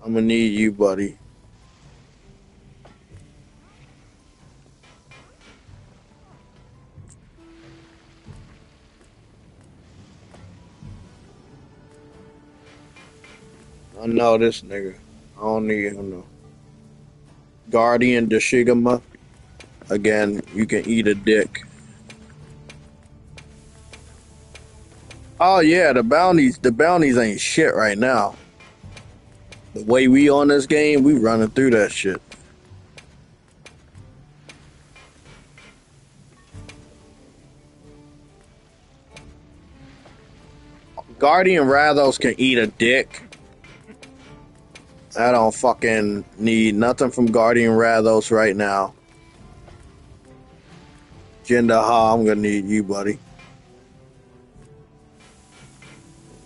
I'm gonna need you, buddy. I know this nigga. I don't need him no. Guardian Deshigama. Again, you can eat a dick. Oh yeah, the bounties ain't shit right now. The way we on this game, we running through that shit. Guardian Rathos can eat a dick. I don't fucking need nothing from Guardian Rathos right now. Jindaha, I'm gonna need you, buddy.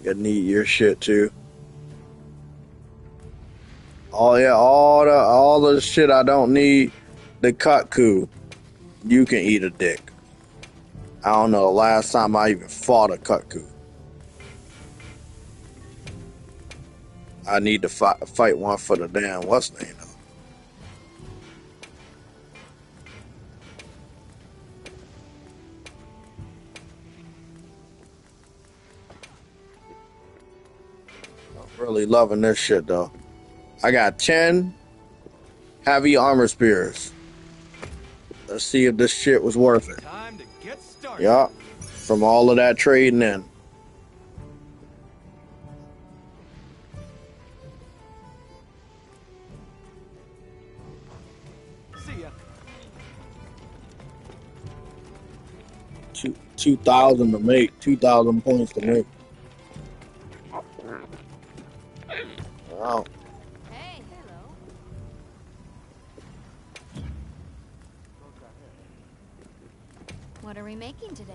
Gonna need your shit too. Oh yeah, all the shit I don't need. The Kutku, you can eat a dick. I don't know the last time I even fought a Kutku. I need to fight one for the damn what's name though. I'm really loving this shit though. I got 10 heavy armor spears. Let's see if this shit was worth it. Time to get started. Yeah, from all of that trading in. See ya. 2,000 to make. 2,000 points to make. Wow. Hey, hello. What are we making today?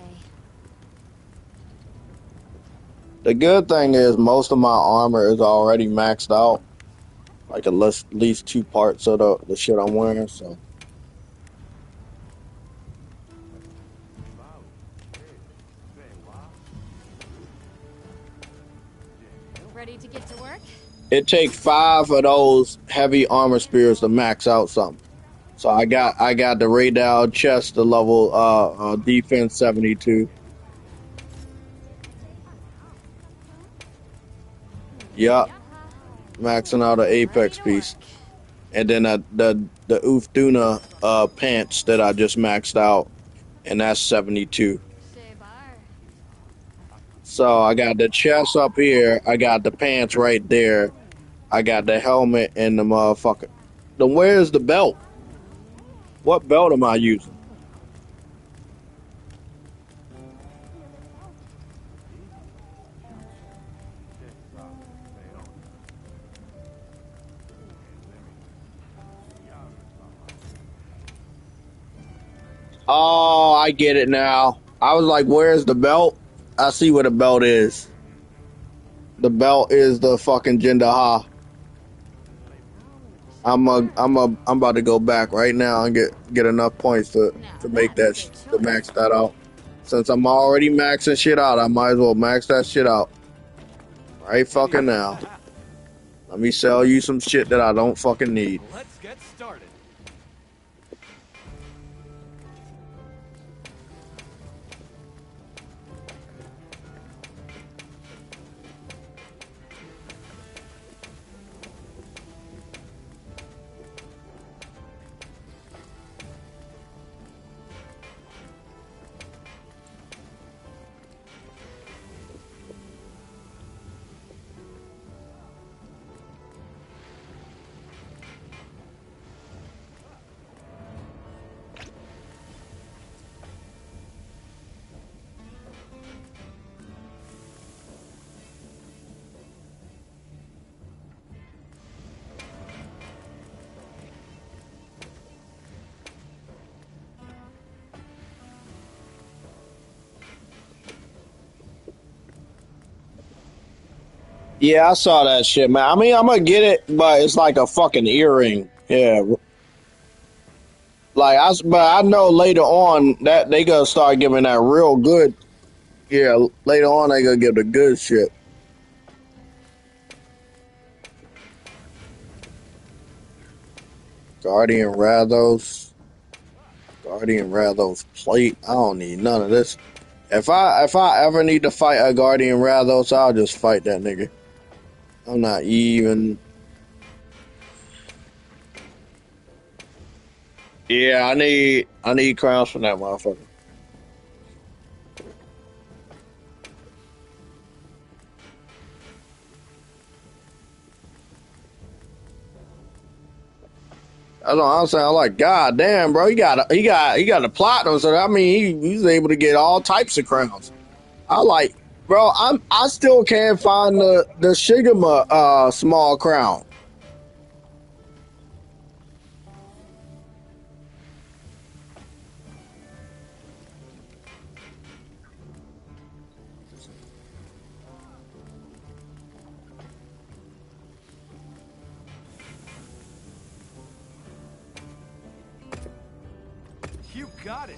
The good thing is most of my armor is already maxed out. Like at least 2 parts of the shit I'm wearing, so. Ready to get to work? It takes 5 of those heavy armor spears to max out something. So I got the Raydal chest, the level defense 72. Yup. Maxing out an Apex piece. And then the Uftuna pants that I just maxed out. And that's 72. So I got the chest up here. I got the pants right there. I got the helmet and the motherfucker. Then where's the belt? What belt am I using? Oh, I get it now. I was like, where's the belt? I see where the belt is. The belt is the fucking Jindaha. I'm about to go back right now and get enough points to make that to max that out. Since I'm already maxing shit out, I might as well max that shit out right fucking now. Let me sell you some shit that I don't fucking need. Let's get started. Yeah, I saw that shit, man. I mean, I'm gonna get it, but it's like a fucking earring. Yeah, but I know later on that they gonna start giving that real good. Yeah, later on they gonna give the good shit. Guardian Rathos plate. I don't need none of this. If I ever need to fight a Guardian Rathos, I'll just fight that nigga. I'm not even. Yeah, I need crowns from that motherfucker. That's what I'm saying. I'm like, God damn, bro, he got a platinum, so that mean he's able to get all types of crowns. I like, bro, I still can't find the Shigema small crown. You got it.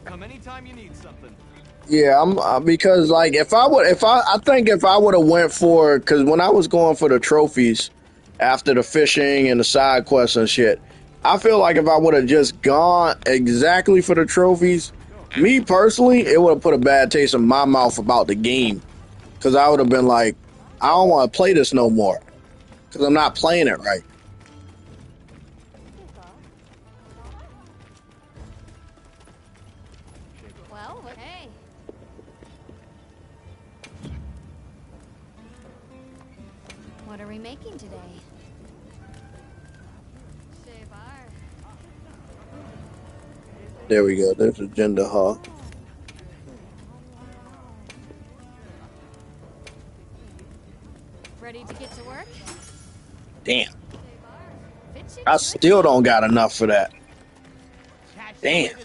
Come anytime you need something. Yeah, I'm because like I think if I would have went for, because when I was going for the trophies after the fishing and the side quests and shit, I feel like if I would have just gone exactly for the trophies, me personally, it would have put a bad taste in my mouth about the game, because I would have been like, I don't want to play this no more because I'm not playing it right. Well, hey. What are we making today? There we go. There's agenda, huh? Ready to get to work? Damn. I still don't got enough for that. Damn.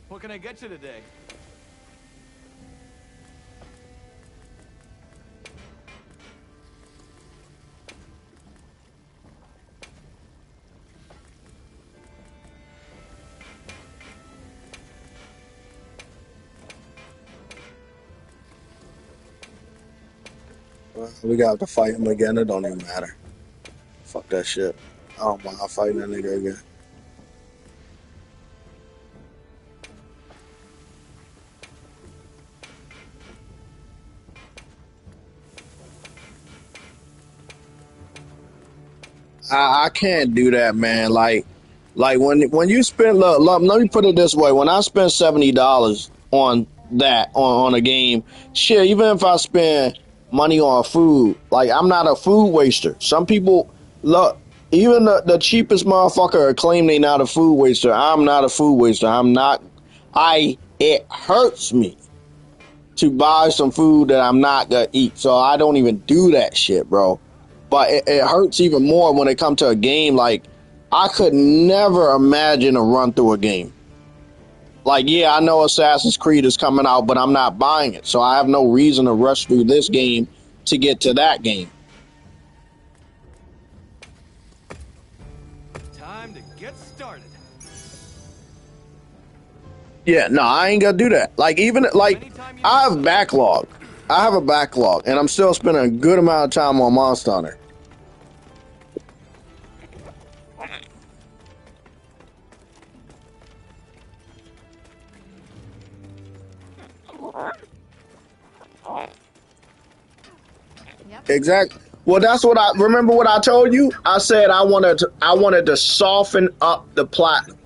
What can I get you today? We got to fight him again. It don't even matter. Fuck that shit. I don't mind fighting that nigga again. I can't do that, man. Like when you spend look, let me put it this way: when I spend $70 on that on a game, shit, even if I spend money on food, like I'm not a food waster. Some people look, even the cheapest motherfucker claim they not a food waster. I'm not a food waster. I'm not. It hurts me to buy some food that I'm not gonna eat, so I don't even do that shit, bro. But it hurts even more when it comes to a game. Like I could never imagine a run through a game. Like, yeah, I know Assassin's Creed is coming out, but I'm not buying it, so I have no reason to rush through this game to get to that game. Time to get started. Yeah, no, I ain't gonna do that. Like even like I have backlog. I have a backlog, and I'm still spending a good amount of time on Monster Hunter. Yep. Exactly. Well, that's what I remember. What I told you, I said I wanted to soften up the platinum.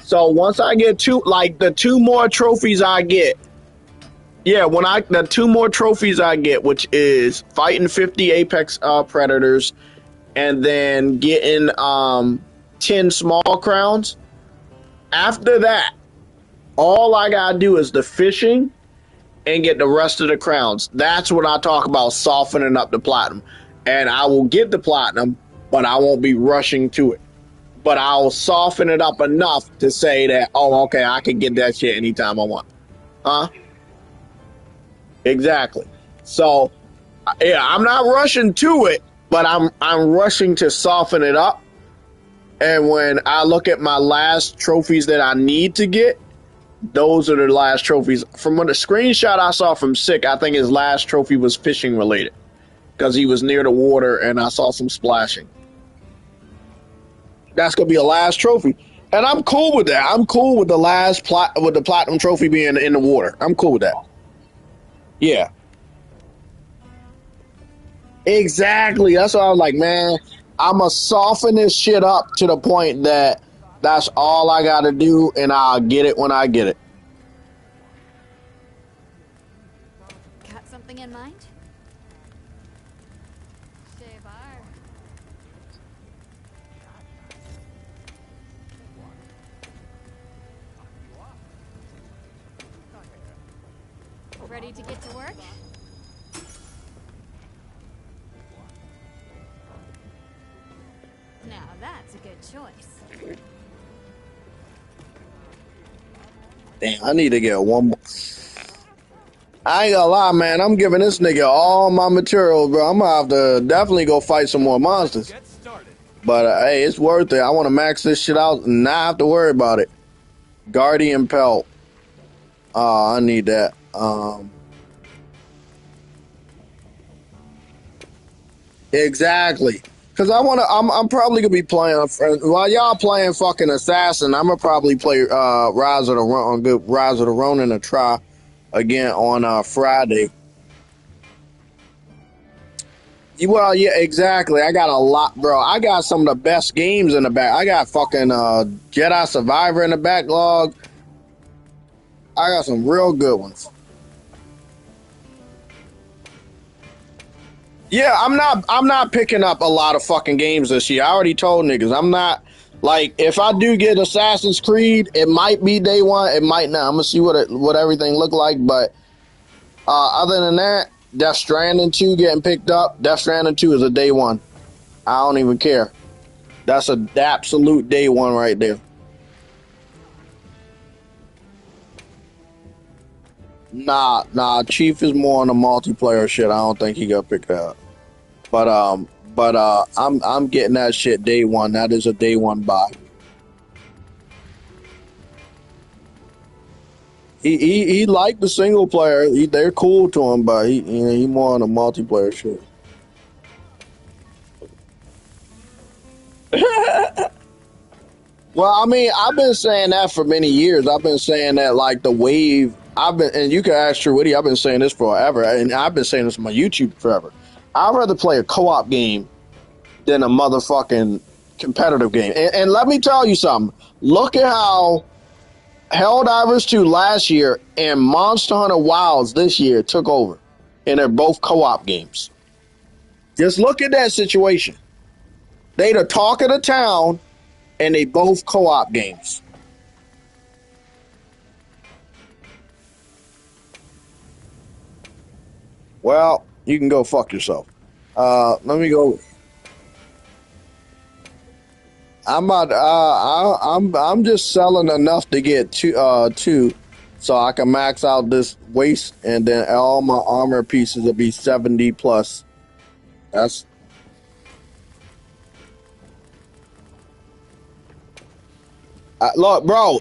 So once I get the two more trophies I get, yeah, the two more trophies I get, which is fighting 50 Apex Predators, and then getting 10 small crowns. After that, all I gotta do is the fishing and get the rest of the crowns. That's when I talk about softening up the platinum. And I will get the platinum, but I won't be rushing to it. But I'll soften it up enough to say that, oh, okay, I can get that shit anytime I want. Huh? Exactly. So, yeah, I'm not rushing to it, but I'm rushing to soften it up. And when I look at my last trophies that I need to get, those are the last trophies. From the screenshot I saw from Sick, I think his last trophy was fishing related because he was near the water and I saw some splashing. That's gonna be a last trophy, and I'm cool with that. I'm cool with the with the platinum trophy being in the water. I'm cool with that. Yeah, exactly. That's why I was like, man, I'ma soften this shit up to the point that that's all I gotta do, and I'll get it when I get it. Got something in mind? Ready to get to work? Now that's a good choice. Damn, I need to get one more. I ain't gonna lie, man. I'm giving this nigga all my materials, bro. I'm gonna have to definitely go fight some more monsters. But hey, it's worth it. I want to max this shit out and not have to worry about it. Guardian pelt. Oh, I need that. Exactly. Cause I'm probably gonna be playing while y'all playing fucking Assassin. I'm gonna probably play Rise of the Ronin a try again on Friday. Well, yeah, exactly. I got a lot, bro. I got some of the best games in the back. I got fucking Jedi Survivor in the backlog. I got some real good ones. Yeah, I'm not picking up a lot of fucking games this year. I already told niggas I'm not. Like, if I do get Assassin's Creed, it might be day one, it might not. I'm gonna see what everything look like, but other than that, Death Stranding 2 getting picked up. Death Stranding 2 is a day one. I don't even care. That's an absolute day one right there. Nah. Chief is more on the multiplayer shit. I don't think he got picked up. But I'm getting that shit day one. That is a day one buy. He liked the single player. They're cool to him, but he more on the multiplayer shit. Well, I mean, I've been saying that for many years. I've been saying that like the wave. And you can ask Truity. I've been saying this forever, and I've been saying this on my YouTube forever. I'd rather play a co-op game than a motherfucking competitive game. And let me tell you something. Look at how Helldivers 2 last year and Monster Hunter Wilds this year took over, and they're both co-op games. Just look at that situation. They the talk of the town, and they both co-op games. Well, you can go fuck yourself. Let me go. I'm just selling enough to get two, so I can max out this waist, and then all my armor pieces will be 70 plus. That's look, bro.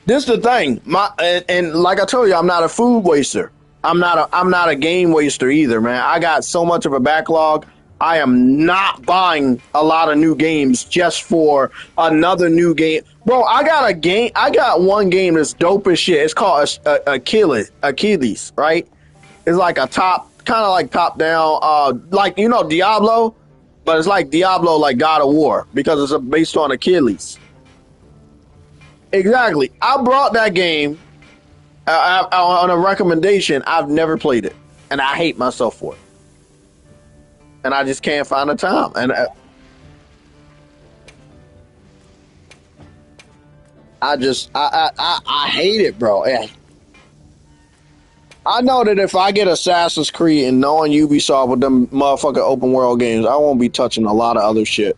This is the thing. And like I told you, I'm not a food waster. I'm not a game waster either, man. I got so much of a backlog. I am not buying a lot of new games just for another new game. Bro, I got a game. I got one game that's dope as shit. It's called Achilles, right? It's like a kind of like top down, like Diablo, but it's like Diablo, like God of War, because it's based on Achilles. Exactly. I brought that game on a recommendation. I've never played it, and I hate myself for it. And I just can't find the time. And I hate it, bro. I know that if I get Assassin's Creed and knowing Ubisoft with them motherfucking open world games, I won't be touching a lot of other shit.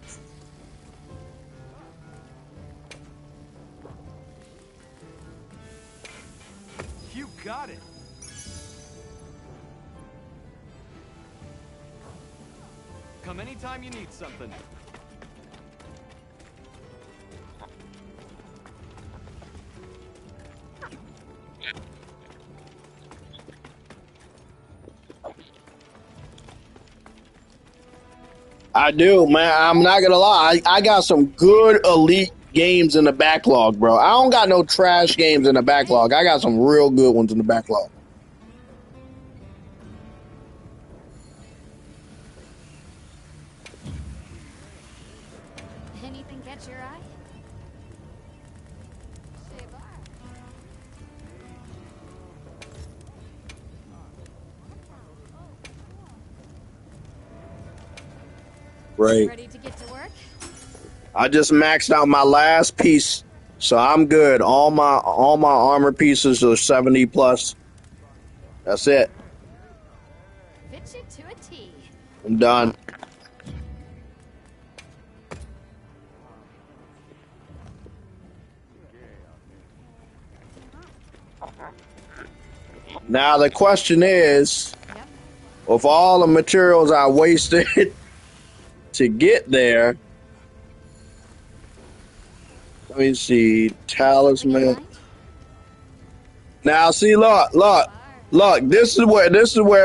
You got it. Come anytime you need something. I do, man. I'm not gonna lie. I got some good elite games in the backlog, bro. I don't got no trash games in the backlog. I got some real good ones in the backlog. Anything catch your eye? Right. Ready to get to work? I just maxed out my last piece, so I'm good. All my armor pieces are 70 plus. That's it. Fit you to a T. I'm done. Now the question is, Yep. with all the materials I wasted to get there, let me see, Anything in talisman. mind? Now see, look. This is where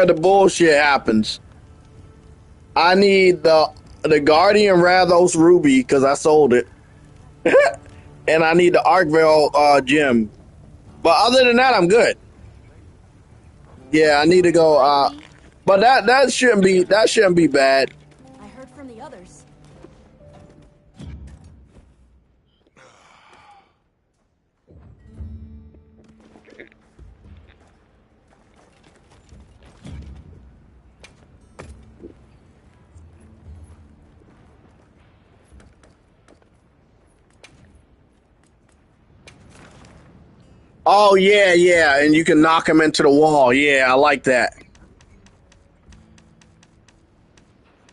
the bullshit happens. I need the Guardian Rathos Ruby because I sold it, and I need the Arkvale gem. But other than that, I'm good. Yeah, I need to go. Like me? But that shouldn't be bad. I heard from the others. Oh yeah, and you can knock him into the wall. Yeah, I like that.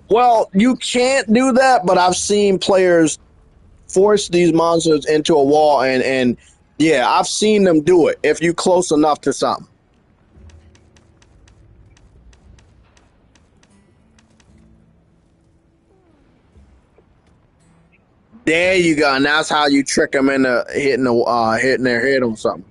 Well, you can't do that, but I've seen players force these monsters into a wall, and yeah, I've seen them do it if you close enough to something. There you go, and that's how you trick them into hitting their head on something.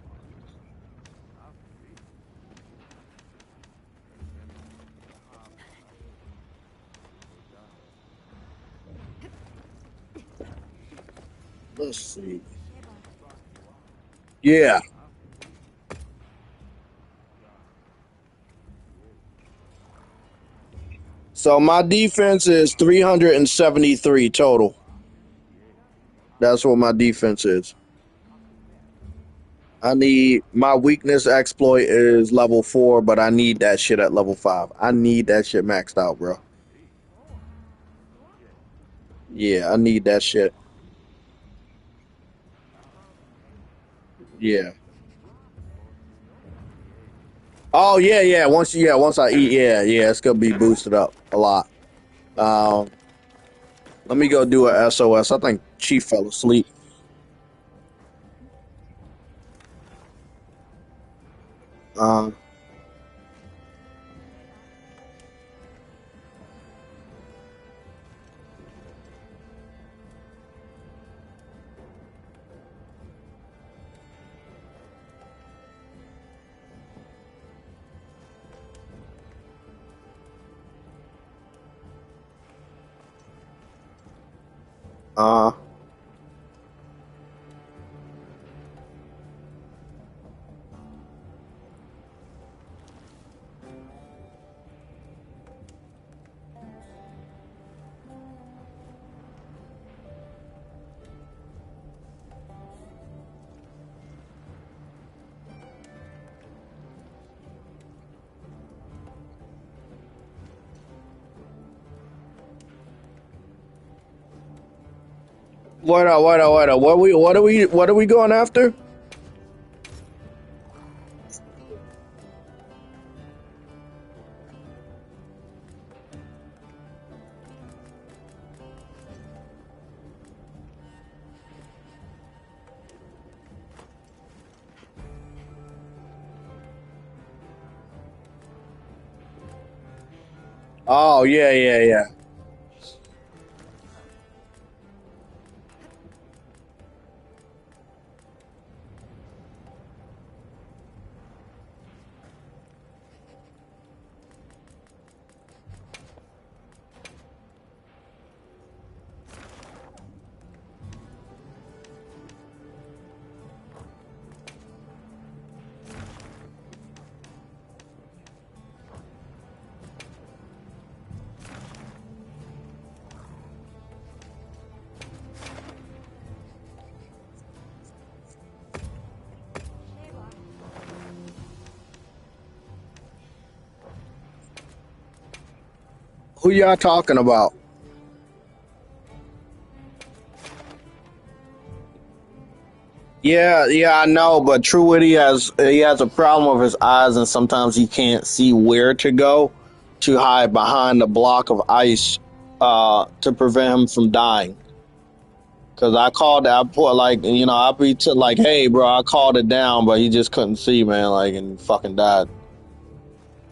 Let's see. Yeah. So my defense is 373 total. That's what my defense is. I need my weakness exploit is level 4, but I need that shit at level 5. I need that shit maxed out, bro. Yeah, I need that shit. Yeah. Oh yeah. Once I eat, yeah, it's gonna be boosted up a lot. Um, let me go do a SOS. I think Chief fell asleep. Um, uh, what up? What are we going after? Oh yeah. Who y'all talking about? Yeah, I know, but True Witty has a problem with his eyes, and sometimes he can't see where to go to hide behind a block of ice, to prevent him from dying. Cause I put like I be to like, hey, bro, I called it down, but he just couldn't see, man, like, and fucking died.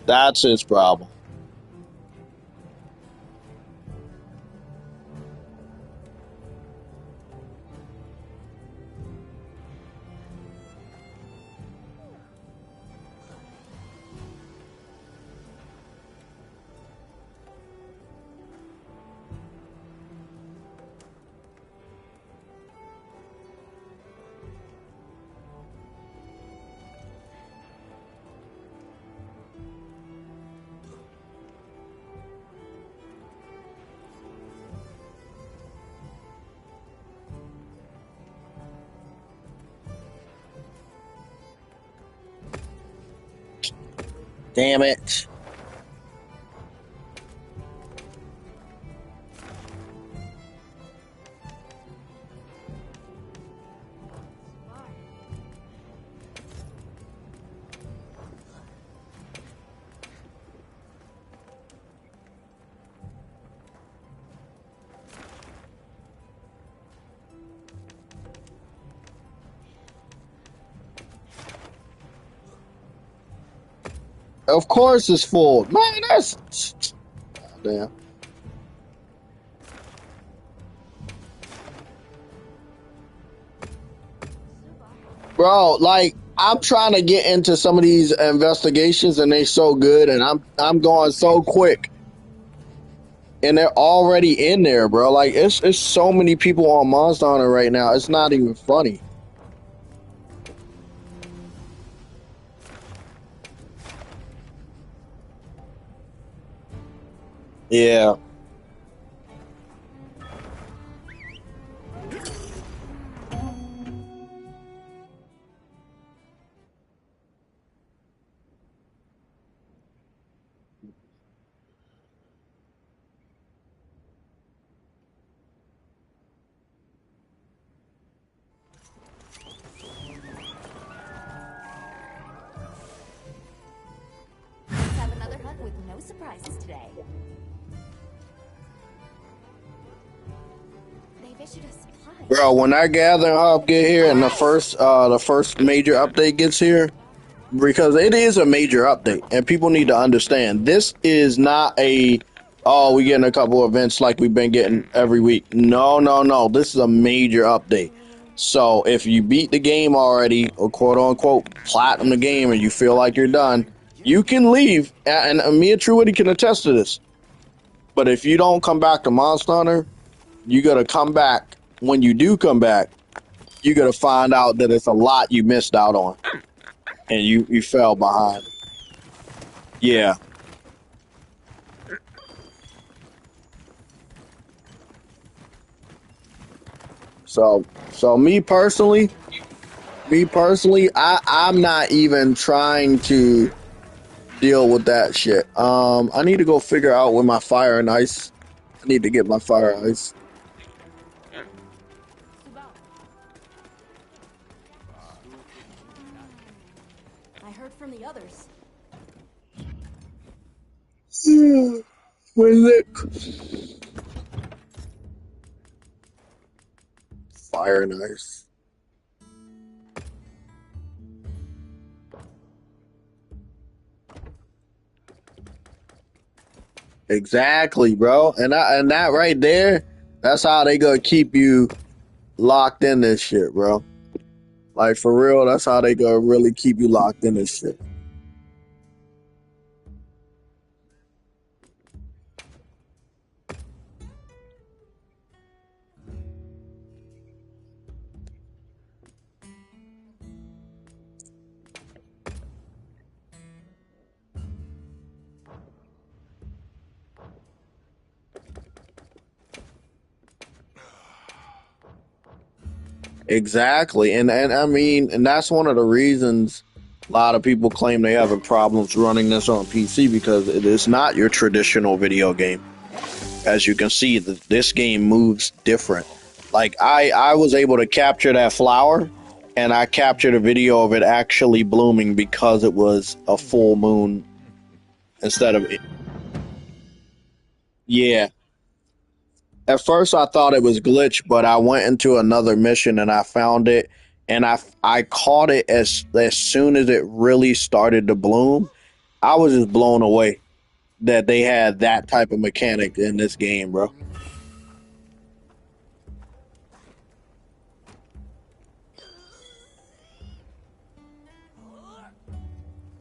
That's his problem. Damn it. Of course it's full, man. That's damn, bro. Like, I'm trying to get into some of these investigations, and they so good, and I'm going so quick. and they're already in there, bro. Like it's so many people on Monster Hunter right now. It's not even funny. Yeah. Let's have another hunt with no surprises today. They've issued a supply. Bro, when that gathering hub get here and the first major update gets here, because it is a major update and people need to understand this is not a we getting a couple events like we've been getting every week. No, this is a major update. So if you beat the game already, or quote unquote platinum the game, and you feel like you're done, you can leave, and me and Truity can attest to this. But if you don't come back to Monster Hunter, you gotta come back. When you do come back, you gotta find out that it's a lot you missed out on and you fell behind. Yeah. So I'm not even trying to deal with that shit. I need to go figure out where my fire and ice. I need to get my fire and ice. I heard from the others. Where's it? Fire and ice. Exactly, bro. And that right there, that's how they gonna keep you locked in this shit, bro. Like for real, that's how they gonna really keep you locked in this shit. Exactly. And I mean, and that's one of the reasons a lot of people claim they having problems running this on PC, because it is not your traditional video game. As you can see, this game moves different. Like I was able to capture that flower, and I captured a video of it actually blooming because it was a full moon instead of it. Yeah. At first, I thought it was glitch, but I went into another mission and I found it, and I caught it as soon as it really started to bloom. I was just blown away that they had that type of mechanic in this game, bro.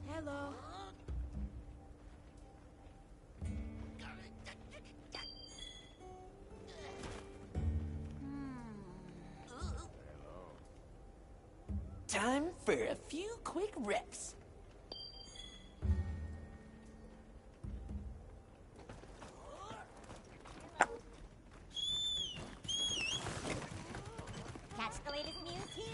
Hello. Time for a few quick reps. Catch the latest news here.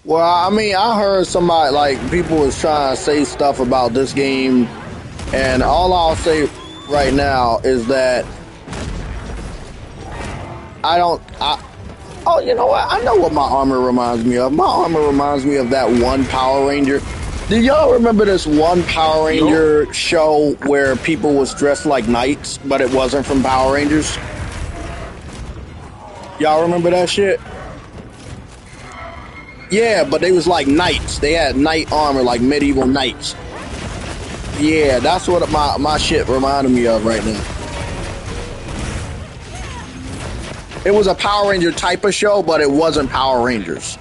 Well, I mean, I heard somebody, like, people was trying to say stuff about this game, and all I'll say right now is that oh, you know what? I know what my armor reminds me of. My armor reminds me of that one Power Ranger. Do y'all remember this one Power Yo. Ranger show where people was dressed like knights, but it wasn't from Power Rangers? Y'all remember that shit? Yeah, but they was like knights. They had knight armor, like medieval knights. Yeah, that's what my shit reminded me of right now. It was a Power Ranger type of show, but it wasn't Power Rangers.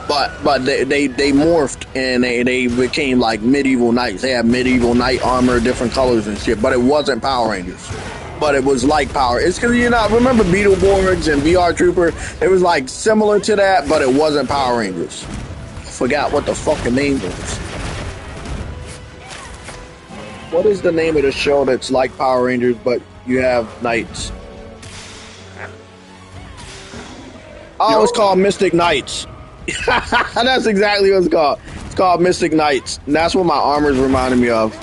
But they morphed and they became like medieval knights. They had medieval knight armor, different colors and shit. But it wasn't Power Rangers. But it was like Power. It's because you know, remember Beetleborgs and VR Trooper? It was like similar to that, but it wasn't Power Rangers. Forgot what the fucking name was. What is the name of the show that's like Power Rangers, but you have knights? Oh, it's called Mystic Knights. That's exactly what it's called. It's called Mystic Knights. And that's what my armor's reminding me of.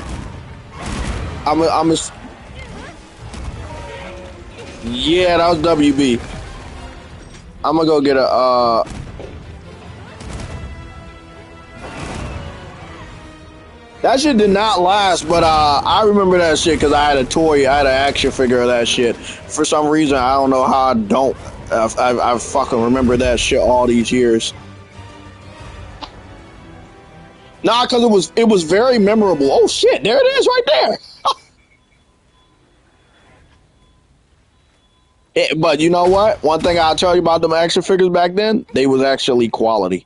Yeah, that was WB. I'm gonna go get a that shit did not last, but I remember that shit because I had a toy, I had an action figure of that shit. For some reason, I don't know how I fucking remember that shit all these years. Nah, because it was very memorable. Oh shit, there it is right there. But you know what? One thing I'll tell you about them action figures back then, they was actually quality.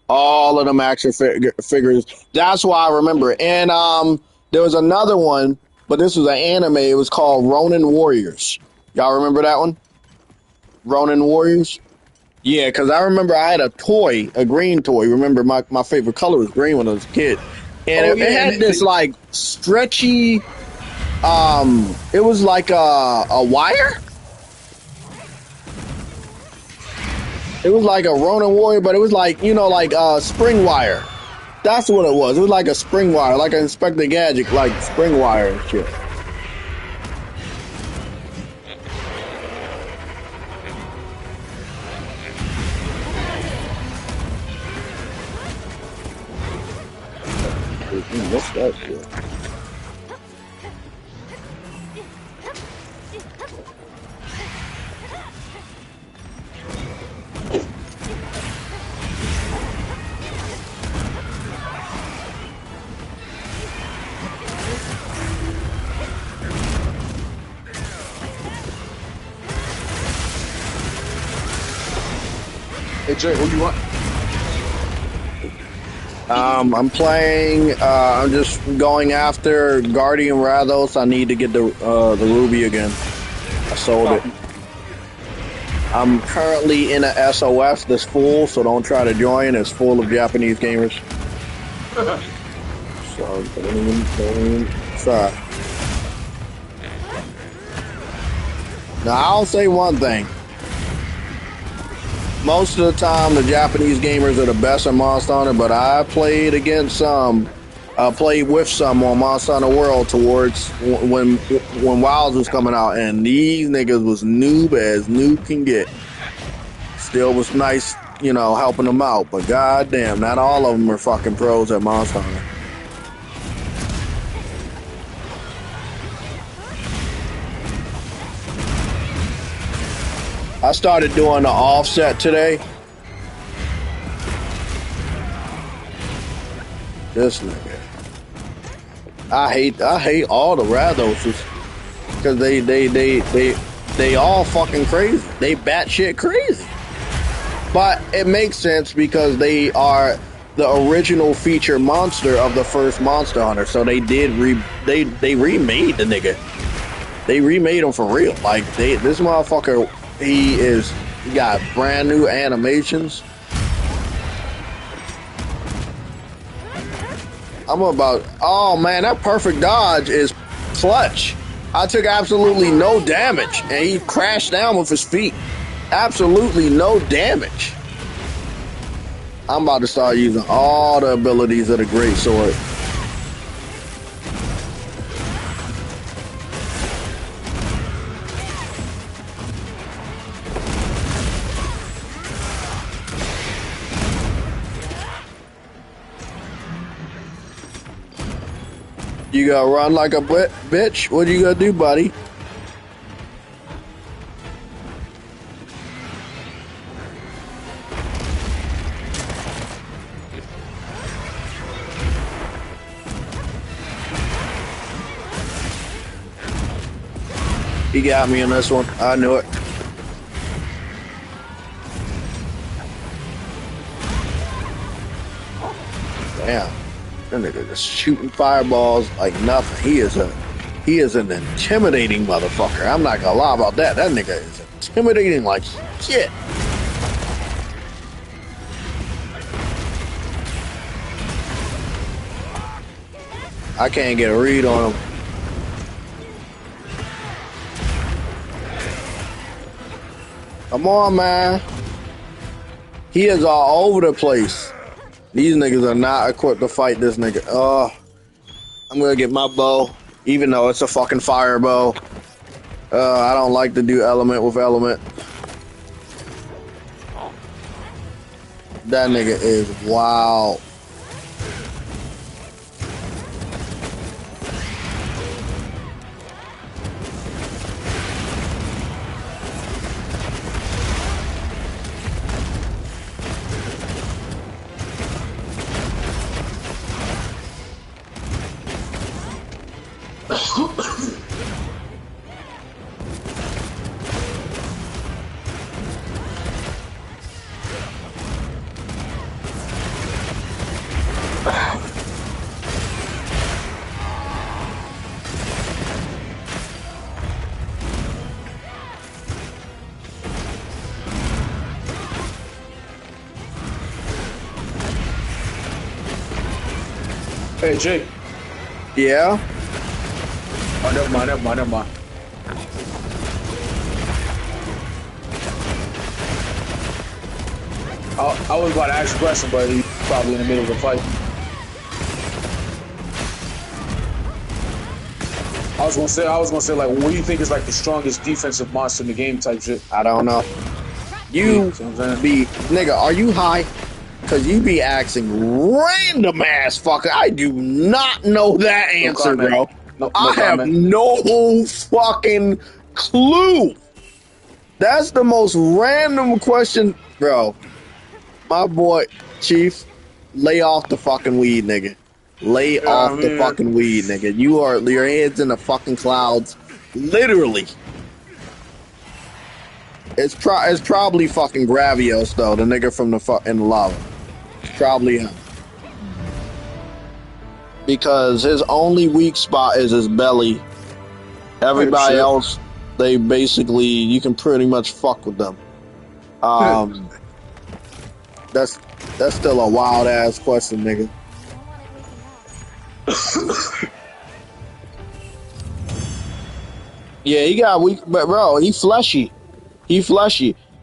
All of them action figures. That's why I remember it. And there was another one, but this was an anime. It was called Ronin Warriors. Y'all remember that one? Ronin Warriors? Yeah, because I remember I had a toy, a green toy. Remember, my favorite color was green when I was a kid. And it had this like stretchy, it was like a wire. It was like a Ronin Warrior, but it was like, you know, like spring wire. That's what it was. It was like a spring wire, like an Inspector Gadget, like spring wire and shit. What's that shit? Hey Jay, who you want? I'm playing. I'm just going after Guardian Rathos. I need to get the Ruby again. I sold it. I'm currently in a SOS that's full, so don't try to join. It's full of Japanese gamers. So don't even try. Now I'll say one thing. Most of the time, the Japanese gamers are the best at Monster Hunter, but I played against some, played with some on Monster Hunter World towards when Wilds was coming out, and these niggas was noob as noob can get. Still was nice, you know, helping them out, but goddamn, not all of them are fucking pros at Monster Hunter. I started doing the offset today. This nigga. I hate all the Rathoses because they all fucking crazy. They batshit crazy. But it makes sense because they are the original feature monster of the first Monster Hunter. So they did they remade the nigga. They remade him for real. Like this motherfucker. He got brand new animations. Oh man, that perfect dodge is clutch. I took absolutely no damage and he crashed down with his feet. Absolutely no damage. I'm about to start using all the abilities of the Great Sword. You gonna run like a bitch? What you gonna do, buddy? He got me in this one. I knew it. Damn. That nigga just shooting fireballs like nothing. He is an intimidating motherfucker. I'm not gonna lie about that. That nigga is intimidating like shit. I can't get a read on him. Come on, man. He is all over the place. These niggas are not equipped to fight this nigga. Oh, I'm gonna get my bow, even though it's a fucking fire bow. I don't like to do element with element. That nigga is wild. Hey, Jay. Yeah? Oh, never mind. I was about to ask a question, but he's probably in the middle of a fight. I was gonna say, like, what do you think is like the strongest defensive monster in the game type shit? I don't know. You be, nigga, are you high? Cause you be asking random ass fucker. I do not know that answer, bro. No I have no fucking clue. That's the most random question, bro. My boy, Chief, lay off the fucking weed, nigga. Lay off the fucking weed, nigga. Your head's in the fucking clouds, literally. It's probably fucking Gravios though, the nigga from in the lava. It's probably him. Because his only weak spot is his belly. Everybody else, they basically, you can pretty much fuck with them. That's still a wild ass question, nigga. Yeah, he got weak, but bro, he fleshy.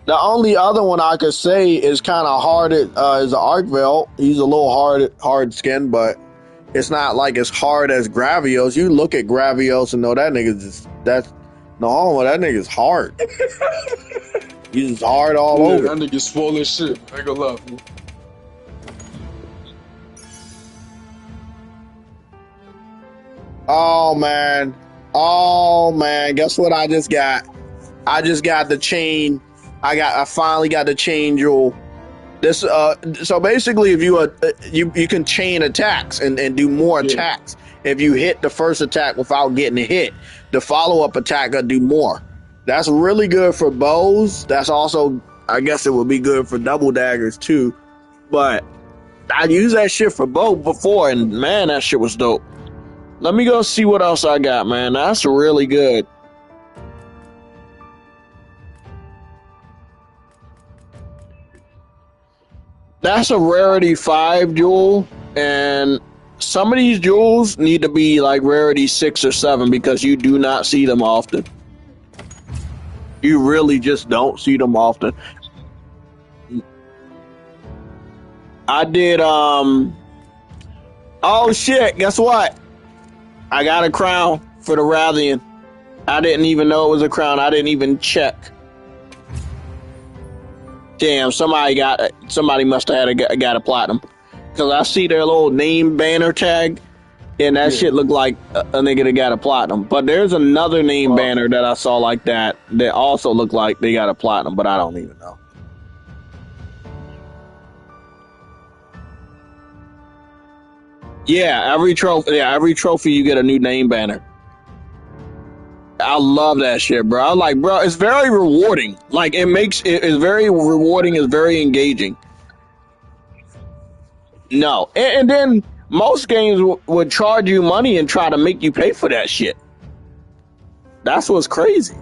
The only other one I could say is kind of hard. Is the Arcvale. He's a little hard skin, but it's not like as hard as Gravios. You look at Gravios and know that nigga's that nigga's hard. He's just hard all over. That nigga's swole as shit. I ain't gonna lie. Oh man, guess what I just got? I just got the chain. I finally got the chain jewel. This so basically if you can chain attacks and do more attacks. If you hit the first attack without getting a hit, the follow-up attack will do more. That's really good for bows. That's also, I guess it would be good for double daggers too. But I used that shit for bow before, and man, that shit was dope. Let me go see what else I got, man. That's really good. That's a rarity 5 jewel, and some of these jewels need to be like rarity 6 or 7 because you do not see them often. You really just don't see them often. I did, oh shit, guess what? I got a crown for the Rathian. I didn't even know it was a crown. I didn't even check. Damn, somebody must have got a platinum. Because I see their little name banner tag And that Yeah. shit looked like a nigga that got a platinum. But there's another name banner that I saw like that also looked like they got a platinum, but I don't even know. Yeah, every trophy you get a new name banner. I love that shit, bro. I'm like, bro, it's very rewarding. Like it's very rewarding, it's very engaging. No. And then most games would charge you money and try to make you pay for that shit. That's what's crazy.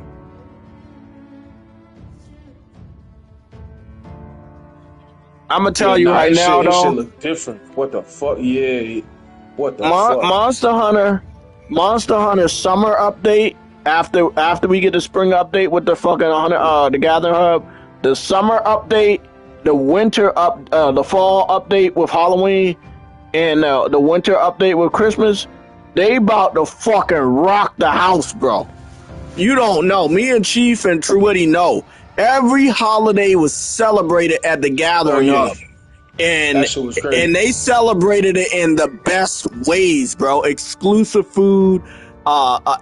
I'm gonna tell you right now, this though. shit look different. What the fuck? Yeah. What the fuck? Monster Hunter summer update after we get the spring update with the fucking the Gathering Hub, the summer update, the the fall update with Halloween, and the winter update with Christmas. They about to fucking rock the house, bro. You don't know. Me and Chief and Truity know. Every holiday was celebrated at the Gathering Hub. And that shit was crazy. And they celebrated it in the best ways, bro. Exclusive food,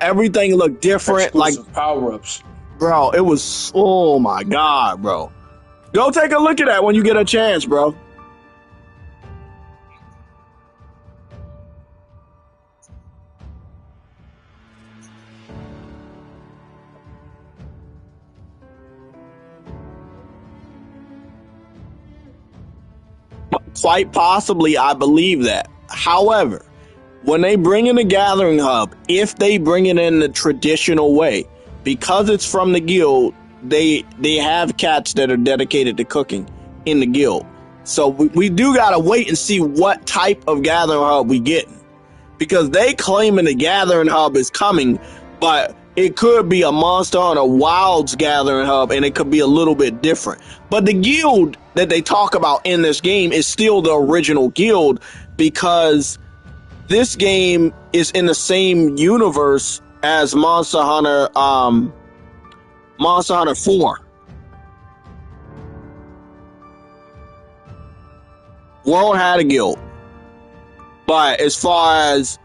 everything looked different. Exclusive like power-ups. Bro, it was, oh my God, bro. Go take a look at that when you get a chance, bro. Quite possibly, I believe that. However, when they bring in the Gathering Hub, if they bring it in the traditional way, because it's from the guild, they have cats that are dedicated to cooking in the guild. So we do gotta wait and see what type of Gathering Hub we get, because they claiming the Gathering Hub is coming, but it could be a Monster Hunter Wilds Gathering Hub, and it could be a little bit different. But the guild that they talk about in this game is still the original guild, because this game is in the same universe as Monster Hunter 4. World had a guild, but as far as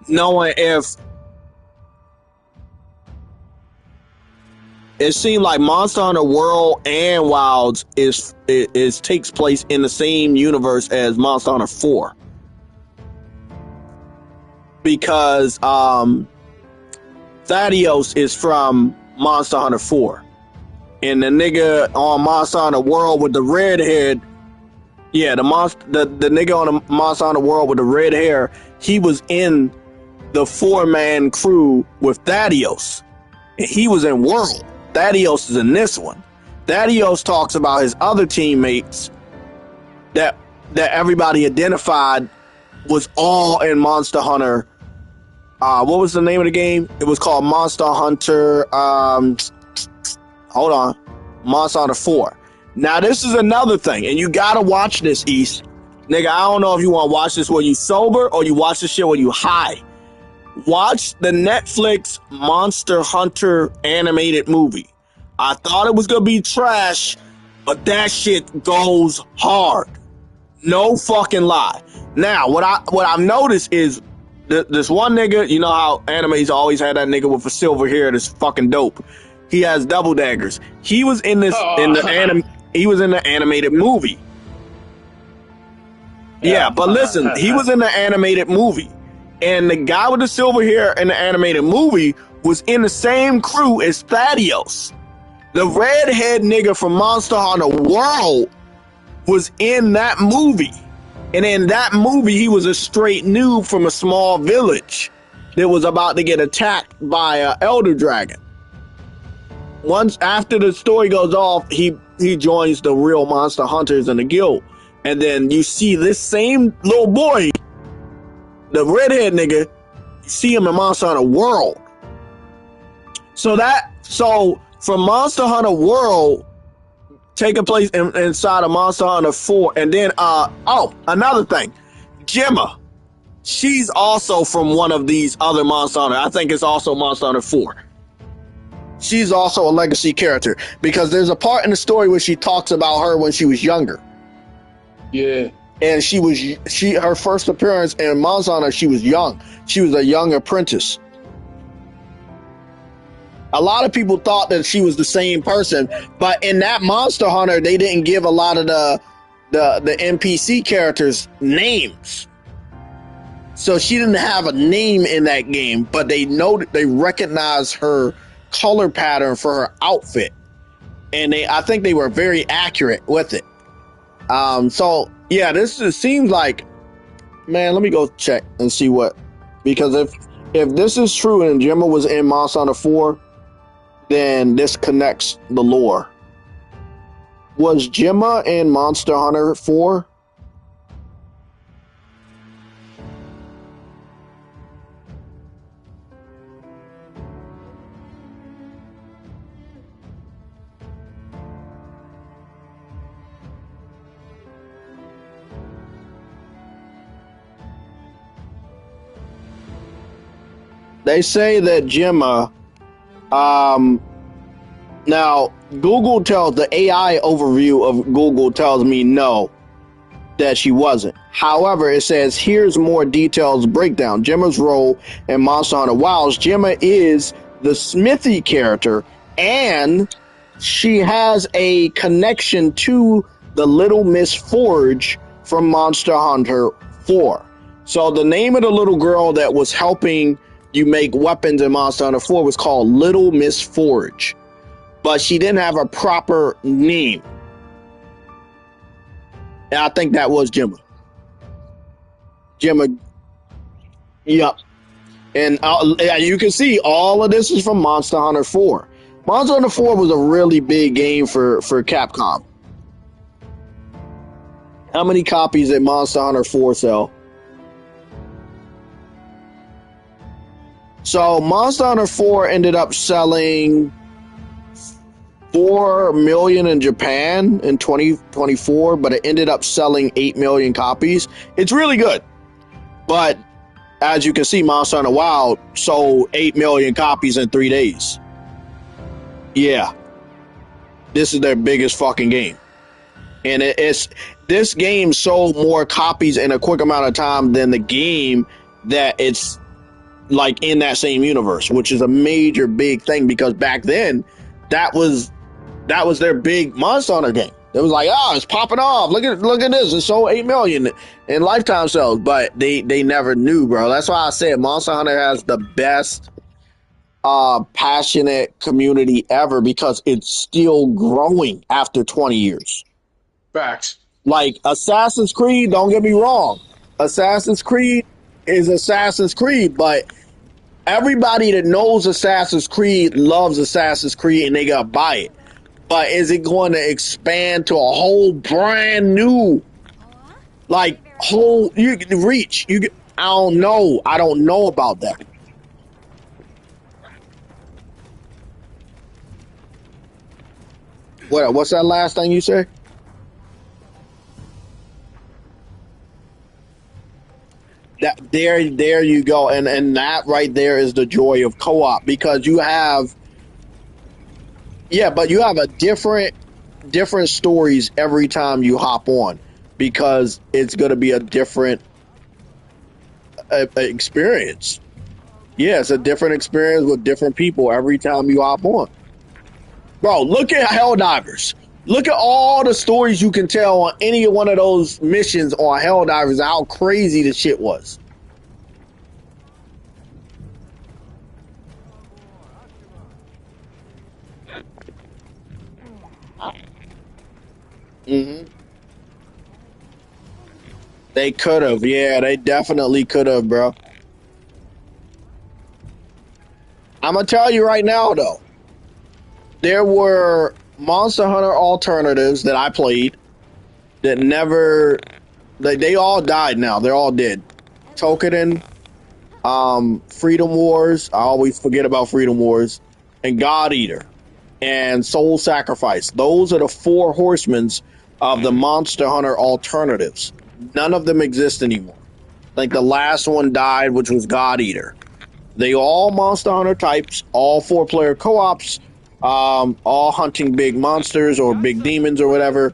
knowing if it seemed like Monster Hunter World and Wilds is takes place in the same universe as Monster Hunter 4. Because Thaddeus is from Monster Hunter 4. And the nigga on Monster Hunter World with the red head, the nigga on the Monster Hunter World with the red hair, he was in the 4-man crew with Thaddeus. And he was in World. Thaddeus is in this one. Thaddeus talks about his other teammates that everybody identified was all in Monster Hunter. What was the name of the game? It was called Monster Hunter. Monster Hunter 4. Now this is another thing, and you gotta watch this, East. Nigga, I don't know if you want to watch this when you sober or you watch this shit when you high. Watch the Netflix Monster Hunter animated movie. I thought it was gonna be trash, but that shit goes hard. No fucking lie. Now, what I've noticed is this one nigga, you know how animes always had that nigga with the silver hair that's fucking dope. He has double daggers. He was in this he was in the animated movie. Yeah, but listen, he was in the animated movie. And the guy with the silver hair in the animated movie was in the same crew as Thaddeus. The redhead nigga from Monster Hunter World was in that movie. And in that movie, he was a straight noob from a small village that was about to get attacked by an elder dragon. Once after the story goes off, he joins the real monster hunters in the guild. And then you see this same little boy, the redhead nigga, you see him in Monster Hunter World. So from Monster Hunter World taking place inside of Monster Hunter 4, and then another thing, Gemma, she's also from one of these other Monster Hunter. I think it's also Monster Hunter 4. She's also a legacy character because there's a part in the story where she talks about her when she was younger. Yeah. and her first appearance in Monster Hunter, she was young. She was a young apprentice. A lot of people thought that she was the same person, but in that Monster Hunter, they didn't give a lot of the NPC characters names. So she didn't have a name in that game, but they recognized her color pattern for her outfit, and I think they were very accurate with it. So yeah, this seems like, man. Let me go check and see because if this is true and Gemma was in Monster Hunter 4, then this connects the lore. Was Gemma in Monster Hunter 4? They say that Gemma, now Google tells, the AI overview of Google tells me no, that she wasn't. However, it says here's more details breakdown. Gemma's role in Monster Hunter Wilds. Gemma is the Smithy character, and she has a connection to the Little Miss Forge from Monster Hunter 4. So the name of the little girl that was helping you make weapons in Monster Hunter 4 was called Little Miss Forge, but she didn't have a proper name. And I think that was Gemma. Yep. And you can see all of this is from Monster Hunter 4. Monster Hunter 4 was a really big game for Capcom. How many copies did Monster Hunter 4 sell? So Monster Hunter 4 ended up selling 4 million in Japan in 2024, but it ended up selling 8 million copies. It's really good. But as you can see, Monster Hunter Wild sold 8 million copies in 3 days. Yeah. This is their biggest fucking game. And this game sold more copies in a quick amount of time than the game that it's like in that same universe, which is a major big thing, because back then that was their big Monster Hunter game. It was like, oh, it's popping off. Look at this. It sold 8 million in lifetime sales, but they never knew, bro. That's why I said Monster Hunter has the best passionate community ever, because it's still growing after 20 years. Facts. Like Assassin's Creed, don't get me wrong. Assassin's Creed is Assassin's Creed, but everybody that knows Assassin's Creed loves Assassin's Creed and they gotta buy it. But is it going to expand to a whole brand new, like whole reach? I don't know. I don't know about that. What's that last thing you said? That there you go, and that right there is the joy of co-op, because you have, but you have a different stories every time you hop on, because it's going to be a different experience. Yeah, it's a different experience with different people every time you hop on. Bro, look at Helldivers. Look at all the stories you can tell on any one of those missions on Helldivers, how crazy the shit was. Mm-hmm. They could have. Yeah, they definitely could have, bro. I'm going to tell you right now, though. There were Monster Hunter alternatives that I played that never... They all died now. They're all dead. Tokenin, Freedom Wars. I always forget about Freedom Wars. And God Eater. And Soul Sacrifice. Those are the 4 horsemen of the Monster Hunter alternatives. None of them exist anymore. Like the last one died, which was God Eater. They all Monster Hunter types, all 4-player co-ops, all hunting big monsters or big demons or whatever.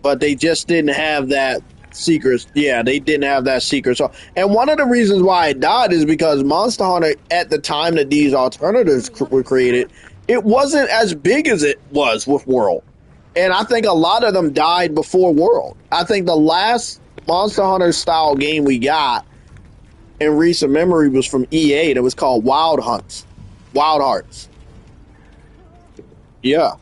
but they just didn't have that secret. Yeah, they didn't have that secret. So, and one of the reasons why it died is because Monster Hunter, at the time that these alternatives were created, it wasn't as big as it was with World. And I think a lot of them died before World. I think the last Monster Hunter style game we got in recent memory was from EA that was called Wild Hearts. Yeah.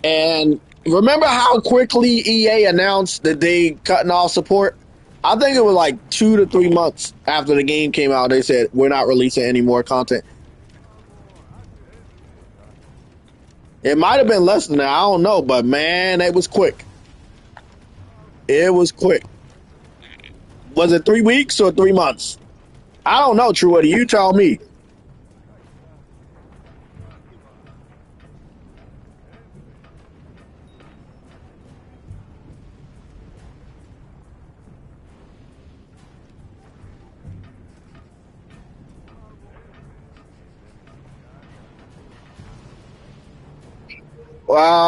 And remember how quickly EA announced that they cutting off support? I think it was like 2 to 3 months after the game came out. They said we're not releasing any more content. It might have been less than that. I don't know, but man, it was quick. It was quick. Was it 3 weeks or 3 months? I don't know, True. What do you tell me?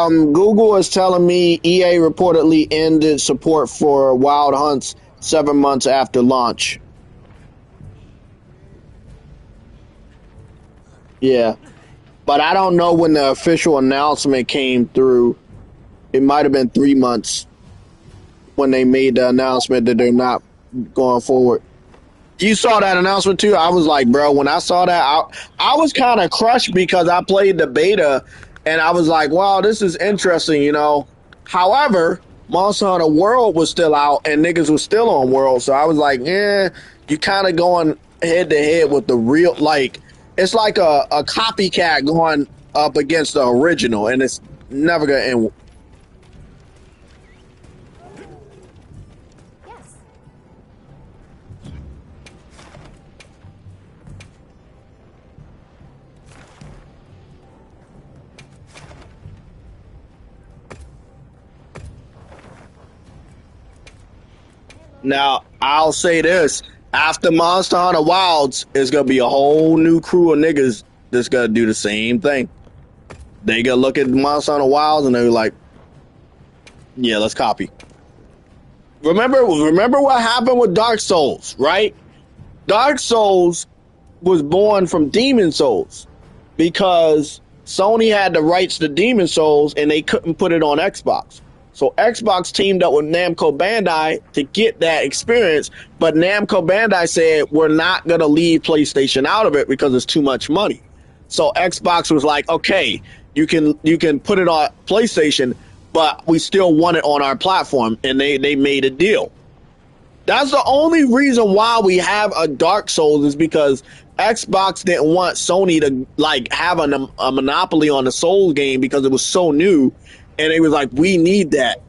Google is telling me EA reportedly ended support for Wild Hunts 7 months after launch. Yeah, but I don't know when the official announcement came through. It might have been 3 months when they made the announcement that they're not going forward. You saw that announcement too. I was like, bro, when I saw that, I was kind of crushed because I played the beta and I was like, wow, this is interesting, you know. However, Monster Hunter World was still out and niggas was still on World. So I was like, yeah, you kind of going head to head with the real, like, it's like a copycat going up against the original and it's never going to end. Yes. Now, I'll say this. After Monster Hunter Wilds, it's going to be a whole new crew of niggas that's going to do the same thing. They going to look at Monster Hunter Wilds and they're like, yeah, let's copy. Remember what happened with Dark Souls, right? Dark Souls was born from Demon Souls because Sony had the rights to Demon Souls and they couldn't put it on Xbox. So Xbox teamed up with Namco Bandai to get that experience, but Namco Bandai said we're not going to leave PlayStation out of it because it's too much money. So Xbox was like, okay, you can put it on PlayStation, but we still want it on our platform, and they made a deal. That's the only reason why we have a Dark Souls is because Xbox didn't want Sony to like have a monopoly on the Souls game because it was so new, and it was like we need that.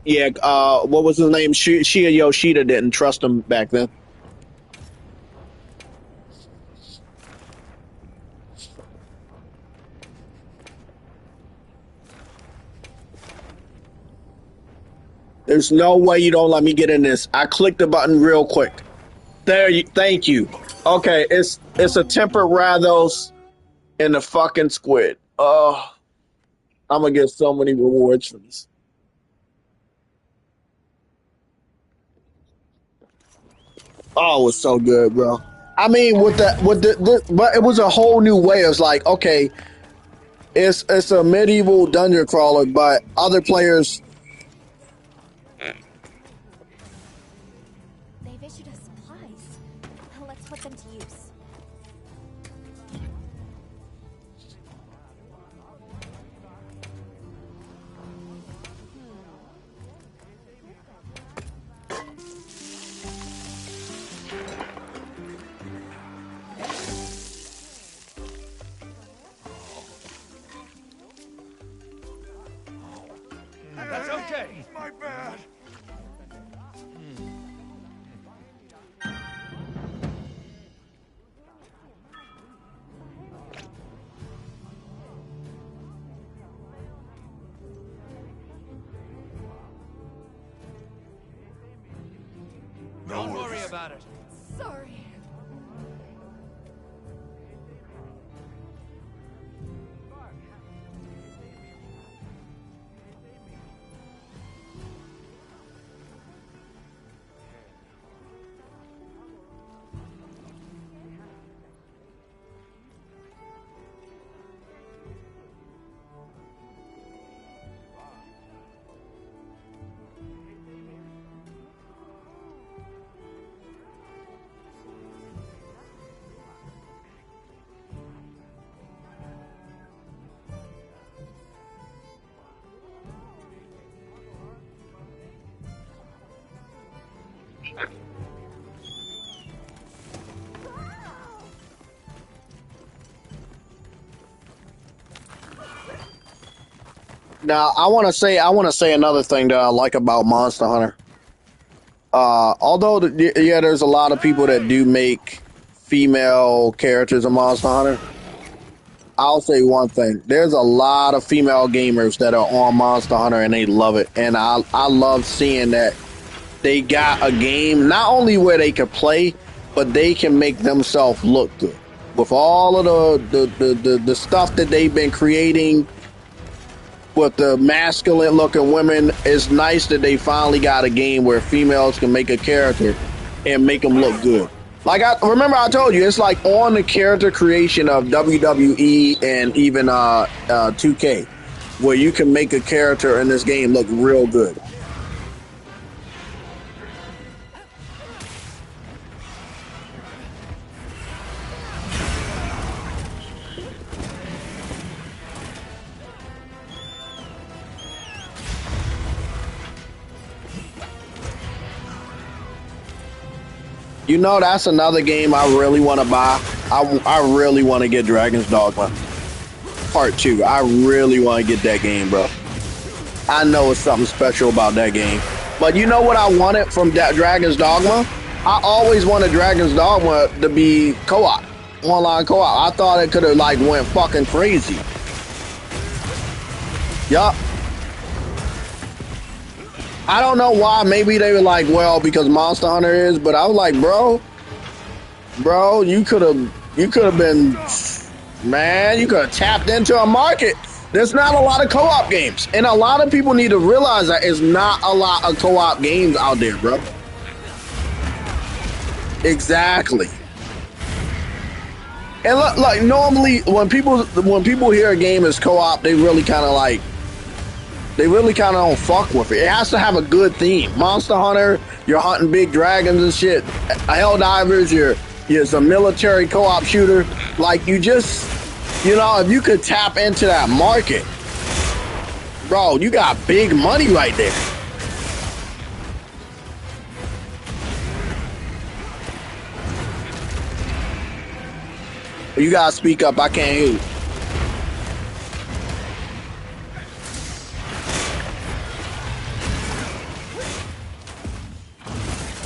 Yeah, what was his name? Shia Yoshida didn't trust him back then. There's no way you don't let me get in this. I clicked the button real quick. There you thank you. Okay, it's a tempered Rathos and the fucking squid. Oh, I'm gonna get so many rewards for this. Oh, it was so good, bro. I mean, but it was a whole new way. It's like, okay, it's a medieval dungeon crawler, but other players. They've issued us supplies. Let's put them to use. That's okay. My bad. Don't worry about it. Sorry. Now, I want to say another thing that I like about Monster Hunter. Although, yeah, there's a lot of people that do make female characters in Monster Hunter. I'll say one thing. There's a lot of female gamers that are on Monster Hunter and they love it. And I love seeing that they got a game not only where they can play, but they can make themselves look good. With all of the stuff that they've been creating with the masculine looking women, it's nice that they finally got a game where females can make a character and make them look good. Like I remember I told you, it's like on the character creation of WWE and even 2K, where you can make a character in this game look real good. You know, that's another game I really want to buy. I really want to get Dragon's Dogma Part 2. I really want to get that game, bro. I know it's something special about that game. But you know what I wanted from that Dragon's Dogma? I always wanted Dragon's Dogma to be co-op, online co-op. I thought it could have like went fucking crazy. Yup. I don't know why. Maybe they were like, well, because Monster Hunter is, but I was like, bro, you could have been, man, you could have tapped into a market. There's not a lot of co-op games, and a lot of people need to realize that it's not a lot of co-op games out there, bro. Exactly. And look, like normally when people hear a game is co-op, they really kind of don't fuck with it. It has to have a good theme. Monster Hunter, you're hunting big dragons and shit. Helldivers, you're some military co-op shooter. Like, you just, you know, if you could tap into that market, bro, you got big money right there. You gotta speak up. I can't hear you.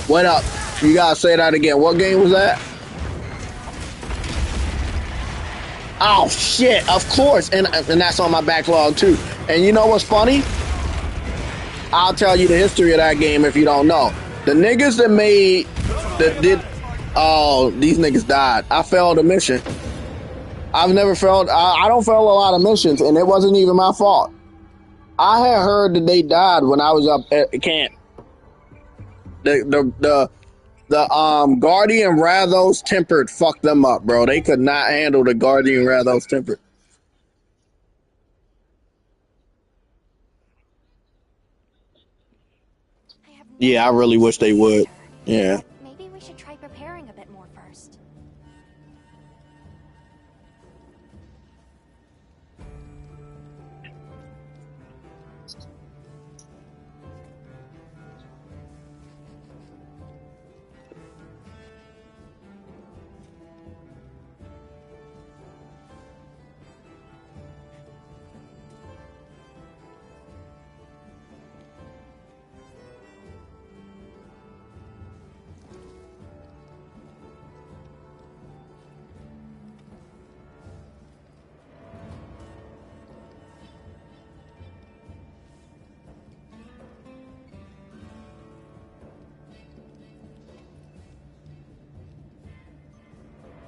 What up? You gotta say that again. What game was that? Oh shit! Of course, and that's on my backlog too. And you know what's funny? I'll tell you the history of that game if you don't know. The niggas that did. Oh, these niggas died. I failed a mission. I've never failed. I don't fail a lot of missions, and it wasn't even my fault. I had heard that they died when I was up at camp. The Guardian Rathos Tempered fucked them up, bro. They could not handle the Guardian Rathos Tempered. Yeah, I really wish they would. Yeah. Maybe we should try preparing a bit more first.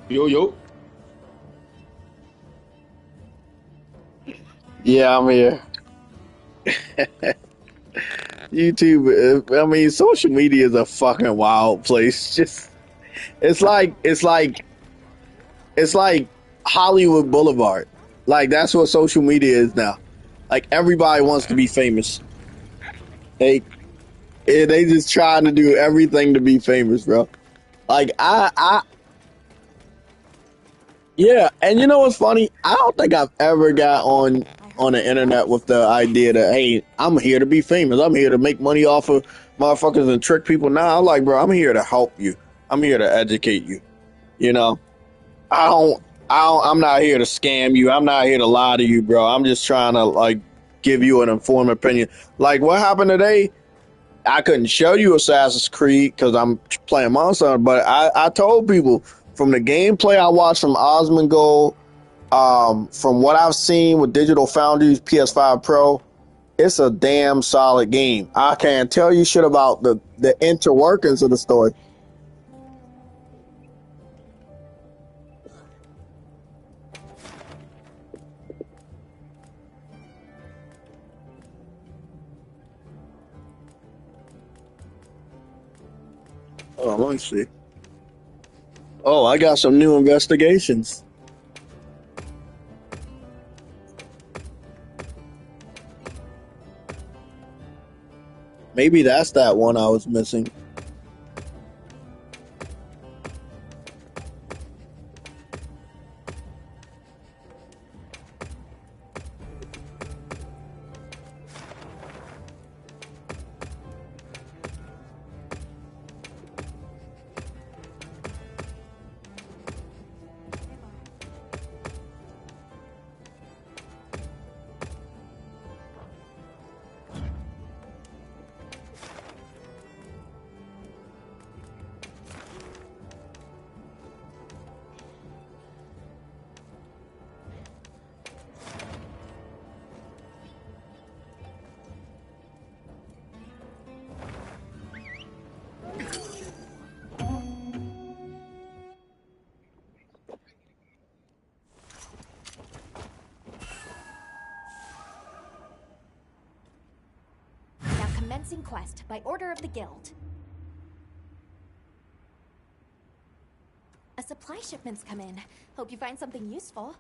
Yo. Yeah, I'm here. YouTube, I mean, social media is a fucking wild place. Just, it's like Hollywood Boulevard. Like, that's what social media is now. Like, everybody wants to be famous. They just trying to do everything to be famous, bro. Like, yeah, and you know what's funny? I don't think I've ever got on the internet with the idea that, hey, I'm here to be famous. I'm here to make money off of motherfuckers and trick people. Nah, I'm like, bro, I'm here to help you. I'm here to educate you. You know, I'm not here to scam you. I'm not here to lie to you, bro. I'm just trying to like give you an informed opinion. Like what happened today, I couldn't show you Assassin's Creed because I'm playing Monster Hunter, but I told people from the gameplay I watched from Osmongold, from what I've seen with Digital Foundry's PS5 Pro, it's a damn solid game. I can't tell you shit about the interworkings of the story. Oh, let me see. Oh, I got some new investigations. Maybe that's that one I was missing. Now commencing quest by order of the guild. A supply shipment's come in. Hope you find something useful.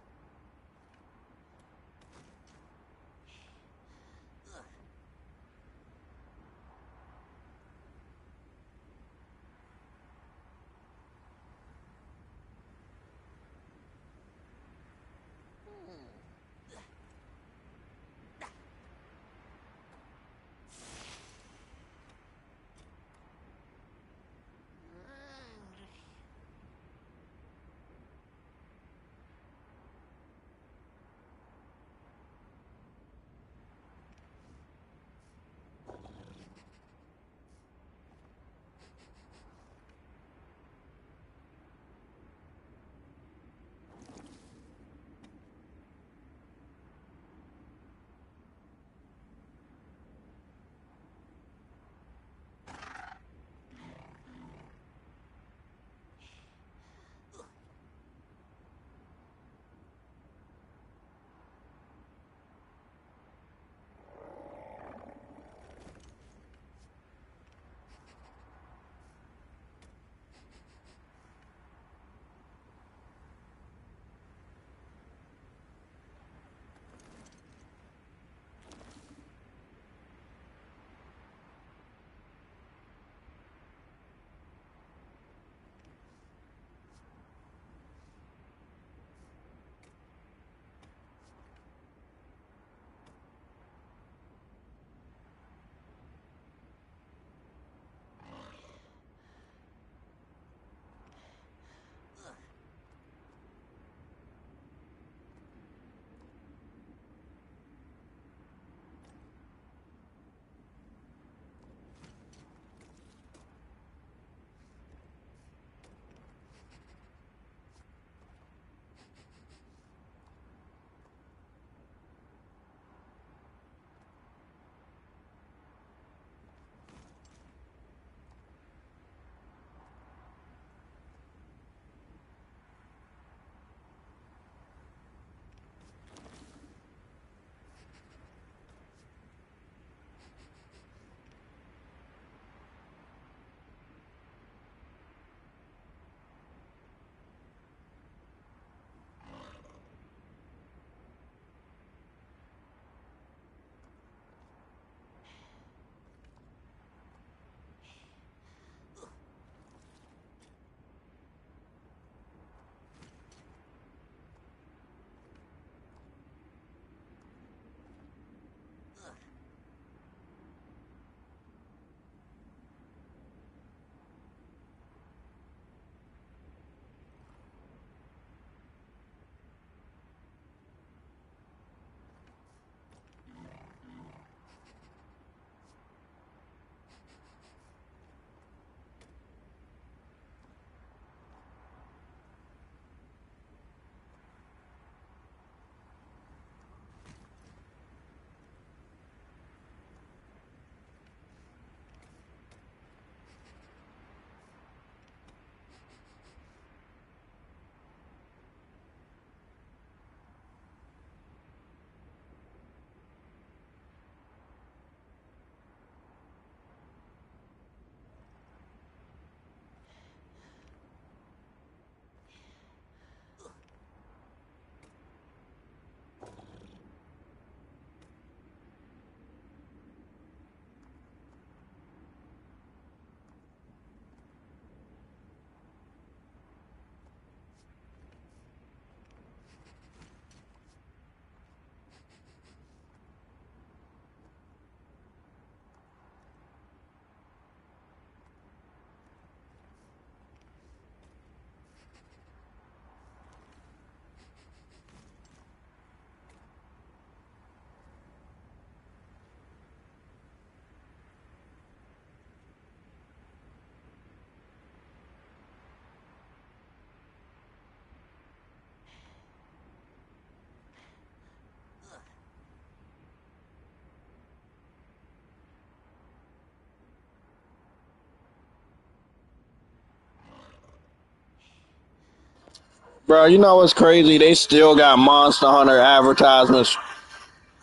Bro, you know what's crazy? They still got Monster Hunter advertisements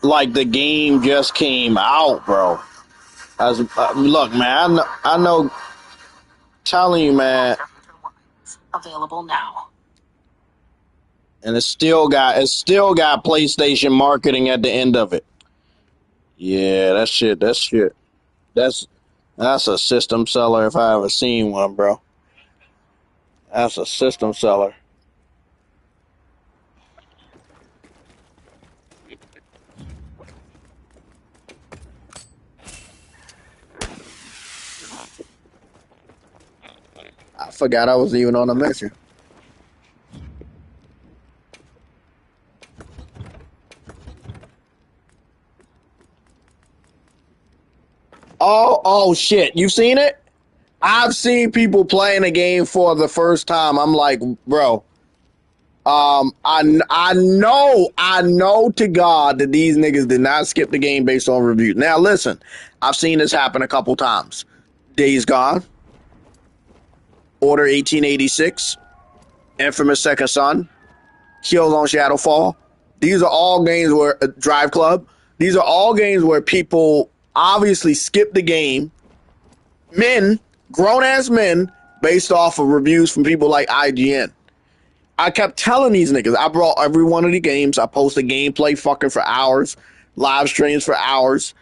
like the game just came out, bro. Look, man, I know, telling you, man, Available now. and it's still got PlayStation marketing at the end of it. Yeah, that shit. That's a system seller if I ever seen one, bro. That's a system seller. I forgot I was even on a mission. Oh shit! You seen it? I've seen people playing the game for the first time. I'm like, bro. I know to God that these niggas did not skip the game based on reviews. Now listen, I've seen this happen a couple times. Days Gone, Order 1886, Infamous Second Son, Killzone Shadowfall. These are all games where Drive Club. These are all games where people obviously skip the game. Men, grown ass men, based off of reviews from people like IGN. I kept telling these niggas, I brought every one of the games. I posted gameplay fucking for hours, live streams for hours.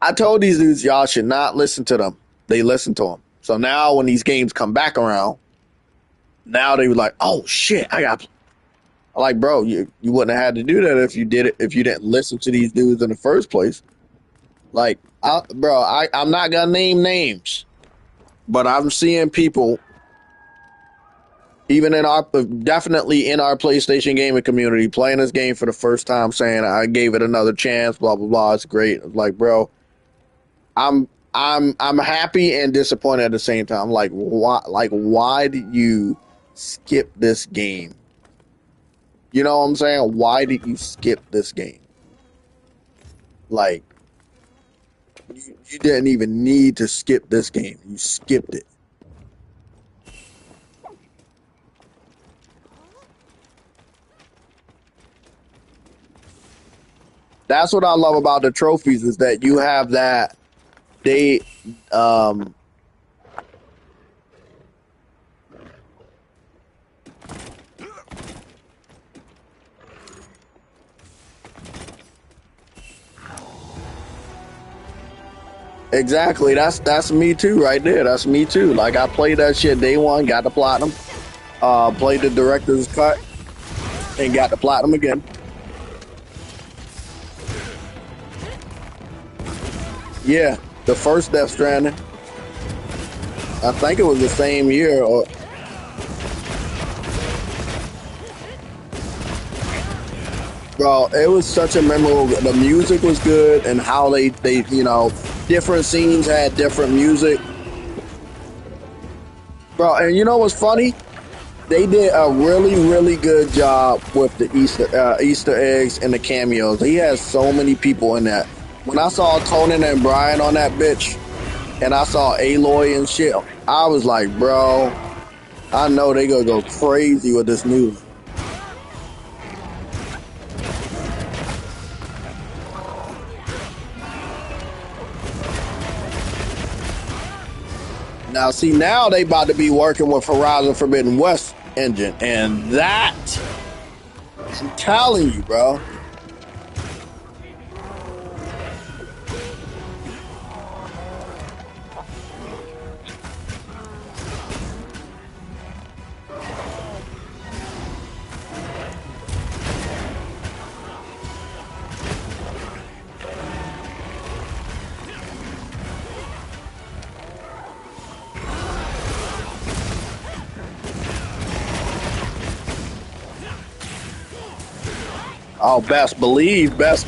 I told these dudes, y'all should not listen to them. They listen to them. So now when these games come back around, now they were like, oh shit, I'm like, bro, you wouldn't have had to do that if you did it, if you didn't listen to these dudes in the first place. Like, I'm not gonna name names, but I'm seeing people, even definitely in our PlayStation gaming community, playing this game for the first time, saying I gave it another chance, blah blah blah. It's great. It's like, bro, I'm happy and disappointed at the same time. Like, why? Like, why did you skip this game? You know what I'm saying? Why did you skip this game? Like, you didn't even need to skip this game. You skipped it. That's what I love about the trophies, is that you have that they exactly, that's me too right there. That's me too. Like, I played that shit day one, got the platinum, played the director's cut and got the platinum again. Yeah, the first Death Stranding. I think it was the same year. Or bro, it was such a memorable. The music was good, and how they different scenes had different music. Bro, and you know what's funny? They did a really good job with the Easter eggs and the cameos. He has so many people in that. When I saw Conan and Brian on that bitch, and I saw Aloy and shit, I was like, bro, I know they gonna go crazy with this movie. Now, see, now they about to be working with Horizon Forbidden West engine, and that, I'm telling you, bro. Oh, best believe. But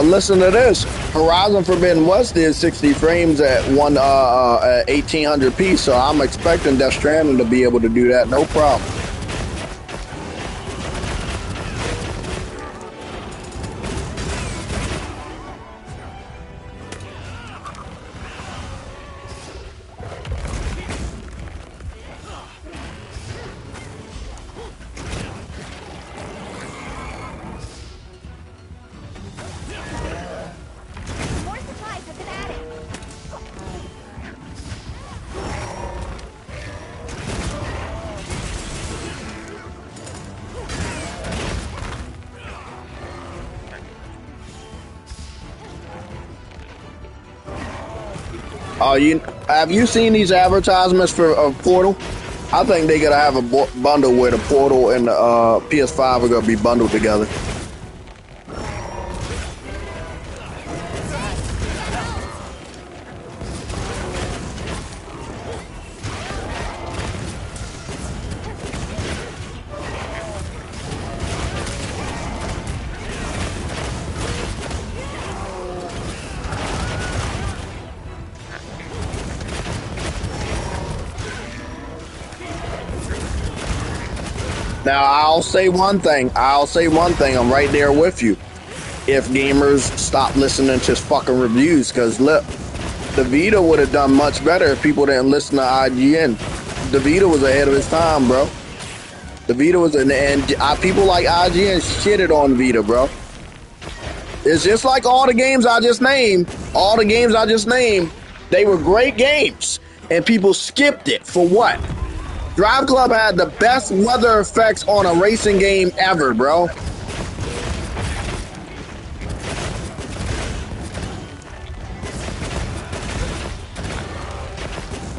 listen to this. Horizon Forbidden West did 60 frames at 1800p, so I'm expecting Death Stranding to be able to do that, no problem. You have you seen these advertisements for Portal? I think they gotta have a bundle where the Portal and the PS5 are gonna be bundled together. Now I'll say one thing. I'm right there with you. If gamers stop listening to fucking reviews, because look, the Vita would have done much better if people didn't listen to IGN. The Vita was ahead of its time, bro. The Vita was, and people like IGN shitted on Vita, bro. It's just like all the games I just named. All the games I just named, they were great games, and people skipped it for what? Drive Club had the best weather effects on a racing game ever, bro.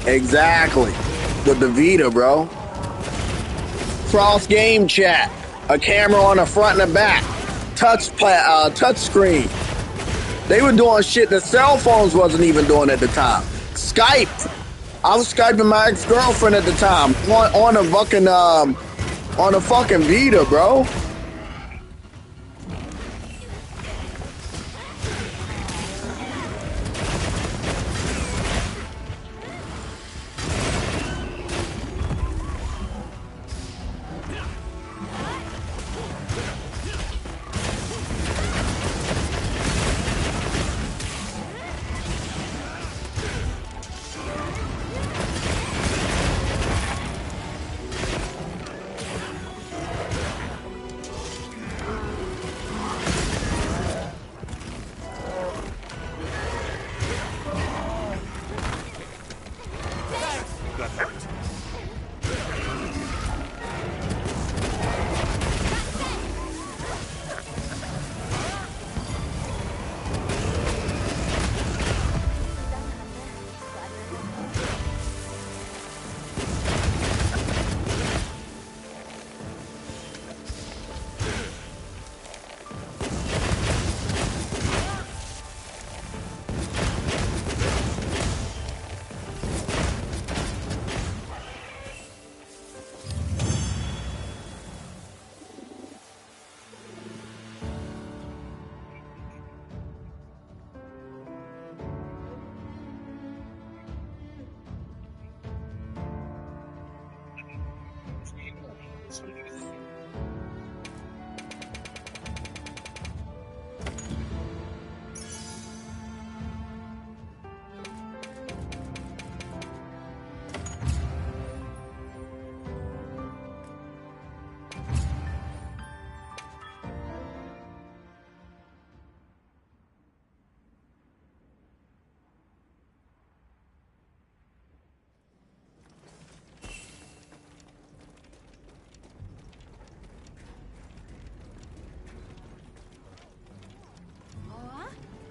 Exactly. With the Vita, bro. Cross game chat, a camera on the front and the back, touch screen. They were doing shit that cell phones wasn't even doing at the time. Skype. I was Skyping my ex-girlfriend at the time on a fucking Vita, bro.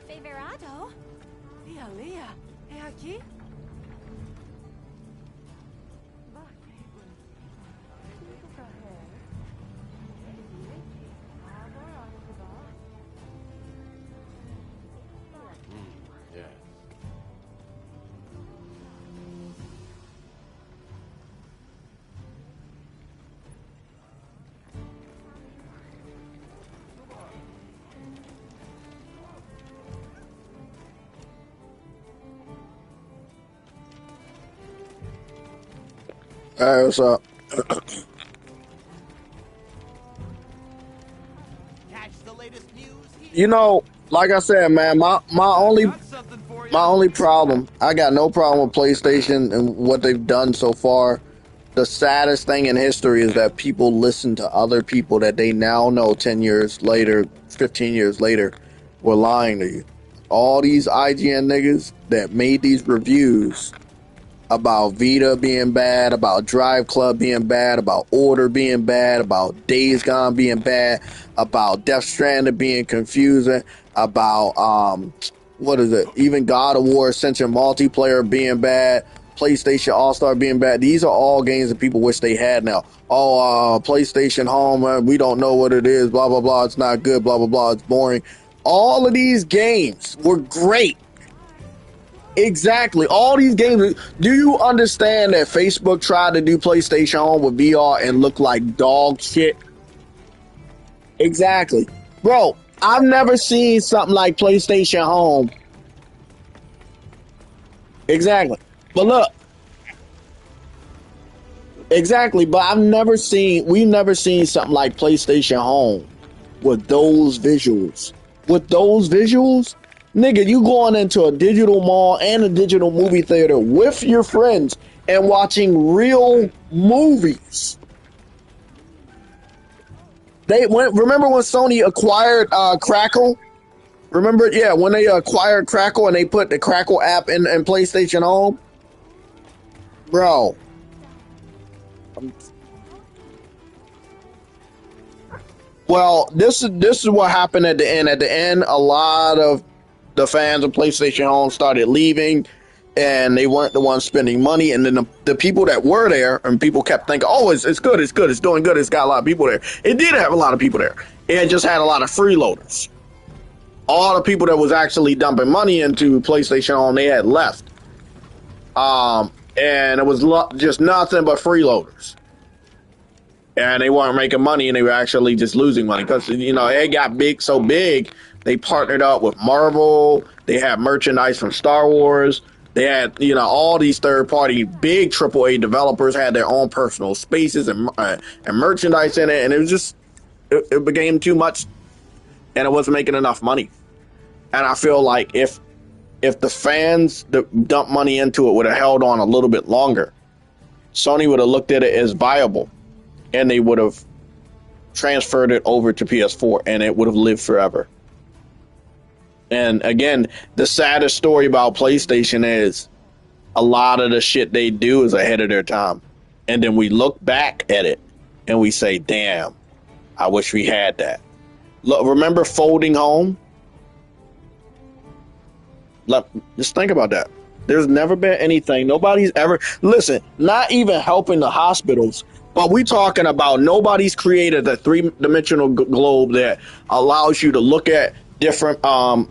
Feverato? Lia, é aqui? All right, what's up? Catch the latest news here. You know, like I said, man, my only problem, I got no problem with PlayStation and what they've done so far. The saddest thing in history is that people listen to other people that they now know 10 years later, 15 years later, were lying to you. All these IGN niggas that made these reviews about Vita being bad, about Drive Club being bad, about Order being bad, about Days Gone being bad, about Death Stranding being confusing, about what is it? Even God of War Ascension multiplayer being bad, PlayStation All Star being bad. These are all games that people wish they had now. Oh, PlayStation Home, we don't know what it is. Blah blah blah. It's not good. Blah blah blah. It's boring. All of these games were great. Exactly. All these games. Do you understand that Facebook tried to do PlayStation Home with VR and looked like dog shit? Exactly. Bro, I've never seen something like PlayStation Home. Exactly. But look, exactly. But we've never seen something like PlayStation Home with those visuals. With those visuals, nigga, you going into a digital mall and a digital movie theater with your friends and watching real movies. Remember when Sony acquired Crackle? Remember, yeah, when they acquired Crackle and they put the Crackle app in PlayStation Home, bro. Well, this is what happened at the end. At the end, a lot of the fans of PlayStation Home started leaving, and they weren't the ones spending money. And then the people that were there, and people kept thinking, "Oh, it's good, it's good, it's doing good, it's got a lot of people there." It did have a lot of people there. It had just had a lot of freeloaders. All the people that was actually dumping money into PlayStation Home, they had left. And it was just nothing but freeloaders. And they weren't making money, and they were actually just losing money because, it got big, so big. They partnered up with Marvel. They had merchandise from Star Wars. They had, all these third party big AAA developers had their own personal spaces and merchandise in it. And it was just, it became too much, and it wasn't making enough money. And I feel like if the fans that dumped money into it would have held on a little bit longer, Sony would have looked at it as viable, and they would have transferred it over to PS4, and it would have lived forever. And again, the saddest story about PlayStation is a lot of the shit they do is ahead of their time. And then we look back at it and we say, damn, I wish we had that. Look, remember folding home? Look, just think about that. There's never been anything. Nobody's ever, listen, not even helping the hospitals, but we talking about nobody's created a three-dimensional globe that allows you to look at different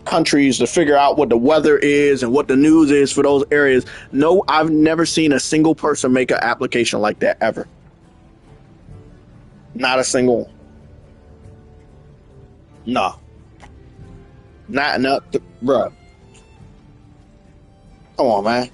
countries to figure out what the weather is and what the news is for those areas. No, I've never seen a single person make an application like that ever. Not a single. No. Not enough, bro. Come on, man.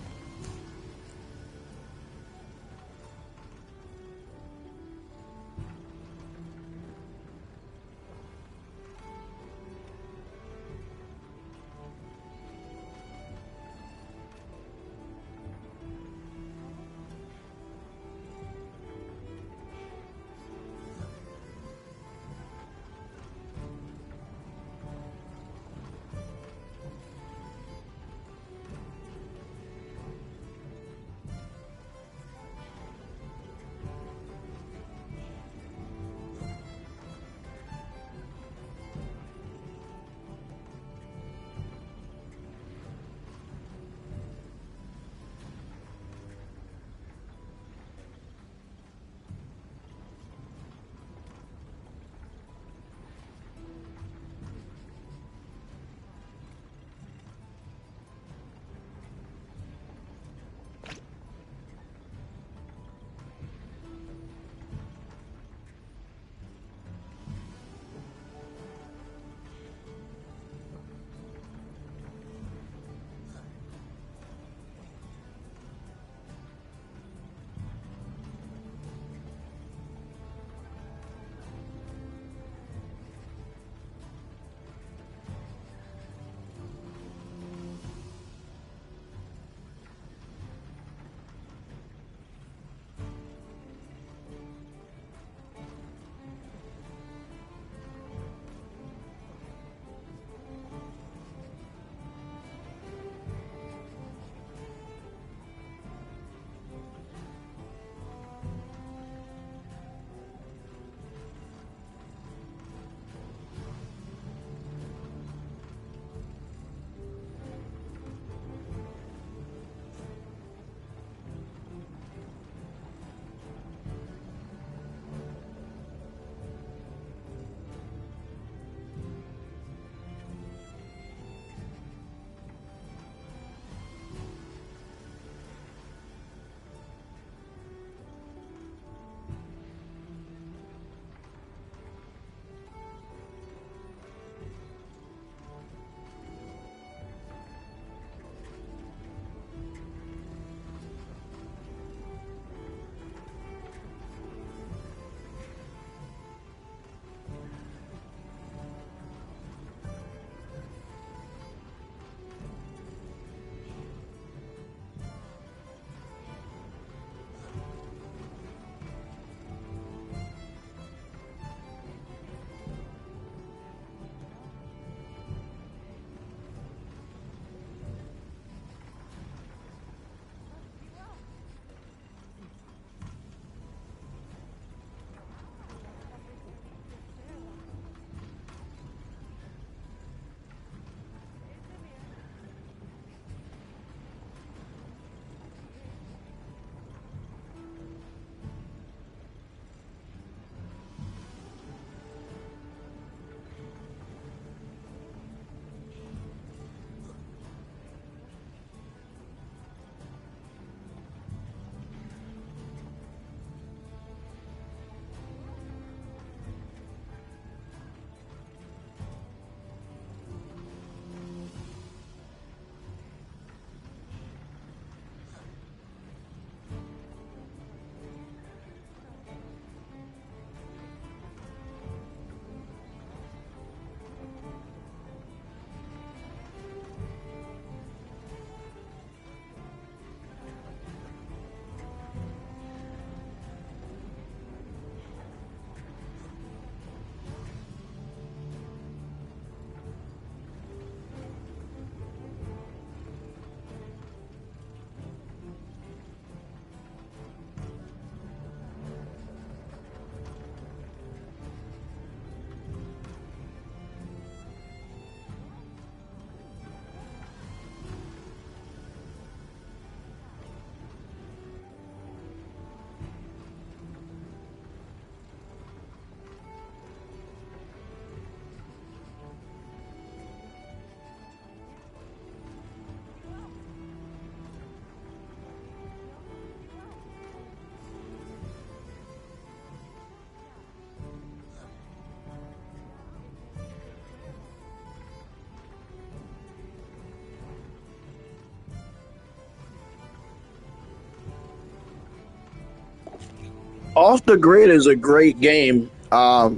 Off the Grid is a great game. I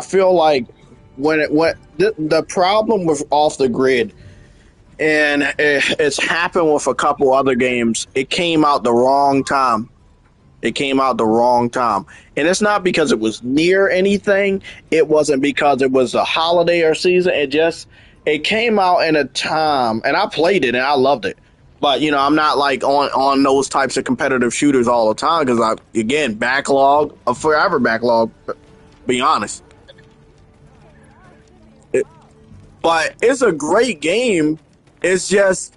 feel like the problem with Off the Grid, and it's happened with a couple other games. It came out the wrong time. It came out the wrong time. And it's not because it was near anything. It wasn't because it was a holiday or season. It came out in a time, and I played it and I loved it. But I'm not like on those types of competitive shooters all the time because backlog, a forever backlog. Be honest, but it's a great game. It's just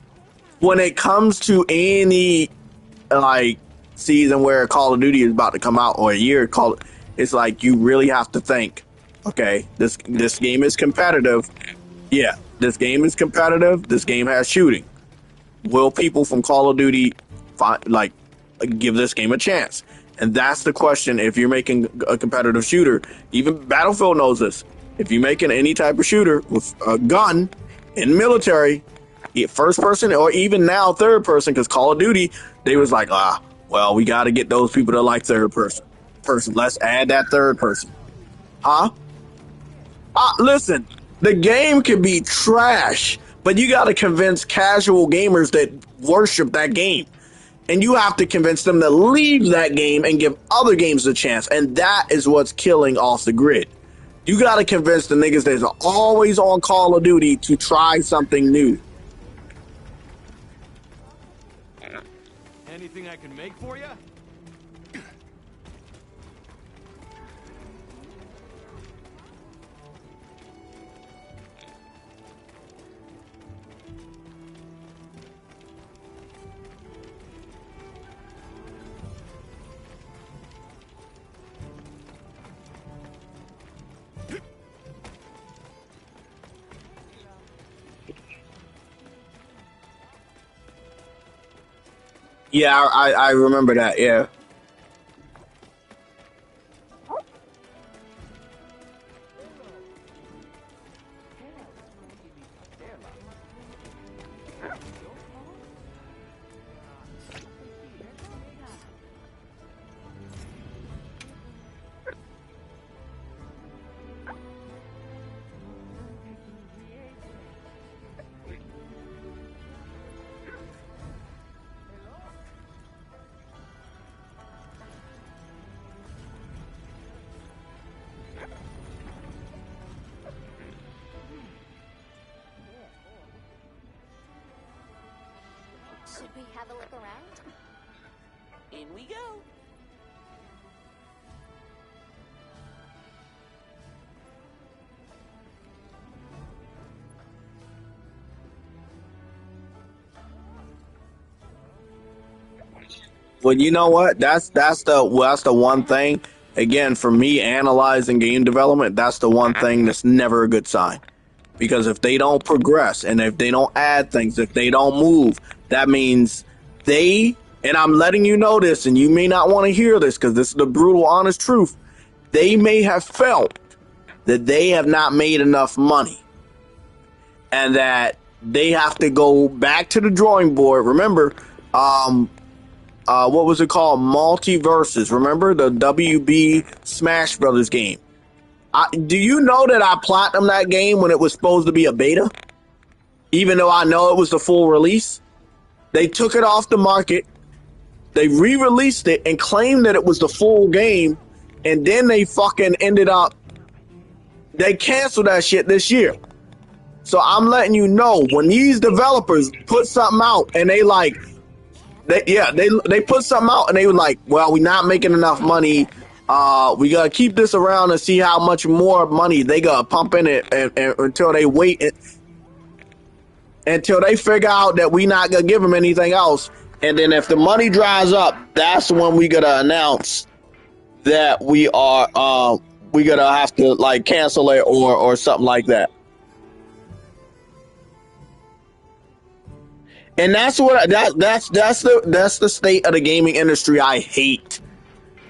when it comes to any like season where Call of Duty is about to come out or a year, it's like you really have to think. Okay, this game is competitive. Yeah, this game is competitive. This game has shooting. Will people from Call of Duty give this game a chance? And that's the question. If you're making a competitive shooter, even Battlefield knows this. If you're making any type of shooter with a gun in military, first person or even now third person, because Call of Duty, they was like, well, we got to get those people that like third person. Let's add that third person. Huh? Listen, the game can be trash, but you got to convince casual gamers that worship that game. And you have to convince them to leave that game and give other games a chance. And that is what's killing Off the Grid. You got to convince the niggas that's always on Call of Duty to try something new. Anything I can make for you? Yeah, I remember that, yeah. Should we have a look around? In we go. Well, you know what? That's the one thing. Again, for me analyzing game development, that's the one thing that's never a good sign. Because if they don't progress and if they don't add things, if they don't move, that means and I'm letting you know this, and you may not want to hear this because this is the brutal, honest truth. They may have felt that they have not made enough money and that they have to go back to the drawing board. Remember, what was it called? Multiverses. Remember the WB Smash Brothers game? Do you know that I platinumed that game when it was supposed to be a beta? Even though I know it was the full release? They took it off the market. They re-released it and claimed that it was the full game. And then they fucking they canceled that shit this year. So I'm letting you know, when these developers put something out and they put something out and they were like, well, we're not making enough money. We gotta keep this around and see how much more money they gotta pump in it and until they until they figure out that we not gonna give them anything else. And then if the money dries up, that's when we gotta announce that we gonna have to like cancel it or something like that. And that's the state of the gaming industry I hate.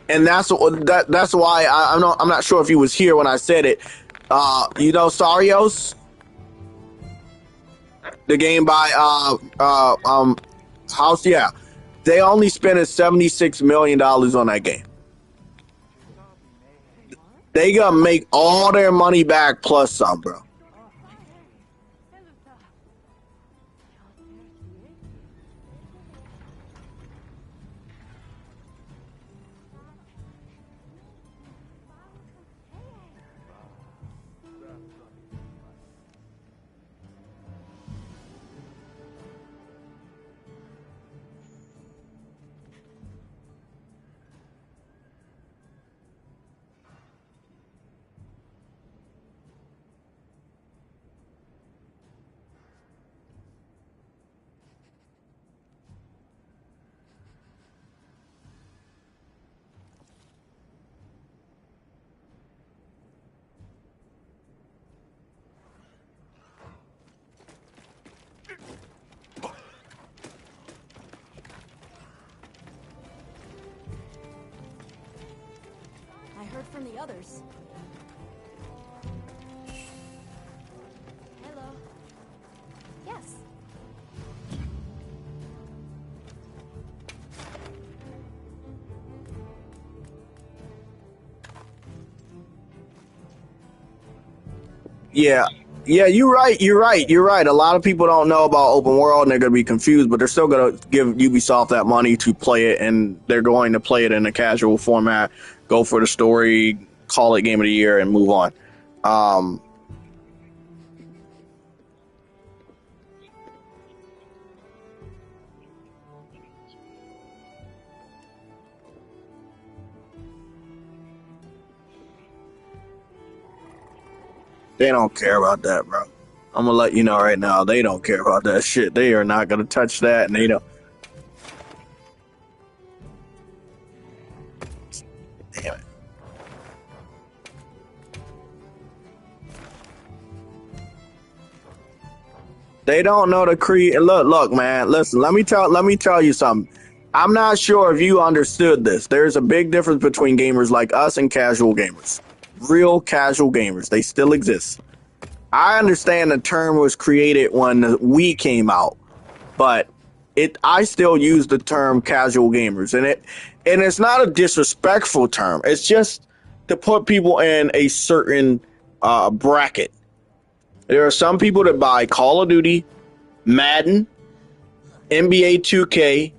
And that's why I'm not sure if he was here when I said it. Sarios, the game by House, yeah, they only spent $76 million on that game. They gonna make all their money back plus some, bro. I heard from the others. Hello. Yes. Yeah. Yeah, you're right. You're right. You're right. A lot of people don't know about open world and they're going to be confused, but they're still going to give Ubisoft that money to play it, and they're going to play it in a casual format, go for the story, call it game of the year, and move on. Um, they don't care about that, bro. I'm gonna let you know right now. They don't care about that shit. They are not gonna touch that, and they don't. Damn it. They don't know the creed. Look, man. Listen, let me tell you something. I'm not sure if you understood this. There's a big difference between gamers like us and casual gamers. Real casual gamers. They still exist. I understand the term was created when the Wii came out, but I still use the term casual gamers, and it's not a disrespectful term. It's just to put people in a certain bracket. There are some people that buy Call of Duty, Madden, NBA 2K,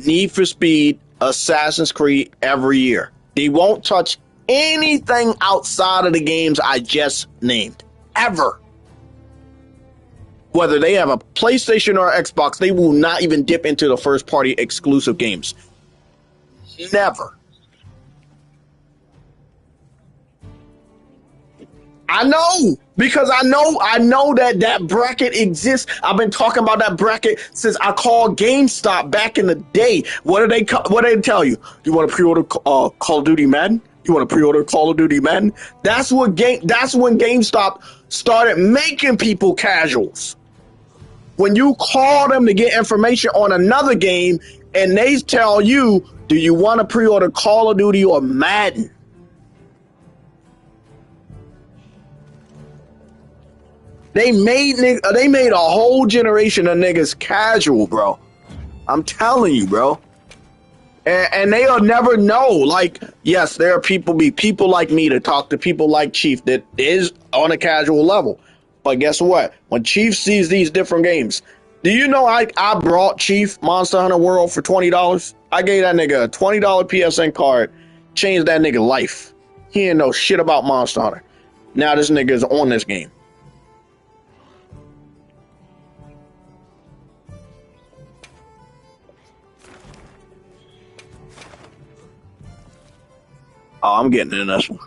Need for Speed, Assassin's Creed every year. They won't touch anything outside of the games I just named. Ever. Whether they have a PlayStation or Xbox, they will not even dip into the first party exclusive games. Never. I know, because I know that bracket exists. I've been talking about that bracket since I called GameStop back in the day. What do they tell you? You want to pre-order Call of Duty Madden? You want to pre-order Call of Duty Madden? That's when GameStop started making people casuals. When you call them to get information on another game and they tell you, do you want to pre-order Call of Duty or Madden? They made a whole generation of niggas casual, bro. I'm telling you, bro. And they'll never know. Like, yes, there are people like me to talk to people like Chief that is on a casual level. But guess what? When Chief sees these different games, do you know I brought Chief Monster Hunter World for $20? I gave that nigga a $20 PSN card, changed that nigga life. He didn't know shit about Monster Hunter. Now this nigga is on this game. Oh, I'm getting in this one.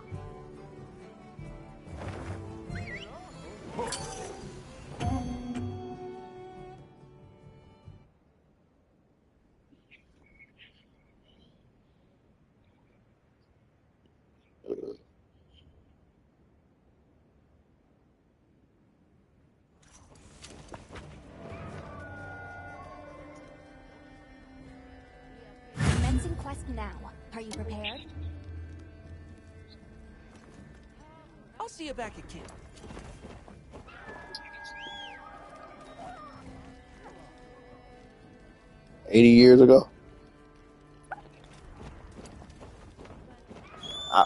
Commencing quest now. Are you prepared? I'll see you back at camp. $80 years ago.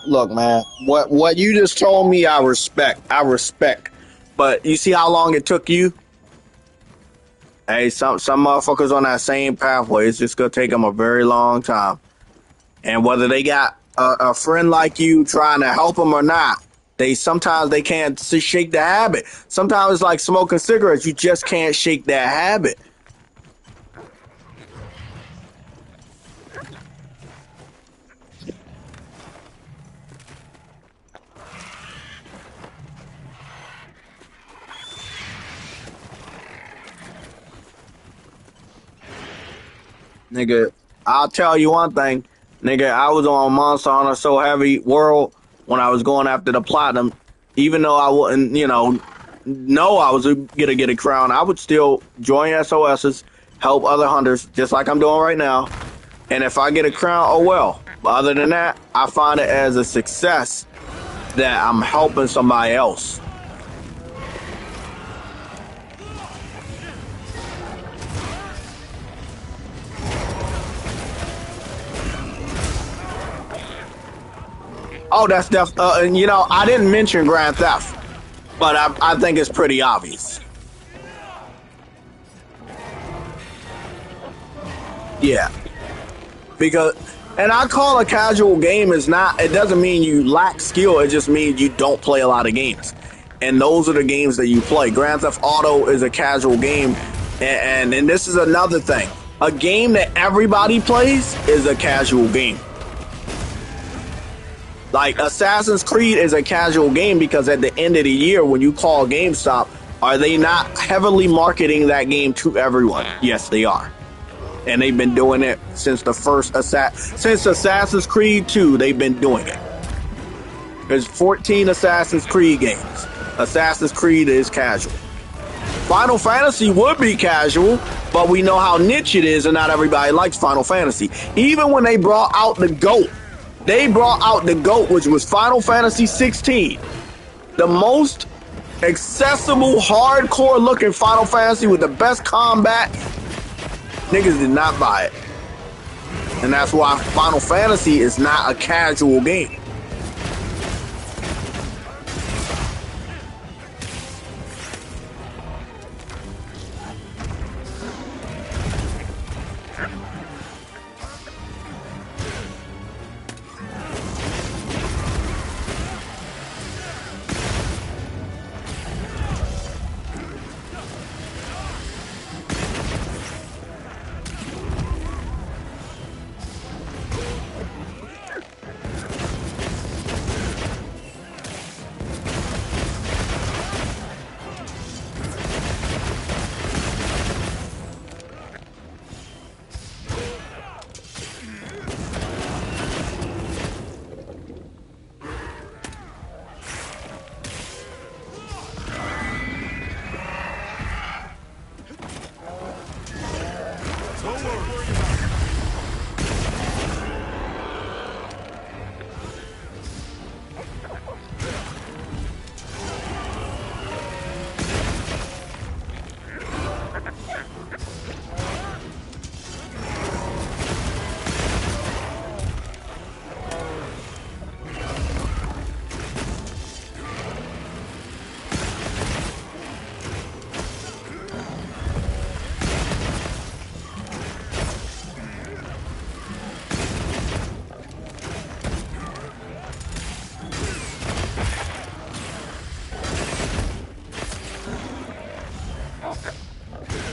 Look, man, what you just told me, I respect. I respect. But you see how long it took you? Hey, some motherfuckers on that same pathway, it's just gonna take them a very long time. And whether they got a friend like you trying to help them or not, sometimes they can't shake the habit. Sometimes it's like smoking cigarettes; you just can't shake that habit. Nigga, I'll tell you one thing. Nigga, I was on Monster Hunter So Heavy World when I was going after the platinum. Even though I wouldn't, know I was gonna get a crown, I would still join SOSs, help other hunters, just like I'm doing right now. And if I get a crown, oh well. But other than that, I find it as a success that I'm helping somebody else. Oh, that's I didn't mention Grand Theft, but I think it's pretty obvious. Yeah, because, and I call a casual game is not. It doesn't mean you lack skill. It just means you don't play a lot of games, and those are the games that you play. Grand Theft Auto is a casual game, and this is another thing. A game that everybody plays is a casual game. Like Assassin's Creed is a casual game because at the end of the year, when you call GameStop, are they not heavily marketing that game to everyone? Yes, they are. And they've been doing it since the first since Assassin's Creed 2, they've been doing it. There's 14 Assassin's Creed games. Assassin's Creed is casual. Final Fantasy would be casual, but we know how niche it is and not everybody likes Final Fantasy. Even when they brought out the GOAT, which was Final Fantasy 16. The most accessible, hardcore looking Final Fantasy with the best combat. Niggas did not buy it. And that's why Final Fantasy is not a casual game.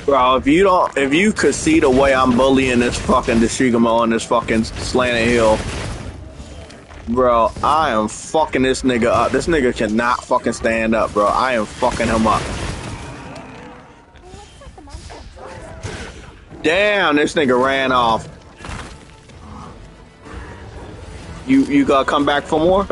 Bro, if you could see the way I'm bullying this fucking Deshigamo on this fucking slanted hill, bro, I am fucking this nigga up. This nigga cannot fucking stand up, bro. I am fucking him up. Damn, this nigga ran off. You gotta come back for more?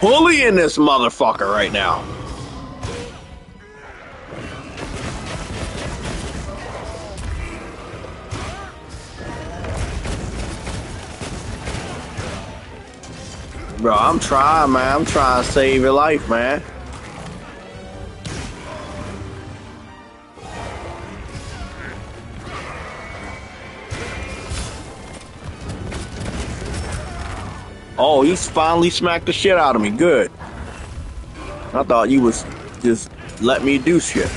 bullying this motherfucker right now. Bro, I'm trying, man. I'm trying to save your life, man. Oh, he's finally smacked the shit out of me. Good. I thought you was just let me do shit.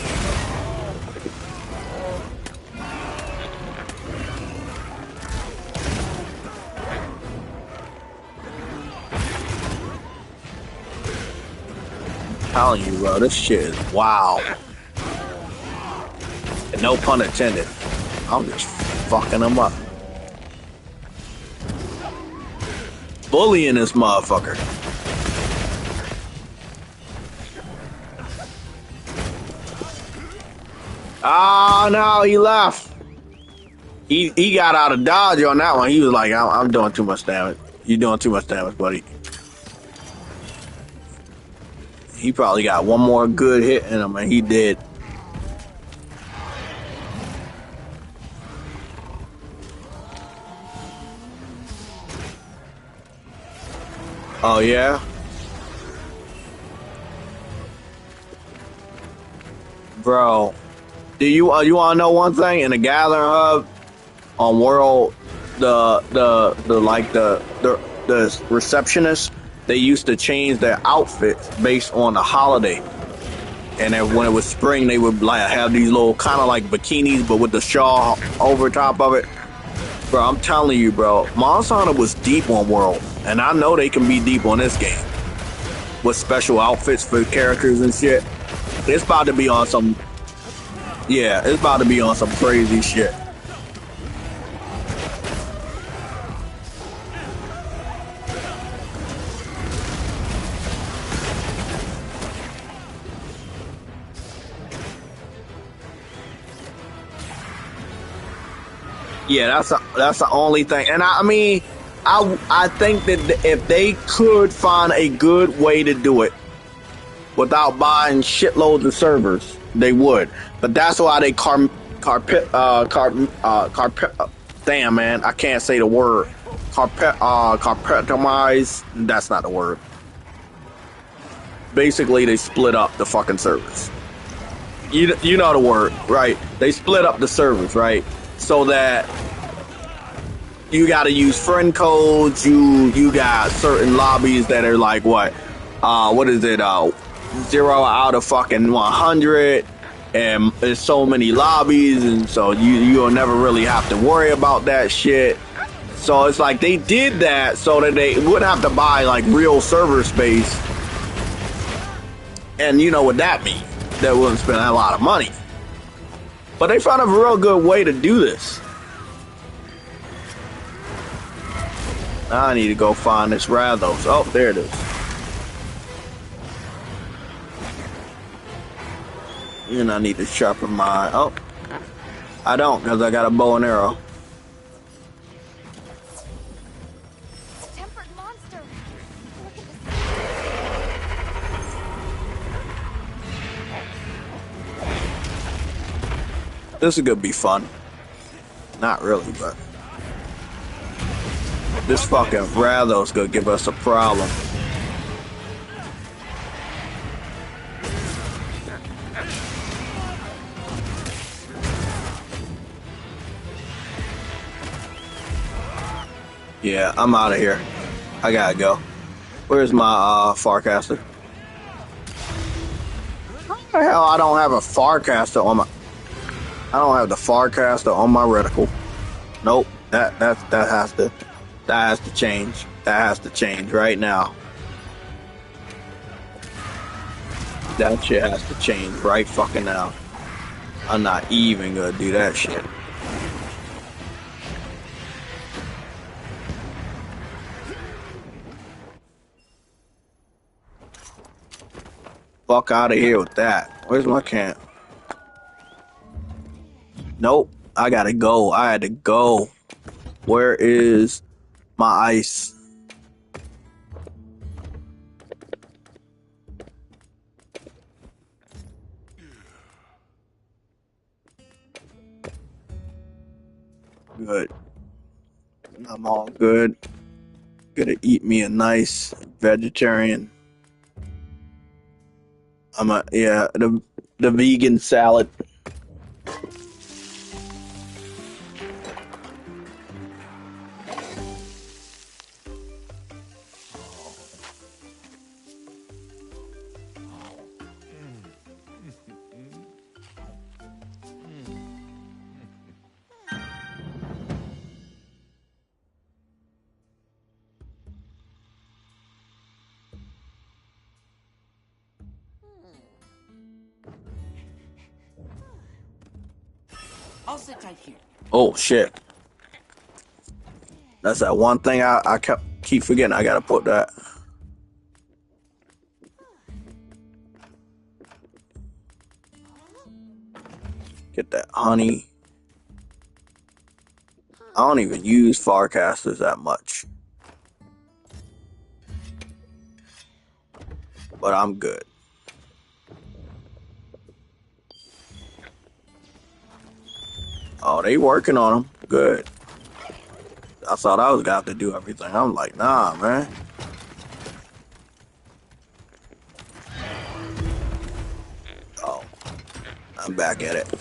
I'm telling you, bro, this shit is wow. And no pun intended. I'm just fucking them up. Bullying this motherfucker. Oh no, he left. He got out of dodge on that one. He was like, I'm doing too much damage. You're doing too much damage, buddy. He probably got one more good hit in him, and he did. Oh yeah? Bro, do you want to know one thing? In the Gathering Hub on World, the receptionists, they used to change their outfits based on the holiday. And then when it was spring, they would like have these little kind of like bikinis, but with the shawl over top of it. Bro, I'm telling you, bro, Monster Hunter was deep on World, and I know they can be deep on this game with special outfits for characters and shit. It's about to be on some, yeah, it's about to be on some crazy shit. Yeah, that's the only thing. And I mean, I think that if they could find a good way to do it without buying shitloads of servers, they would. But that's why they damn man, I can't say the word. Carpetamize. That's not the word. Basically, they split up the fucking servers. You know the word, right? They split up the servers, right? So that you got to use friend codes. You got certain lobbies that are like what is it? 0 out of fucking 100, and there's so many lobbies, and so you'll never really have to worry about that shit. So it's like they did that so that they wouldn't have to buy like real server space, and you know what that means? They wouldn't spend a lot of money. But they found a real good way to do this. I need to go find this Rathos. Oh, there it is. And I need to sharpen my... Oh. I don't, because I got a bow and arrow. Tempered monster. Look at this. This is gonna be fun. Not really, but this fucking Rathos gonna give us a problem. Yeah, I'm out of here. I gotta go. Where's my Farcaster? How the hell I don't have a Farcaster on my... I don't have the Farcaster on my reticle. Nope. That has to change. That has to change right now. That shit has to change right fucking now. I'm not even gonna do that shit. Fuck out of here with that. Where's my camp? Nope. I gotta go. I had to go. Where is my ice? Good. I'm all good. Gonna eat me a nice vegetarian. The vegan salad. I'll sit tight here. Oh shit. That's that one thing I keep forgetting. I gotta put that. Get that honey. I don't even use Farcasters that much. But I'm good. Oh, they working on them. Good. I thought I was gonna have to do everything. I'm like, nah, man. Oh, I'm back at it.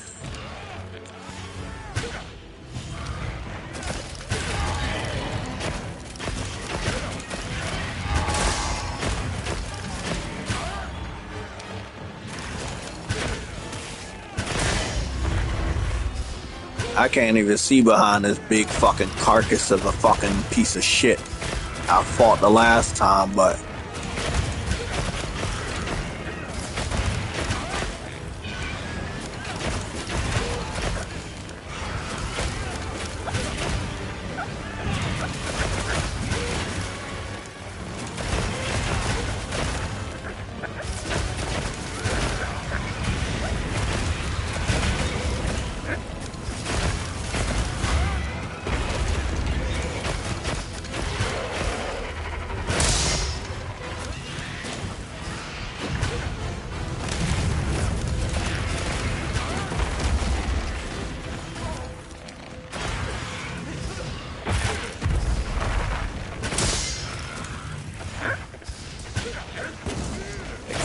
I can't even see behind this big fucking carcass of a fucking piece of shit I fought the last time, but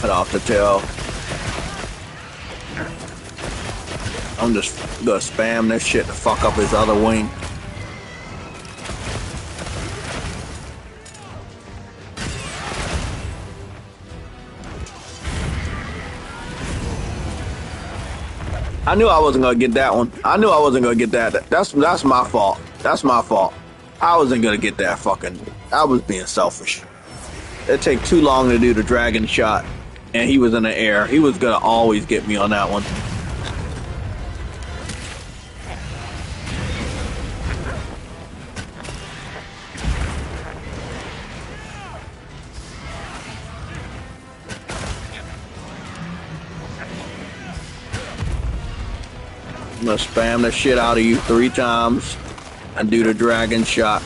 cut off the tail. I'm just gonna spam this shit to fuck up his other wing. I knew I wasn't gonna get that one. I knew I wasn't gonna get that. That's my fault. That's my fault. I wasn't gonna get that fucking. I was being selfish. It take too long to do the dragon shot, and he was in the air. He was gonna always get me on that one. I'm gonna spam the shit out of you 3 times and do the dragon shot.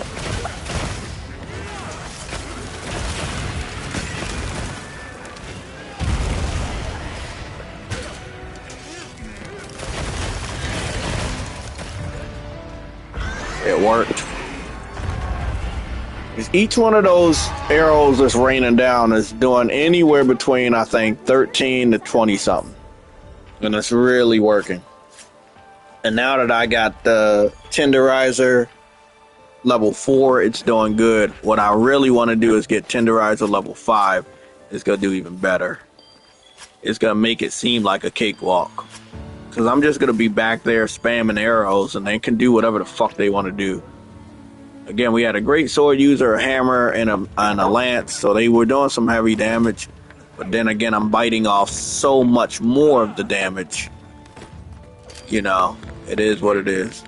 It worked. Each one of those arrows that's raining down is doing anywhere between, I think, 13 to 20 something. And it's really working. And now that I got the tenderizer level 4, it's doing good. What I really want to do is get tenderizer level 5. It's going to do even better. It's going to make it seem like a cakewalk. Because I'm just going to be back there spamming arrows and they can do whatever the fuck they want to do. Again, we had a great sword user, a hammer, and a lance, so they were doing some heavy damage. But then again, I'm biting off so much more of the damage. You know, it is what it is.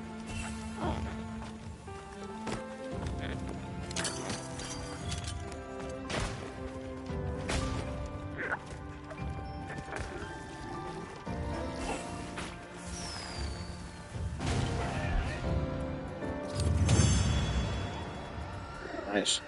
Nice.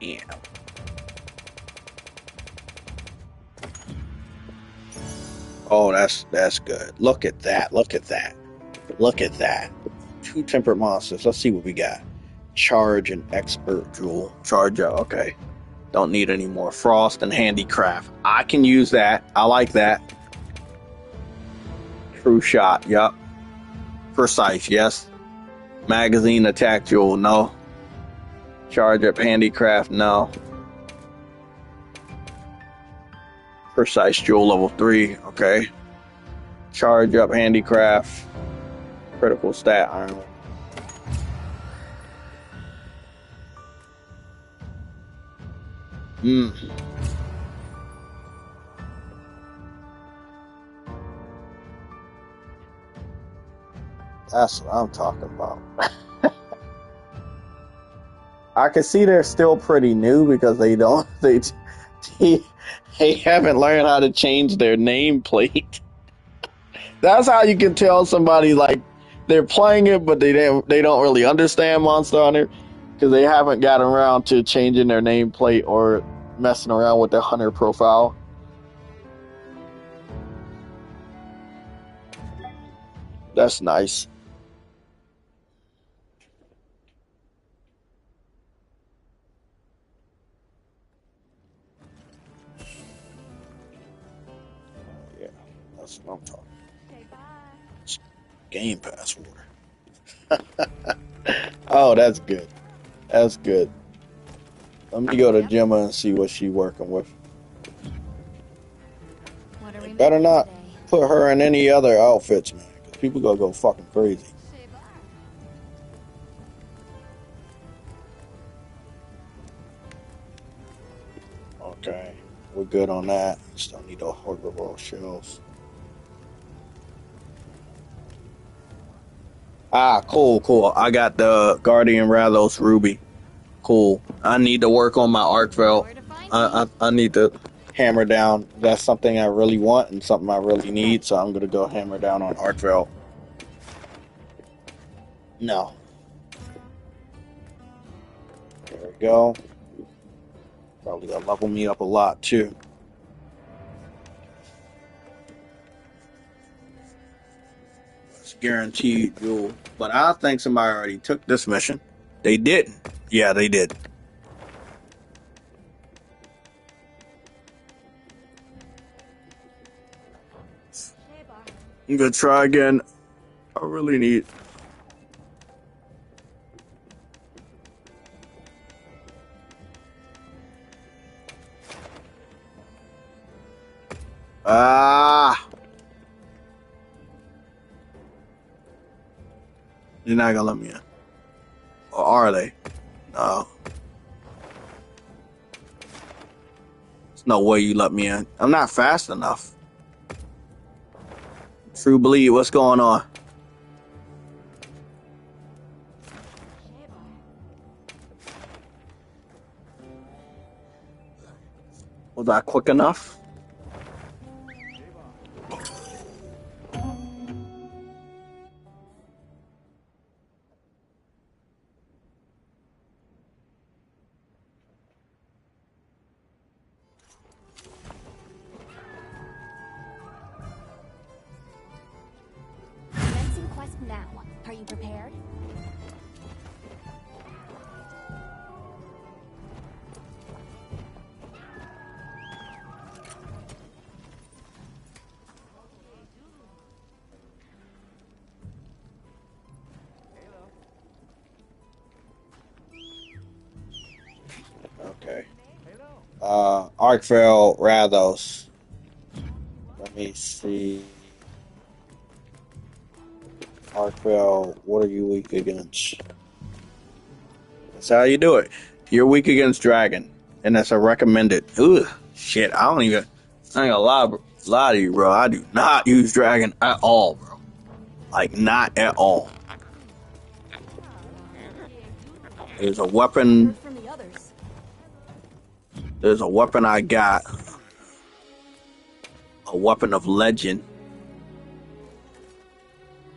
Yeah. Oh, that's good. Look at that. Look at that. Look at that. 2 tempered monsters. Let's see what we got. Charge and expert jewel. Charge up. Okay. Don't need any more frost and handicraft. I can use that. I like that. True shot. Yup. Precise. Yes. Magazine attack jewel. No. Charge up handicraft. No. Precise jewel level 3. Okay. Charge up handicraft. Critical stat iron. That's what I'm talking about. I can see they're still pretty new because they haven't learned how to change their nameplate. That's how you can tell somebody like they're playing it, but they don't really understand Monster Hunter because they haven't gotten around to changing their nameplate or messing around with their hunter profile. That's nice. Yeah, that's what I'm talking about. Game Pass order. Oh, that's good. That's good. Let me go to Gemma and see what she's working with. Better not put her in any other outfits, man, because people gonna go fucking crazy. Okay, we're good on that. Still need to order roll shells. Ah, cool. I got the Guardian Rathos Ruby. Cool. I need to work on my Arcveld. I need to hammer down. That's something I really want and something I really need, so I'm gonna go hammer down on Arcveld. No. There we go. Probably gonna level me up a lot too. It's guaranteed duel. But I think somebody already took this mission. They didn't. Yeah, they did. I'm gonna try again. I really need. Ah! You're not gonna let me in. Or are they? No. There's no way you let me in. I'm not fast enough. True Bleed, what's going on? Was I quick enough? Commencing quest now. Are you prepared? Okay. Arcveld Rathos. Let me see. Arcveld, what are you weak against? That's how you do it. You're weak against Dragon. And that's a recommended. Ugh, shit, I ain't gonna lie to you, bro. I do not use Dragon at all, bro. Like, not at all. There's a weapon. There's a weapon I got. A weapon of legend.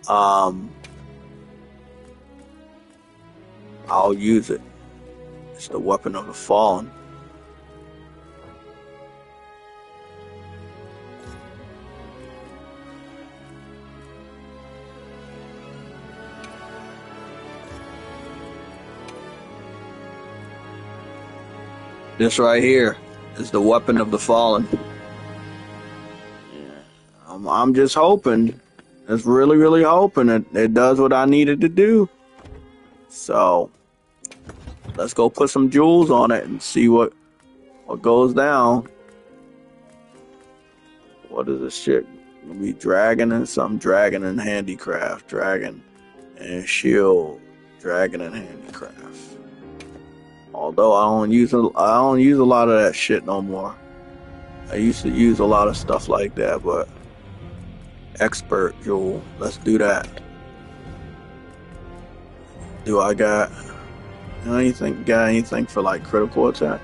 I'll use it. It's the weapon of the fallen. This right here is the weapon of the fallen. I'm just hoping, just really hoping it does what I needed to do. So let's go put some jewels on it and see what goes down. What is this shit? Gonna be dragon and something, dragon and handicraft, dragon and shield, dragon and handicraft. Although I don't use a lot of that shit no more. I used to use a lot of stuff like that, but expert jewel, let's do that. Do I got anything for like critical attack?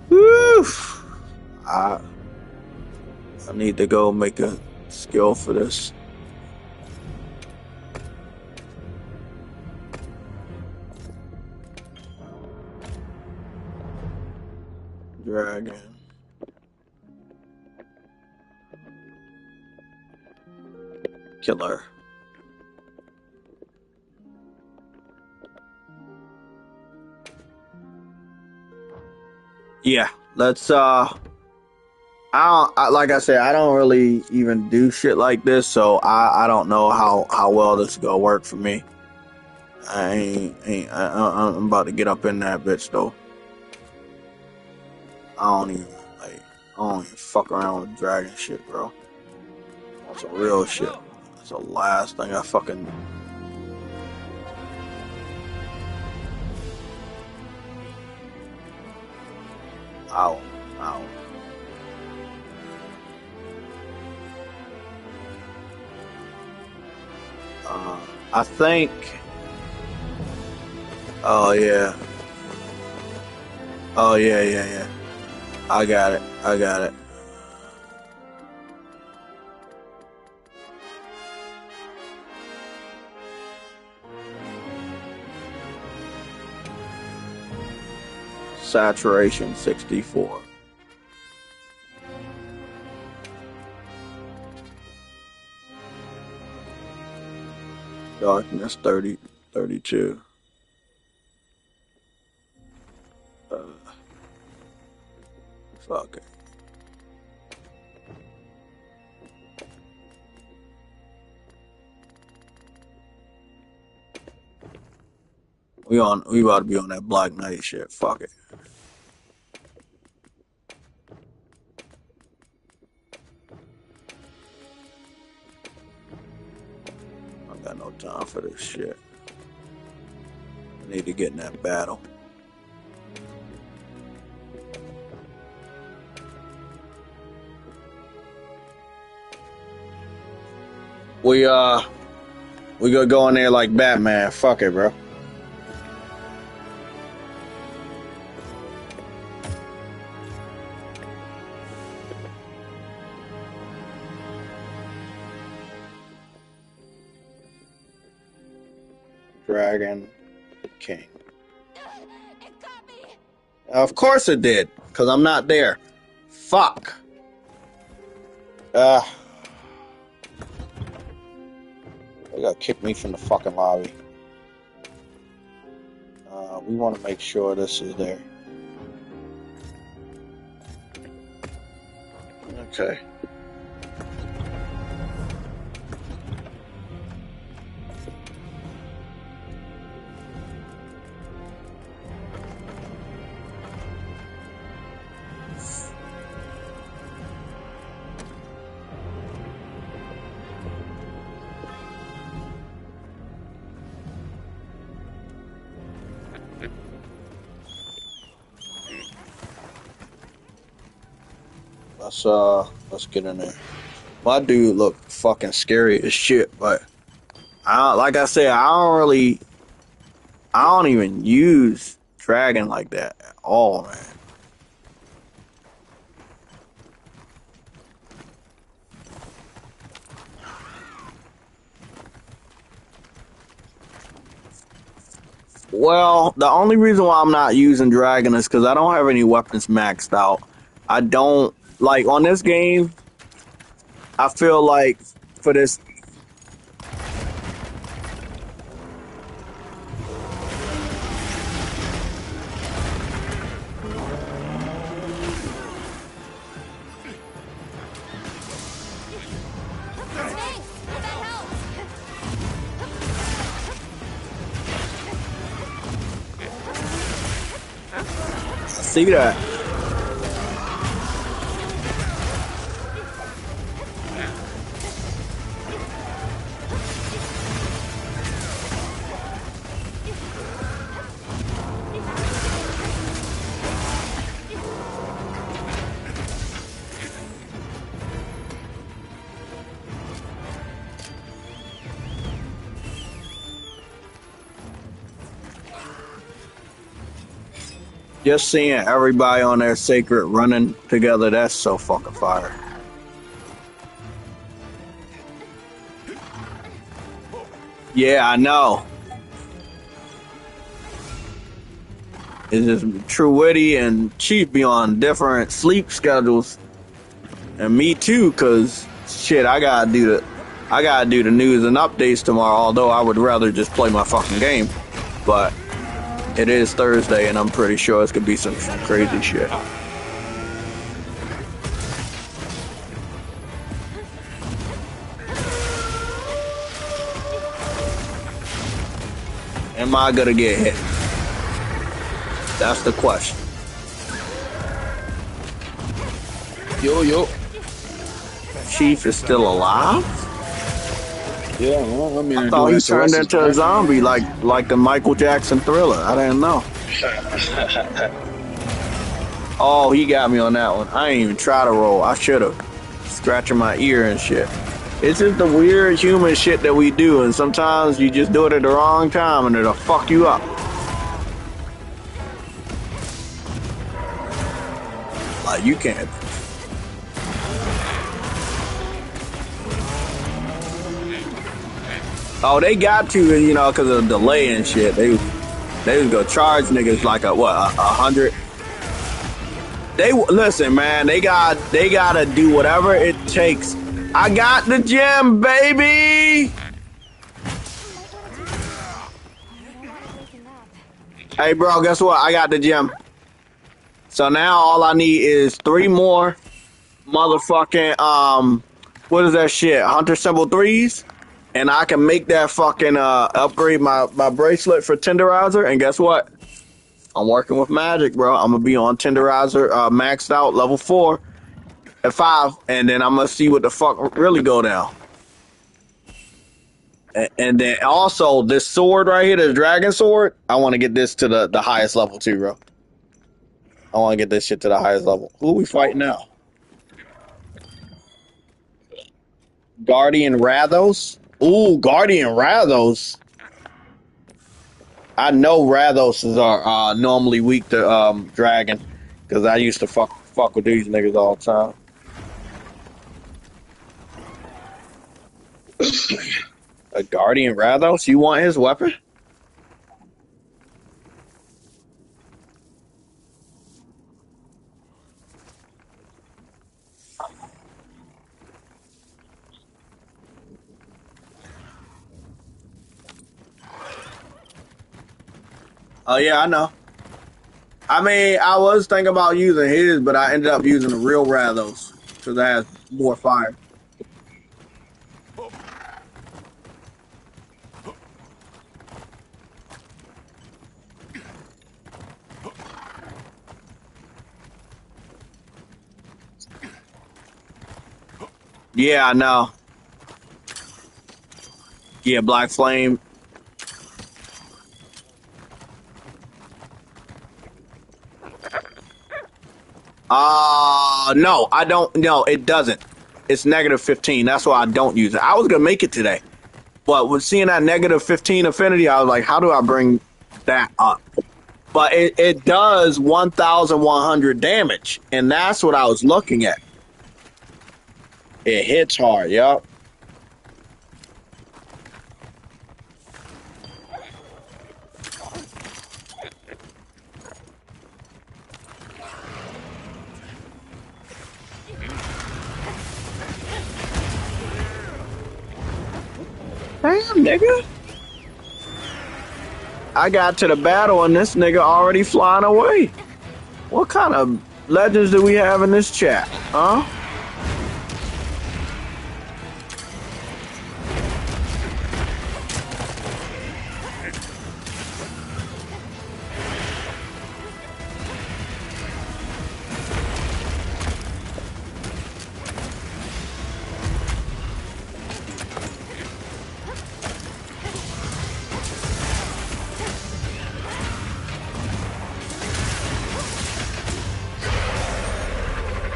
Woof! I need to go make a skill for this. Dragon. Killer. Yeah, let's like I said, I don't really even do shit like this, so I don't know how well this is gonna work for me. I'm about to get up in that bitch though. I don't even fuck around with dragon shit, bro. That's some real shit. That's the last thing I fucking. Ow. I think. Oh yeah. I got it. Saturation 64. Darkness 32. Fuck it. We about to be on that Black Knight shit. Fuck it. I got no time for this shit. I need to get in that battle. We gonna go in there like Batman. Fuck it, bro. Dragon King. It got me. Of course it did, because I'm not there. Fuck. They gotta kick me from the fucking lobby. We want to make sure this is there. Okay. Let's get in there. My dude look fucking scary as shit, but like I said, I don't even use dragon like that at all, man. Well, the only reason why I'm not using Dragon is because I don't have any weapons maxed out. I don't like on this game. I feel like for this. Thanks! That helps! I see that. Just seeing everybody on their sacred running together, that's so fucking fire. Yeah, I know. It's just True Witty and Chief be on different sleep schedules. And me too, cause shit, I gotta do the news and updates tomorrow, although I would rather just play my fucking game. But it is Thursday and I'm pretty sure it's gonna be some crazy shit. Am I gonna get hit? That's the question. Yo. Chief is still alive? Yeah, well, I mean, I thought he turned into a zombie like the Michael Jackson Thriller. I didn't know. Oh, he got me on that one. I ain't even try to roll. I should have. Scratching my ear and shit. It's just the weird human shit that we do, and sometimes you just do it at the wrong time and it'll fuck you up. Like, you can't. Oh, they got to, you know, because of the delay and shit. They was gonna charge niggas like a 100. Listen, man. They gotta do whatever it takes. I got the gem, baby. Hey, bro, guess what? I got the gem. So now all I need is 3 more motherfucking what is that shit? Hunter symbol 3s. And I can make that fucking upgrade my bracelet for Tenderizer. And guess what? I'm working with magic, bro. I'm gonna be on Tenderizer maxed out level 4 at 5, and then I'm gonna see what the fuck really go down. And then also this sword right here, this dragon sword, I want to get this to the highest level too, bro. I want to get this shit to the highest level. Who are we fighting now? Guardian Rathos? Ooh, Guardian Rathos. I know Rathos are normally weak to Dragon, because I used to fuck with these niggas all the time. A Guardian Rathos? You want his weapon? Oh yeah, I know. I mean, I was thinking about using his, but I ended up using the real Rathos because it has more fire. Yeah, I know. Yeah, Black Flame. No, I don't. No, it doesn't. It's negative 15. That's why I don't use it. I was gonna make it today, but with seeing that negative 15 affinity, I was like, how do I bring that up? But it does 1,100 damage, and that's what I was looking at. It hits hard, yup. Damn, nigga. I got to the battle and this nigga already flying away. What kind of legends do we have in this chat? Huh?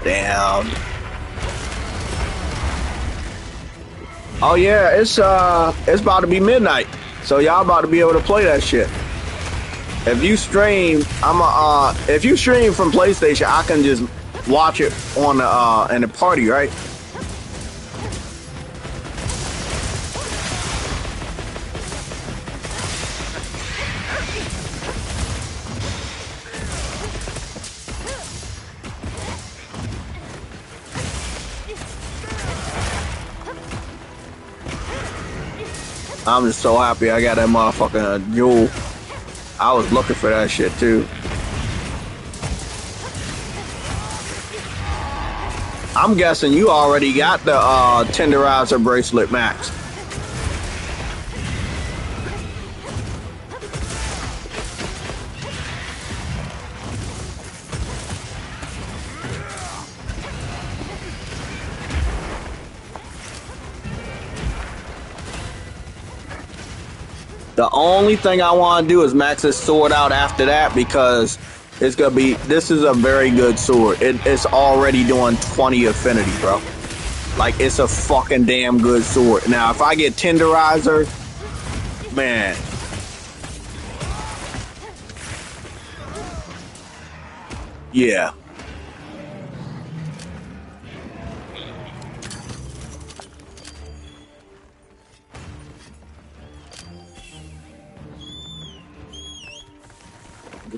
Damn. Oh yeah, it's about to be midnight, so y'all about to be able to play that shit. If you stream, if you stream from PlayStation, I can just watch it on the in the party, right? I'm just so happy I got that motherfucking jewel. I was looking for that shit too. I'm guessing you already got the tenderizer bracelet, Max. The only thing I want to do is max this sword out after that because it's gonna be. This is a very good sword. It's already doing 20 affinity, bro. Like it's a fucking damn good sword. Now if I get tenderizer, man. Yeah.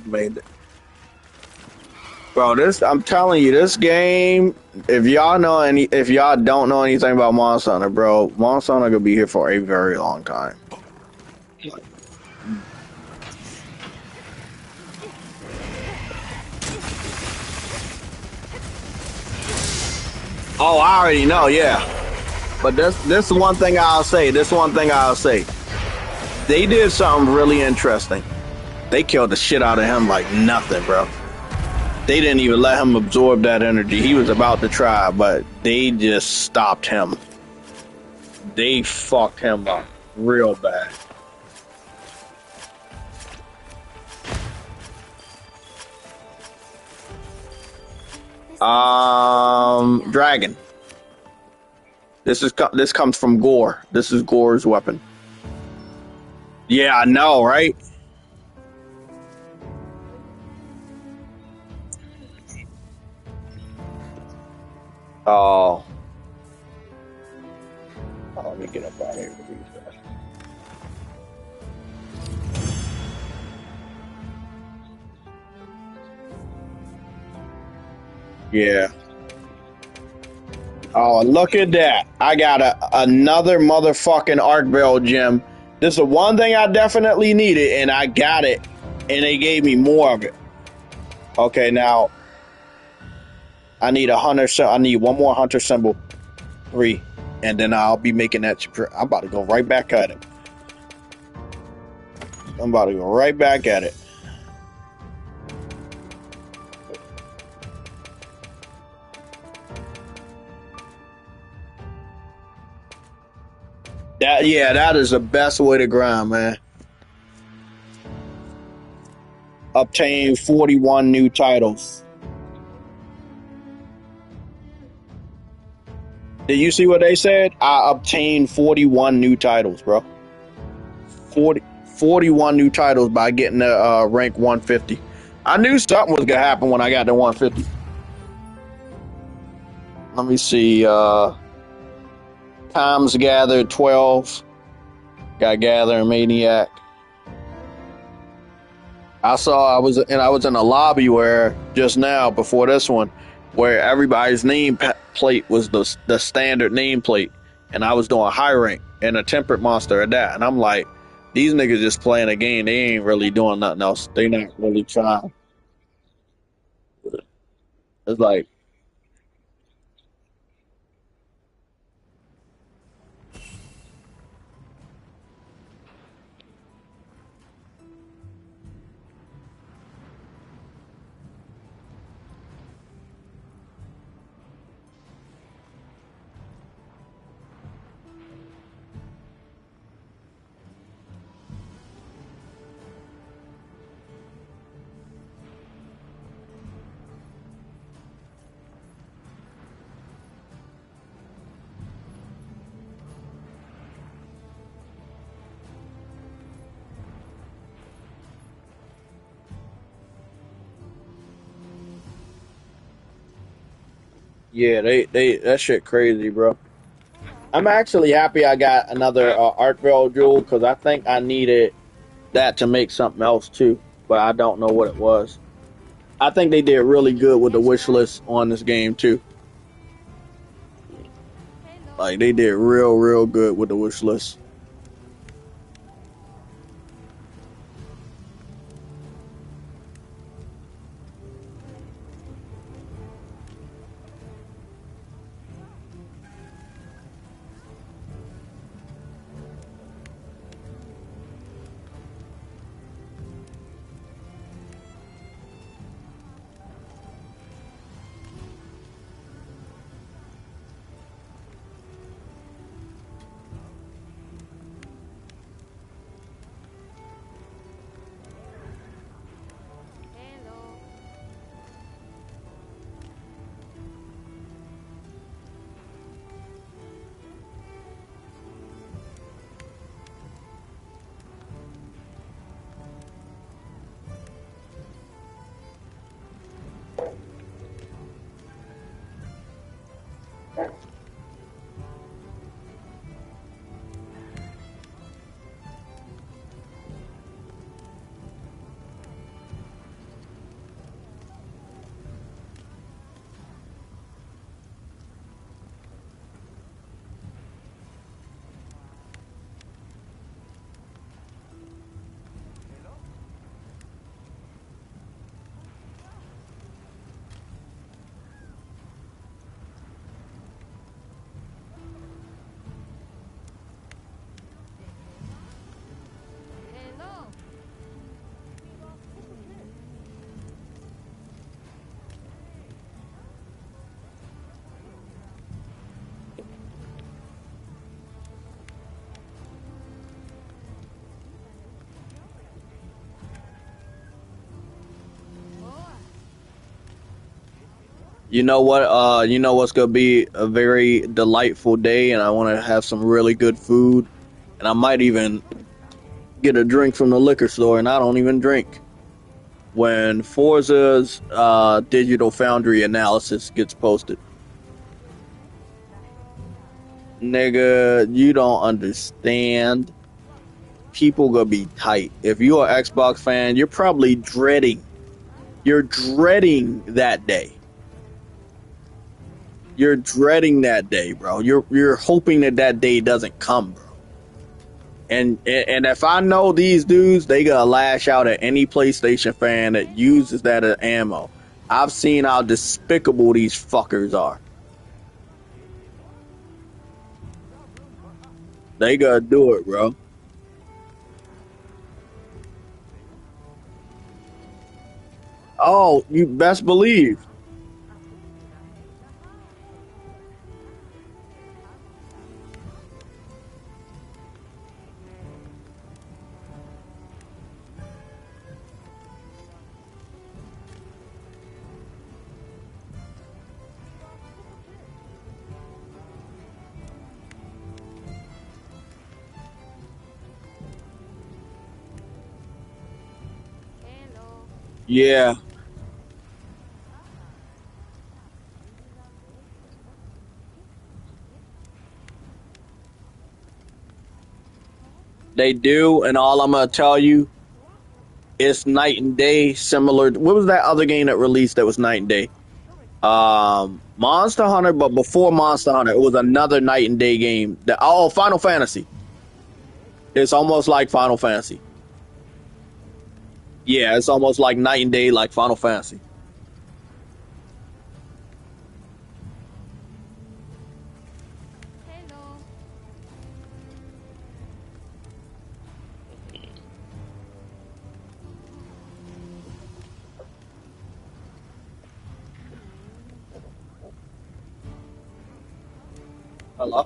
Made it. Bro, I'm telling you, this game, if y'all don't know anything about Monster Hunter, bro, Monster Hunter gonna be here for a very long time. Oh, I already know, yeah. But this one thing I'll say. They did something really interesting. They killed the shit out of him like nothing, bro. They didn't even let him absorb that energy. He was about to try, but they just stopped him. They fucked him up real bad. Dragon. This comes from Gore. This is Gore's weapon. Yeah, I know, right? Oh. Let me get up out of here with these guys. Yeah. Oh, look at that. I got another motherfucking Arc Barrel gem. This is the one thing I definitely needed, and I got it, and they gave me more of it. Okay, now I need I need one more hunter symbol, 3, and then I'll be making that. I'm about to go right back at it. That is the best way to grind, man. Obtain 41 new titles. Did you see what they said? I obtained 41 new titles, bro. 41 new titles by getting the rank 150. I knew something was gonna happen when I got to 150. Let me see. Times gathered 12. Got Gather and Maniac. I was in a lobby where just now before this one, where everybody's name plate was the standard nameplate, and I was doing high rank and a tempered monster at that. And I'm like, these niggas just playing a game. They ain't really doing nothing else. They not really trying. It's like, yeah, they that shit crazy, bro. I'm actually happy I got another Artville jewel because I think I needed that to make something else too, but I don't know what it was. I think they did really good with the wish list on this game too. Like they did real good with the wish list. You know what? You know what's gonna be a very delightful day, and I want to have some really good food, and I might even get a drink from the liquor store, and I don't even drink. When Forza's digital foundry analysis gets posted, nigga, you don't understand. People gonna be tight. If you're an Xbox fan, you're probably dreading. You're dreading that day. You're dreading that day, bro. You're hoping that that day doesn't come, bro. And if I know these dudes, they gonna lash out at any PlayStation fan that uses that as ammo. I've seen how despicable these fuckers are. They gonna do it, bro. Oh, you best believe. Yeah, they do, and all I'm gonna tell you, it's night and day. Similar. What was that other game that released that was night and day? Monster Hunter, but before Monster Hunter, it was another night and day game. Final Fantasy. It's almost like Final Fantasy. Yeah, it's almost like night and day, like Final Fantasy. Hello.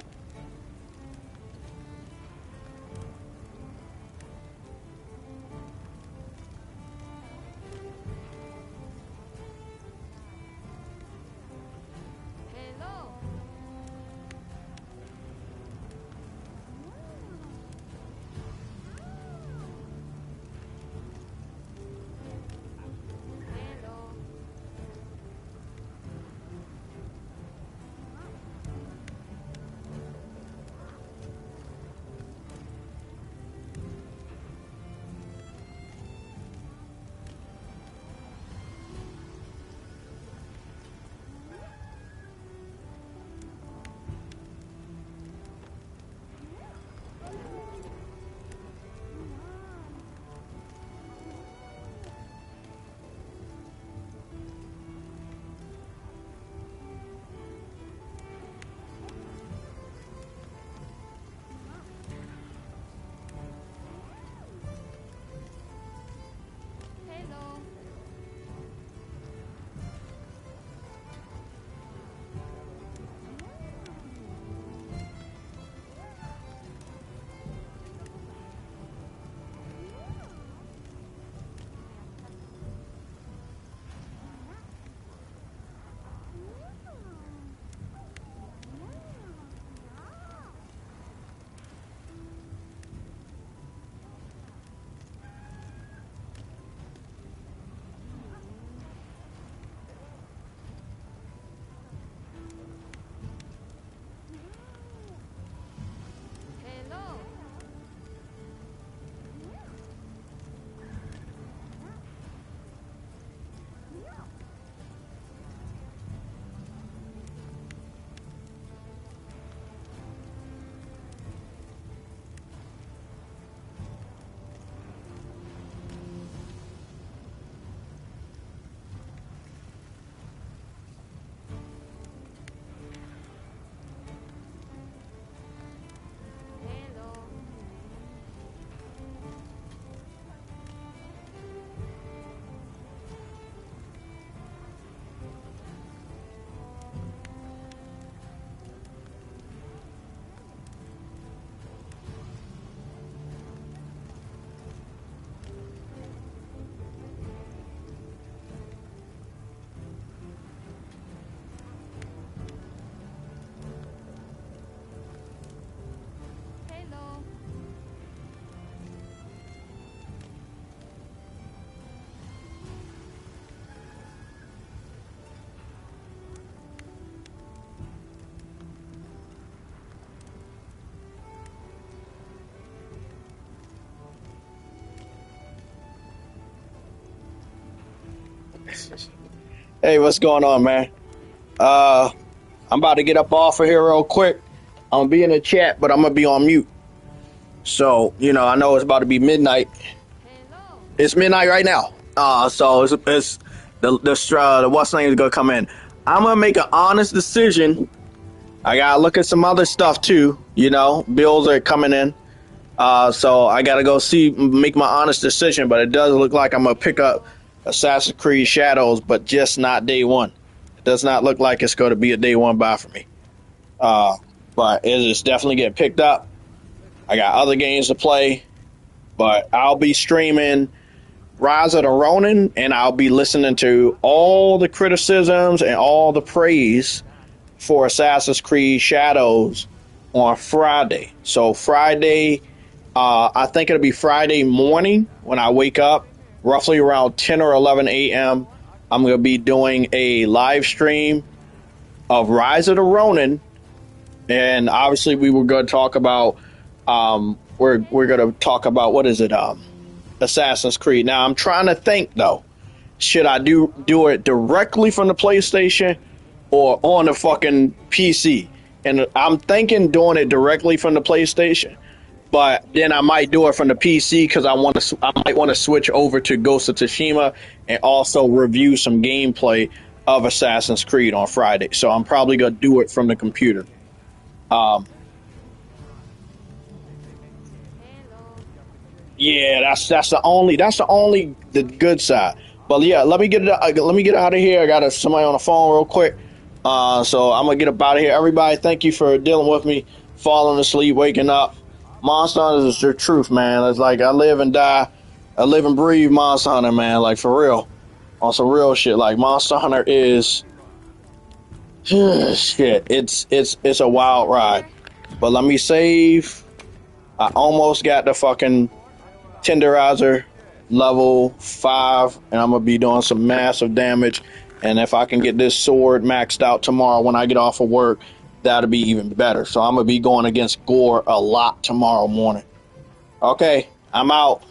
Hello. Hello. Hello. Hello. Hello. Hello. Hello. Hey, what's going on, man? Uh, I'm about to get up off of here real quick. I'm gonna be in the chat, but I'm gonna be on mute. So, I know it's about to be midnight. Hello. It's midnight right now. So it's the what's name is gonna come in. I'm gonna make an honest decision. I gotta look at some other stuff too. Bills are coming in. So I gotta go make my honest decision. But it does look like I'm gonna pick up Assassin's Creed Shadows, but just not day one. It does not look like it's gonna be a day one buy for me. Uh, but it is definitely getting picked up. I got other games to play, but I'll be streaming Rise of the Ronin, and I'll be listening to all the criticisms and all the praise for Assassin's Creed Shadows on Friday. So Friday, I think it'll be Friday morning when I wake up, roughly around 10 or 11 a.m. I'm going to be doing a live stream of Rise of the Ronin, and obviously we were going to talk about we're going to talk about what is it Assassin's Creed. Now I'm trying to think though. should I do it directly from the PlayStation or on the fucking PC? And I'm thinking doing it directly from the PlayStation, but then I might do it from the PC because I might want to switch over to Ghost of Tsushima and also review some gameplay of Assassin's Creed on Friday. So I'm probably gonna do it from the computer. Um, yeah, that's the only the good side. But yeah, let me get out of here. I got somebody on the phone real quick. So I'm gonna get up out of here. Everybody, thank you for dealing with me, falling asleep, waking up. Monster Hunter is the truth, man. It's like I live and die, I live and breathe Monster Hunter, man. Like for real, on some real shit. Like Monster Hunter is shit. It's a wild ride. But let me save. I almost got the fucking tenderizer level 5, and I'm gonna be doing some massive damage. And if I can get this sword maxed out tomorrow when I get off of work, that'll be even better. So I'm gonna be going against Gore a lot tomorrow morning. Okay, I'm out.